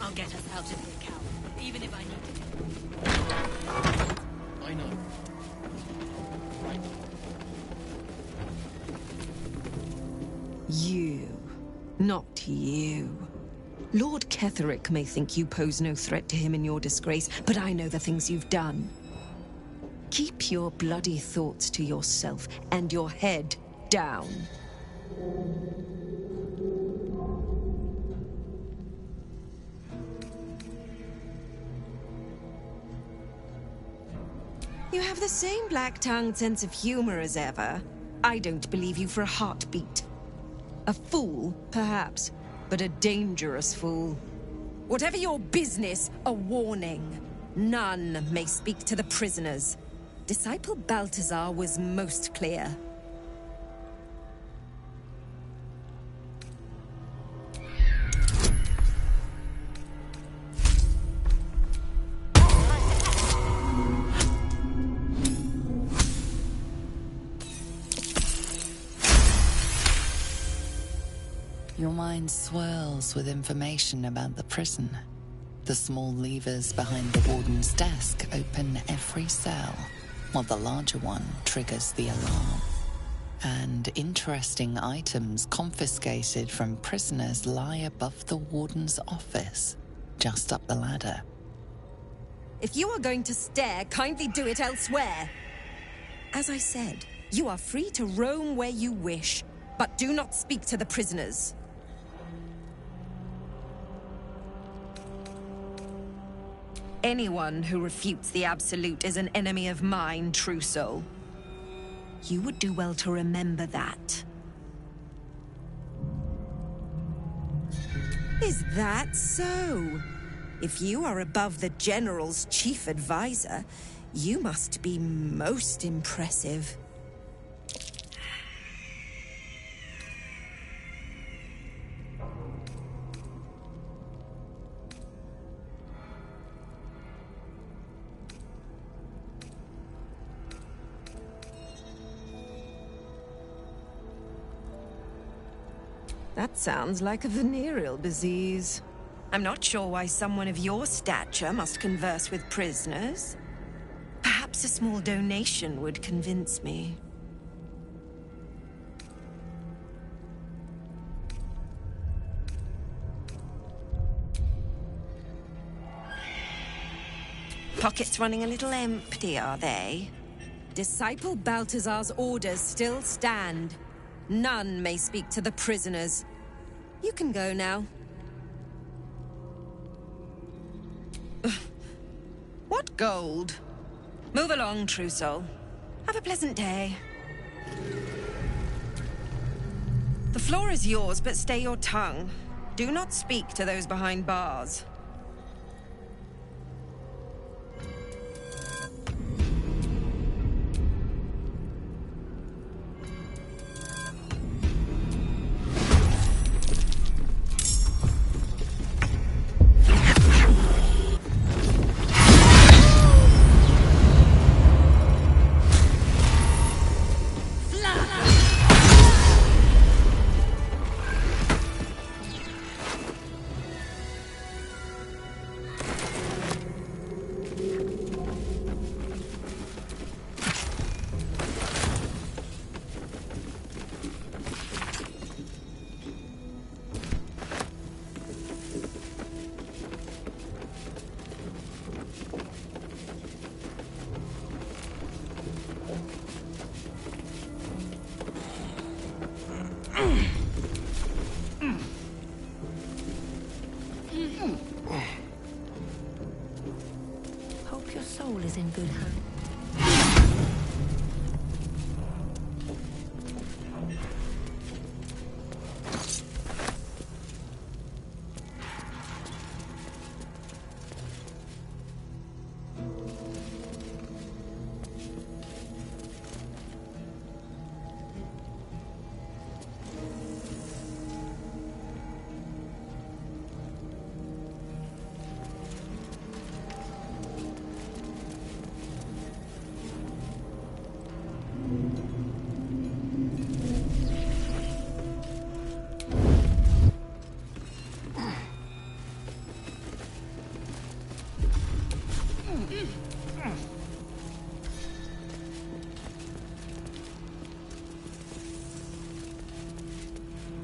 I'll get us out of here, Cal, even if I need to. I know. You. Not you. Lord Ketherick may think you pose no threat to him in your disgrace, but I know the things you've done. Keep your bloody thoughts to yourself and your head down. You have the same black-tongued sense of humor as ever. I don't believe you for a heartbeat. A fool, perhaps, but a dangerous fool. Whatever your business, a warning. None may speak to the prisoners. Disciple Balthazar was most clear. Your mind swirls with information about the prison. The small levers behind the warden's desk open every cell, while the larger one triggers the alarm. And interesting items confiscated from prisoners lie above the warden's office, just up the ladder. If you are going to stare, kindly do it elsewhere. As I said, you are free to roam where you wish, but do not speak to the prisoners. Anyone who refutes the Absolute is an enemy of mine, true soul. You would do well to remember that. Is that so? If you are above the General's chief advisor, you must be most impressive. That sounds like a venereal disease. I'm not sure why someone of your stature must converse with prisoners. Perhaps a small donation would convince me. Pockets running a little empty, are they? Disciple Balthazar's orders still stand. None may speak to the prisoners. You can go now. What gold? Move along, true soul. Have a pleasant day. The floor is yours, but stay your tongue. Do not speak to those behind bars. Hope your soul is in good hands.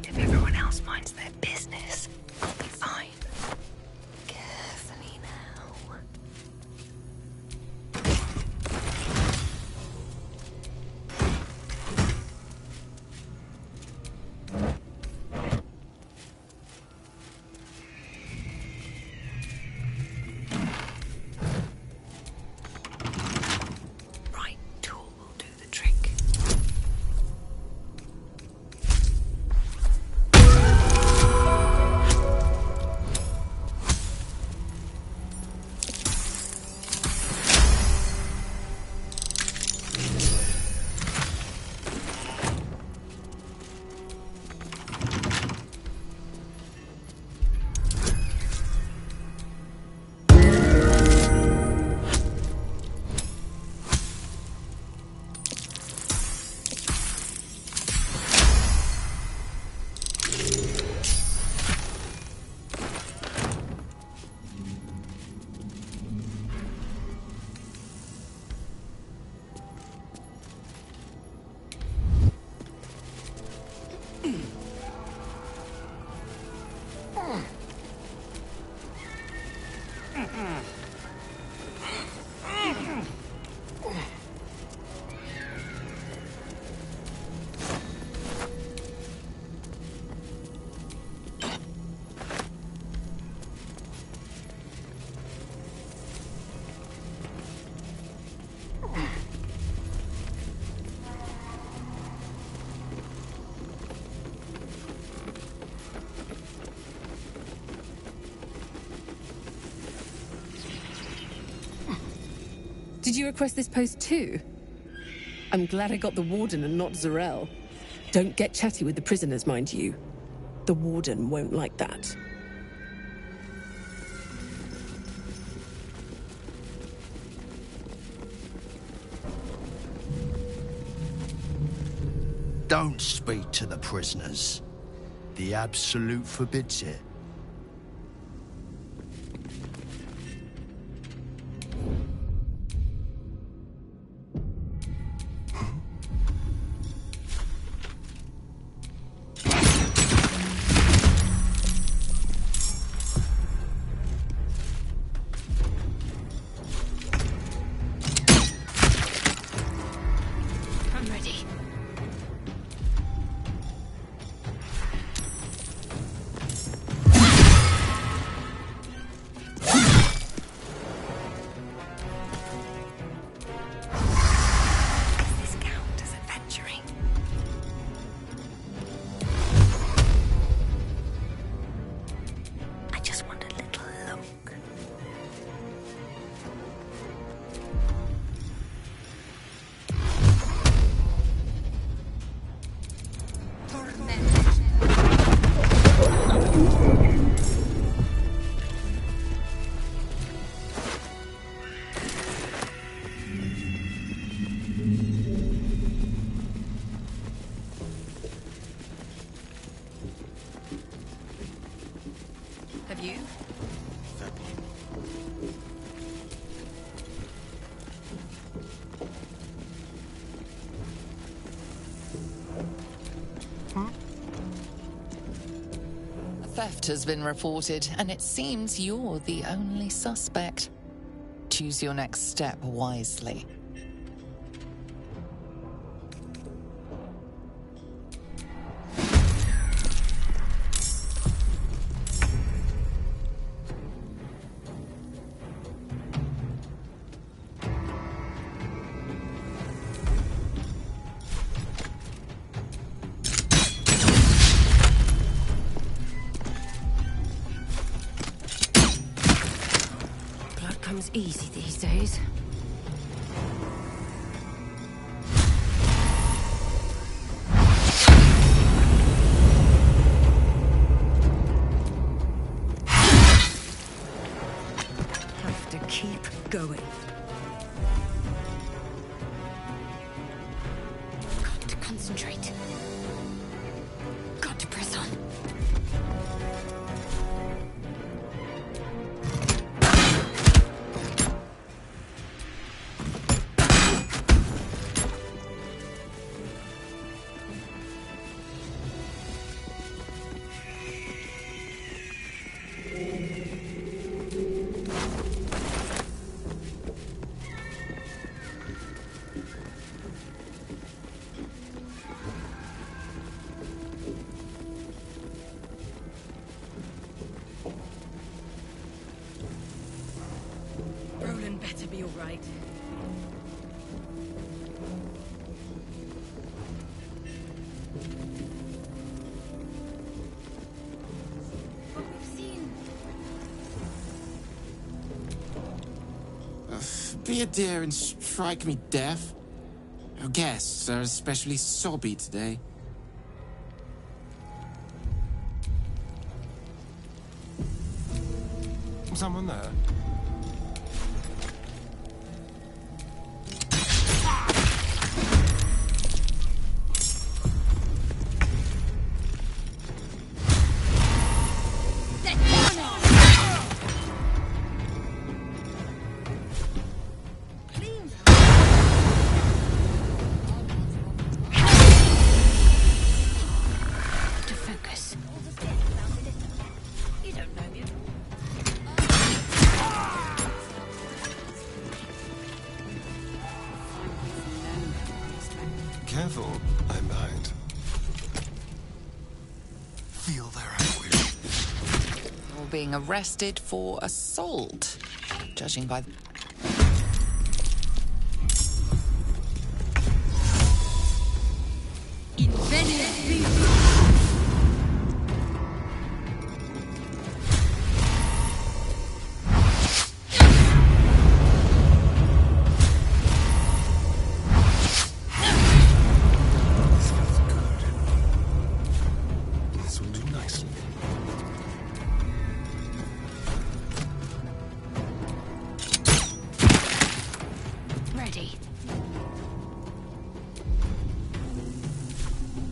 If everyone else minds their business, I'll be fine. Carefully now. Right tool will do the trick. Did you request this post too? I'm glad I got the Warden and not Zarel. Don't get chatty with the prisoners, mind you. The Warden won't like that. Don't speak to the prisoners. The Absolute forbids it. I'm ready. This count as adventuring. I just want a little look. Have you? A theft has been reported, and it seems you're the only suspect. Choose your next step wisely. comes easy these days. Have to keep going. Got to concentrate. Got to press on. Roland better be all right. What we've seen. Be a dear and strike me deaf. Our guests are especially sobby today. Someone there? To focus. You don't know me at all. Careful, I might. Feel their anguish. You're being arrested for assault, judging by... In Venice. This will do nicely. Ready.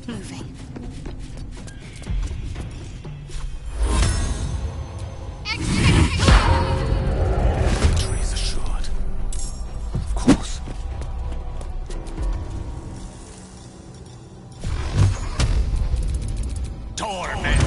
Moving. Victory is assured. Of course. Torment!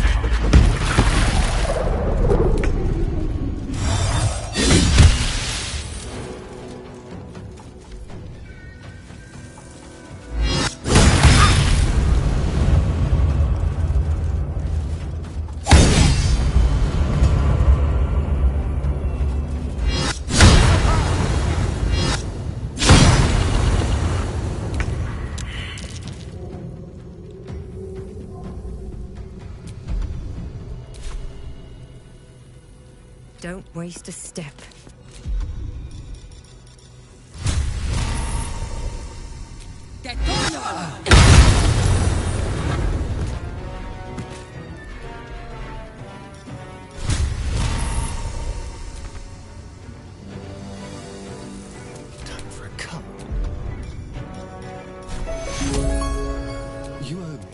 Don't waste a step. Time for a cup. You owe me.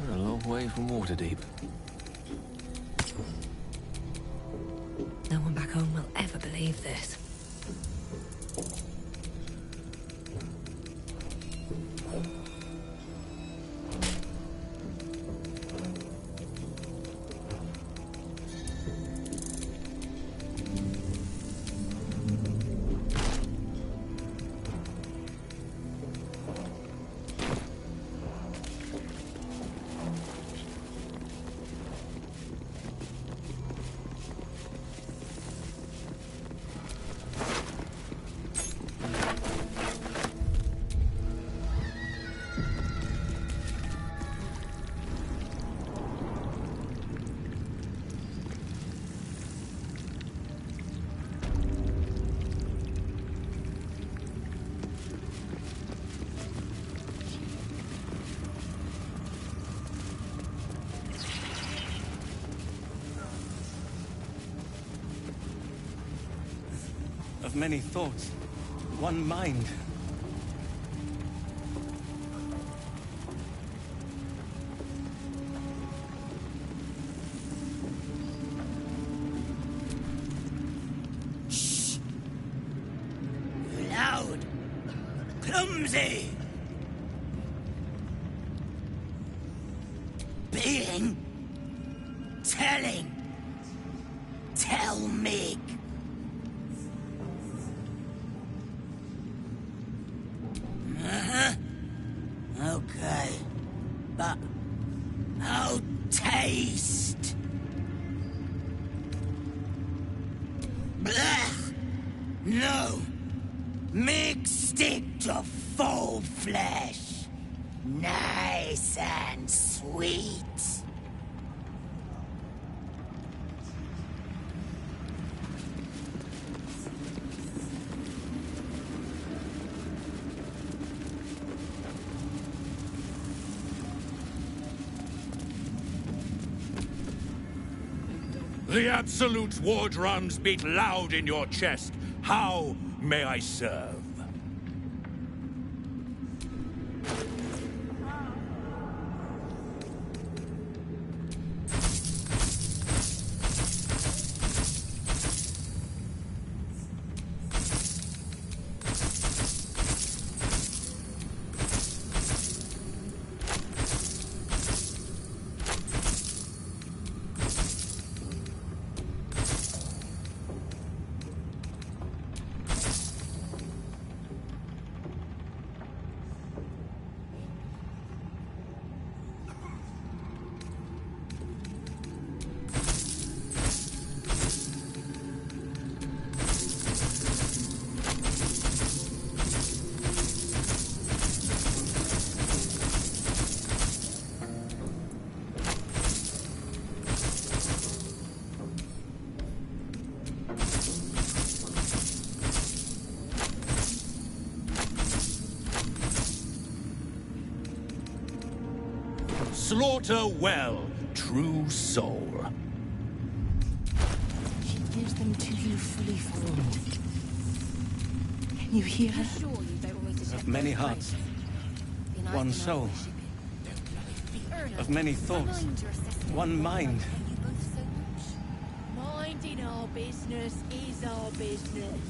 We're a long way from Waterdeep. No one back home will ever believe this. Of many thoughts, one mind. Shh! You're loud! Clumsy! Being? Telling? Tell me! Okay. But how taste? Blech! No! Make stick to full flesh. Nice and sweet. The Absolute's war drums beat loud in your chest. How may I serve? Slaughter well, true soul. She gives them to you fully formed. Can you hear her? Of many hearts, one soul. Of many thoughts, one mind. Minding our business is our business.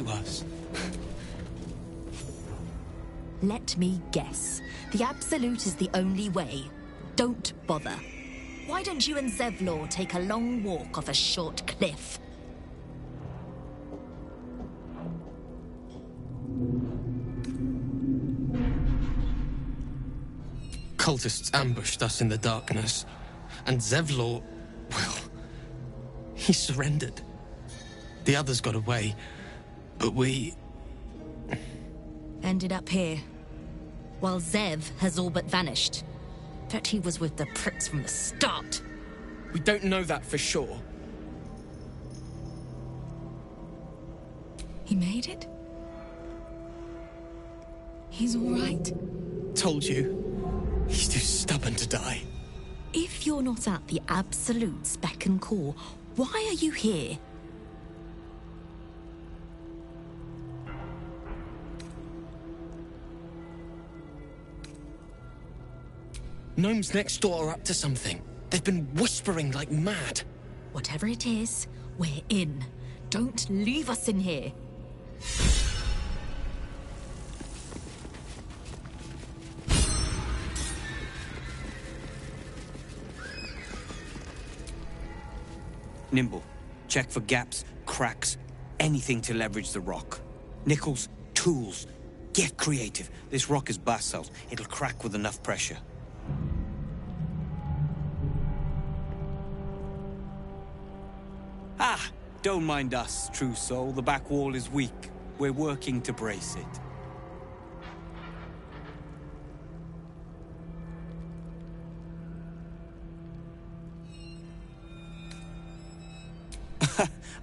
Us. Let me guess. The Absolute is the only way. Don't bother. Why don't you and Zevlor take a long walk off a short cliff? Cultists ambushed us in the darkness, and Zevlor Well, he surrendered. The others got away, but we... Ended up here. While Zev has all but vanished. Bet he was with the pricks from the start. We don't know that for sure. He made it? He's all right? Told you. He's too stubborn to die. If you're not at the Absolute's beck and call, why are you here? Gnomes next door are up to something. They've been whispering like mad. Whatever it is, we're in. Don't leave us in here. Nimble, check for gaps, cracks, anything to leverage the rock. Nichols, tools. Get creative. This rock is basalt. It'll crack with enough pressure. Ah, don't mind us, true soul. The back wall is weak. We're working to brace it.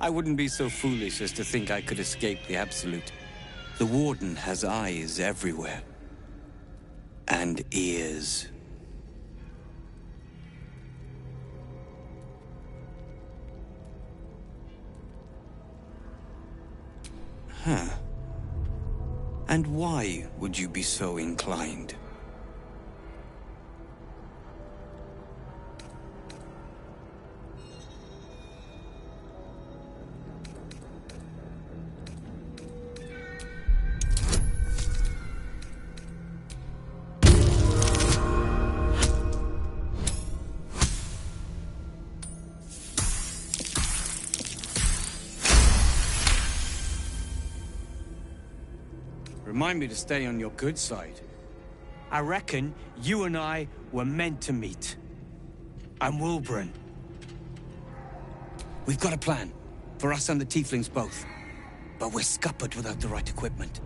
I wouldn't be so foolish as to think I could escape the Absolute. The Warden has eyes everywhere. And ears. Huh. And why would you be so inclined? Remind me to stay on your good side. I reckon you and I were meant to meet. I'm Wilburn. We've got a plan. For us and the Tieflings both. But we're scuppered without the right equipment.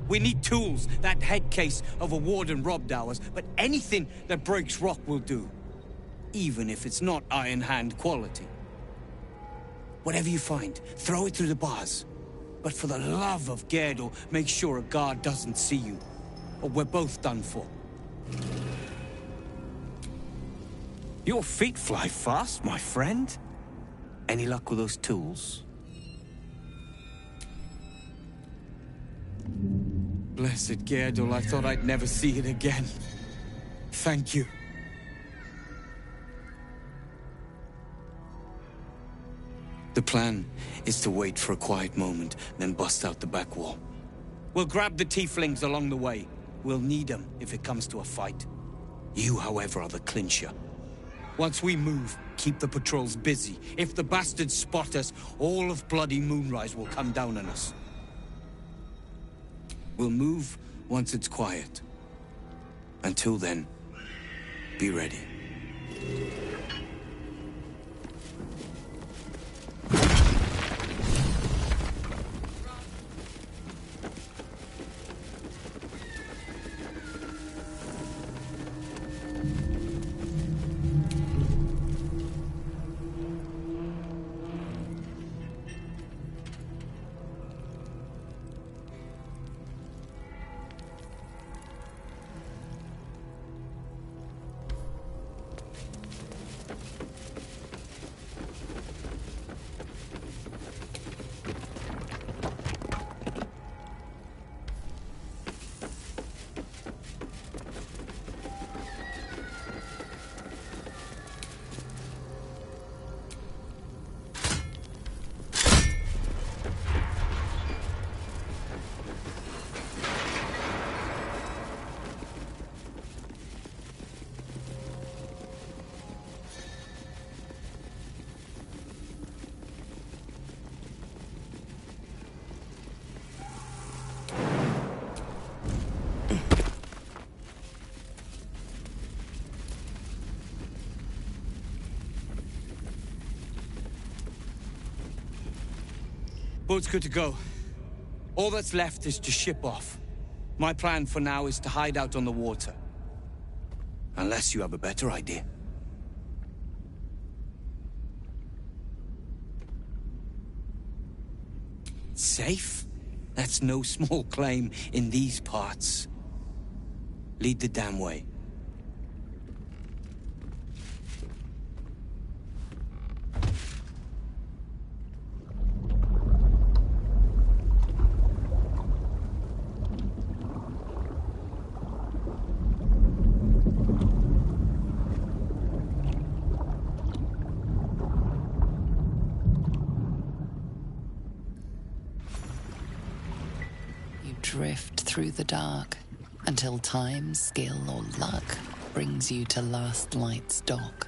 We need tools. That head case of a Warden robbed ours, but anything that breaks rock will do. Even if it's not Iron Hand quality. Whatever you find, throw it through the bars. But for the love of Gerdor, make sure a guard doesn't see you. Or we're both done for. Your feet fly fast, my friend. Any luck with those tools? Blessed Gerdor, I thought I'd never see it again. Thank you. The plan is to wait for a quiet moment, then bust out the back wall. We'll grab the Tieflings along the way. We'll need them if it comes to a fight. You, however, are the clincher. Once we move, keep the patrols busy. If the bastards spot us, all of bloody Moonrise will come down on us. We'll move once it's quiet. Until then, be ready. boat's good to go. All that's left is to ship off. My plan for now is to hide out on the water. Unless you have a better idea. Safe? That's no small claim in these parts. Lead the damn way. Drift through the dark until time, skill, or luck brings you to Last Light's dock.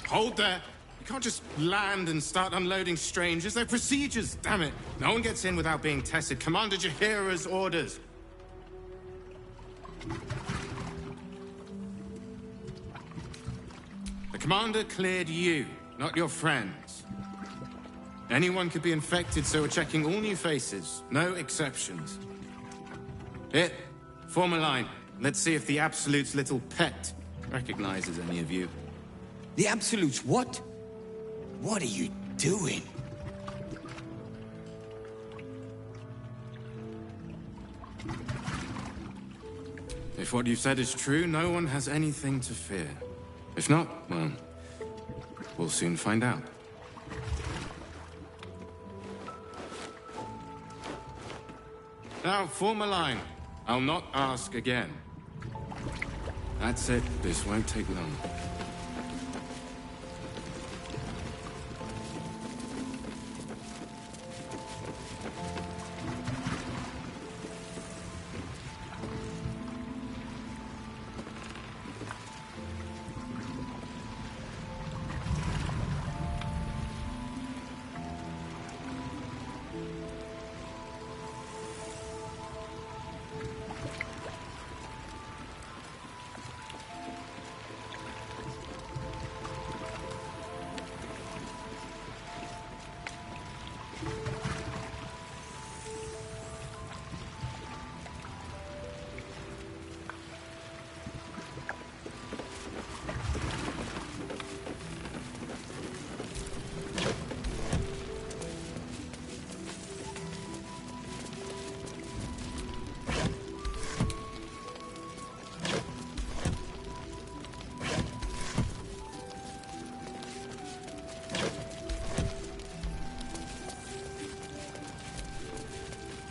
Hold there! You can't just land and start unloading strangers. They're procedures, damn it! No one gets in without being tested. Commander Jaheira's orders. The commander cleared you, not your friends. Anyone could be infected, so we're checking all new faces. No exceptions. Here, form a line. Let's see if the Absolute's little pet recognizes any of you. The Absolute's what? What are you doing? If what you said is true, no one has anything to fear. If not, well, we'll soon find out. Now, form a line. I'll not ask again. That's it. This won't take long.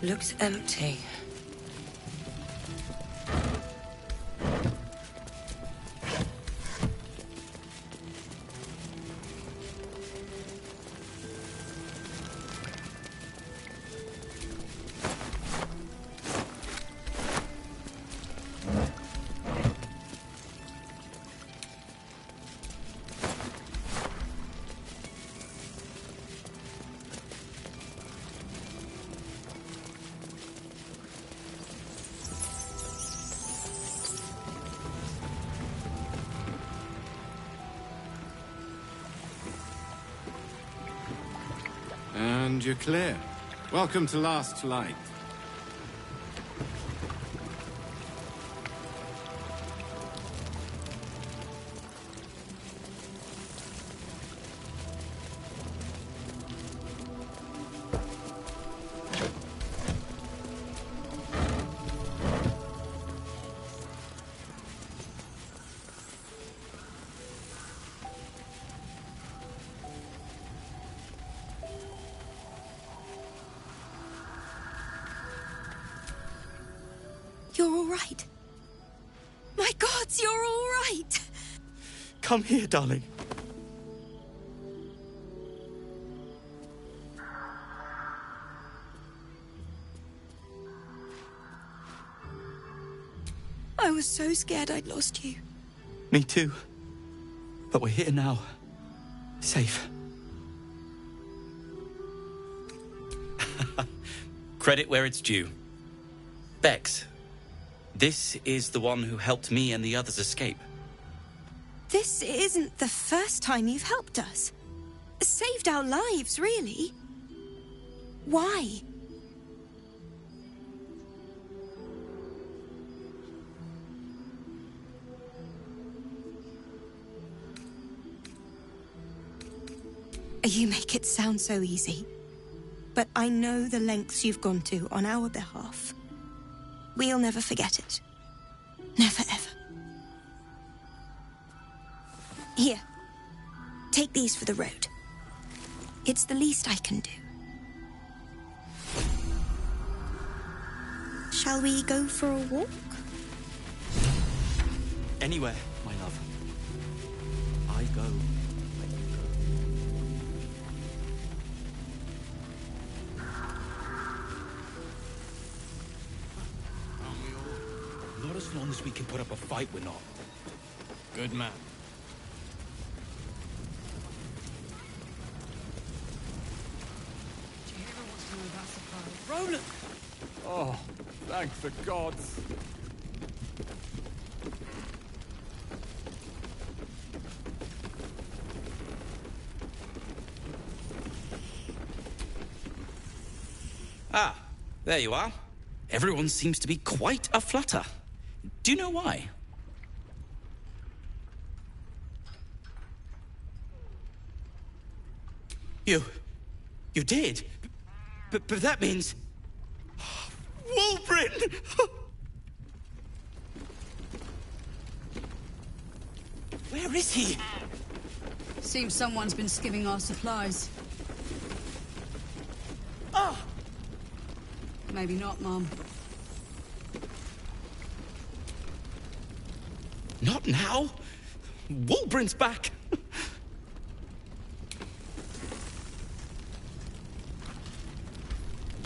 Looks empty. And you're clear. Welcome to Last Light. You're all right. My gods, you're all right. Come here, darling. I was so scared I'd lost you. Me too. But we're here now. Safe. Credit where it's due. Bex, this is the one who helped me and the others escape. This isn't the first time you've helped us. Saved our lives, really. Why? You make it sound so easy. But I know the lengths you've gone to on our behalf. We'll never forget it. Never, ever. Here. Take these for the road. It's the least I can do. Shall we go for a walk? Anywhere, my love. I go. Not as long as we can put up a fight, we're not. Good man. Did you hear what's new about surprise? Roland! Oh, thank the gods. Ah, there you are. Everyone seems to be quite a flutter. Do you know why? You did? But that means... Wulbrin! Where is he? Seems someone's been skimming our supplies. Ah! Maybe not, Mom. Not now. Wulbrin's back.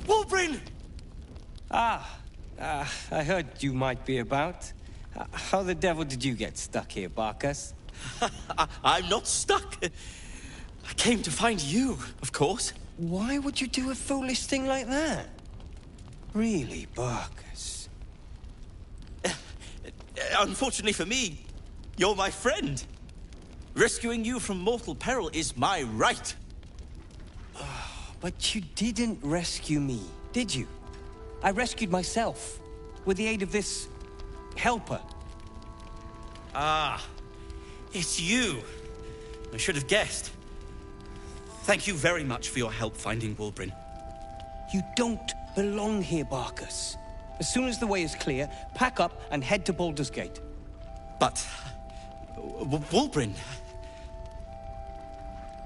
Wulbrin! I heard you might be about. How the devil did you get stuck here, Barkus? I'm not stuck. I came to find you, of course. Why would you do a foolish thing like that? Really, Barkus? Unfortunately for me, you're my friend. Rescuing you from mortal peril is my right. But you didn't rescue me, did you? I rescued myself, with the aid of this... helper. Ah, it's you. I should have guessed. Thank you very much for your help finding Wulbrin. You don't belong here, Barkus. As soon as the way is clear, pack up and head to Baldur's Gate. But... Wulbrin...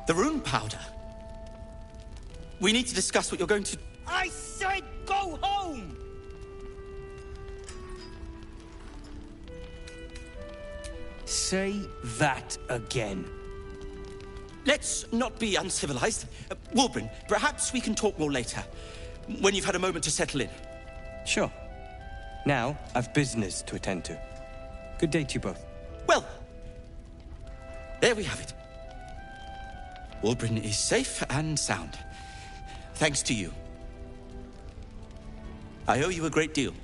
The rune powder... We need to discuss what you're going to... I said go home! Say that again. Let's not be uncivilized. Wulbrin, perhaps we can talk more later, when you've had a moment to settle in. Sure. Now, I've business to attend to. Good day to you both. Well, there we have it. Wulbrin is safe and sound. Thanks to you. I owe you a great deal.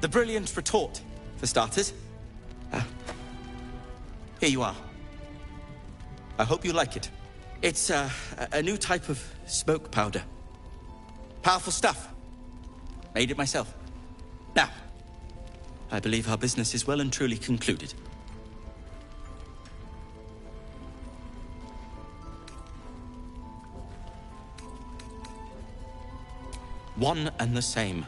The brilliant retort, for starters. Here you are. I hope you like it. It's a new type of smoke powder. Powerful stuff. Made it myself. Now, I believe our business is well and truly concluded. One and the same.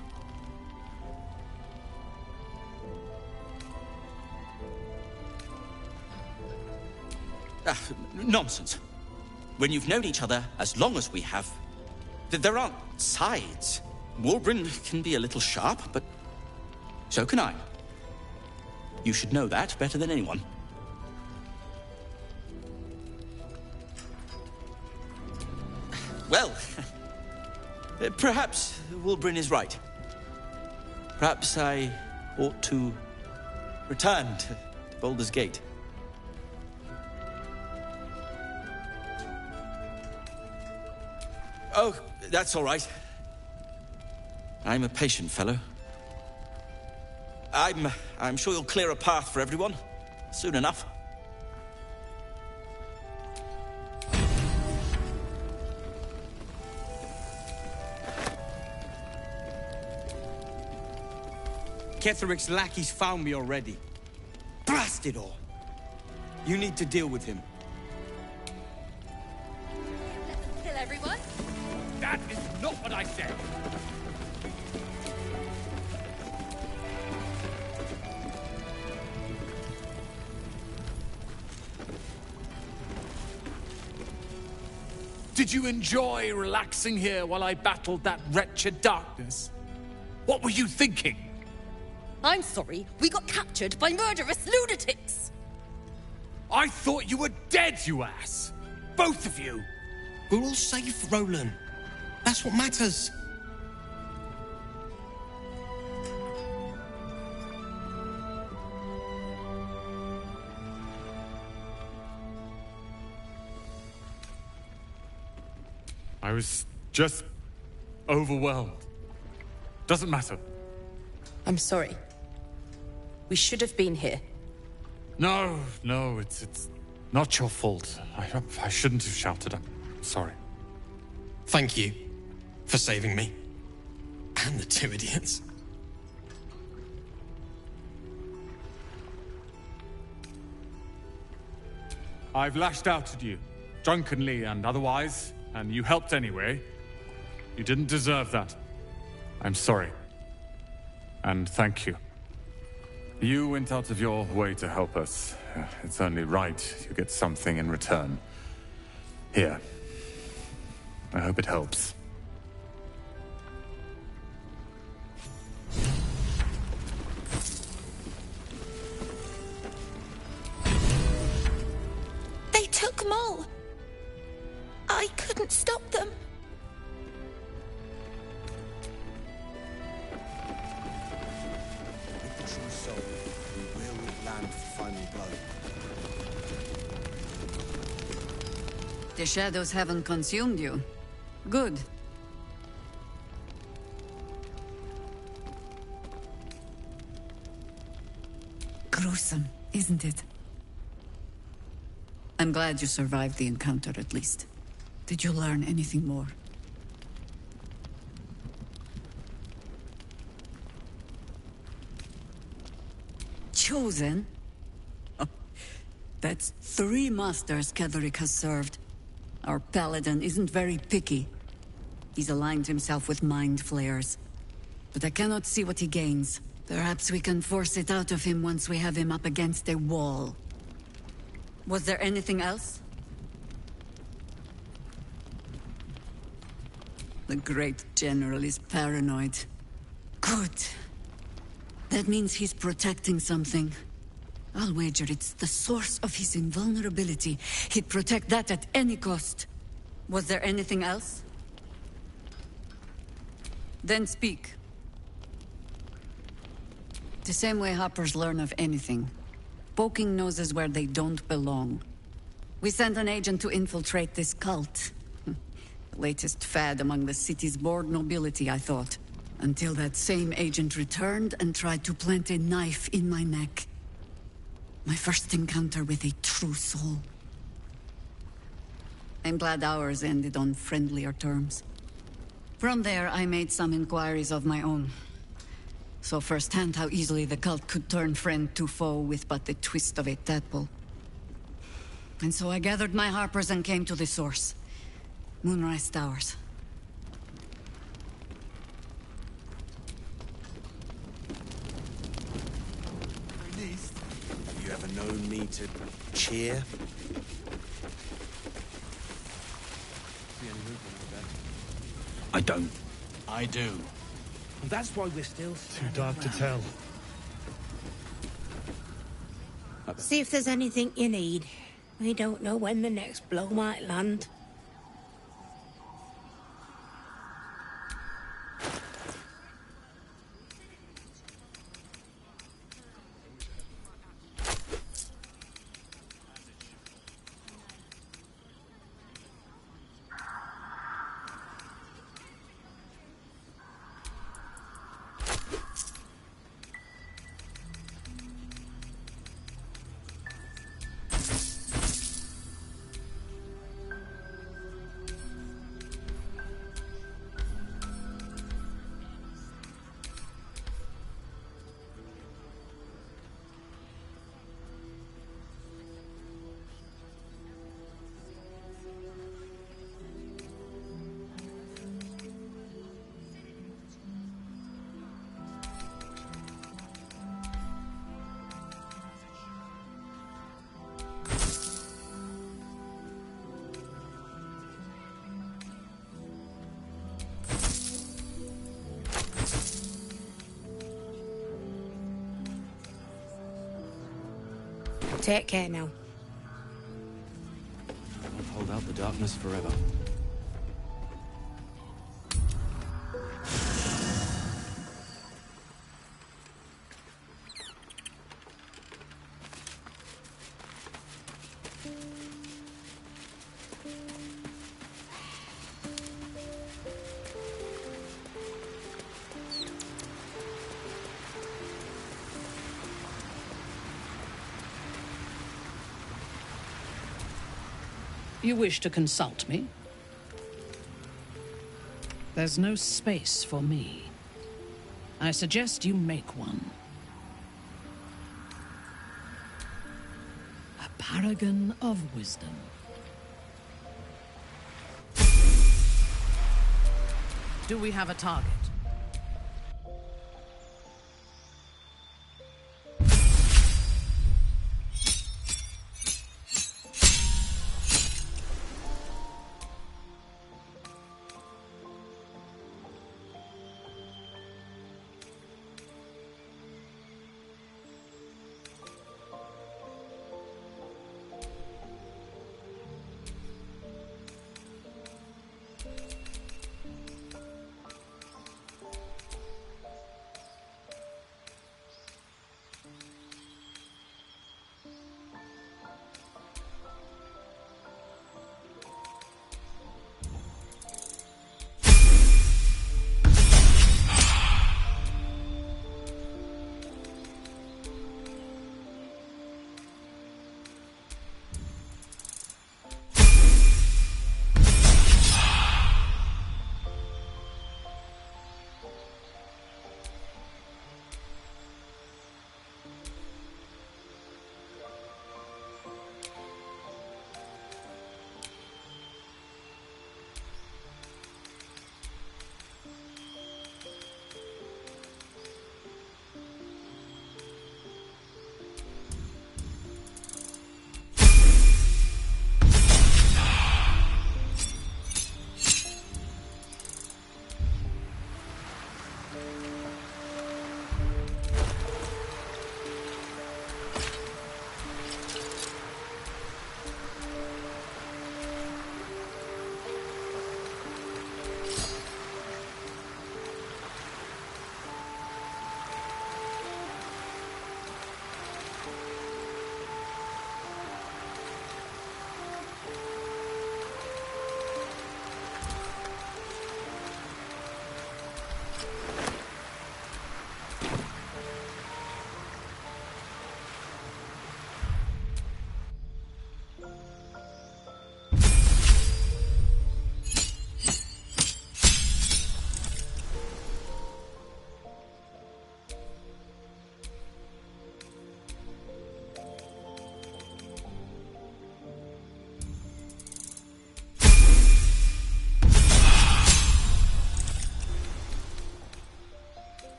Nonsense. When you've known each other as long as we have, there aren't sides. Wulbrin can be a little sharp, but so can I. You should know that better than anyone. Well, perhaps Wulbrin is right. Perhaps I ought to return to Baldur's Gate. Oh, that's all right. I'm a patient fellow. I'm sure you'll clear a path for everyone soon enough. Ketheric's lackeys found me already. Blast it all! You need to deal with him. Kill everyone? That is not what I said! Did you enjoy relaxing here while I battled that wretched darkness? What were you thinking? I'm sorry, we got captured by murderous lunatics! I thought you were dead, you ass! Both of you! We're all safe, Roland. That's what matters. I was just overwhelmed. Doesn't matter. I'm sorry. We should have been here. No, it's not your fault. I shouldn't have shouted. I'm sorry. Thank you for saving me. And the two idiots. I've lashed out at you, drunkenly and otherwise, and you helped anyway. You didn't deserve that. I'm sorry. And thank you. You went out of your way to help us. It's only right you get something in return. Here. I hope it helps. They took Mol. I couldn't stop them. With the true soul, we will land the final blow. The shadows haven't consumed you. Good. Gruesome, isn't it? I'm glad you survived the encounter, at least. Did you learn anything more? Chosen? Oh, that's 3 masters Ketheric has served. Our paladin isn't very picky. He's aligned himself with mind flayers. But I cannot see what he gains. Perhaps we can force it out of him once we have him up against a wall. Was there anything else? The great general is paranoid. Good. That means he's protecting something. I'll wager it's the source of his invulnerability. He'd protect that at any cost. Was there anything else? Then speak. The same way hoppers learn of anything. Poking noses where they don't belong. We sent an agent to infiltrate this cult. The latest fad among the city's bored nobility, I thought. Until that same agent returned and tried to plant a knife in my neck. My first encounter with a true soul. I'm glad ours ended on friendlier terms. From there, I made some inquiries of my own. Saw firsthand how easily the cult could turn friend to foe with but the twist of a tadpole. And so I gathered my harpers and came to the source. Moonrise Towers. Have you ever known me to cheer? I don't. I do. And that's why we're still Too dark to tell. See if there's anything you need. We don't know when the next blow might land. Take care now. Won't hold out the darkness forever. You wish to consult me? There's no space for me. I suggest you make one. A paragon of wisdom. Do we have a target?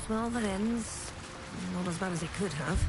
Well, that ends. Not as bad as it could have.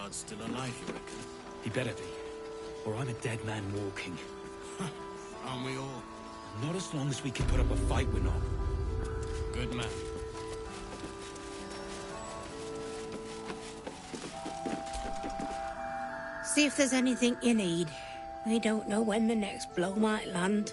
Baldur's still alive, you reckon? He better be, or I'm a dead man walking. Aren't we all? Not as long as we can put up a fight, we're not. Good man. See if there's anything you need. We don't know when the next blow might land.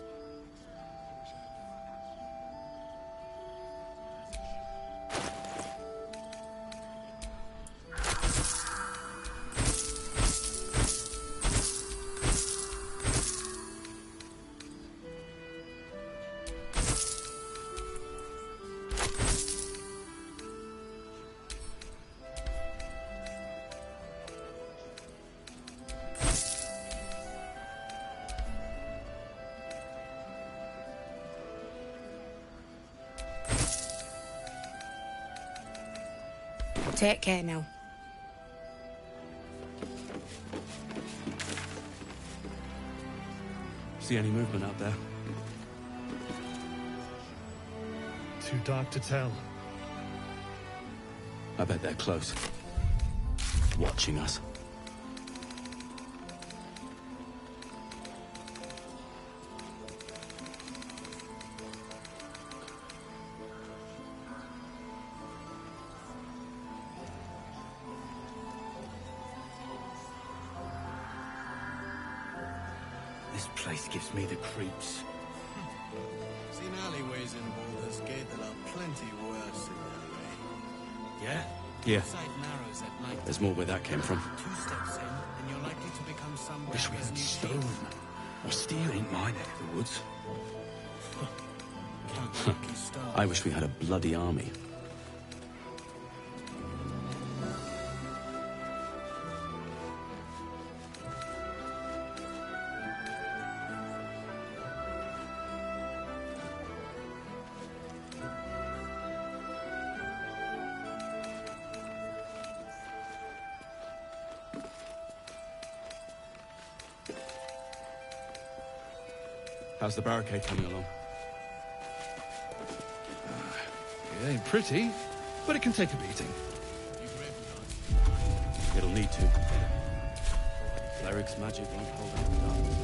Take care now. See any movement out there? Too dark to tell. I bet they're close. Watching us. This place gives me the creeps. Seen alleyways in Baldur's Gate that are plenty worse in that way. Yeah? Yeah. Sight narrows at night. There's more where that came from. 2 steps in, and you're likely to become some Wish we beggar's had new stone. chief. Or steel ain't my neck of the woods. Count lucky stars. I wish we had a bloody army. How's the barricade coming along? It ain't pretty, but it can take a beating. It'll need to. Cleric's magic won't hold out the darkness.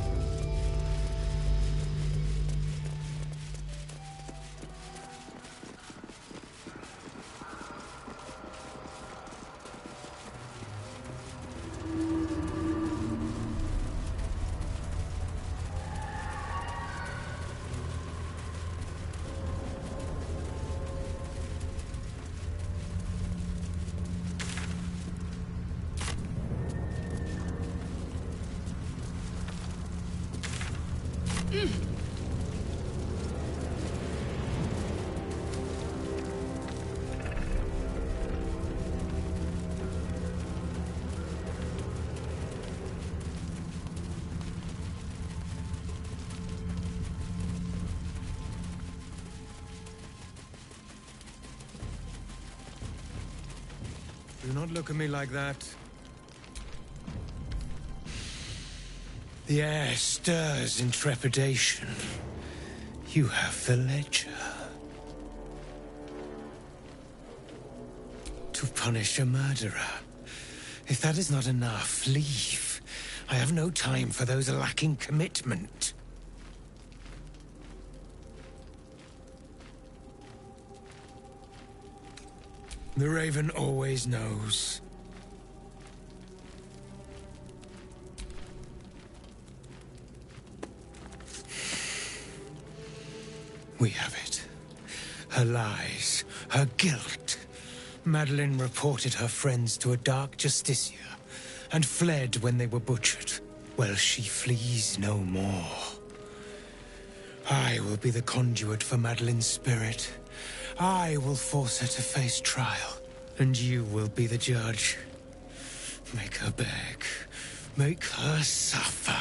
Do not look at me like that. The air stirs in trepidation. You have the ledger. To punish a murderer. If that is not enough, leave. I have no time for those lacking commitment. The Raven always knows. We have it. Her lies, her guilt. Madeline reported her friends to a dark justiciar and fled when they were butchered. Well, she flees no more. I will be the conduit for Madeline's spirit. I will force her to face trial, and you will be the judge. Make her beg. Make her suffer.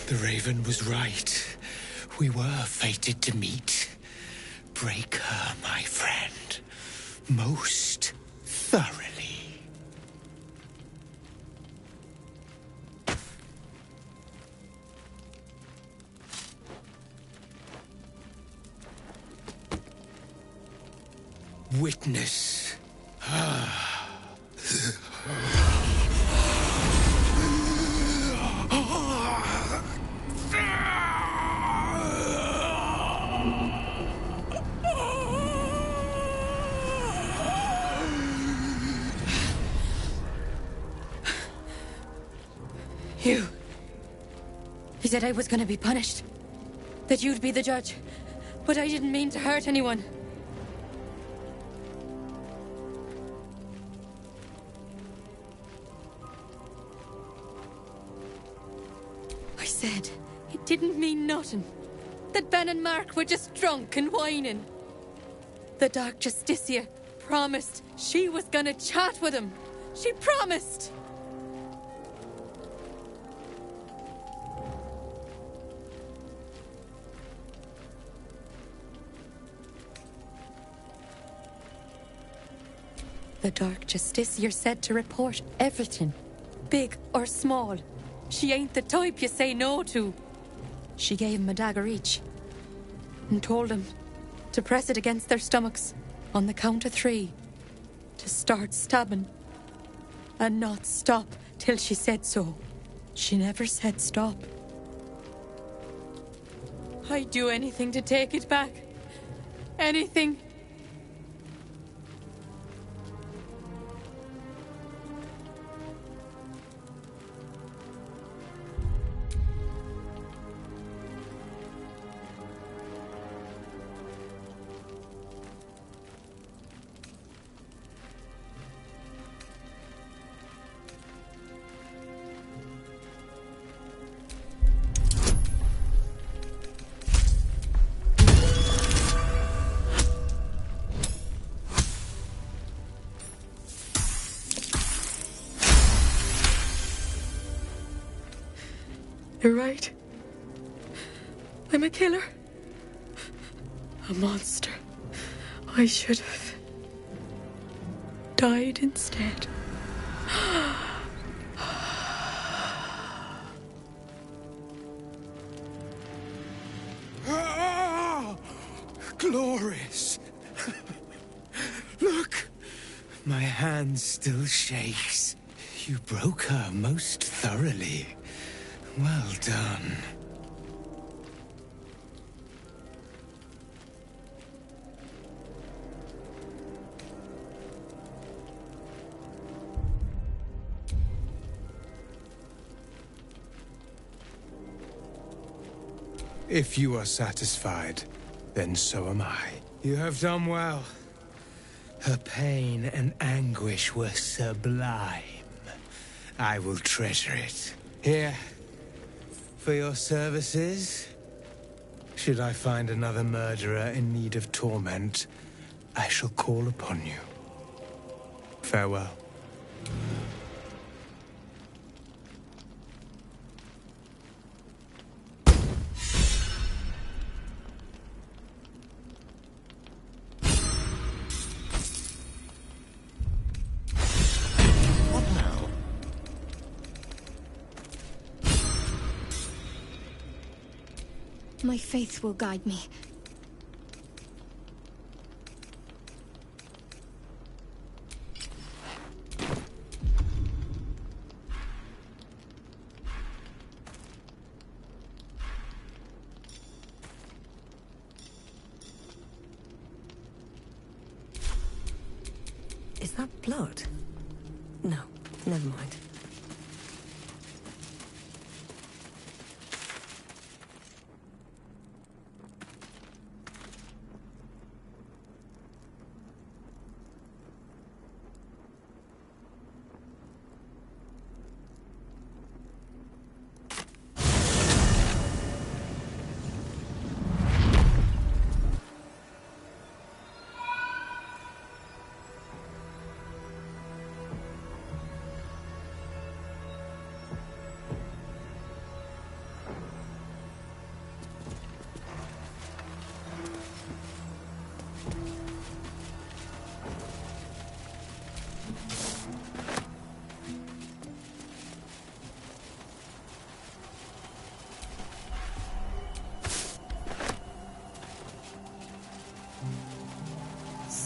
The Raven was right. We were fated to meet. Break her, my friend. Most thoroughly. witness. You said I was gonna be punished. That you'd be the judge. But I didn't mean to hurt anyone. I said it didn't mean nothing. That Ben and Mark were just drunk and whining. The Dark Justicia promised she was gonna chat with him. She promised! The Dark Justiciar said to report everything, big or small. She ain't the type you say no to. She gave him a dagger each and told them to press it against their stomachs on the count of 3, to start stabbing and not stop till she said so. She never said stop. I'd do anything to take it back. Anything. You're right. I'm a killer. A monster. I should have died instead. Glorious! Look! My hand still shakes. You broke her most thoroughly. Well done. If you are satisfied, then so am I. You have done well. Her pain and anguish were sublime. I will treasure it. Here, for your services. Should I find another murderer in need of torment, I shall call upon you. Farewell. My faith will guide me. Is that blood? No, never mind.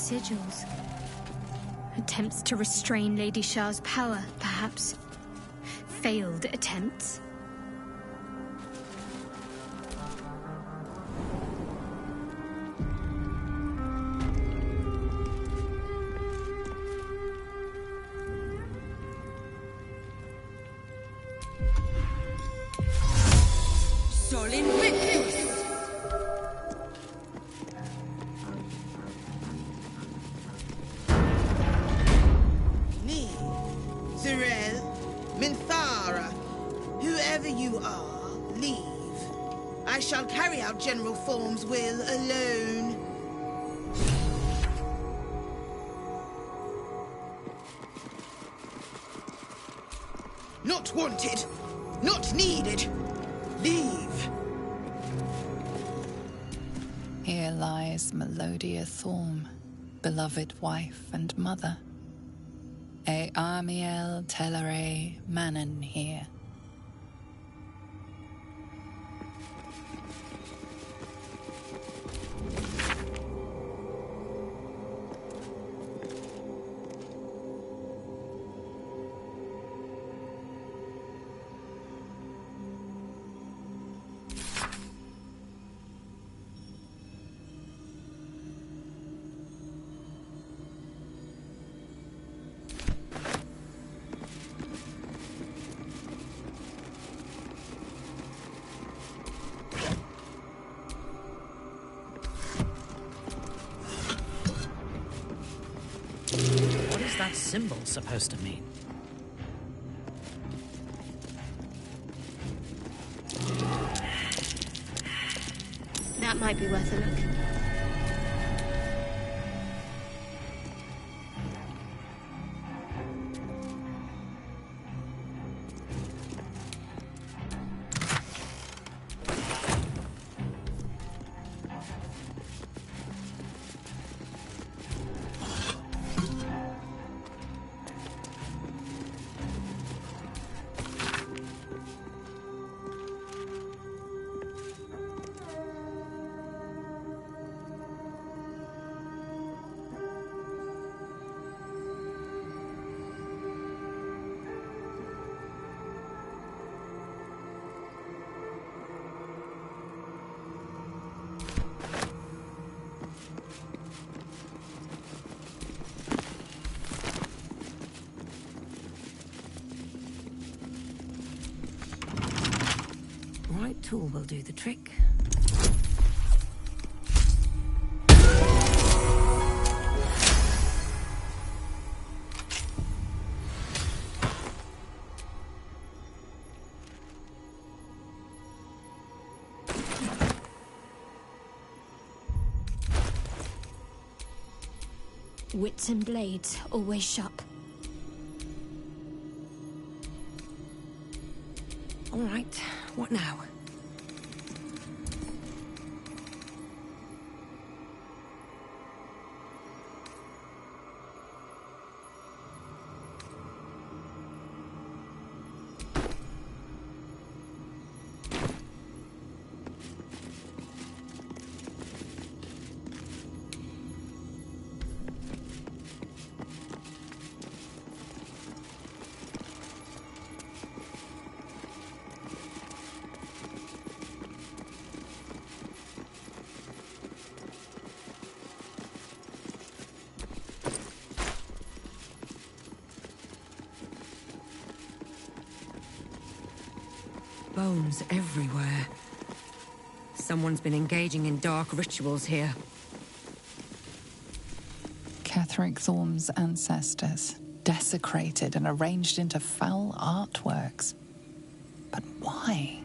sigils. Attempts to restrain Lady Shah's power, perhaps. Failed attempts. Sol Invictus! Ni, Zirel, Minthara, whoever you are, leave. I shall carry out General Form's will alone. Not wanted. Not needed. Leave. Here lies Melodia Thorm, beloved wife and mother. E Amiel Telere Manon here. What is that symbol supposed to mean? That might be worth a look. Right tool will do the trick. Wits and blades, always sharp. All right, what now? Bones everywhere. Someone's been engaging in dark rituals here. Ketheric Thorm's ancestors, desecrated and arranged into foul artworks. But why?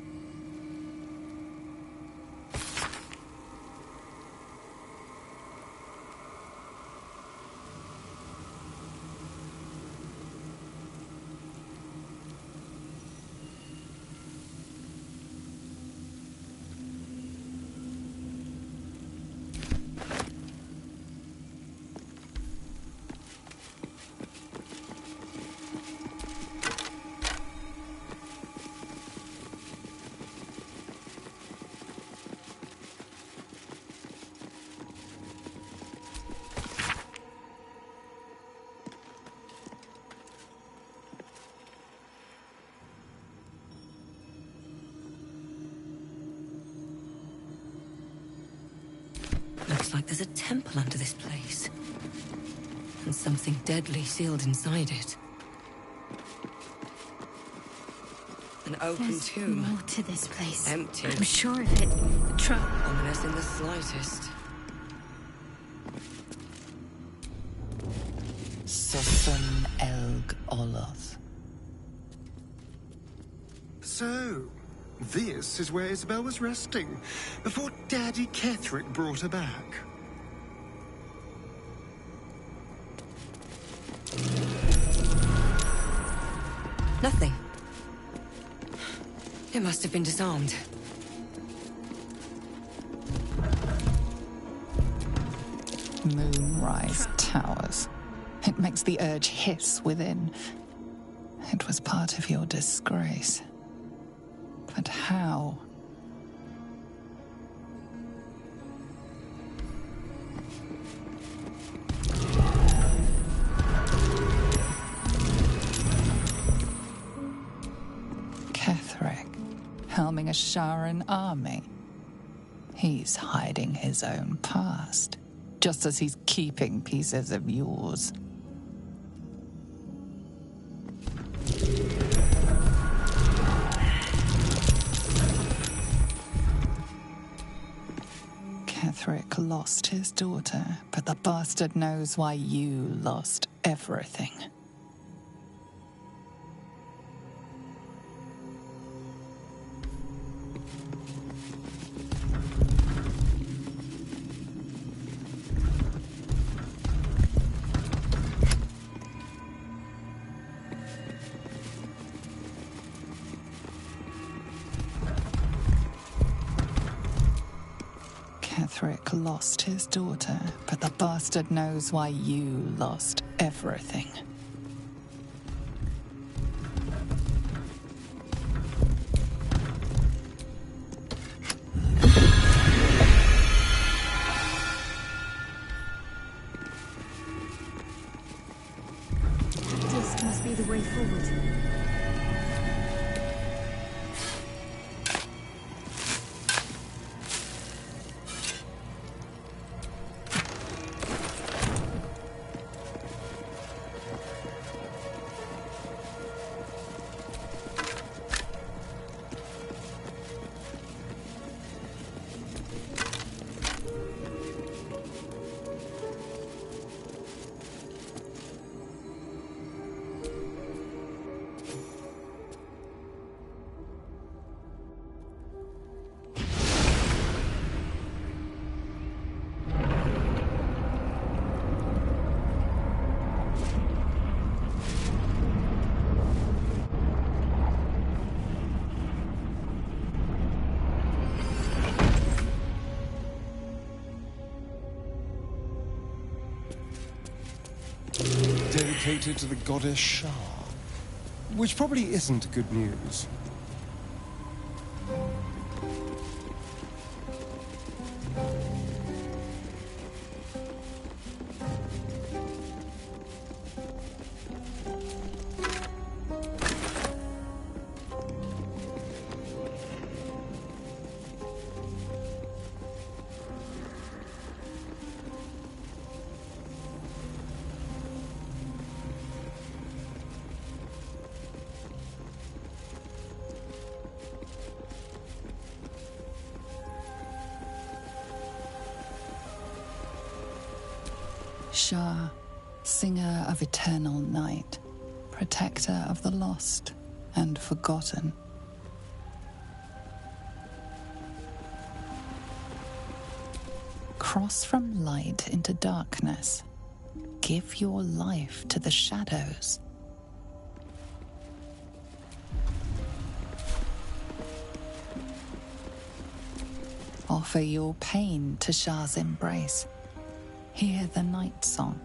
Looks like there's a temple under this place. And something deadly sealed inside it. An open There's tomb. more to this place. Empty. I'm sure of it. Ominous in the slightest. Susun Elg Oloth. So, this is where Isabel was resting, before Daddy Ketherick brought her back. Nothing. It must have been disarmed. Moonrise Towers. It makes the urge hiss within. It was part of your disgrace. But how? Ketherick, helming a Sharan army. He's hiding his own past, just as he's keeping pieces of yours. Ketherick lost his daughter, but the bastard knows why you lost everything. Ketherick lost his daughter, but the bastard knows why you lost everything. This must be the way forward. Dedicated to the goddess Shah, which probably isn't good news. Shah, singer of eternal night, protector of the lost and forgotten. Cross from light into darkness. Give your life to the shadows. Offer your pain to Shah's embrace. Hear the night song.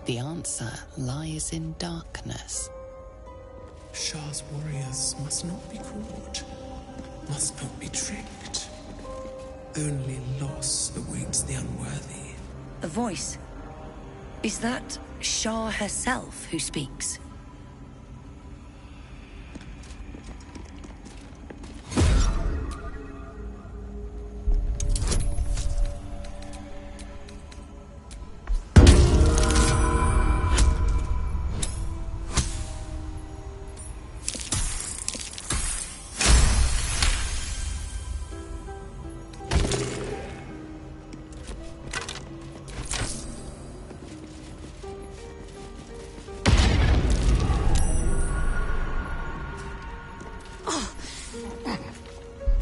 The answer lies in darkness. Shah's warriors must not be caught, must not be tricked. Only loss awaits the unworthy. A voice. Is that Shah herself who speaks?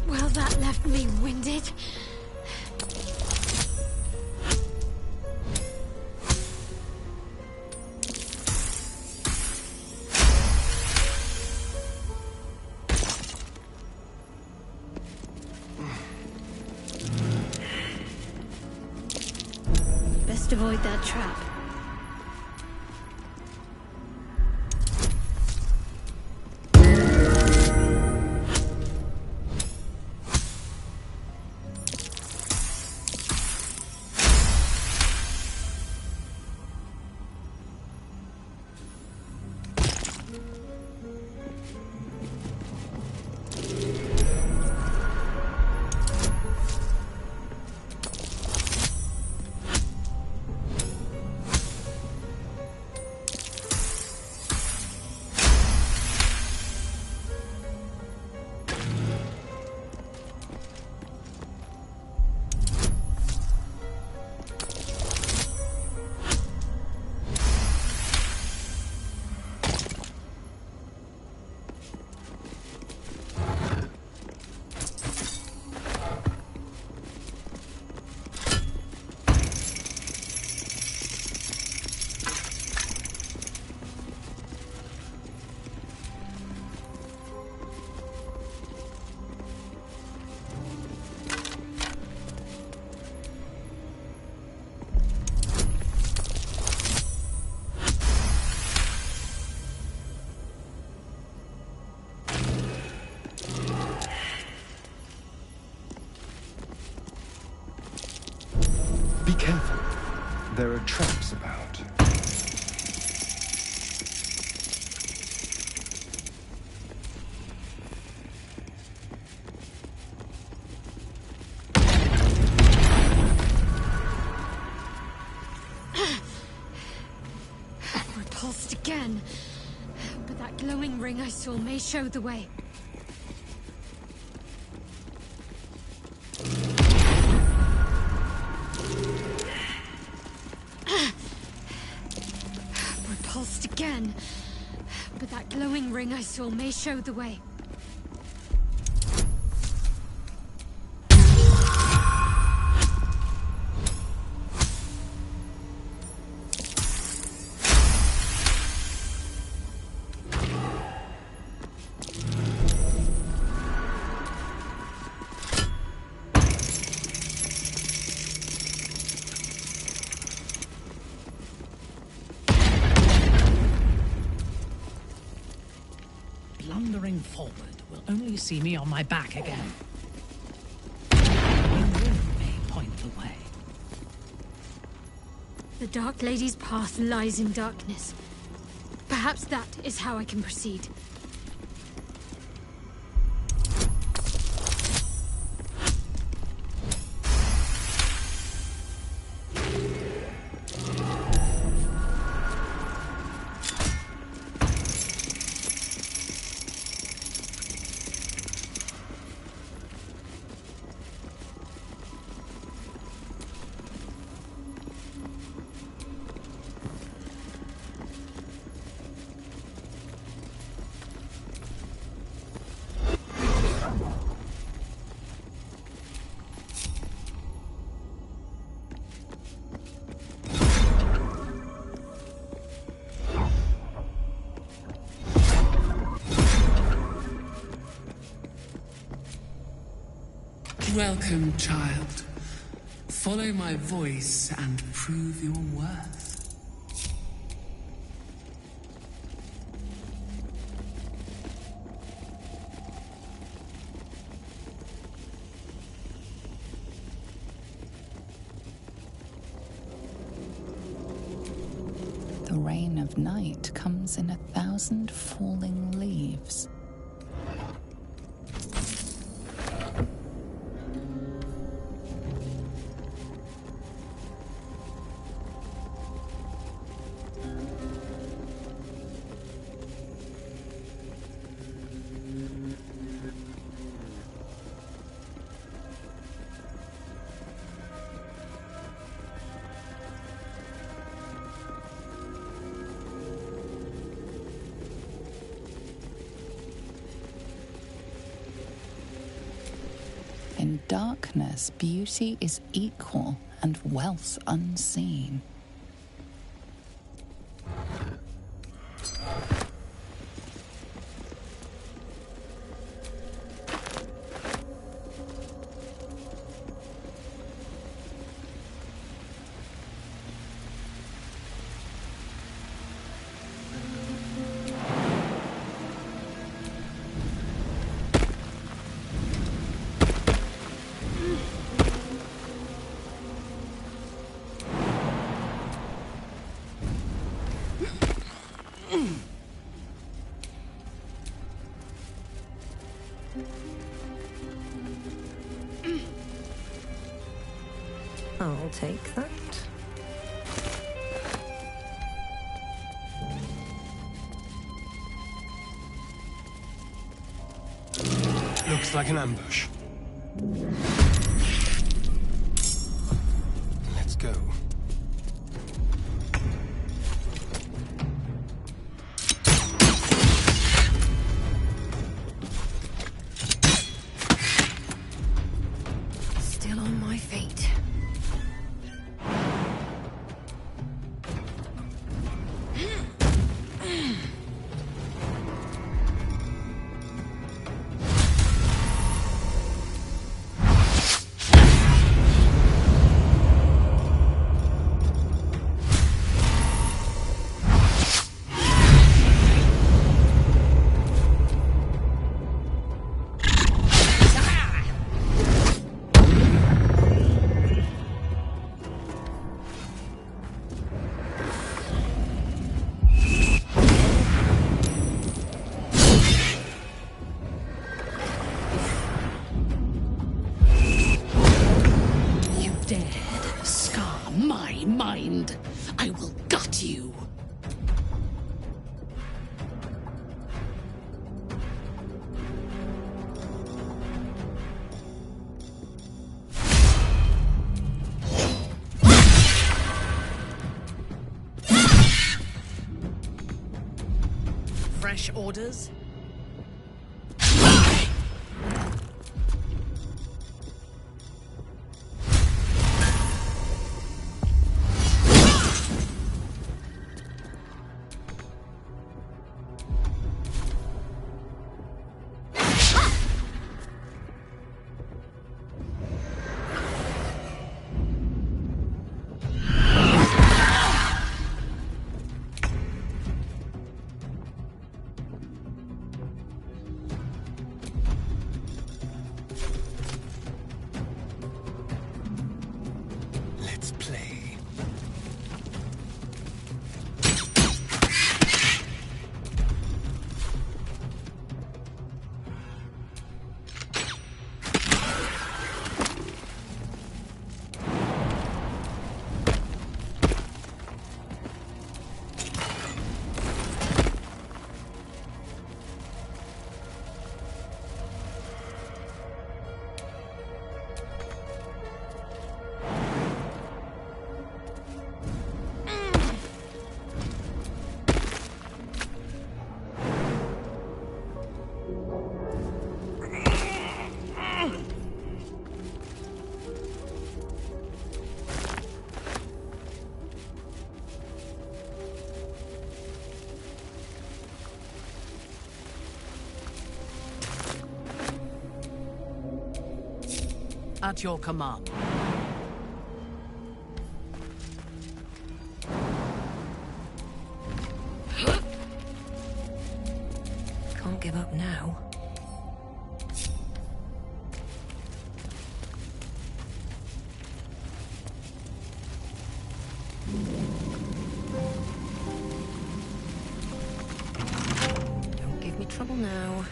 Well, that left me winded. Best avoid that trap. Be careful. There are traps about. Repulsed again. But that glowing ring I saw may show the way. Repulsed again. But that glowing ring I saw may show the way. Blundering forward will only see me on my back again. A ring may point the way. The Dark Lady's path lies in darkness. Perhaps that is how I can proceed. Welcome, child. Follow my voice and prove your worth. rain of night comes in 1,000 falling leaves. In darkness, beauty is equal and wealth unseen. I'll take that. Looks like an ambush. Let's go. Still on my feet. I will gut you. Fresh orders? Let's play. At your command. Can't give up now. now.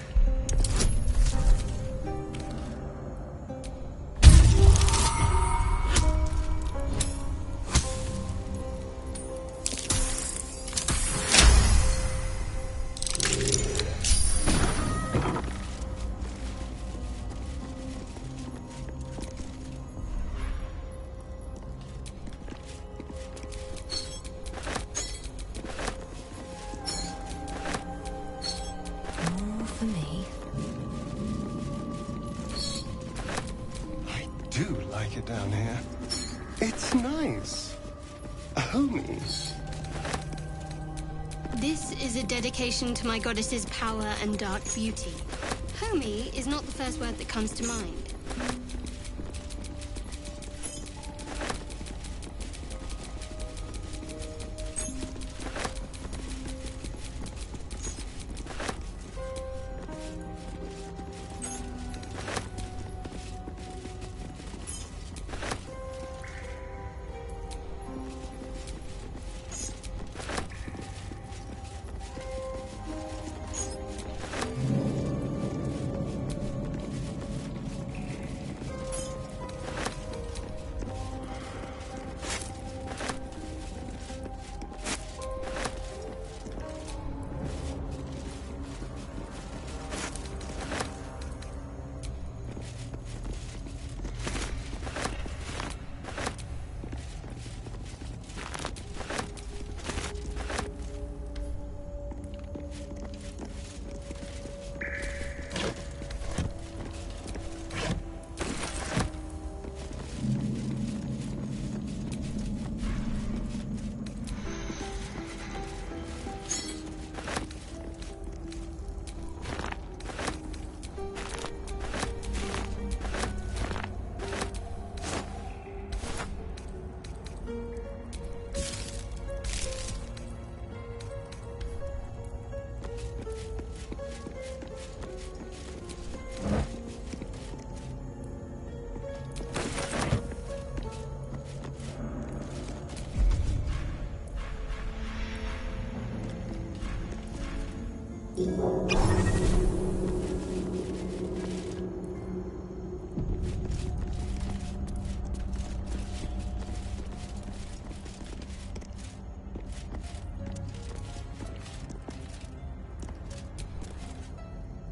Down here. It's nice. Homey. This is a dedication to my goddess's power and dark beauty. Homey is not the first word that comes to mind.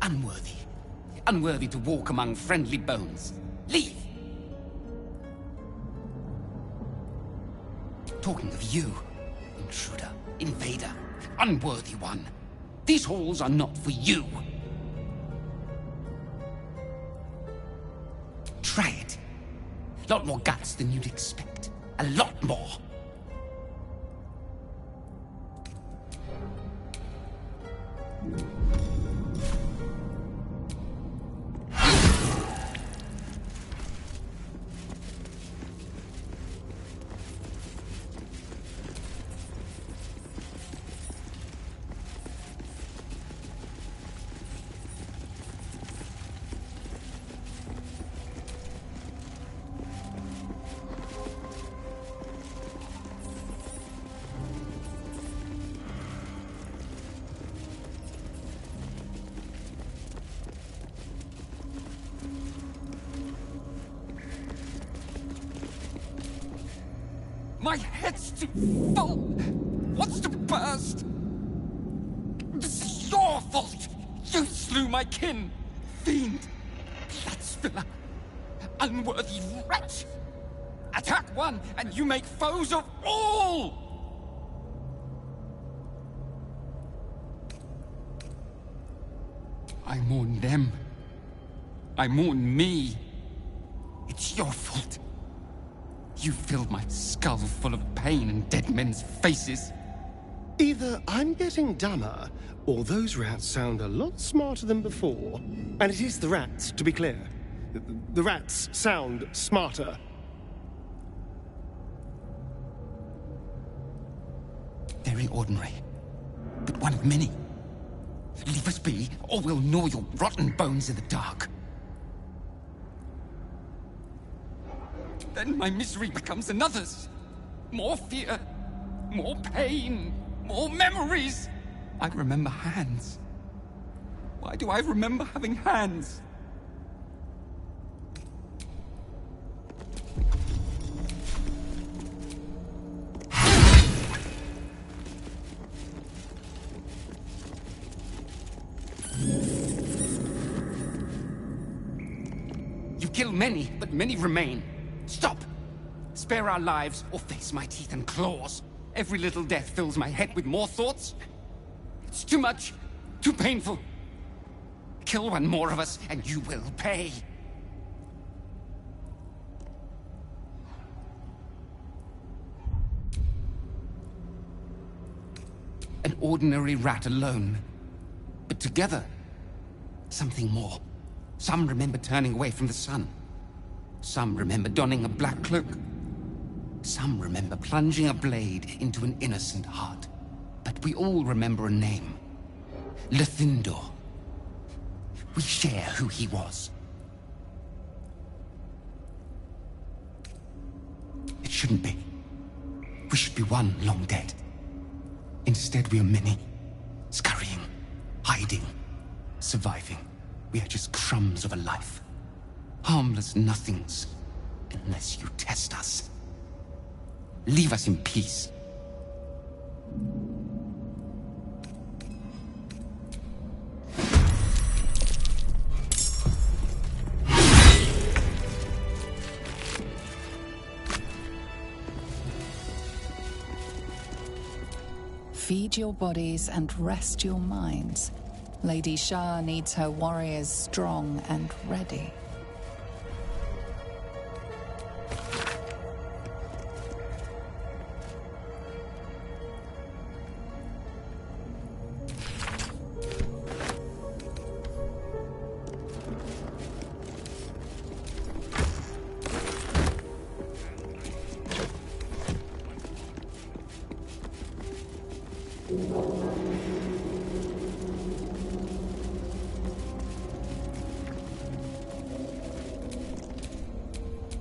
Unworthy. Unworthy to walk among friendly bones. Leave! Talking of you, intruder, invader, unworthy one. These halls are not for you. Try it. Lot more guts than you'd expect. A lot more. My head's too full. Wants to burst. This is your fault. You slew my kin. Fiend. Blood spiller. Unworthy wretch. Attack one, and you make foes of all! I mourn them. I mourn me. It's your fault. You filled my skull full of pain and dead men's faces. Either I'm getting dumber, or those rats sound a lot smarter than before. And it is the rats, to be clear. The rats sound smarter. Very ordinary, but one of many. Leave us be, or we'll gnaw your rotten bones in the dark. Then my misery becomes another's. More fear, more pain, more memories. I remember hands. Why do I remember having hands? You kill many, but many remain. Stop! Spare our lives, or face my teeth and claws. Every little death fills my head with more thoughts. It's too much, too painful. Kill one more of us, and you will pay. An ordinary rat alone. But together, something more. Some remember turning away from the sun. Some remember donning a black cloak. Some remember plunging a blade into an innocent heart. But we all remember a name. Lethindor. We share who he was. It shouldn't be. We should be one long dead. Instead, we are many. Scurrying, hiding, surviving. We are just crumbs of a life. Harmless nothings, unless you test us. Leave us in peace. Feed your bodies and rest your minds. Lady Shah needs her warriors strong and ready.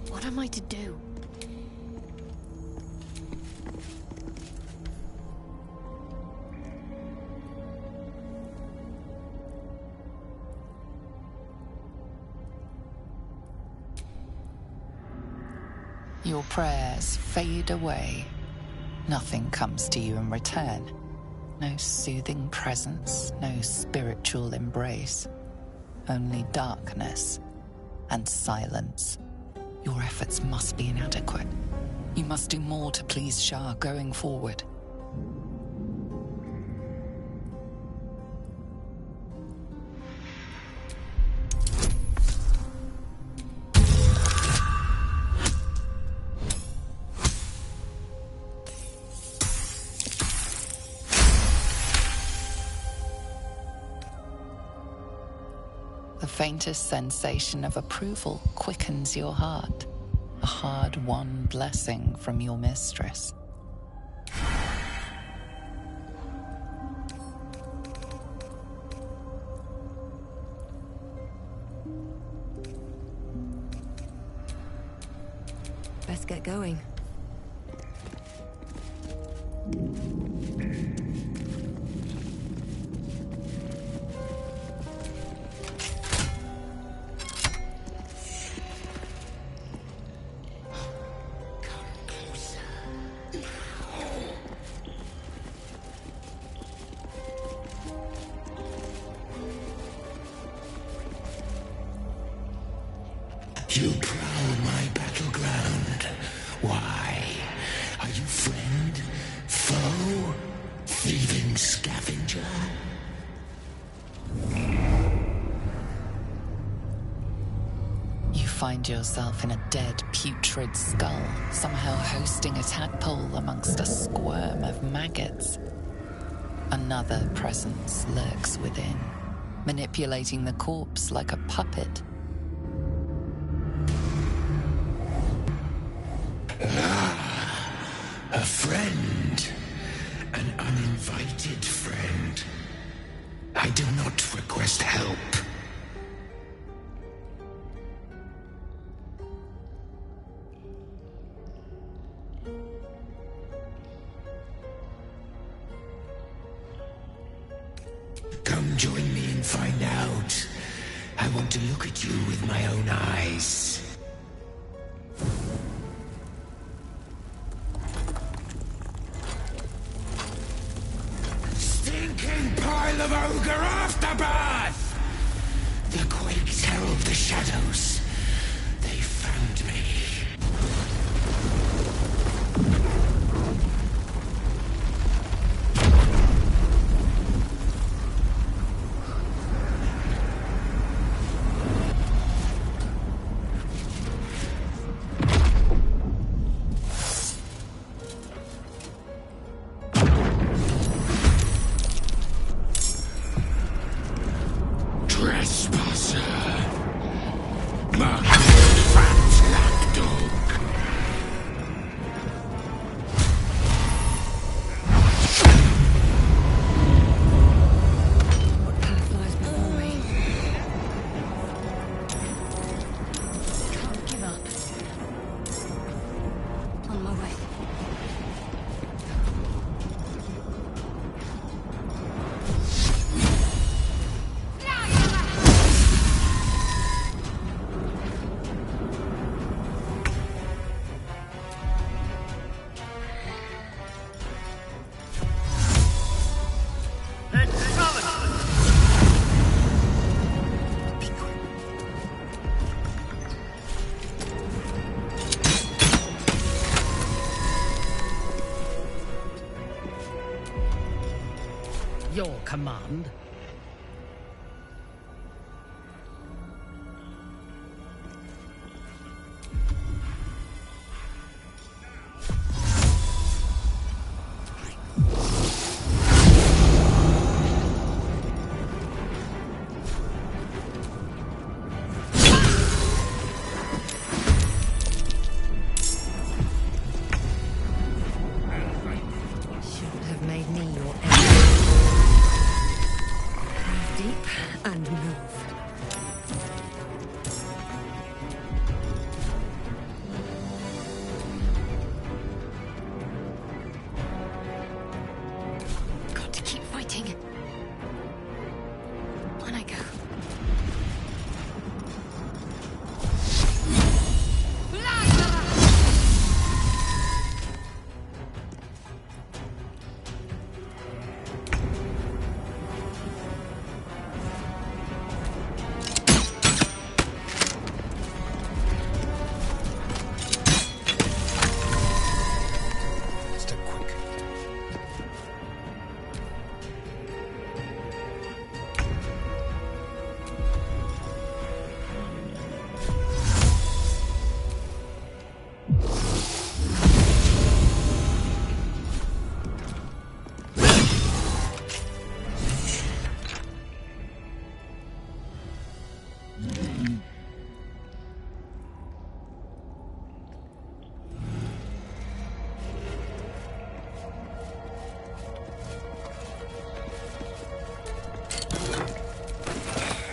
What am I to do? Your prayers fade away. Nothing comes to you in return. No soothing presence, no spiritual embrace. Only darkness and silence. Your efforts must be inadequate. You must do more to please Shah going forward. The faintest sensation of approval quickens your heart. A hard-won blessing from your mistress. Best get going. You prowl my battleground. Why? Are you friend? Foe? Thieving scavenger? You find yourself in a dead, putrid skull, somehow hosting a tadpole amongst a squirm of maggots. Another presence lurks within, manipulating the corpse like a puppet. A friend. An uninvited friend. I do not request help. Come Come join me and find out. I want to look at you with my own eyes. Stinking pile of ogre aftermath! The quakes herald the shadows. They found me. Your command.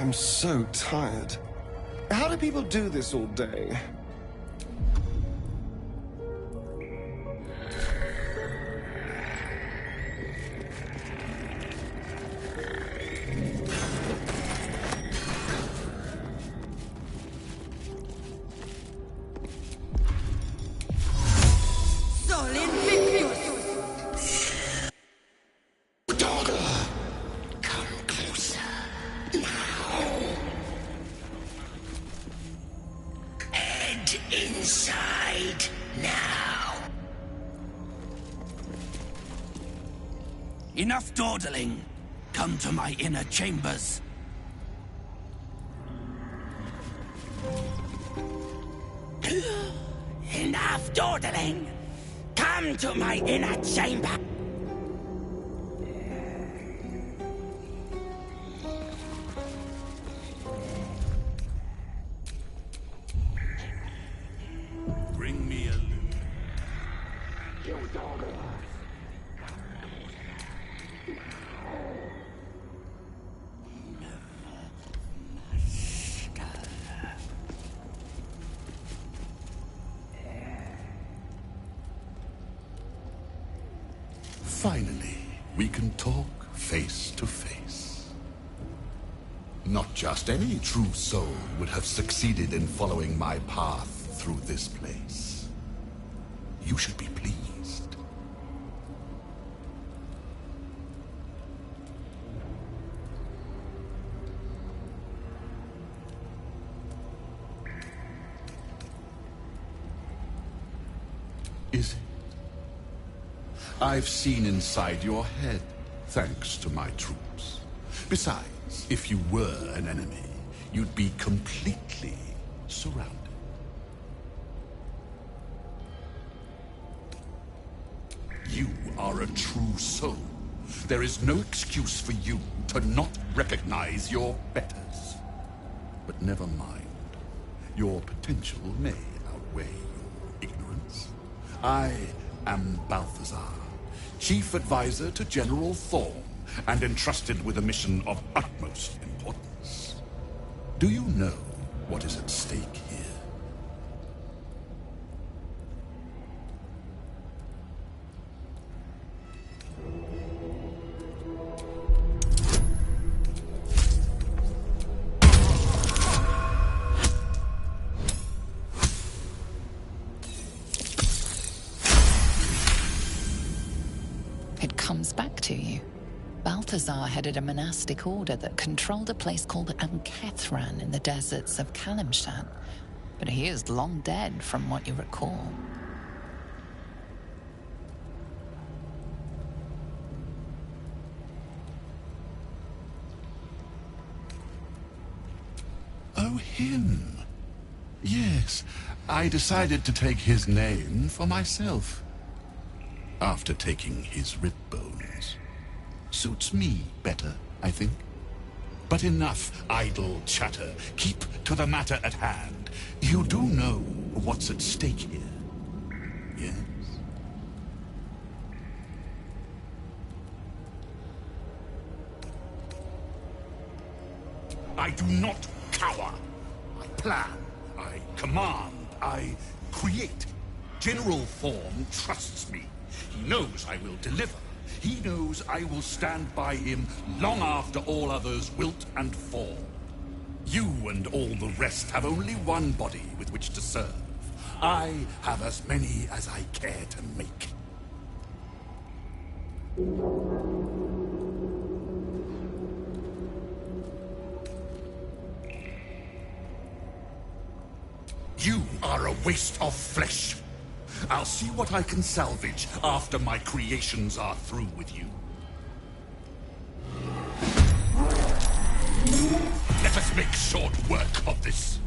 I'm so tired. How do people do this all day? Inside now. Enough dawdling. Come to my inner chambers. Enough dawdling. Come to my inner chamber. Bring me a loot. Finally, we can talk face to face. Not just any true soul would have succeeded in following my path through this place. You should be pleased. Is it? I've seen inside your head, thanks to my troops. Besides, if you were an enemy, you'd be completely surrounded. You are a true soul. There is no excuse for you to not recognize your betters. But never mind. Your potential may outweigh your ignorance. I am Balthazar, Chief Advisor to General Thorm, and entrusted with a mission of utmost importance. Do you know what is at stake here? It comes back to you. Balthazar headed a monastic order that controlled a place called Ankethran in the deserts of Kalimshan. But he is long dead, from what you recall. Oh, him. Yes, I decided to take his name for myself. After taking his rib bones. Suits me better, I think. But enough idle chatter. Keep to the matter at hand. You do know what's at stake here, yes? I do not cower. I plan, I command, I create. General Thorm trusts me. He knows I will deliver. He knows I will stand by him long after all others wilt and fall. You and all the rest have only one body with which to serve. I have as many as I care to make. You are a waste of flesh. I'll see what I can salvage after my creations are through with you. Let us make short work of this.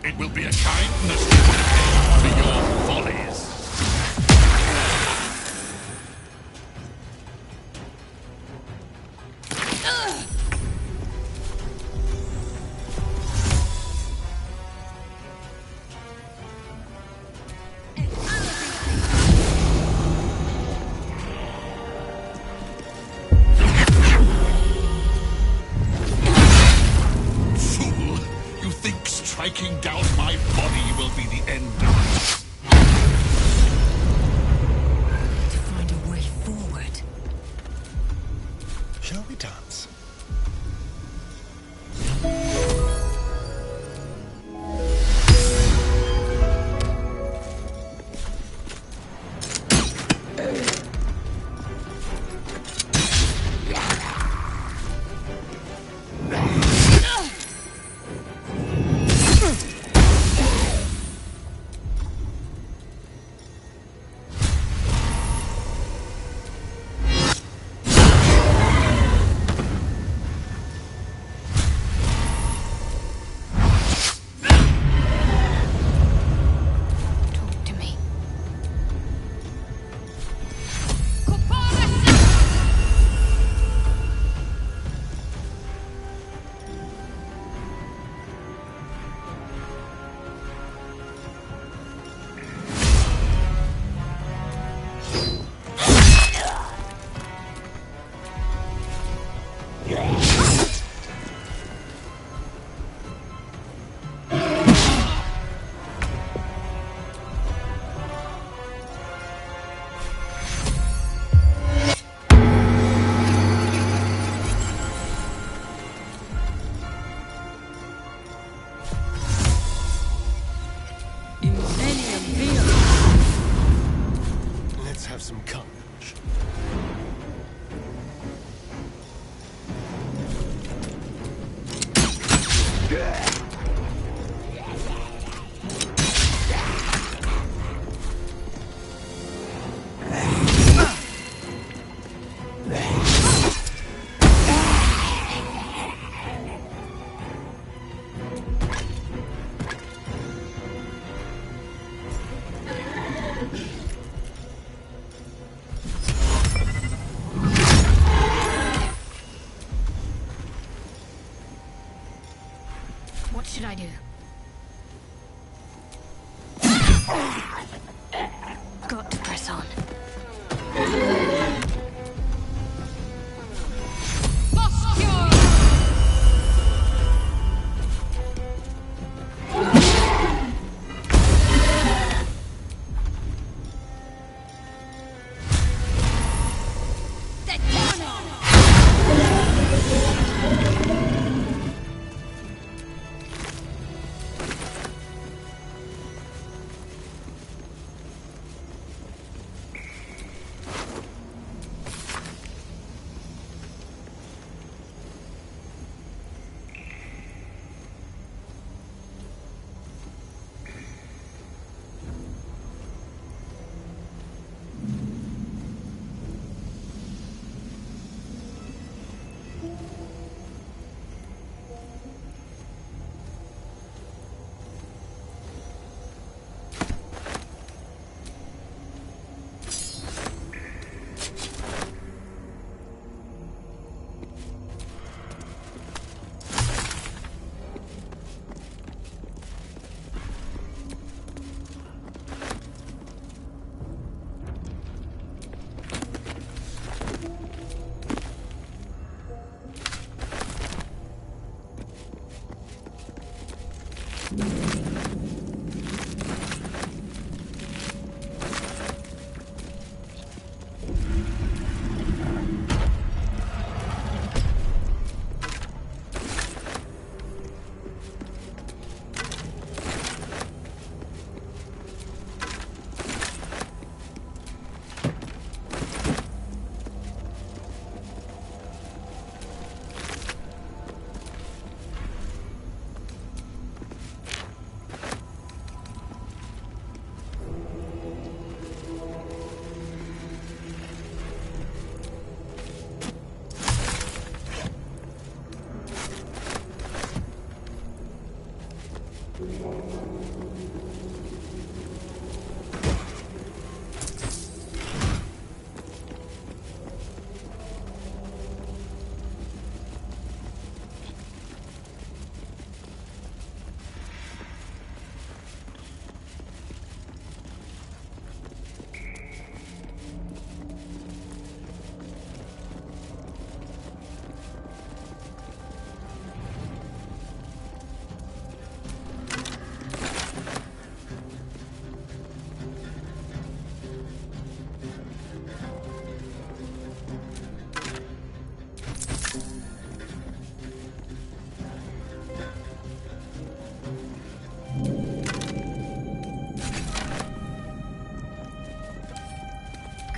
It will be a kindness to pay for your follies. Striking down my body will be the end of it. To find a way forward. Shall we dance? Let's have some courage. What should I do? Got to press on.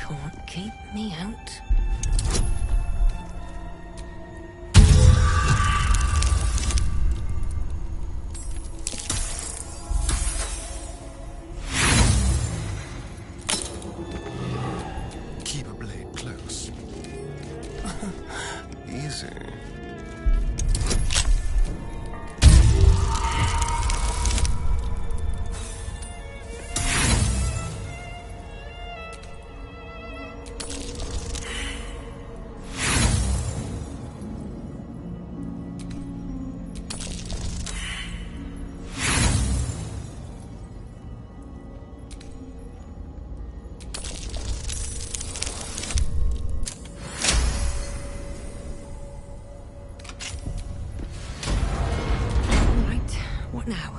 Can't keep me out. Keep a blade close. Easy. What now?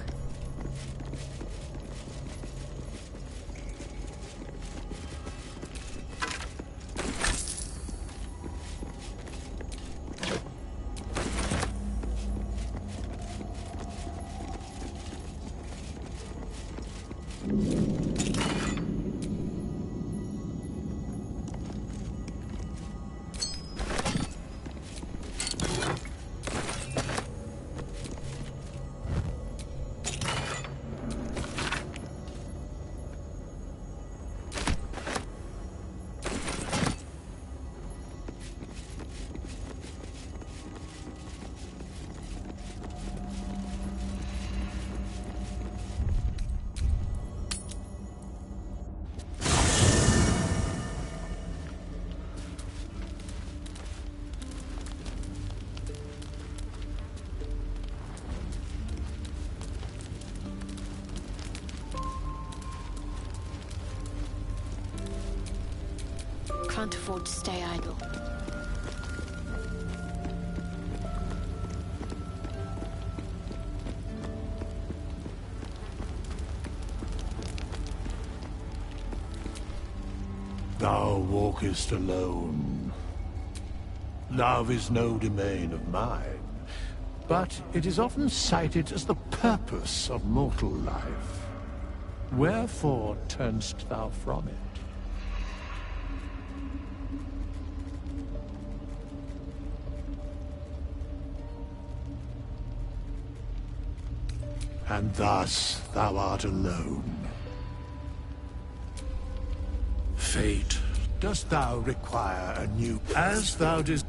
Can't afford to stay idle. Thou walkest alone. Love is no domain of mine, but it is often cited as the purpose of mortal life. Wherefore turnst thou from it? And thus thou art alone. Fate, dost thou require a new... As thou desirest...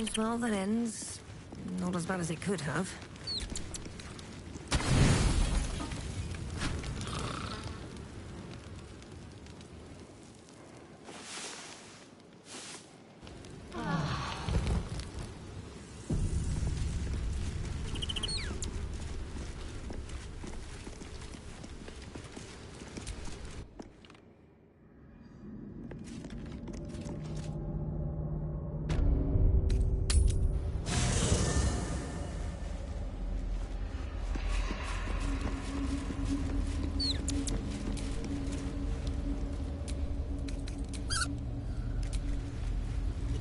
All's well that ends. Not as bad as it could have.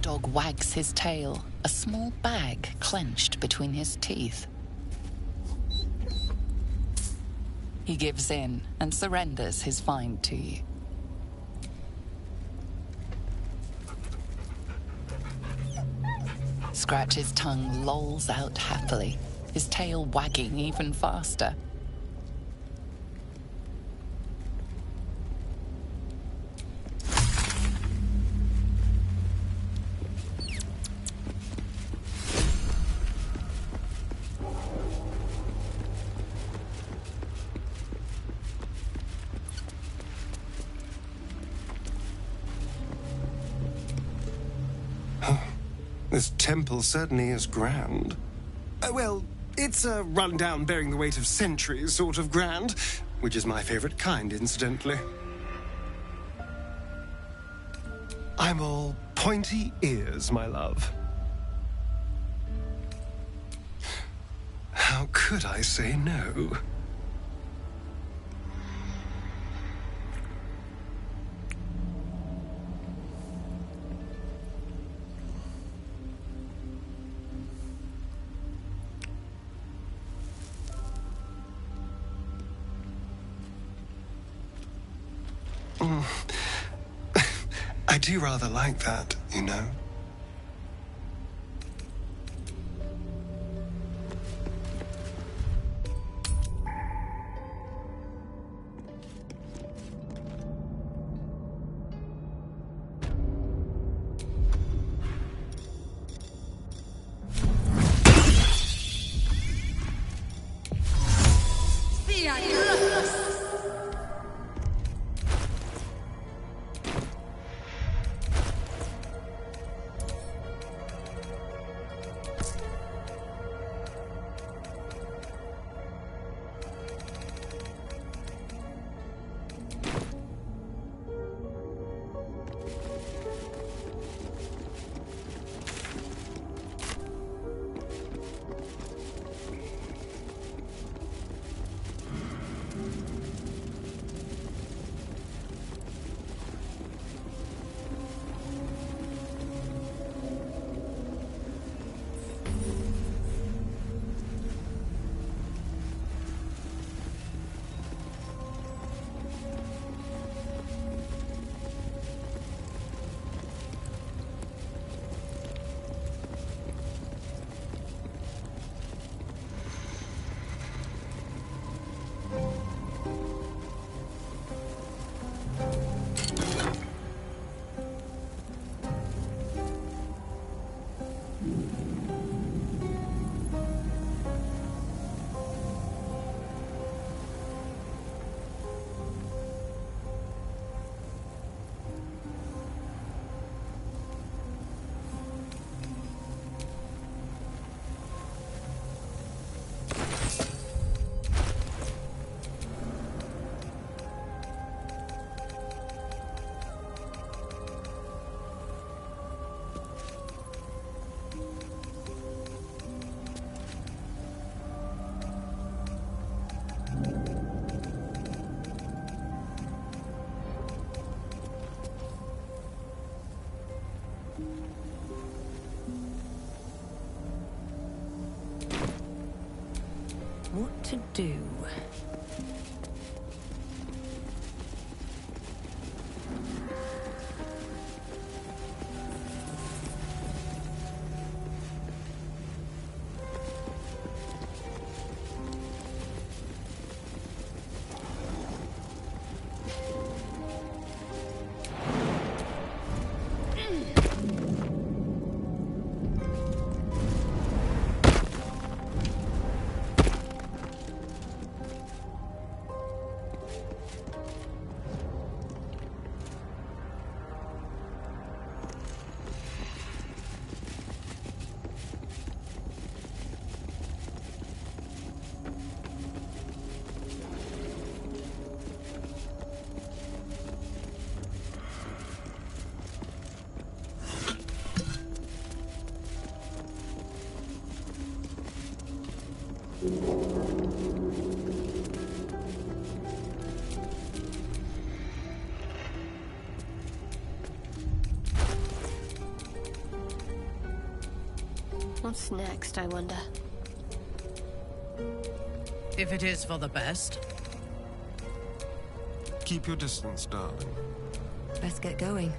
Dog wags his tail, a small bag clenched between his teeth. He gives in and surrenders his find to you. Scratch's tongue lolls out happily, his tail wagging even faster. This temple certainly is grand. Well, it's a rundown bearing the weight of centuries sort of grand, which is my favorite kind, incidentally. I'm all pointy ears, my love. How could I say no? I do rather like that, you know. What to do? What's next, I wonder? If it is for the best. Keep your distance, darling. Let's get going.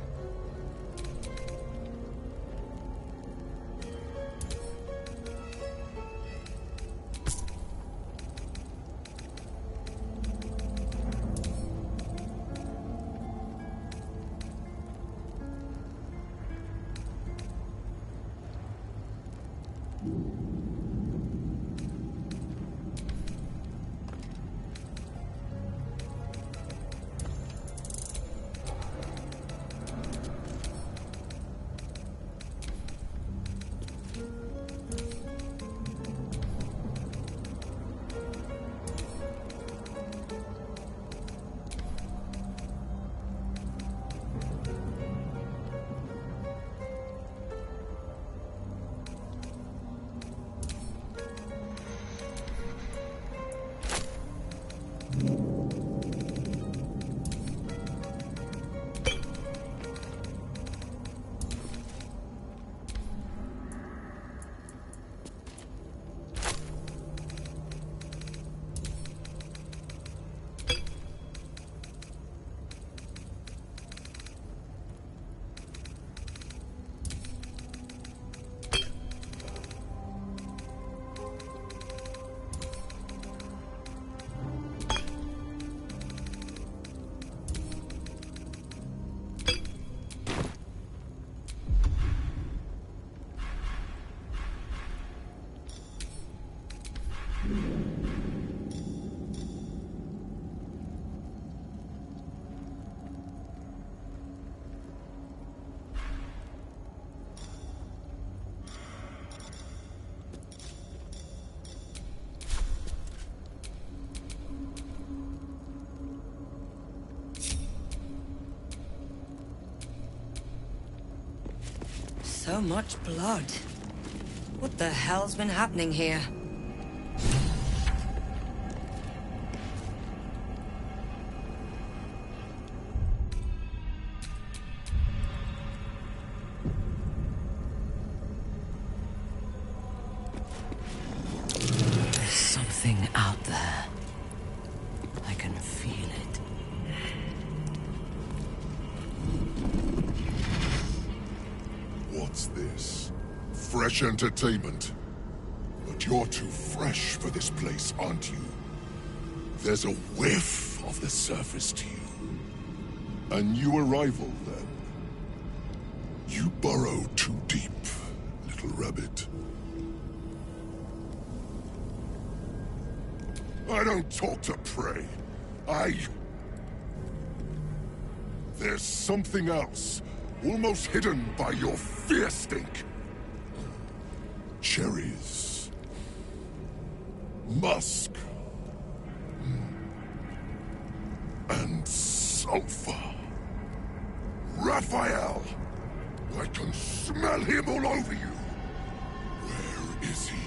So much blood. What the hell's been happening here? There's something out there. I can feel it. What's this? Fresh entertainment? But you're too fresh for this place, aren't you? There's a whiff of the surface to you. A new arrival, then. You burrow too deep, little rabbit. I don't talk to prey. There's something else, almost hidden by your fear stink. Cherries. Musk. And sulfur. Raphael! I can smell him all over you. Where is he?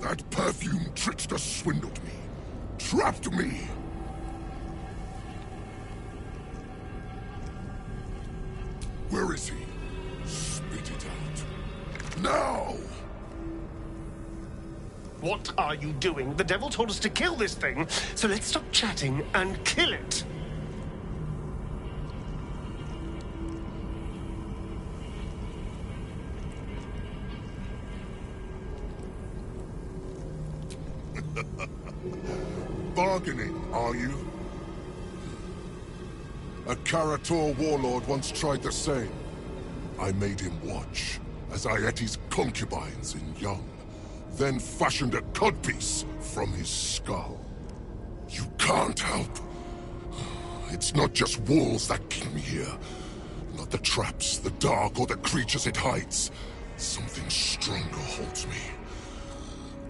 That perfume trickster swindled me. Trapped me. Where is he? Spit it out. Now! What are you doing? The devil told us to kill this thing, so let's stop chatting and kill it. Bargaining, are you? A Karator warlord once tried the same. I made him watch as I ate his concubines in young, then fashioned a codpiece from his skull. You can't help. It's not just walls that keep me here. Not the traps, the dark, or the creatures it hides. Something stronger holds me.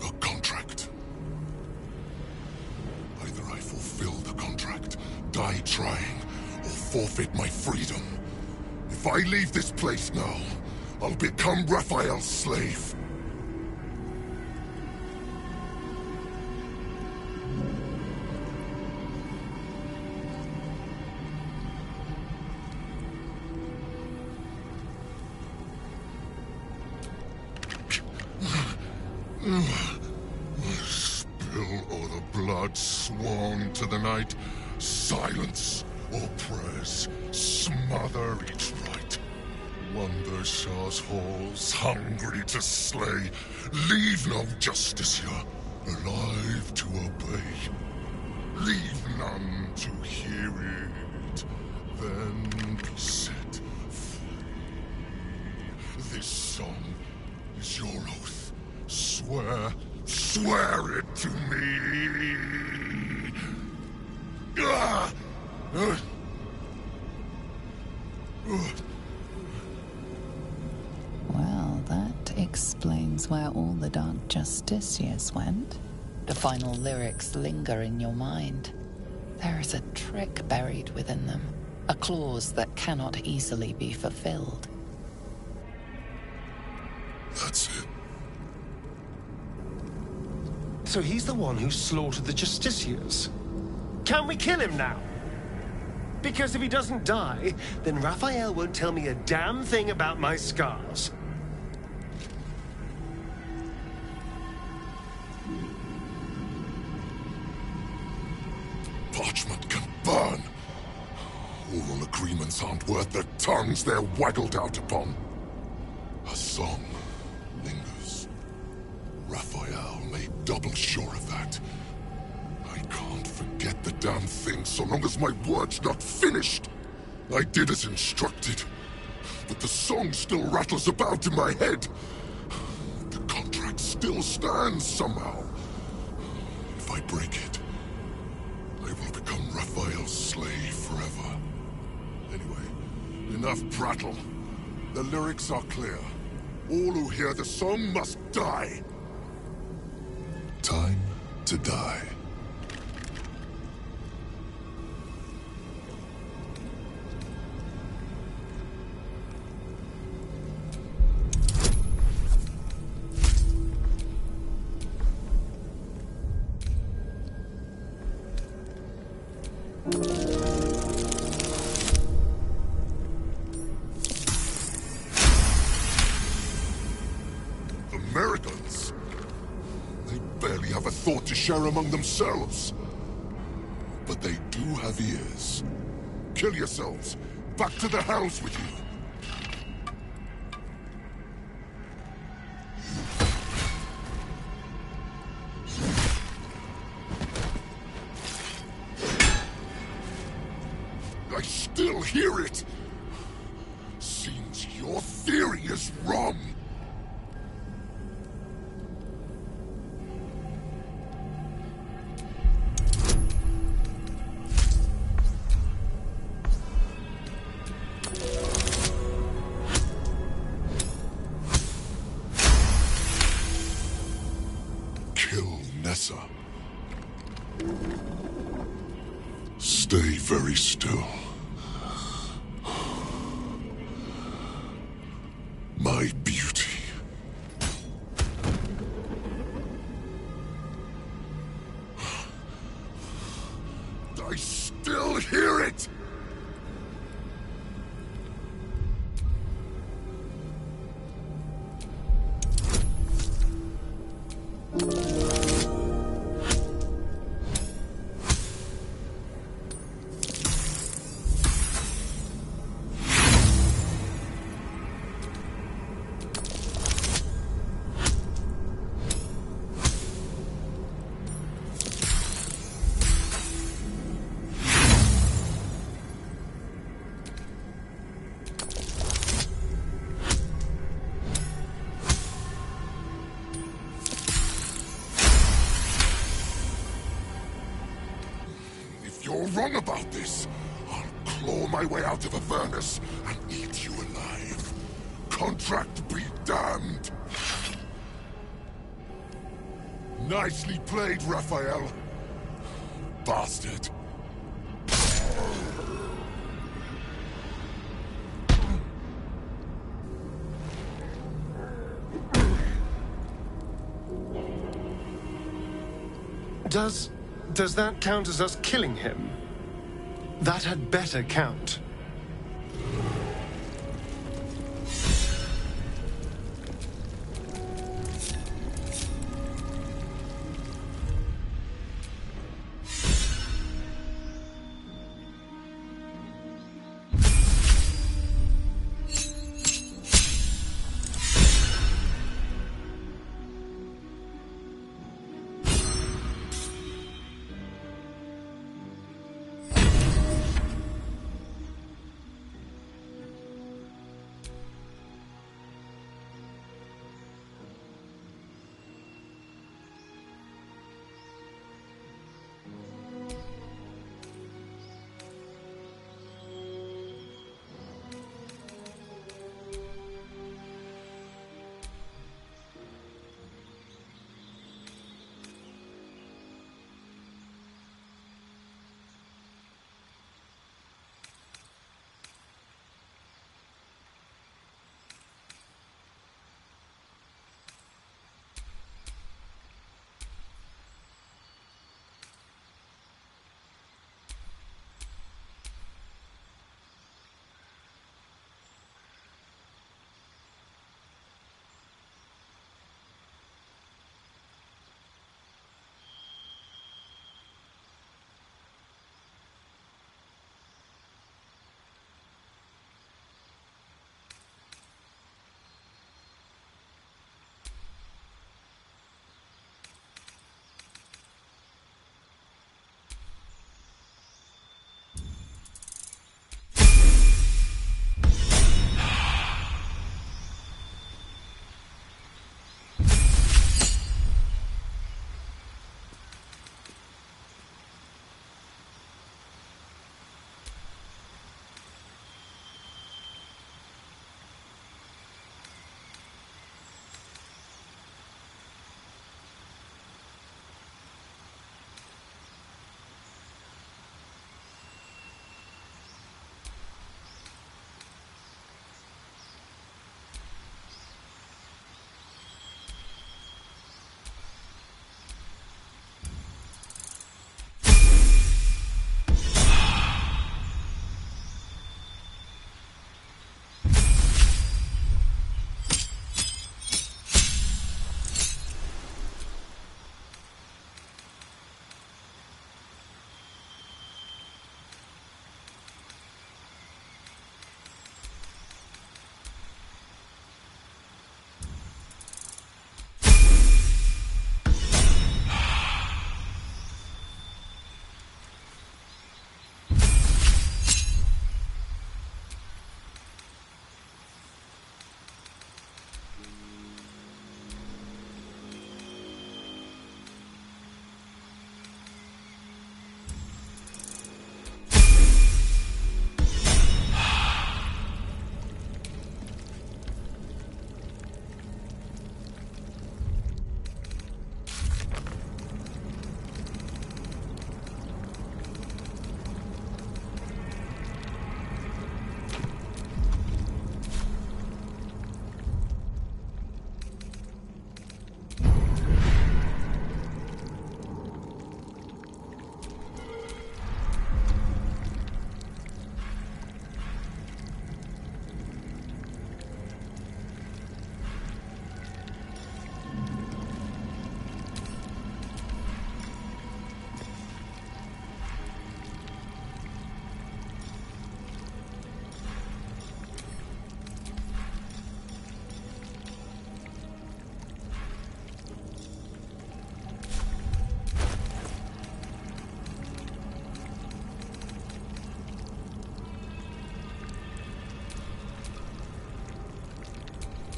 A contract. Either I fulfill the contract, die trying, or forfeit my freedom. If I leave this place now, I'll become Raphael's slave. sworn to the night, silence all prayers, smother each right. Wander Shah's halls, hungry to slay, leave no justiciar alive to obey. Leave none to hear it, then be set free. This song is your oath. Swear it to me. Ah! Well, that explains where all the Dark Justiciars went. The final lyrics linger in your mind. There is a trick buried within them, a clause that cannot easily be fulfilled. That's it. So he's the one who slaughtered the Justiciars. Can we kill him now? Because if he doesn't die, then Raphael won't tell me a damn thing about my scars. Parchment can burn. Oral agreements aren't worth the tongues they're waggled out upon. A song lingers. Raphael made double sure of that. I can't forget the damn thing so long as my word's not finished. I did as instructed, but the song still rattles about in my head. The contract still stands somehow. If I break it, I will become Raphael's slave forever. Anyway, enough prattle. The lyrics are clear. All who hear the song must die. Time to die. Americans? They barely have a thought to share among themselves. But they do have ears. Kill yourselves. Back to the hells with you. I still hear it. Seems your theory is wrong. Kill Nessa. Stay very still. My beauty. I still hear it! If you're wrong about this, I'll claw my way out of Avernus and eat you alive. Contract be damned! Nicely played, Raphael. Bastard. Does that count as us killing him? That had better count.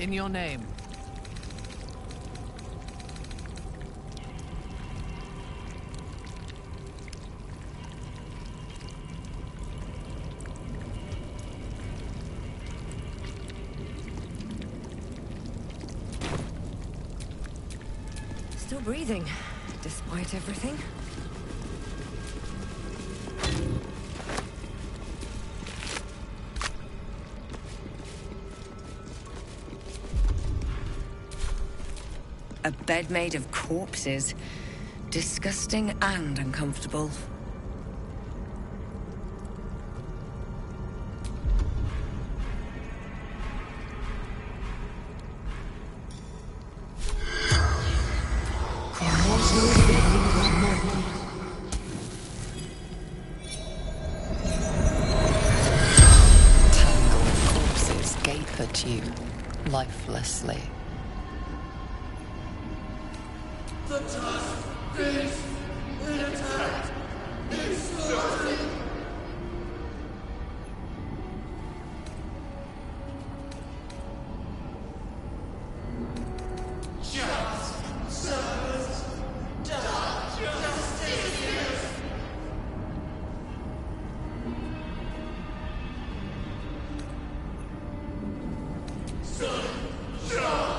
In your name. Still breathing, despite everything. A bed made of corpses. Disgusting and uncomfortable. Tangled corpses gape at you, lifelessly. The tusk is intact. It's certain. Just servants, dark justiciars. Sunshine.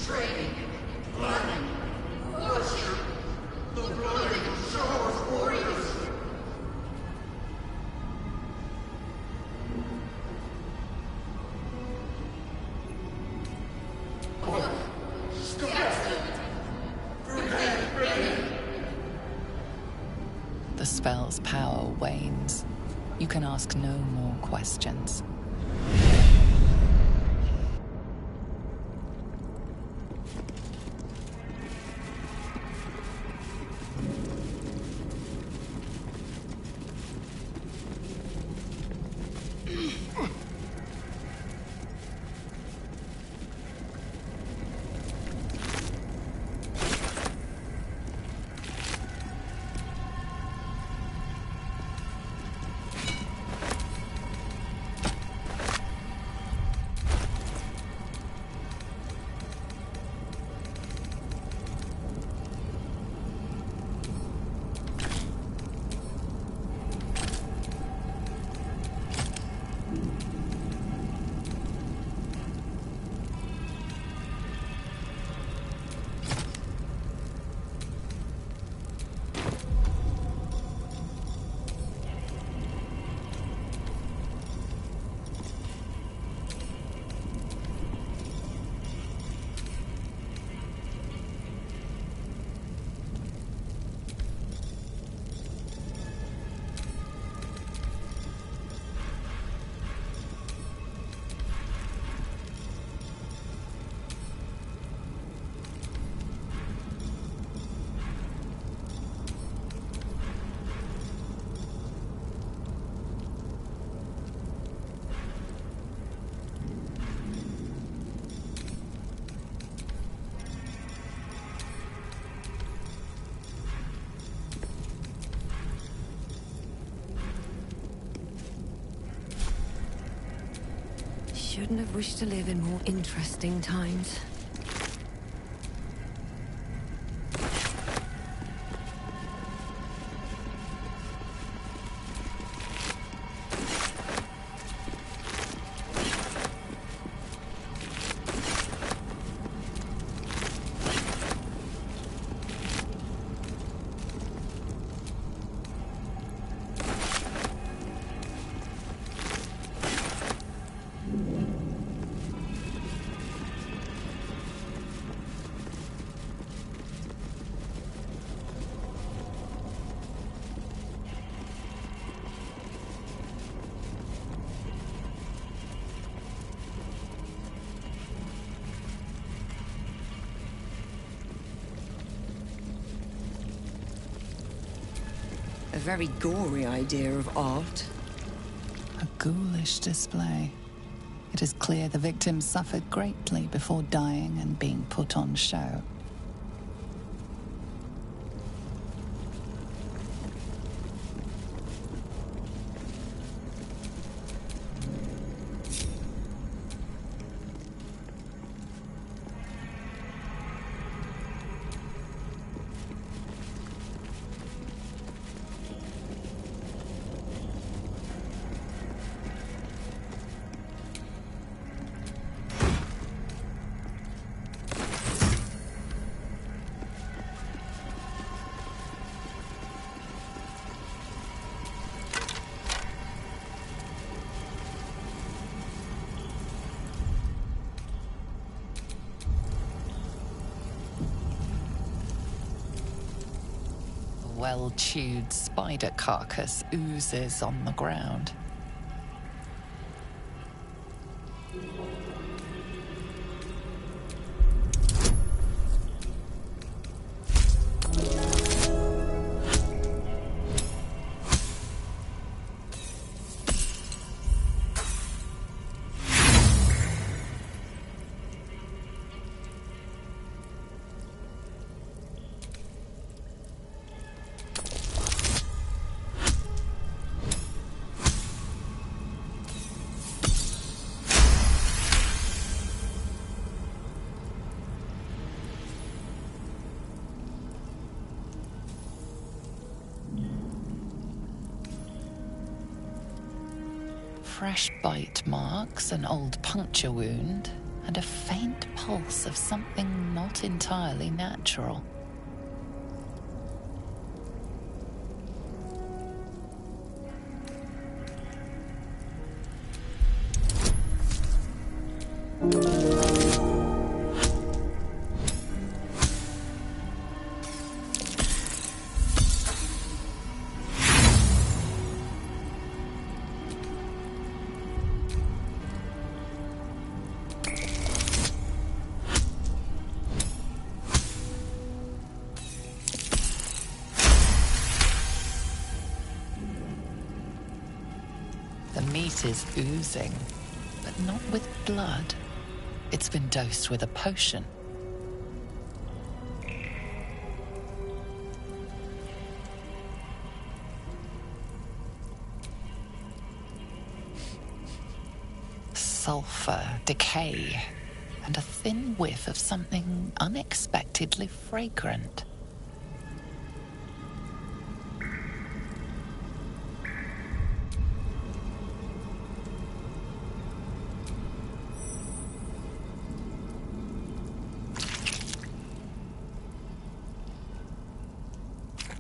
Training, planning, worship, the bloody shores warriors. Scattered, ready. The spell's power wanes. You can ask no more questions. Shouldn't have wished to live in more interesting times. A very gory idea of art. A ghoulish display. It is clear the victim suffered greatly before dying and being put on show. well-chewed spider carcass oozes on the ground. Fresh bite marks, an old puncture wound, and a faint pulse of something not entirely natural. The meat is oozing, but not with blood. It's been dosed with a potion. Sulfur, decay, and a thin whiff of something unexpectedly fragrant.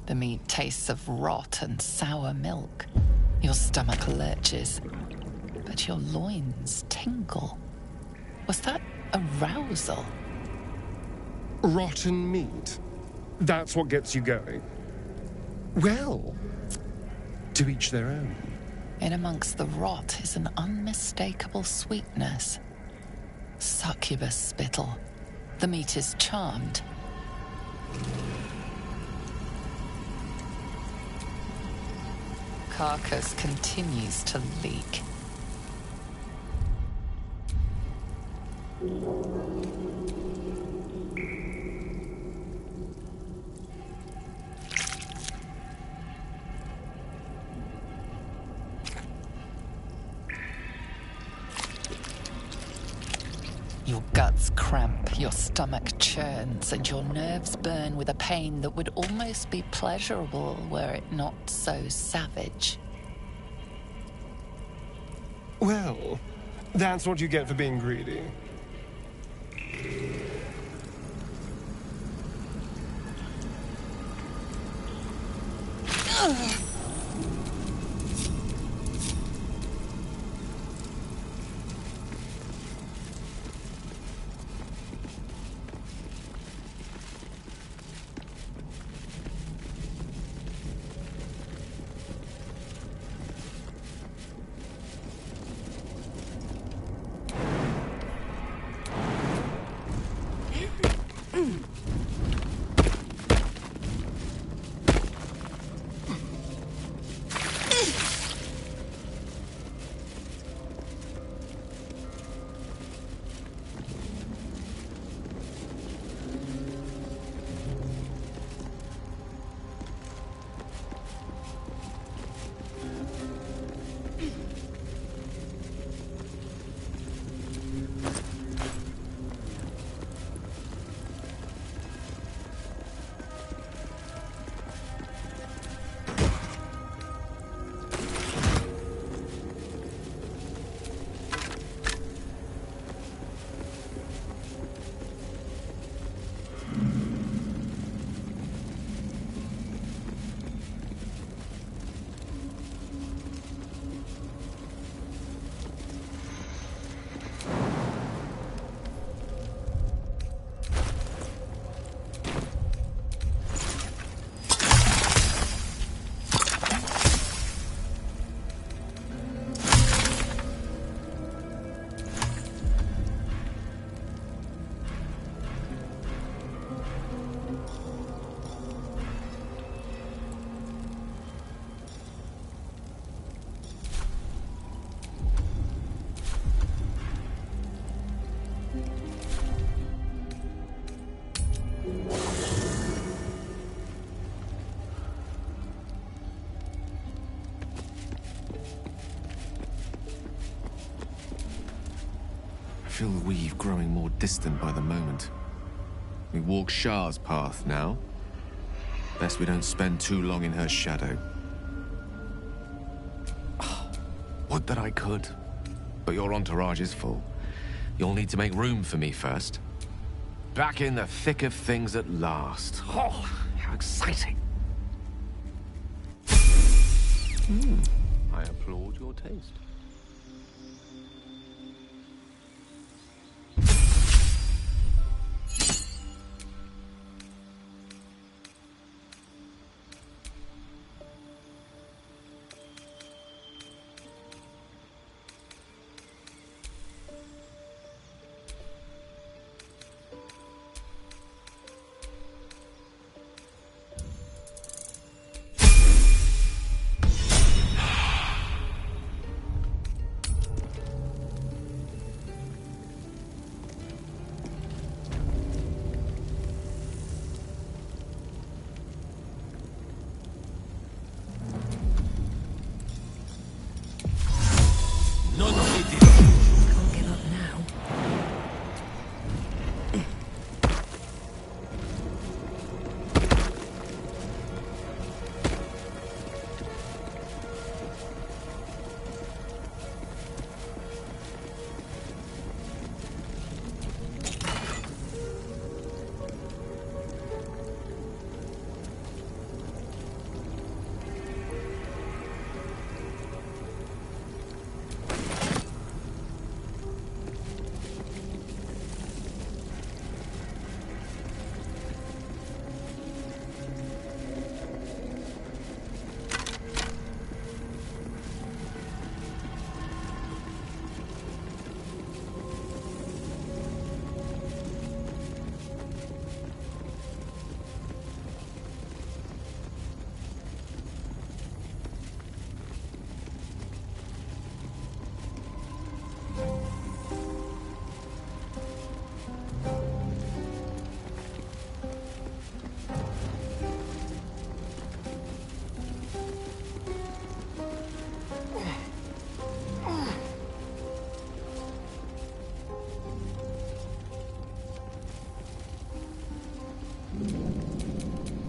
The meat tastes of rot and sour milk. Your stomach lurches, but your loins tingle. Was that arousal? Rotten meat. That's what gets you going. Well, to each their own. In amongst the rot is an unmistakable sweetness. Succubus spittle. The meat is charmed. Carcass continues to leak. Your guts cramp, your stomach churns, and your nerves burn with a pain that would almost be pleasurable were it not so savage. Well, that's what you get for being greedy. feel the weave growing more distant by the moment. We walk Shah's path now. Best we don't spend too long in her shadow. Would that I could. But your entourage is full. You'll need to make room for me first. Back in the thick of things at last. Oh, how exciting. I applaud your taste.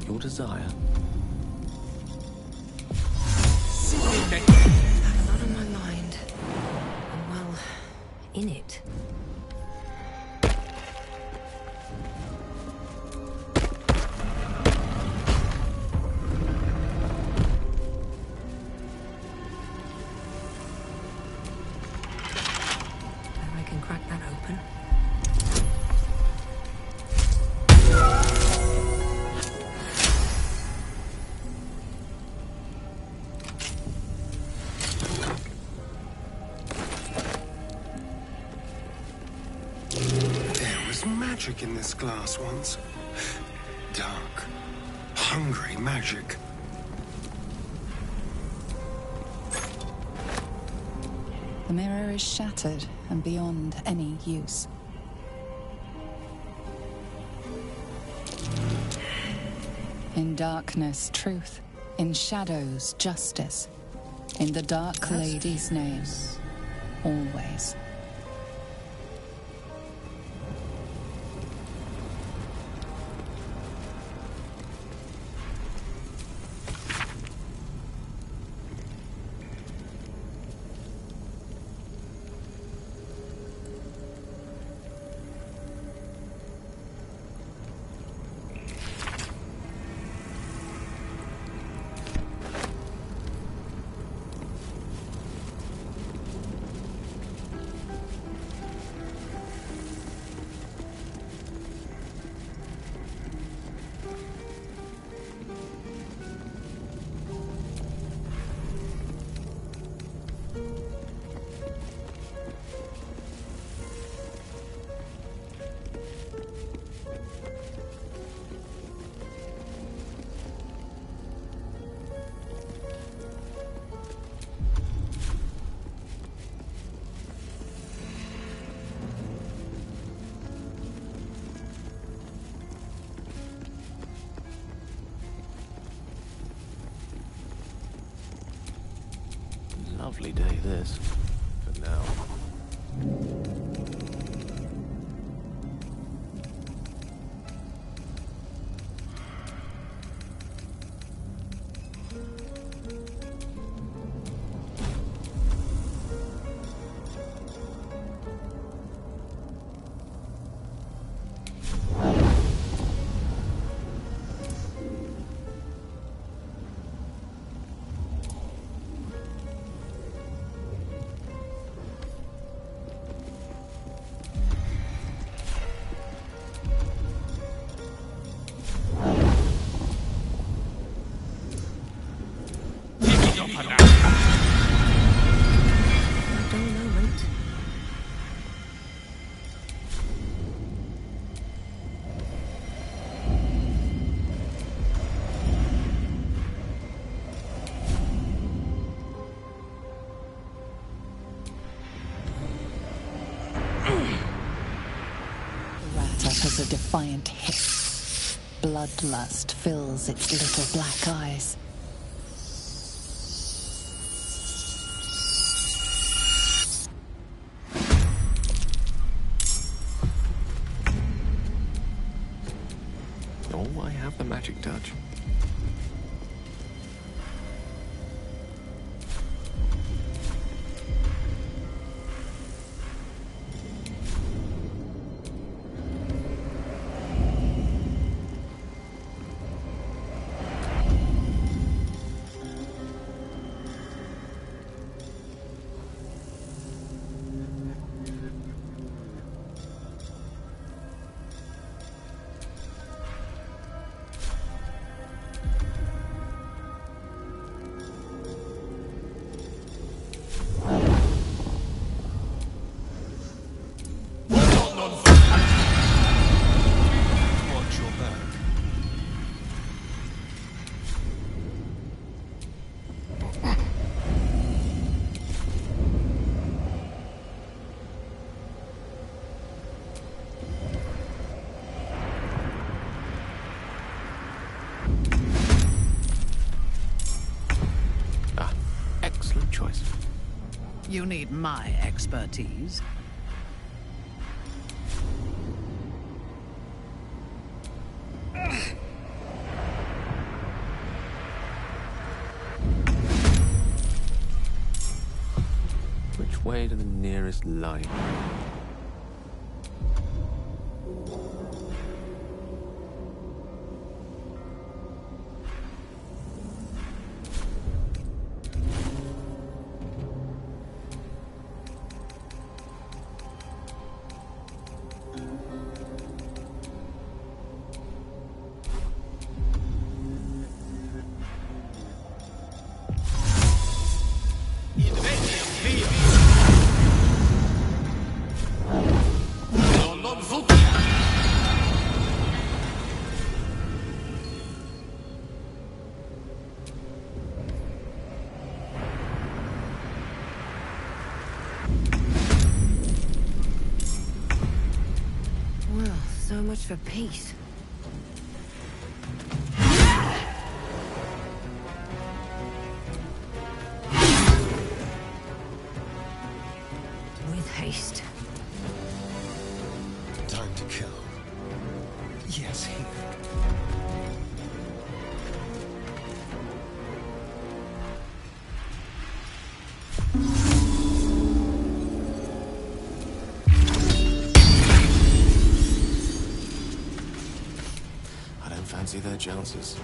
Your desire. Not on my mind. I'm, well, in it. I can crack that open. Magic in this glass once. Dark, hungry magic. The mirror is shattered and beyond any use. In darkness, truth. In shadows, justice. In the Dark Lady's name, always. Lovely day, this. For now. utters a defiant hiss. Bloodlust fills its little black eyes. Oh, I have the magic touch. Excellent choice. You need my expertise. Which way to the nearest light? Well, so much for peace. With haste. Time to kill. Yes, here. I don't fancy their chances.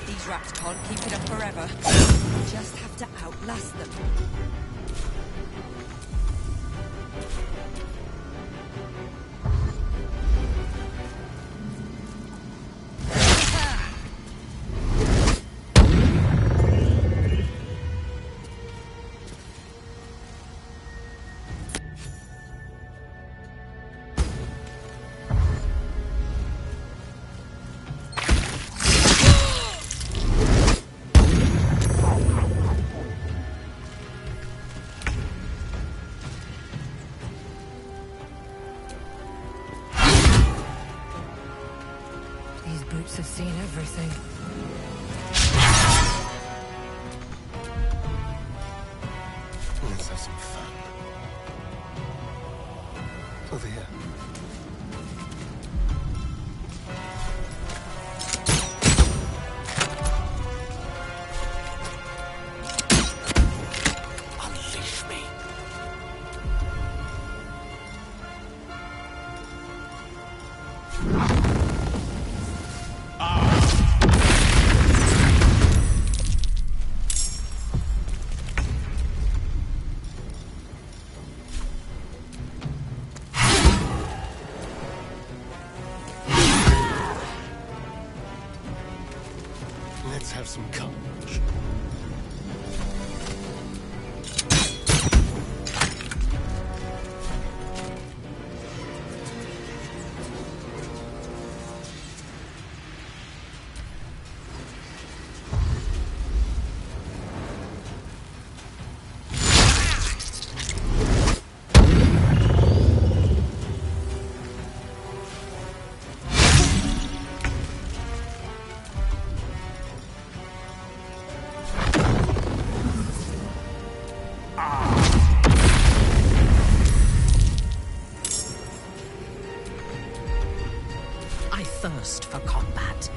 These rats can't keep it up forever. We just have to outlast them. These brutes have seen everything. Let's have some fun. Over here. Unleash me. have some courage. I thirst for combat.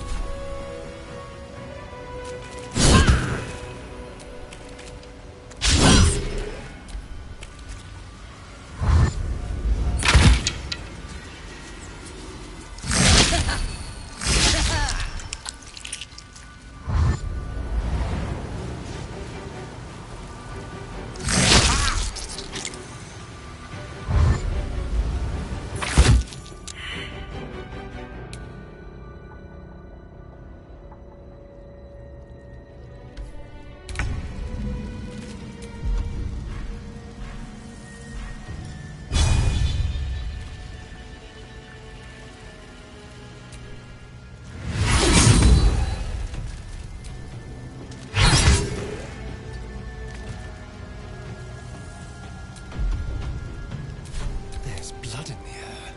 There's blood in the air.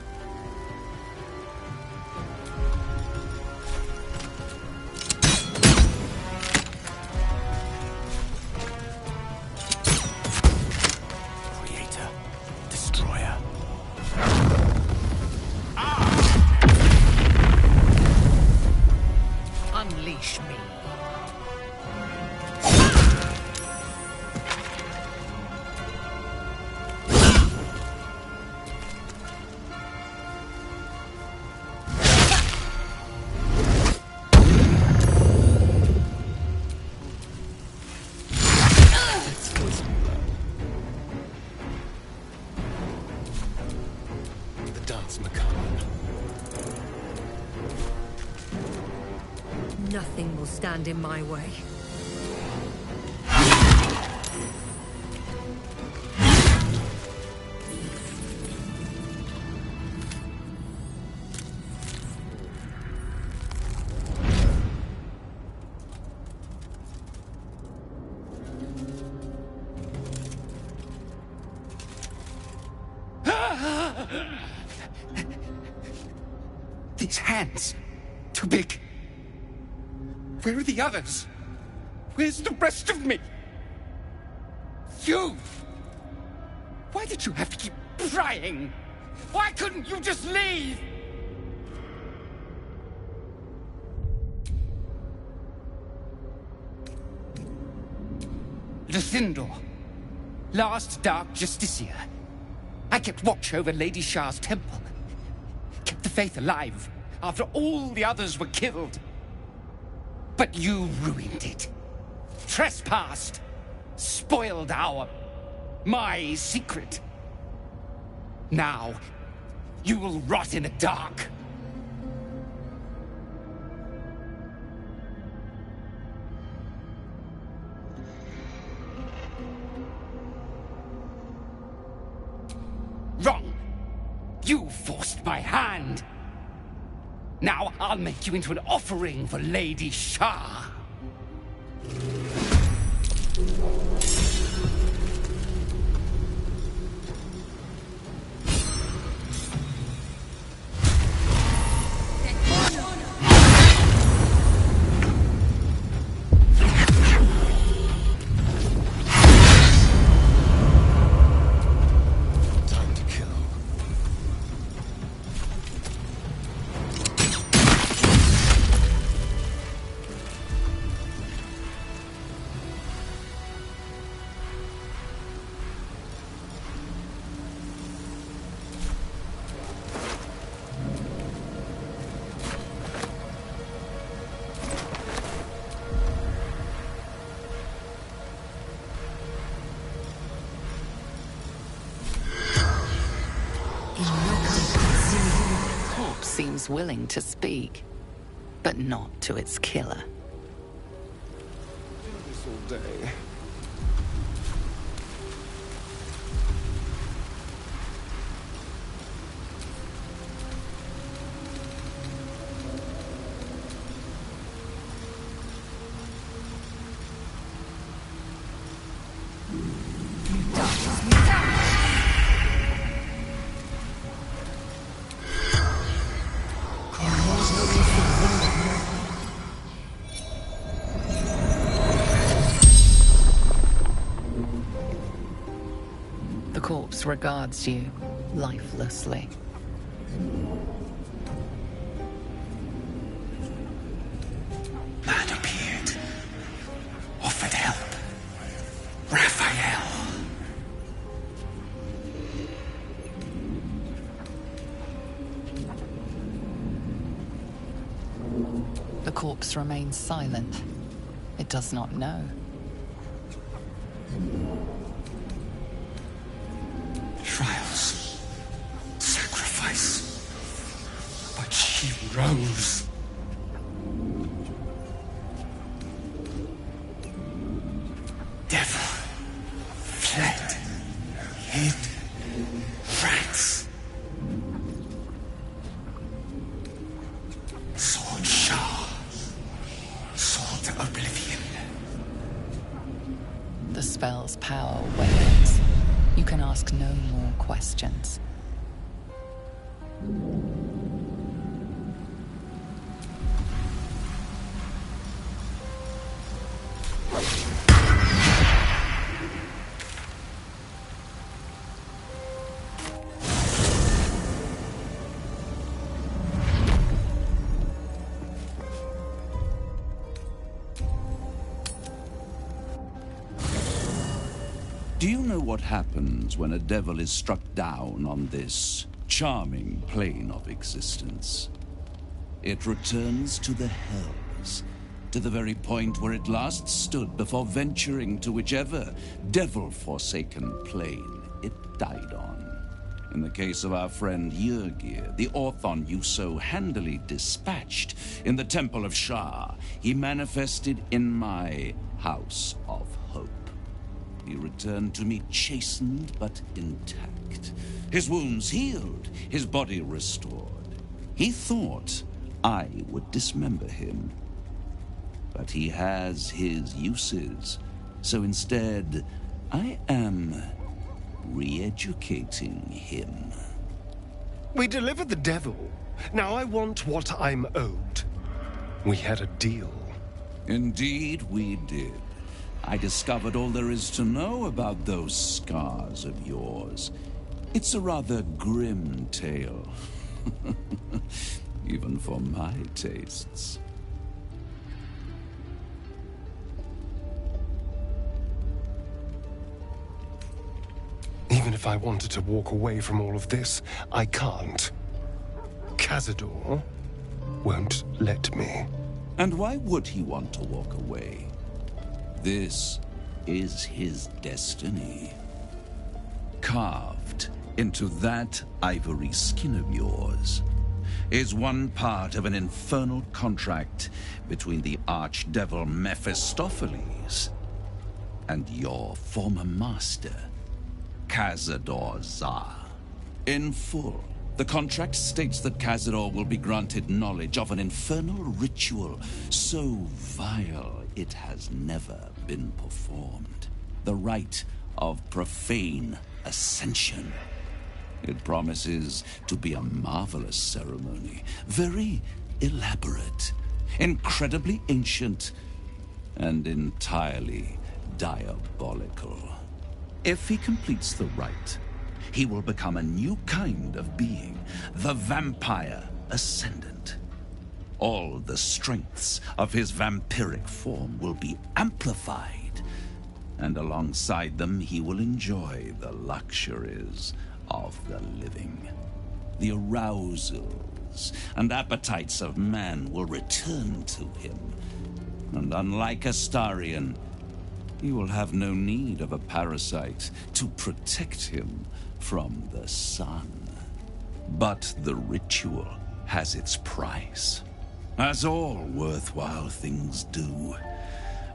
Creator, destroyer. Unleash me. The dance macabre. Nothing will stand in my way. These hands. Too big. Where are the others? Where's the rest of me? You! Why did you have to keep prying? Why couldn't you just leave? Luthindor, last Dark Justiciar. I kept watch over Lady Shah's temple. Kept the faith alive after all the others were killed. But you ruined it. Trespassed. Spoiled my secret. Now, you will rot in the dark. Wrong. You forced my hand. Now I'll make you into an offering for Lady Shah. Seems willing to speak, but not to its killer. day. The corpse regards you lifelessly. Man appeared. Offered help. Raphael. The corpse remains silent. It does not know. Trials. Sacrifice. But she rose. Devil. Fled. Hid. Rats. Sword Shah. Sword Oblivion. The spell's power wanes. You can ask no more questions. Do you know what happens when a devil is struck down on this charming plane of existence? It returns to the hells, to the very point where it last stood before venturing to whichever devil-forsaken plane it died on. In the case of our friend Yrgir, the Orthon you so handily dispatched in the Temple of Shah, he manifested in my House of Hope. He returned to me chastened but intact. His wounds healed, his body restored. He thought I would dismember him. But he has his uses, so instead, I am re-educating him. We delivered the devil. Now I want what I'm owed. We had a deal. Indeed, we did. I discovered all there is to know about those scars of yours. It's a rather grim tale. Even for my tastes. Even if I wanted to walk away from all of this, I can't. Cazador won't let me. And why would he want to walk away? This is his destiny. Carved into that ivory skin of yours is one part of an infernal contract between the archdevil Mephistopheles and your former master, Cazador Zar. In full, the contract states that Cazador will be granted knowledge of an infernal ritual so vile it has never been performed. The rite of profane ascension. It promises to be a marvelous ceremony, very elaborate, incredibly ancient, and entirely diabolical. If he completes the rite, he will become a new kind of being, the Vampire Ascendant. All the strengths of his vampiric form will be amplified, and alongside them he will enjoy the luxuries of the living. The arousals and appetites of man will return to him, and unlike Astarion, he will have no need of a parasite to protect him from the sun. But the ritual has its price, as all worthwhile things do.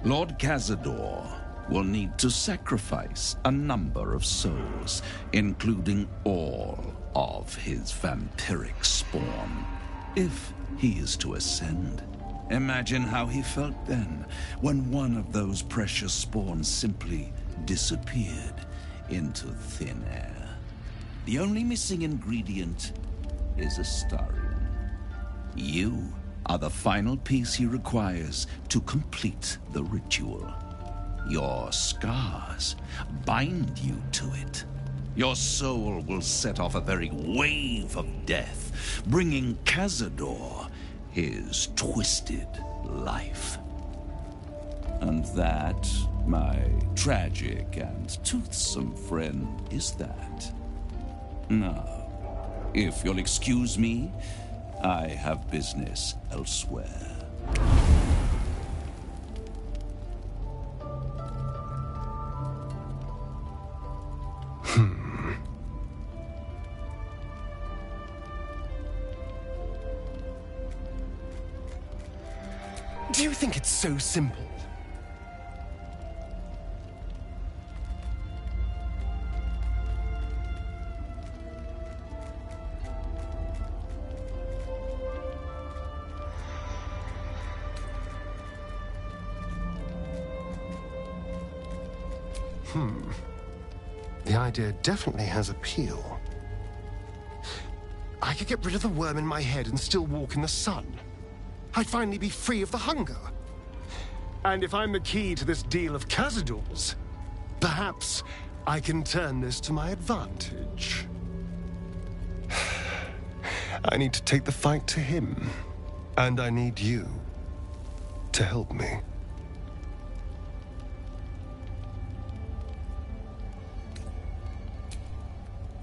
Lord Cazador will need to sacrifice a number of souls, including all of his vampiric spawn, if he is to ascend. Imagine how he felt then, when one of those precious spawns simply disappeared into thin air. The only missing ingredient is Astarion. You are the final piece he requires to complete the ritual. Your scars bind you to it. Your soul will set off a very wave of death, bringing Cazador his twisted life. And that, my tragic and toothsome friend, is that. Now, if you'll excuse me, I have business elsewhere. Do you think it's so simple? The idea definitely has appeal. I could get rid of the worm in my head and still walk in the sun. I'd finally be free of the hunger. And if I'm the key to this deal of Cazador's, perhaps I can turn this to my advantage. I need to take the fight to him, and I need you to help me.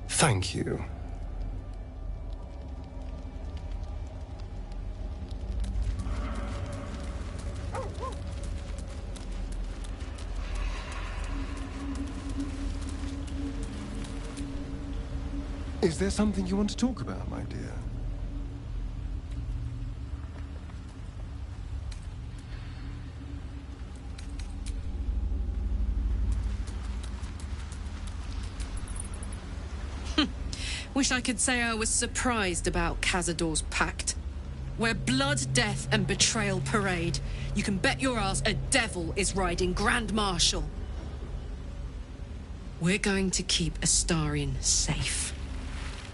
Thank you. Is there something you want to talk about, my dear? Wish I could say I was surprised about Cazador's pact. Where blood, death, and betrayal parade, you can bet your ass a devil is riding Grand Marshal. We're going to keep Astarion safe.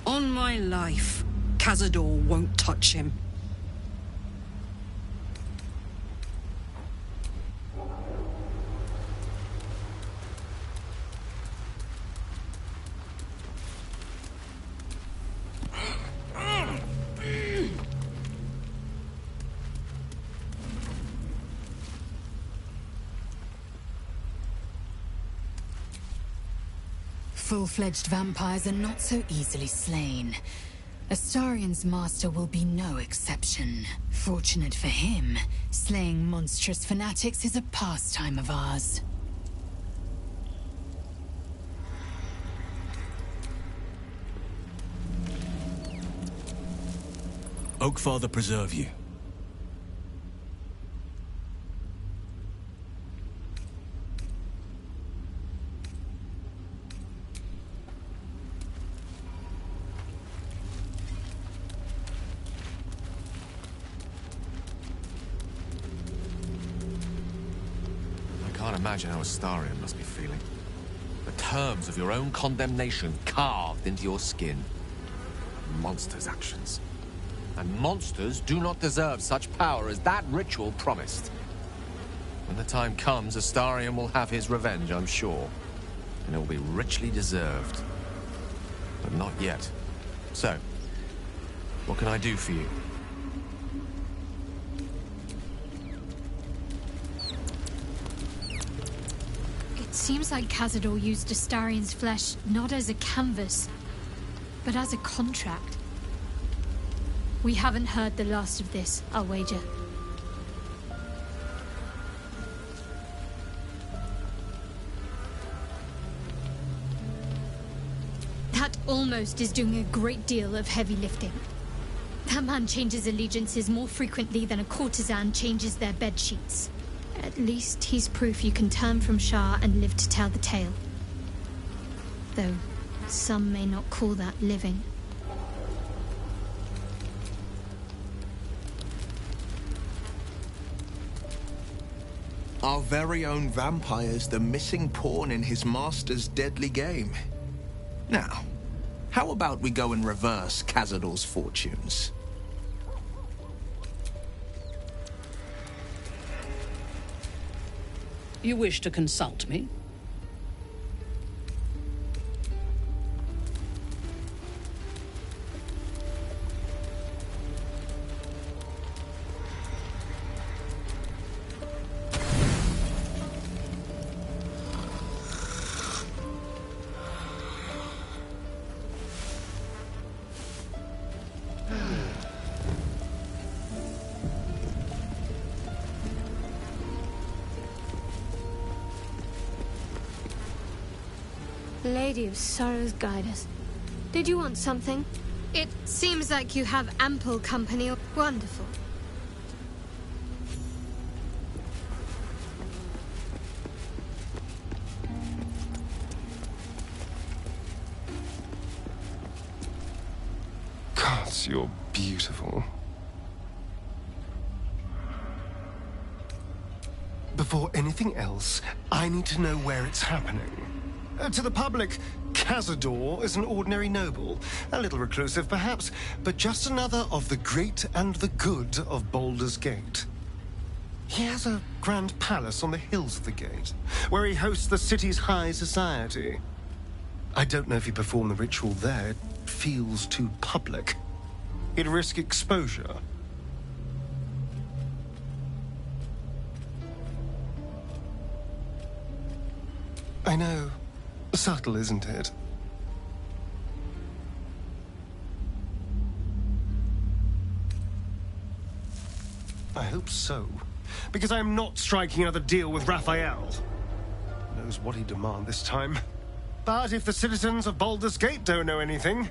On my life, Cazador won't touch him. Full-fledged vampires are not so easily slain. Astarion's master will be no exception. Fortunate for him, slaying monstrous fanatics is a pastime of ours. Oakfather preserve you. Imagine how Astarion must be feeling. The terms of your own condemnation carved into your skin. Monsters' actions. And monsters do not deserve such power as that ritual promised. When the time comes, Astarion will have his revenge, I'm sure. And it will be richly deserved. But not yet. So, what can I do for you? Seems like Cazador used Astarion's flesh not as a canvas, but as a contract. We haven't heard the last of this, I'll wager. That almost is doing a great deal of heavy lifting. That man changes allegiances more frequently than a courtesan changes their bed sheets. At least he's proof you can turn from Shah and live to tell the tale. Though some may not call that living. Our very own vampire's the missing pawn in his master's deadly game. Now, how about we go and reverse Cazador's fortunes? You wish to consult me? Lady of Sorrows, guide us. Did you want something? It seems like you have ample company. Wonderful. Gods, you're beautiful. Before anything else, I need to know where it's happening. To the public, Cazador is an ordinary noble. A little reclusive, perhaps, but just another of the great and the good of Baldur's Gate. He has a grand palace on the hills of the gate, where he hosts the city's high society. I don't know if he performed the ritual there. It feels too public. He'd risk exposure. I know. Subtle, isn't it? I hope so. Because I am not striking another deal with Raphael. Knows what he'd demand this time. But if the citizens of Baldur's Gate don't know anything,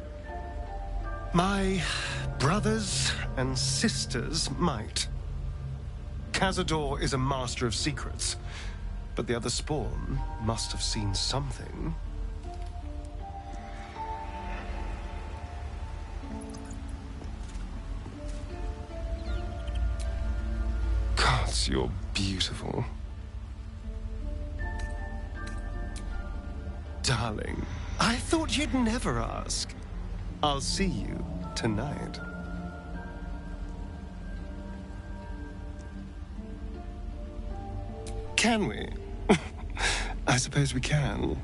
my brothers and sisters might. Cazador is a master of secrets. But the other spawn must have seen something. Gods, you're beautiful. Darling, I thought you'd never ask. I'll see you tonight. Can we? I suppose we can.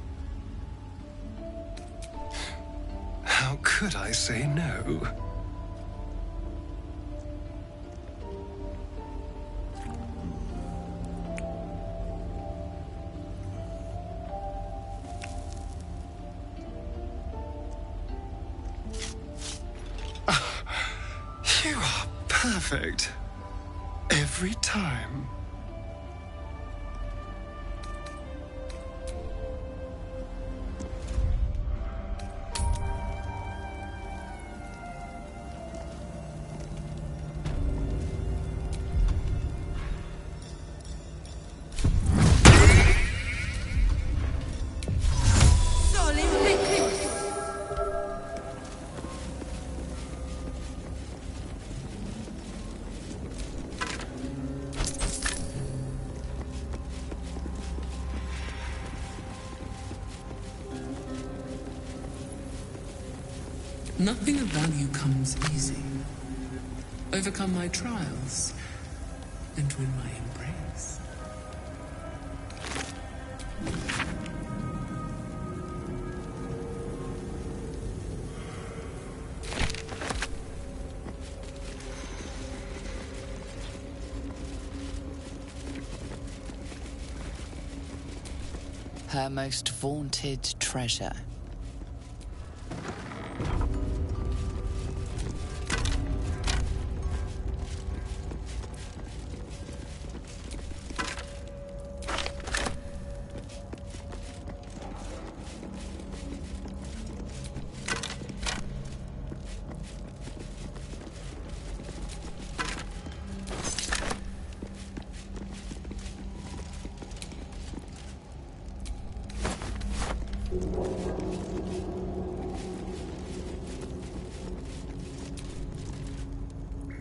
How could I say no? You are perfect. Every time. Nothing of value comes easy. Overcome my trials and win my embrace. Her most vaunted treasure.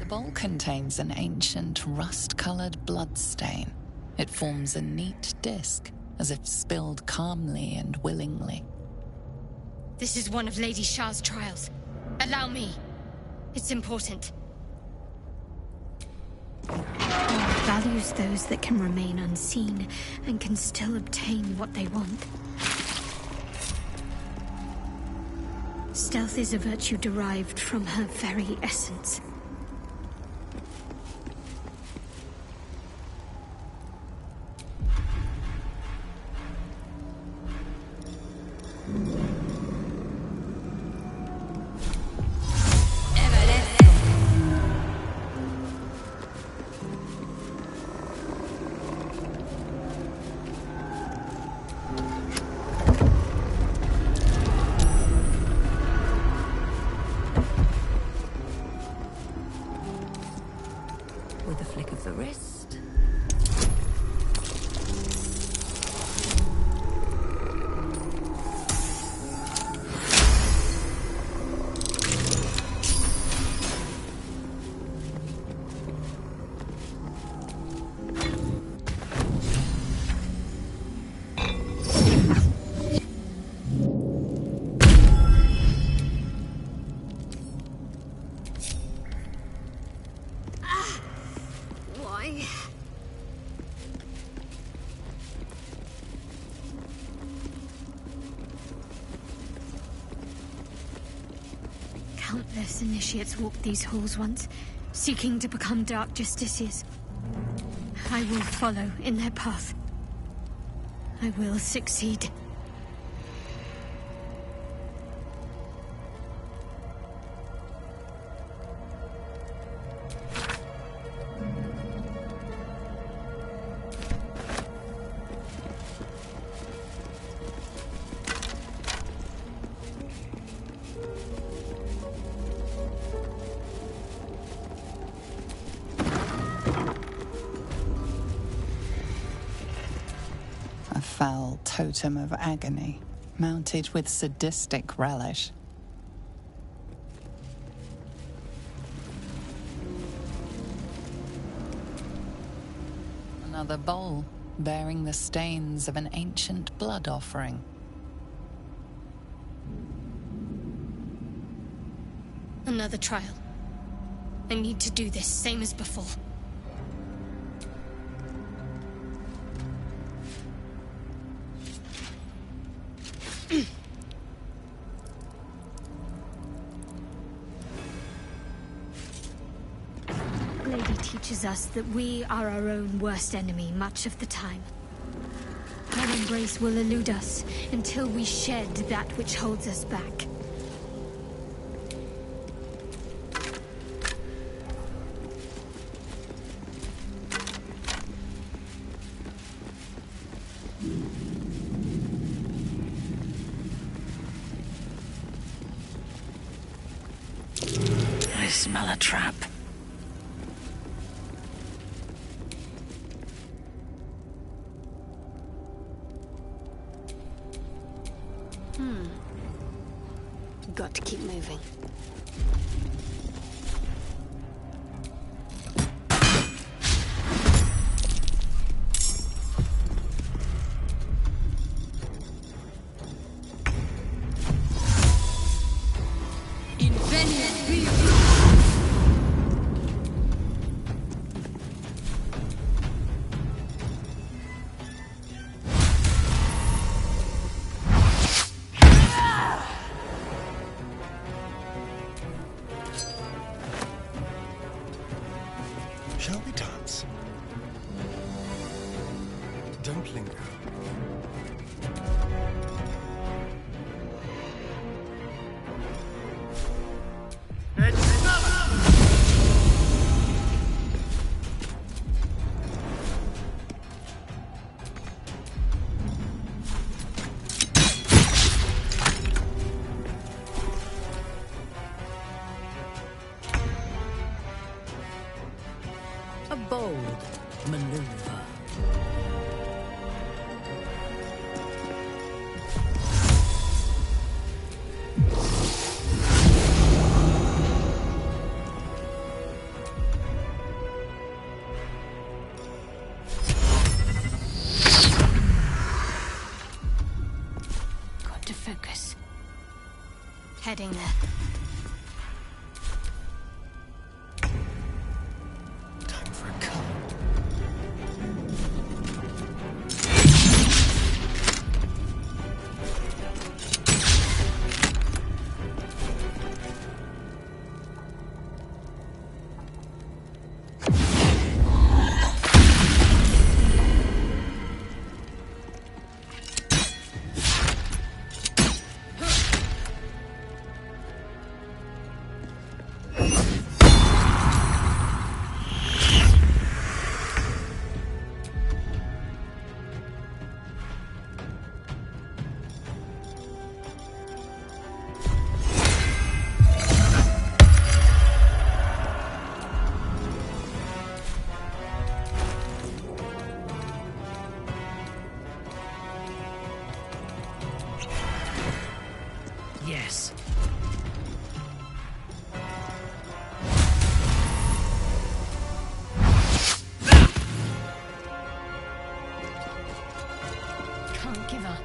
bowl contains an ancient rust-colored bloodstain. It forms a neat disc, as if spilled calmly and willingly. This is one of Lady Shah's trials. Allow me. It's important. God values those that can remain unseen and can still obtain what they want. Stealth is a virtue derived from her very essence. With a flick of the wrist. Why? Countless initiates walked these halls once, seeking to become Dark Justiciars. I will follow in their path. I will succeed. A foul totem of agony, mounted with sadistic relish. Another bowl, bearing the stains of an ancient blood offering. Another trial. I need to do this, same as before. Lady teaches us that we are our own worst enemy much of the time. Her embrace will elude us until we shed that which holds us back. I smell a trap. Got to keep moving. Shall we dance? Don't linger. A bold maneuver. Heading there. Time for a cut. Yes. Can't give up.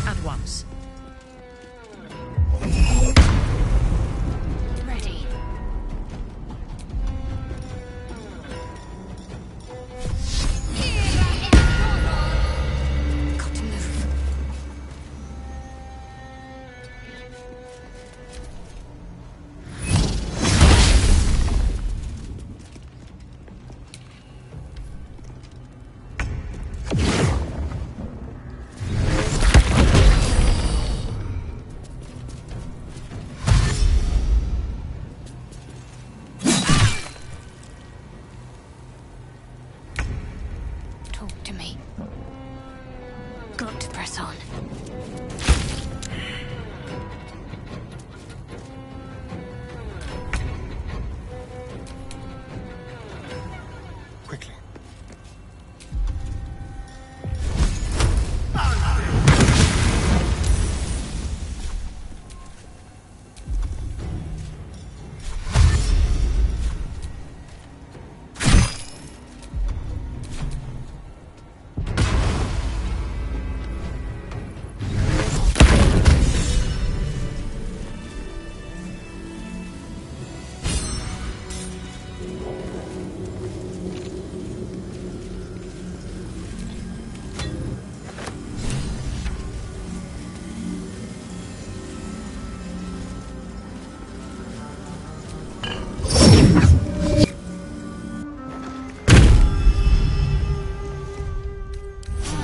At once. Ready. Got to move. Talk to me. Got to press on. Quickly.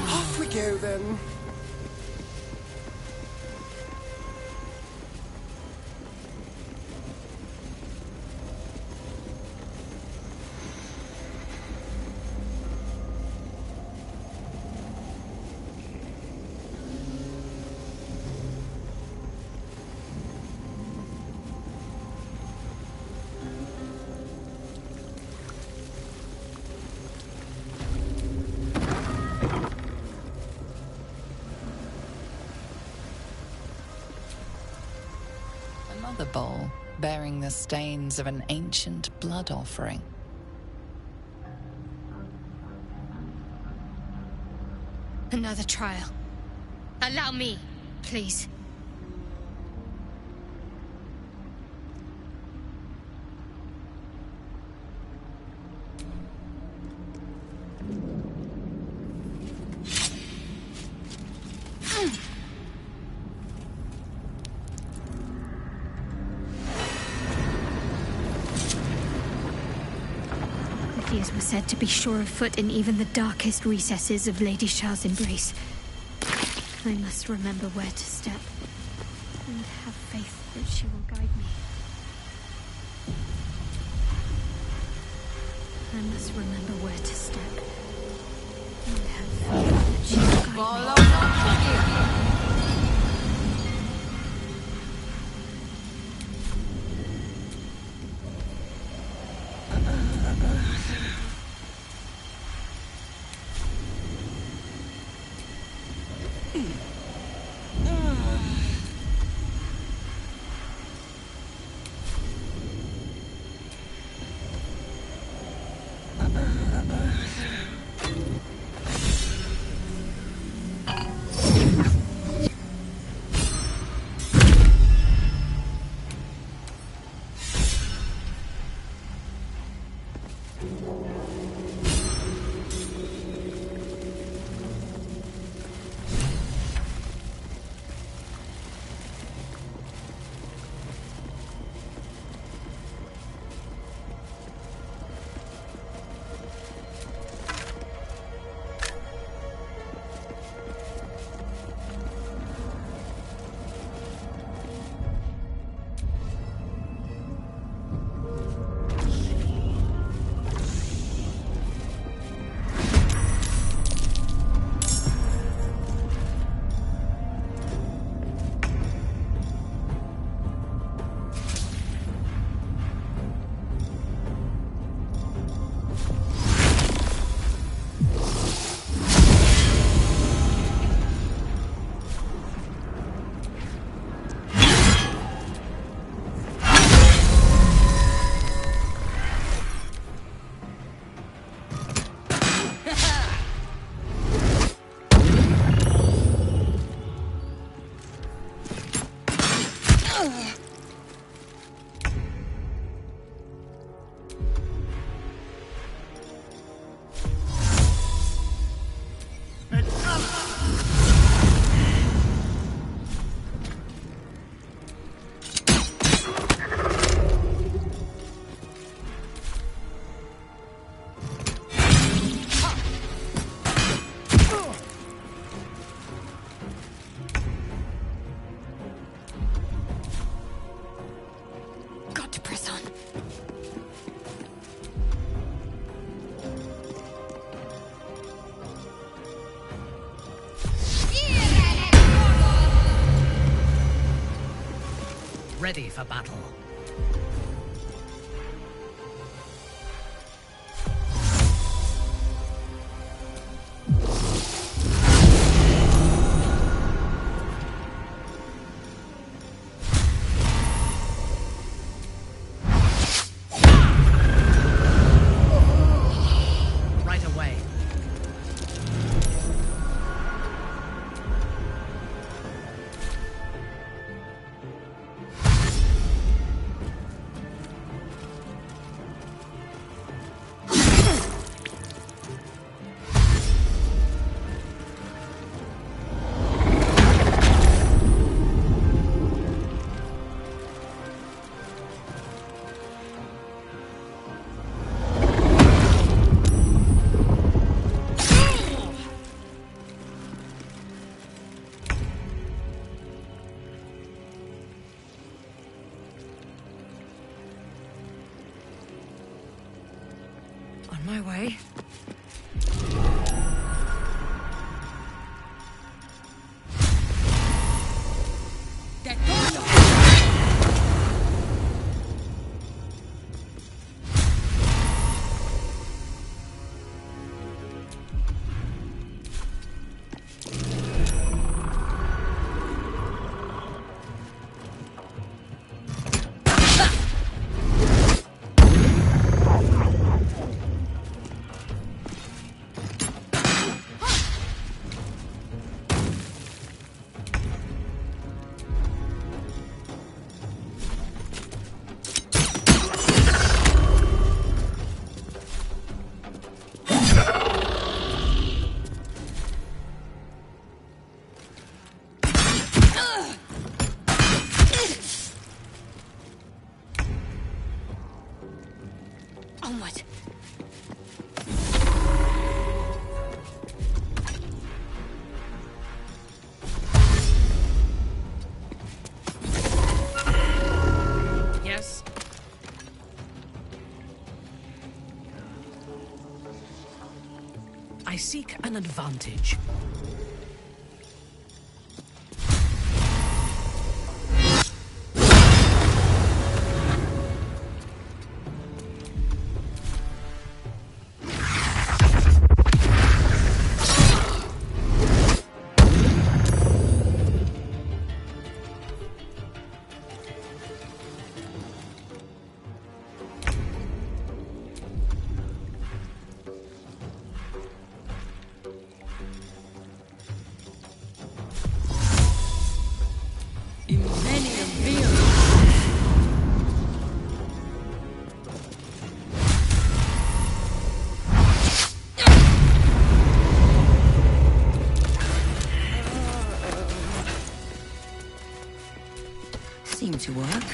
Off we go then. Another bowl bearing the stains of an ancient blood offering. Another trial. Allow me, please. With you. Vampires were said to be sure of foot in even the darkest recesses of Lady Shah's embrace. I must remember where to step, and have faith that she will guide me. I must remember where to step, and have faith that she will guide me. Ready for battle. Right away. I seek an advantage. Seemed to work.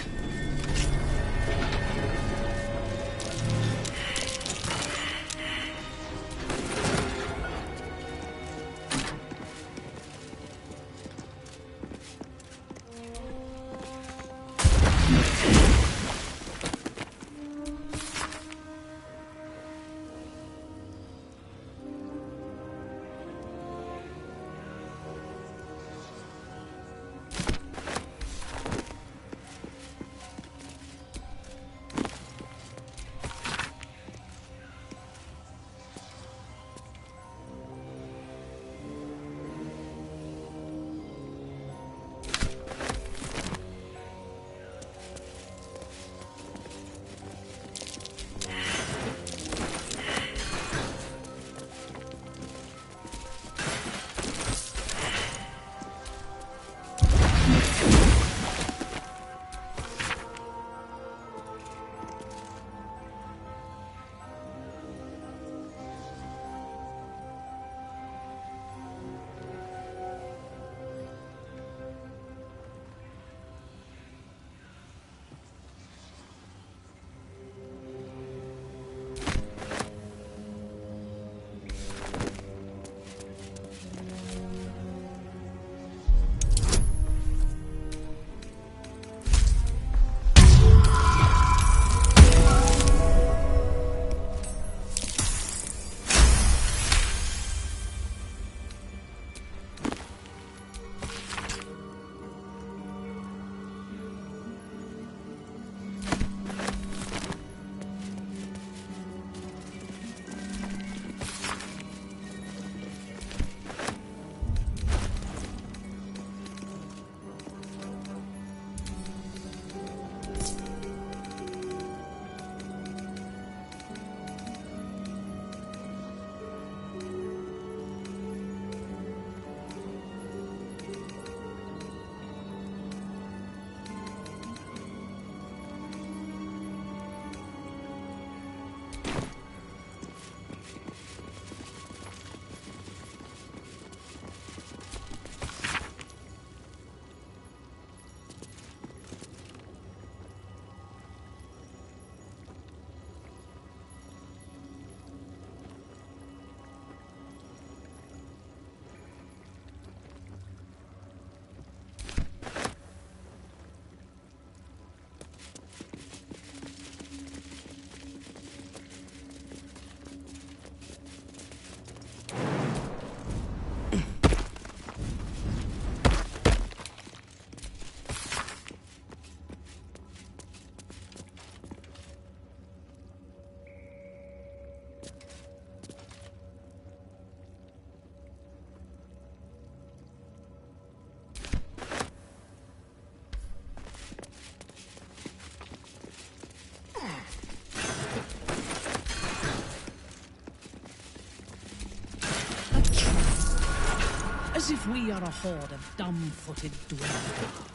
As if we are a horde of dumb-footed dwellers.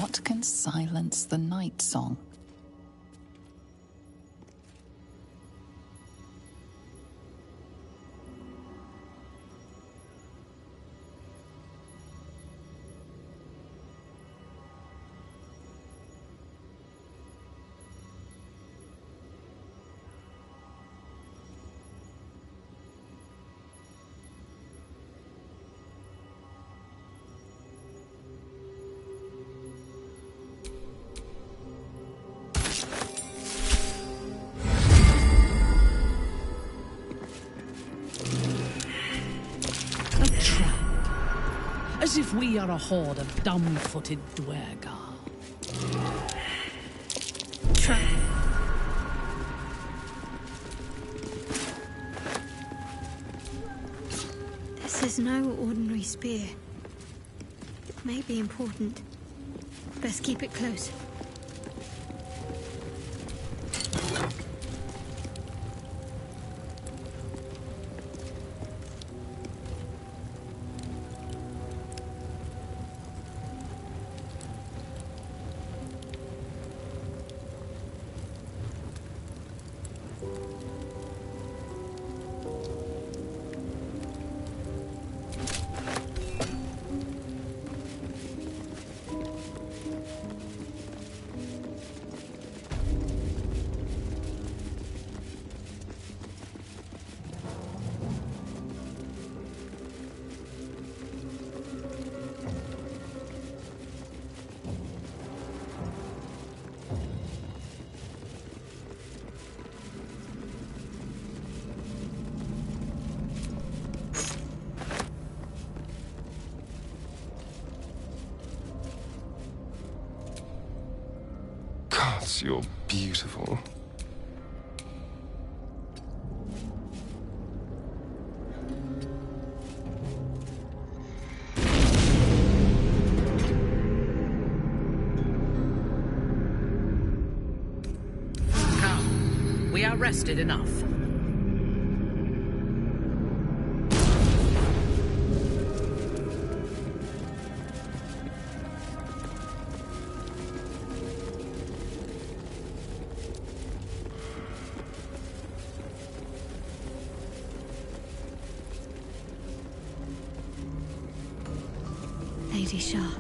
What can silence the night song? As if we are a horde of dumb-footed Dwergar. Trap. This is no ordinary spear. It may be important. Best keep it close. Gods, you're beautiful. Come, we are rested enough. Lady Shah.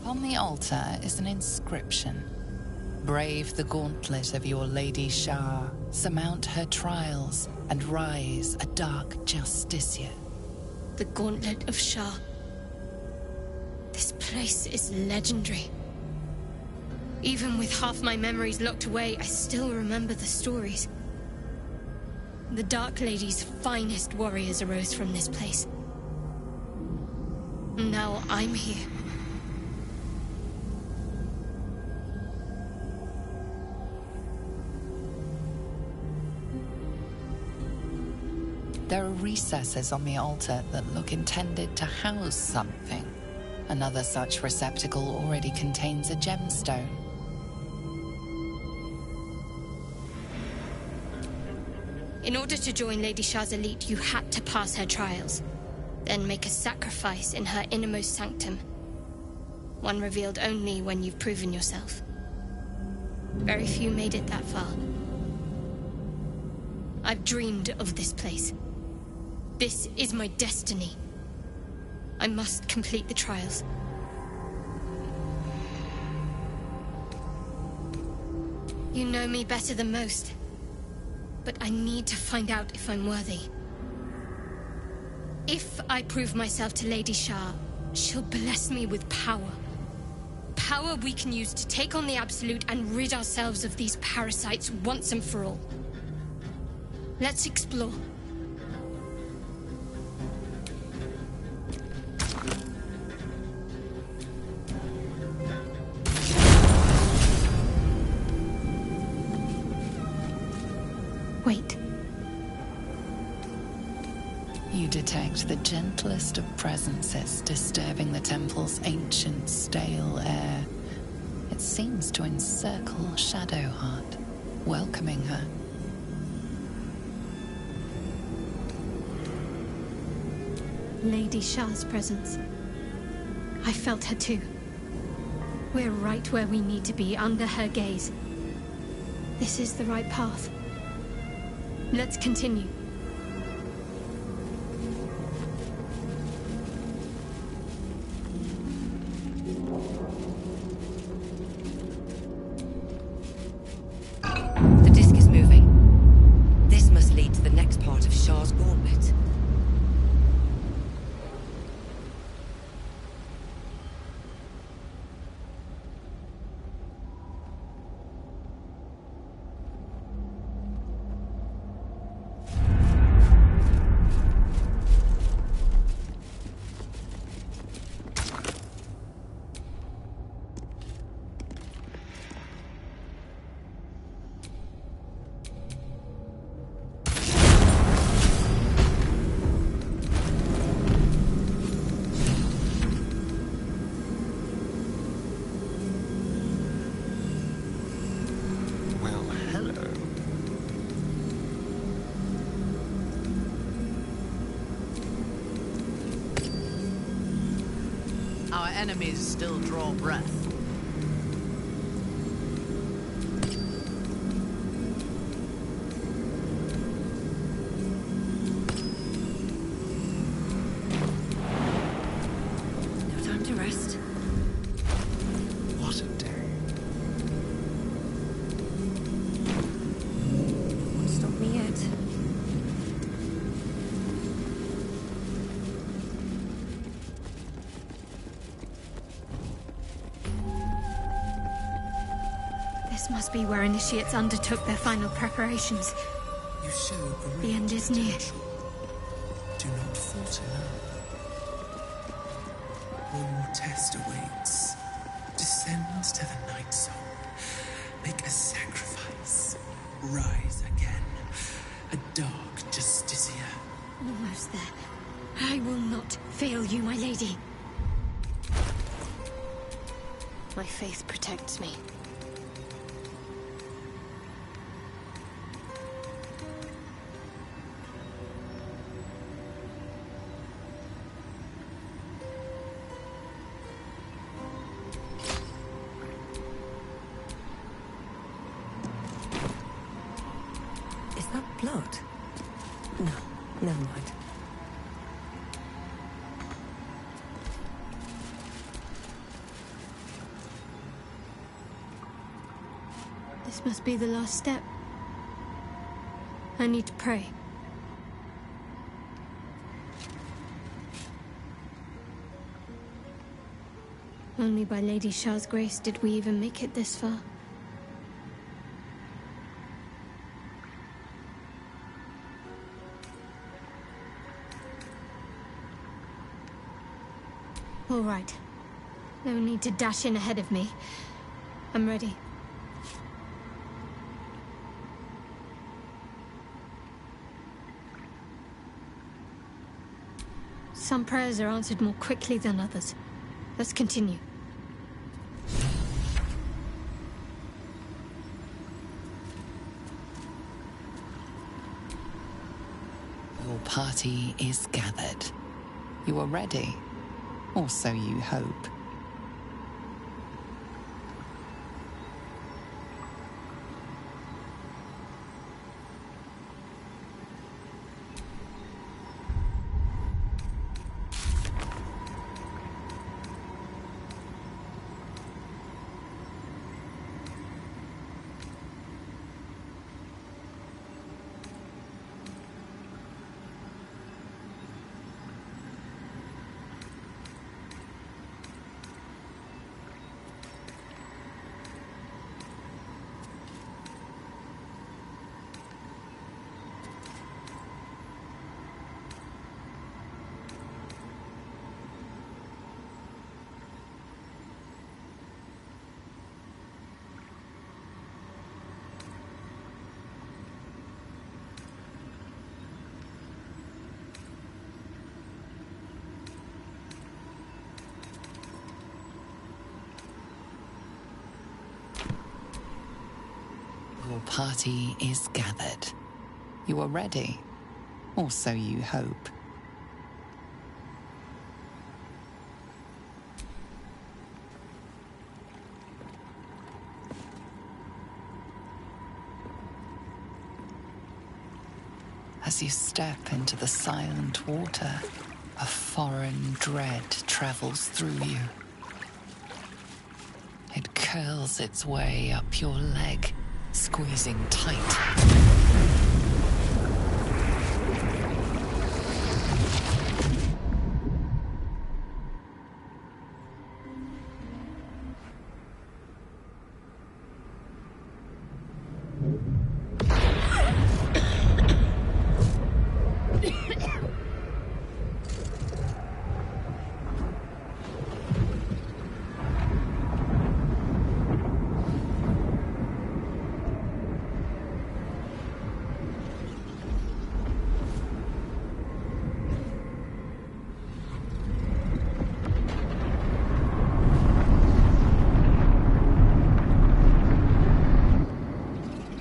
On the altar is an inscription. Brave the gauntlet of your Lady Shah, surmount her trials, and rise a dark justiciar. The Gauntlet of Shah. This place is legendary. Even with half my memories locked away, I still remember the stories. The Dark Lady's finest warriors arose from this place. Now I'm here. There are recesses on the altar that look intended to house something. Another such receptacle already contains a gemstone. In order to join Lady Shah's elite, you had to pass her trials. Then make a sacrifice in her innermost sanctum. One revealed only when you've proven yourself. Very few made it that far. I've dreamed of this place. This is my destiny. I must complete the trials. You know me better than most, but I need to find out if I'm worthy. If I prove myself to Lady Shah, she'll bless me with power. Power we can use to take on the Absolute and rid ourselves of these parasites once and for all. Let's explore. Wait. You detect the gentlest of presences disturbing the temple's ancient, stale air. It seems to encircle Shadowheart, welcoming her. Lady Shah's presence. I felt her too. We're right where we need to be, under her gaze. This is the right path. Let's continue. The disc is moving. This must lead to the next part of Shah's gauntlet. Well, hello. Our enemies still draw breath. No time to rest. What a day. Won't stop me yet. This must be where initiates undertook their final preparations. You show The end is near. Do not falter now. One more test awaits. Descend to the Night Zone. Make a sacrifice. Rise again. A dark Justicia. Almost there. I will not fail you, my lady. My faith protects me. Is that blood? No, never mind. This must be the last step. I need to pray. Only by Lady Shah's grace did we even make it this far. All right. No need to dash in ahead of me. I'm ready. Some prayers are answered more quickly than others. Let's continue. Your party is gathered. You are ready, or so you hope. Your party is gathered. You are ready, or so you hope. As you step into the silent water, a foreign dread travels through you. It curls its way up your leg, squeezing tight.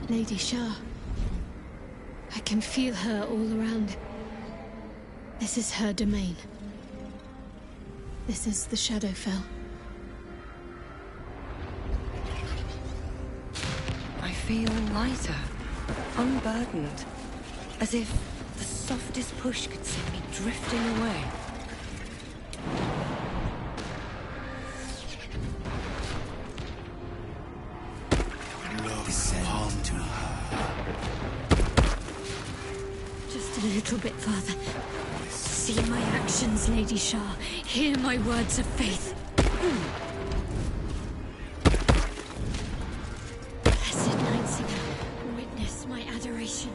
Lady Shah. I can feel her all around. This is her domain. This is the Shadowfell. I feel lighter, unburdened, as if the softest push could send me drifting away. Just a little bit farther. See my actions, Lady Shah. Hear my words of faith. Blessed Night Singer, witness my adoration.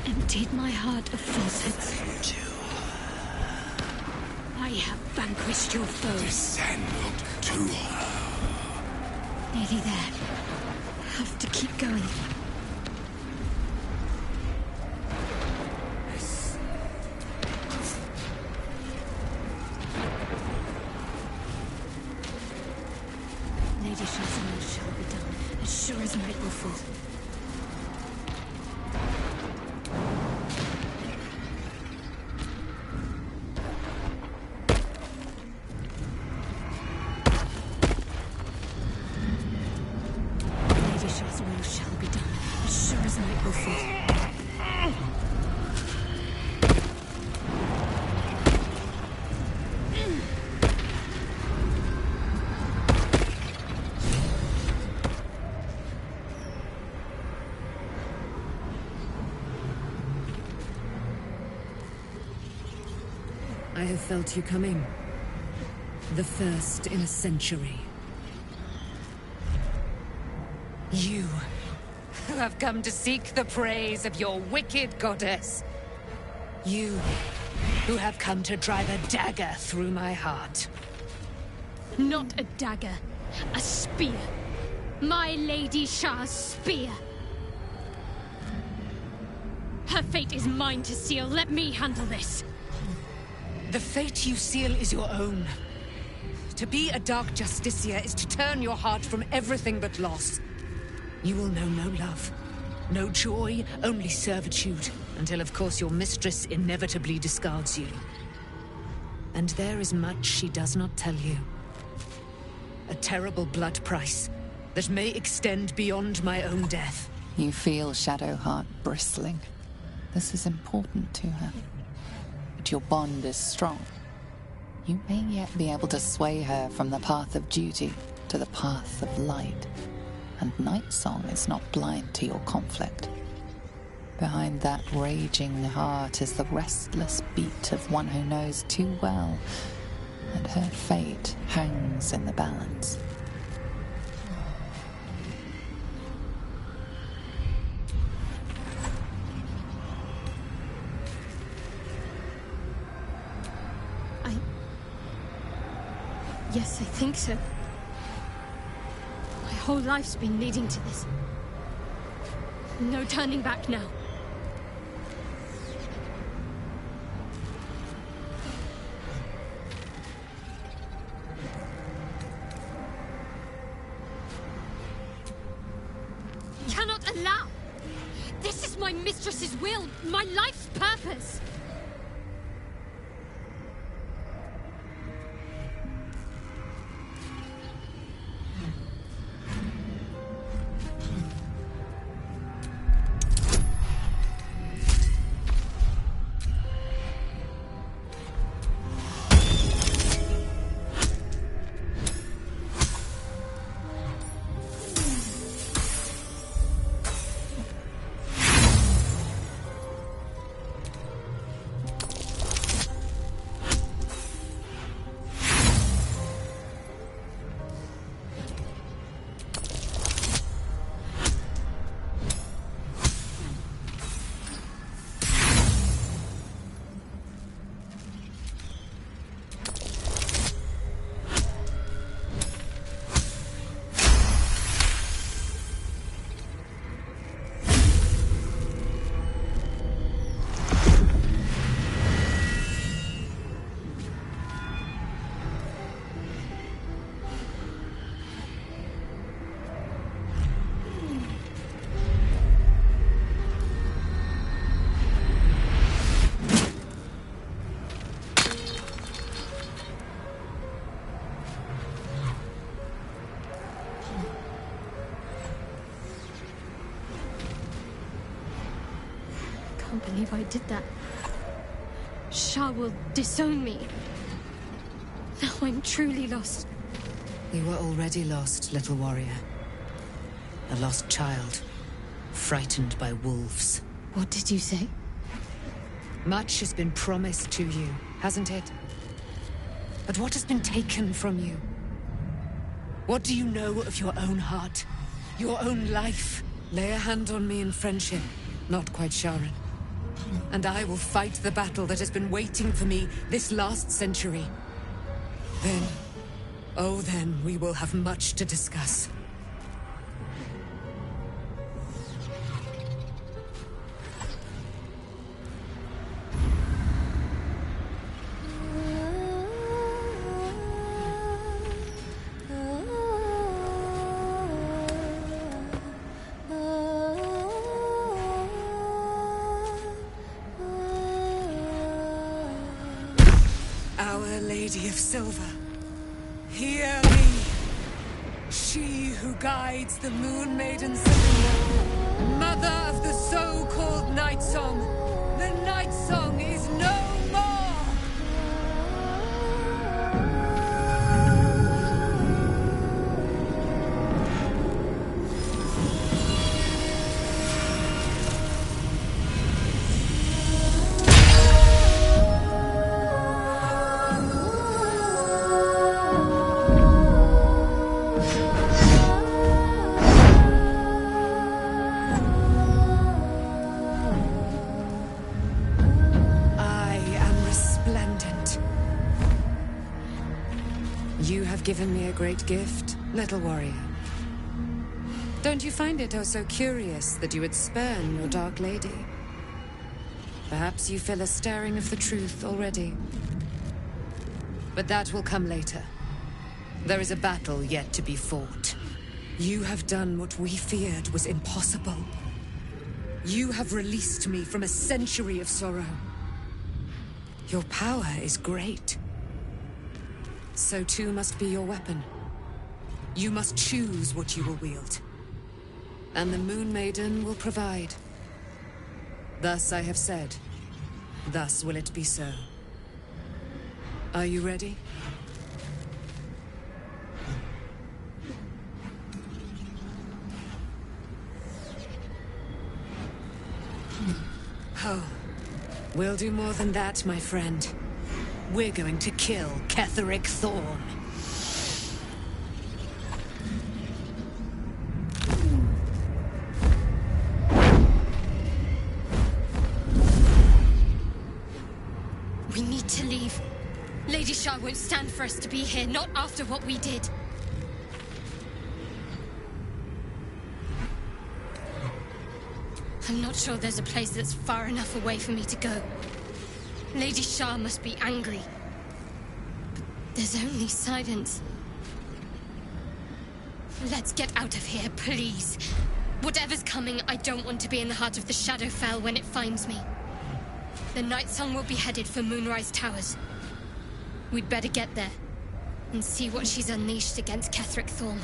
Emptied my heart of falsehoods. I have vanquished your foes. Descend to her. Nearly there. Have to keep going. Lady Shah's will shall be done, as sure as night will fall. I have felt you coming. The first in a century. You, who have come to seek the praise of your wicked goddess. You, who have come to drive a dagger through my heart. Not a dagger, a spear. My Lady Shah's spear. Her fate is mine to seal. Let me handle this. The fate you seal is your own. To be a Dark Justiciar is to turn your heart from everything but loss. You will know no love, no joy, only servitude, until of course your mistress inevitably discards you. And there is much she does not tell you. A terrible blood price that may extend beyond my own death. You feel Shadowheart bristling. This is important to her. But your bond is strong. You may yet be able to sway her from the path of duty to the path of light. And Nightsong is not blind to your conflict. Behind that raging heart is the restless beat of one who knows too well that her fate hangs in the balance. Yes, I think so. My whole life's been leading to this. No turning back now. allow? This is my mistress's will, my life's purpose. I can't believe I did that. Shah will disown me. Now I'm truly lost. You were already lost, little warrior. A lost child, frightened by wolves. What did you say? Much has been promised to you, hasn't it? But what has been taken from you? What do you know of your own heart? Your own life? Lay a hand on me in friendship, not quite Sharon. And I will fight the battle that has been waiting for me this last century. Then, oh then, we will have much to discuss. Our Lady of Silver, hear me. She who guides the Moon Maiden Selena, mother of the so-called Night Song. The Night Song is no more! You have given me a great gift, little warrior. Don't you find it oh so curious that you would spurn your dark lady? Perhaps you feel a stirring of the truth already. But that will come later. There is a battle yet to be fought. You have done what we feared was impossible. You have released me from a century of sorrow. Your power is great. So too must be your weapon. You must choose what you will wield. And the Moon Maiden will provide. Thus I have said. Thus will it be so. Are you ready? Oh, we'll do more than that, my friend. We're going to kill Ketheric Thorn. We need to leave. Lady Shah won't stand for us to be here, not after what we did. I'm not sure there's a place that's far enough away for me to go. Lady Shah must be angry. But there's only silence. Let's get out of here, please. Whatever's coming, I don't want to be in the heart of the Shadowfell when it finds me. The Night Song will be headed for Moonrise Towers. We'd better get there and see what she's unleashed against Ketheric Thorm.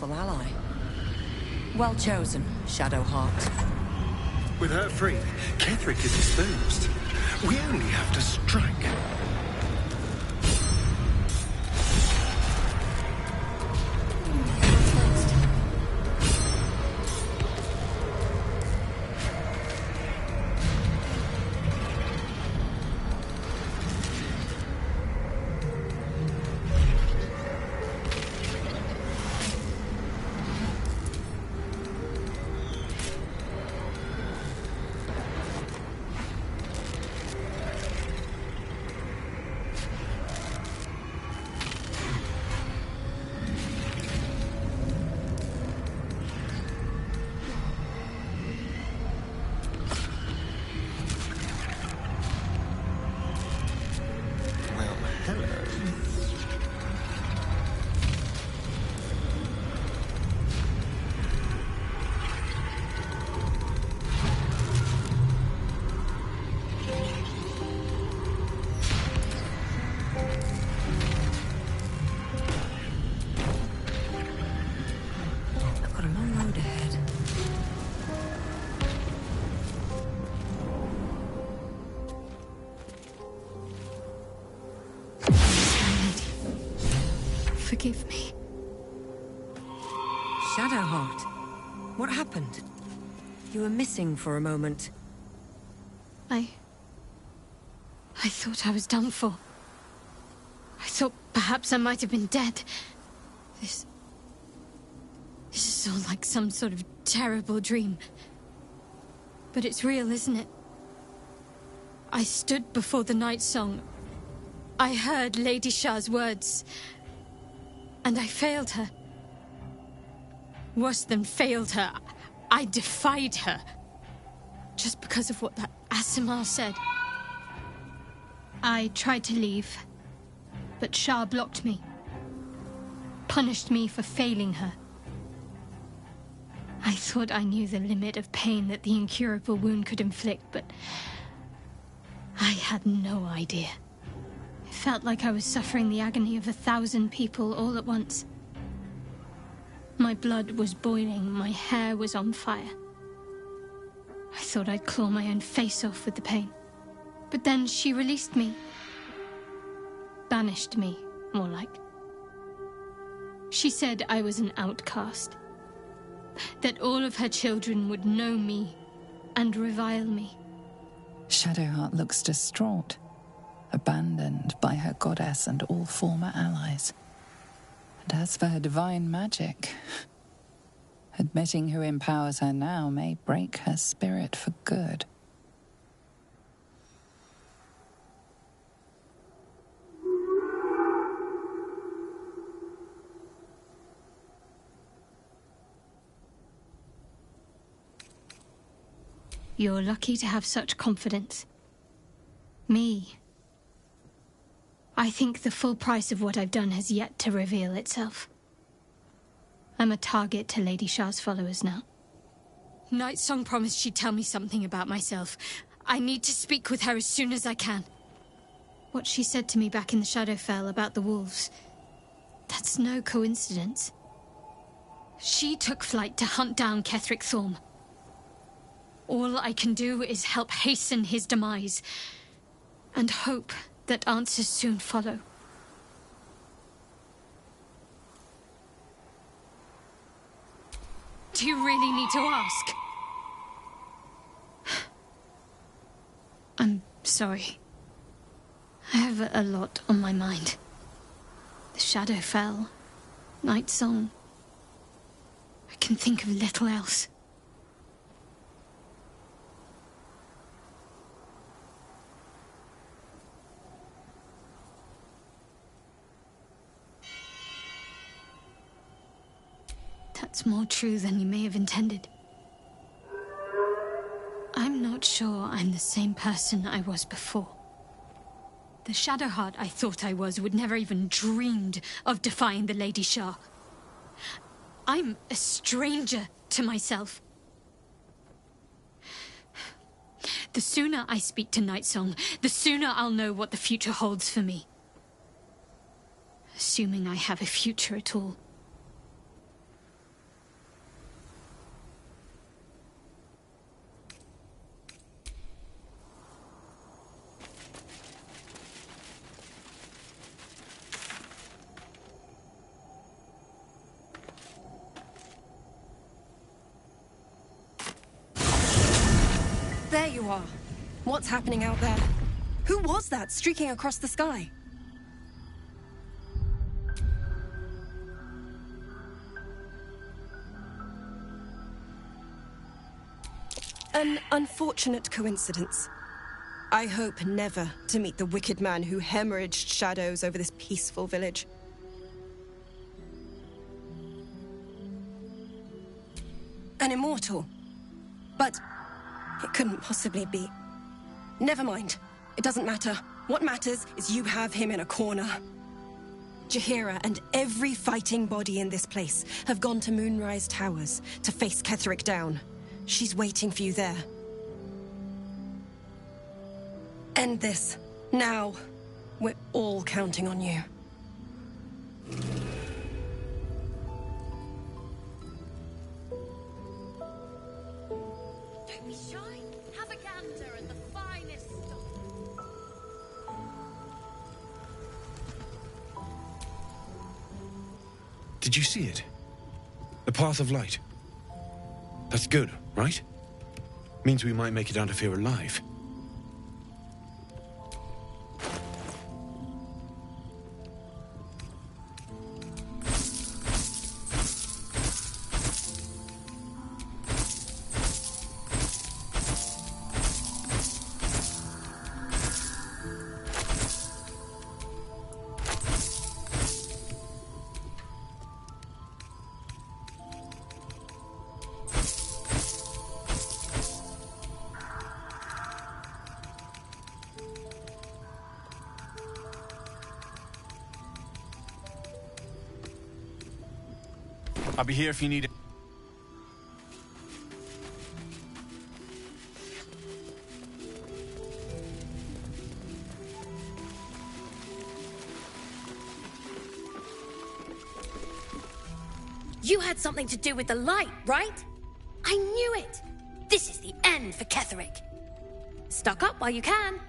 Ally. Well chosen, Shadowheart. With her free, Ketheric is disposed. We only have to strike. Forgive me. Shadowheart, what happened? You were missing for a moment. I thought I was done for. I thought perhaps I might have been dead. This is all like some sort of terrible dream. But it's real, isn't it? I stood before the Night Song. I heard Lady Shah's words. And I failed her. Worse than failed her, I defied her. Just because of what that Aasimar said. I tried to leave, but Shah blocked me. Punished me for failing her. I thought I knew the limit of pain that the incurable wound could inflict, but I had no idea. It felt like I was suffering the agony of 1,000 people all at once. My blood was boiling, my hair was on fire. I thought I'd claw my own face off with the pain. But then she released me. Banished me, more like. She said I was an outcast. That all of her children would know me and revile me. Shadowheart looks distraught, abandoned by her goddess and all former allies. And as for her divine magic, admitting who empowers her now may break her spirit for good. You're lucky to have such confidence. Me. I think the full price of what I've done has yet to reveal itself. I'm a target to Lady Shah's followers now. Night Song promised she'd tell me something about myself. I need to speak with her as soon as I can. What she said to me back in the Shadowfell about the wolves, that's no coincidence. She took flight to hunt down Ketheric Thorm. All I can do is help hasten his demise, and hope that answers soon follow. Do you really need to ask? I'm sorry. I have a lot on my mind. The Shadowfell, Night Song. I can think of little else. That's more true than you may have intended. I'm not sure I'm the same person I was before. The Shadowheart I thought I was would never even dreamed of defying the Lady Shah. I'm a stranger to myself. The sooner I speak to Nightsong, the sooner I'll know what the future holds for me. Assuming I have a future at all. There you are. What's happening out there? Who was that streaking across the sky? An unfortunate coincidence. I hope never to meet the wicked man who hemorrhaged shadows over this peaceful village. An immortal. But it couldn't possibly be. Never mind. It doesn't matter. What matters is you have him in a corner. Jaheira and every fighting body in this place have gone to Moonrise Towers to face Ketheric down. She's waiting for you there. End this. Now. We're all counting on you. Don't be shy. Have a gander at the finest stuff. Did you see it? The path of light. That's good, right? Means we might make it out of here alive. I'll be here if you need it. You had something to do with the light, right? I knew it! This is the end for Ketheric. Stock up while you can.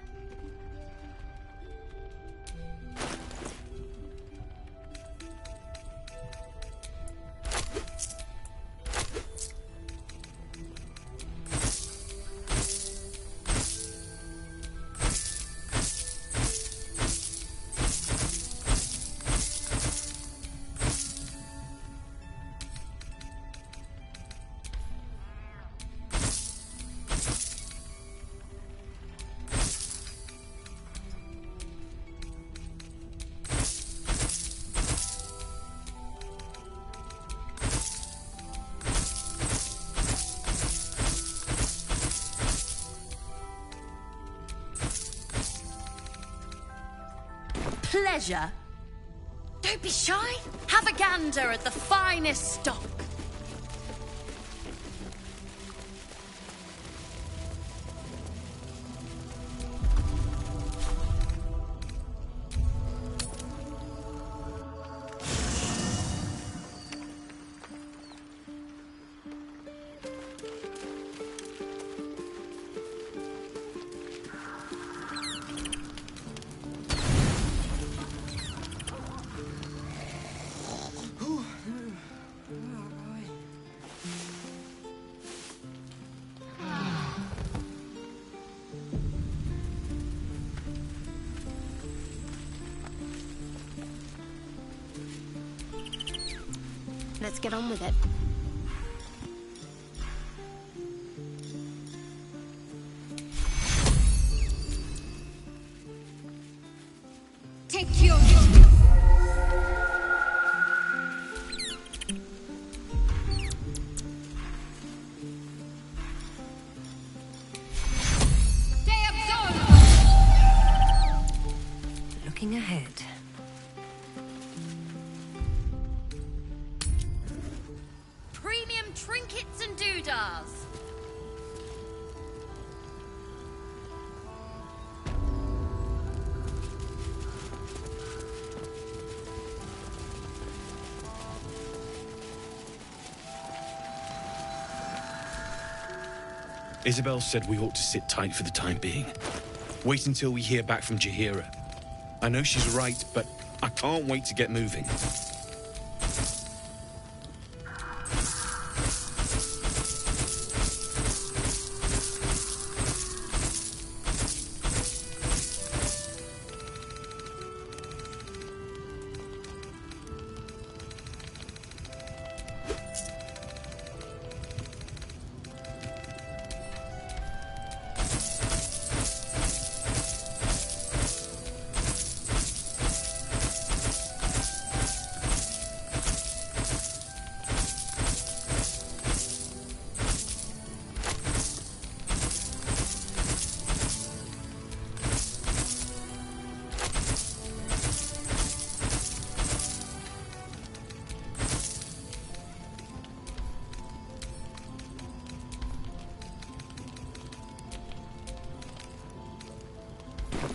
Pleasure. Don't be shy. Have a gander at the finest stock. Let's get on with it. Take your... Looking ahead. Premium trinkets and doodahs. Isabel said we ought to sit tight for the time being. Wait until we hear back from Jaheira. I know she's right, but I can't wait to get moving.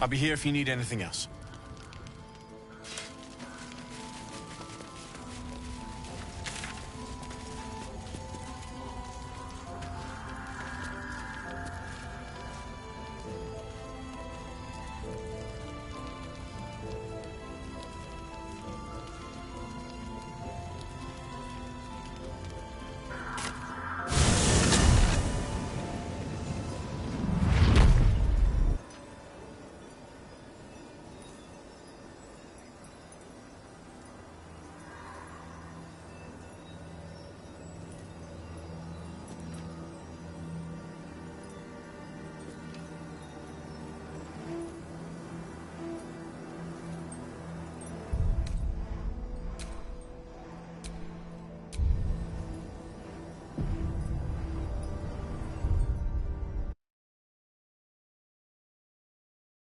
I'll be here if you need anything else.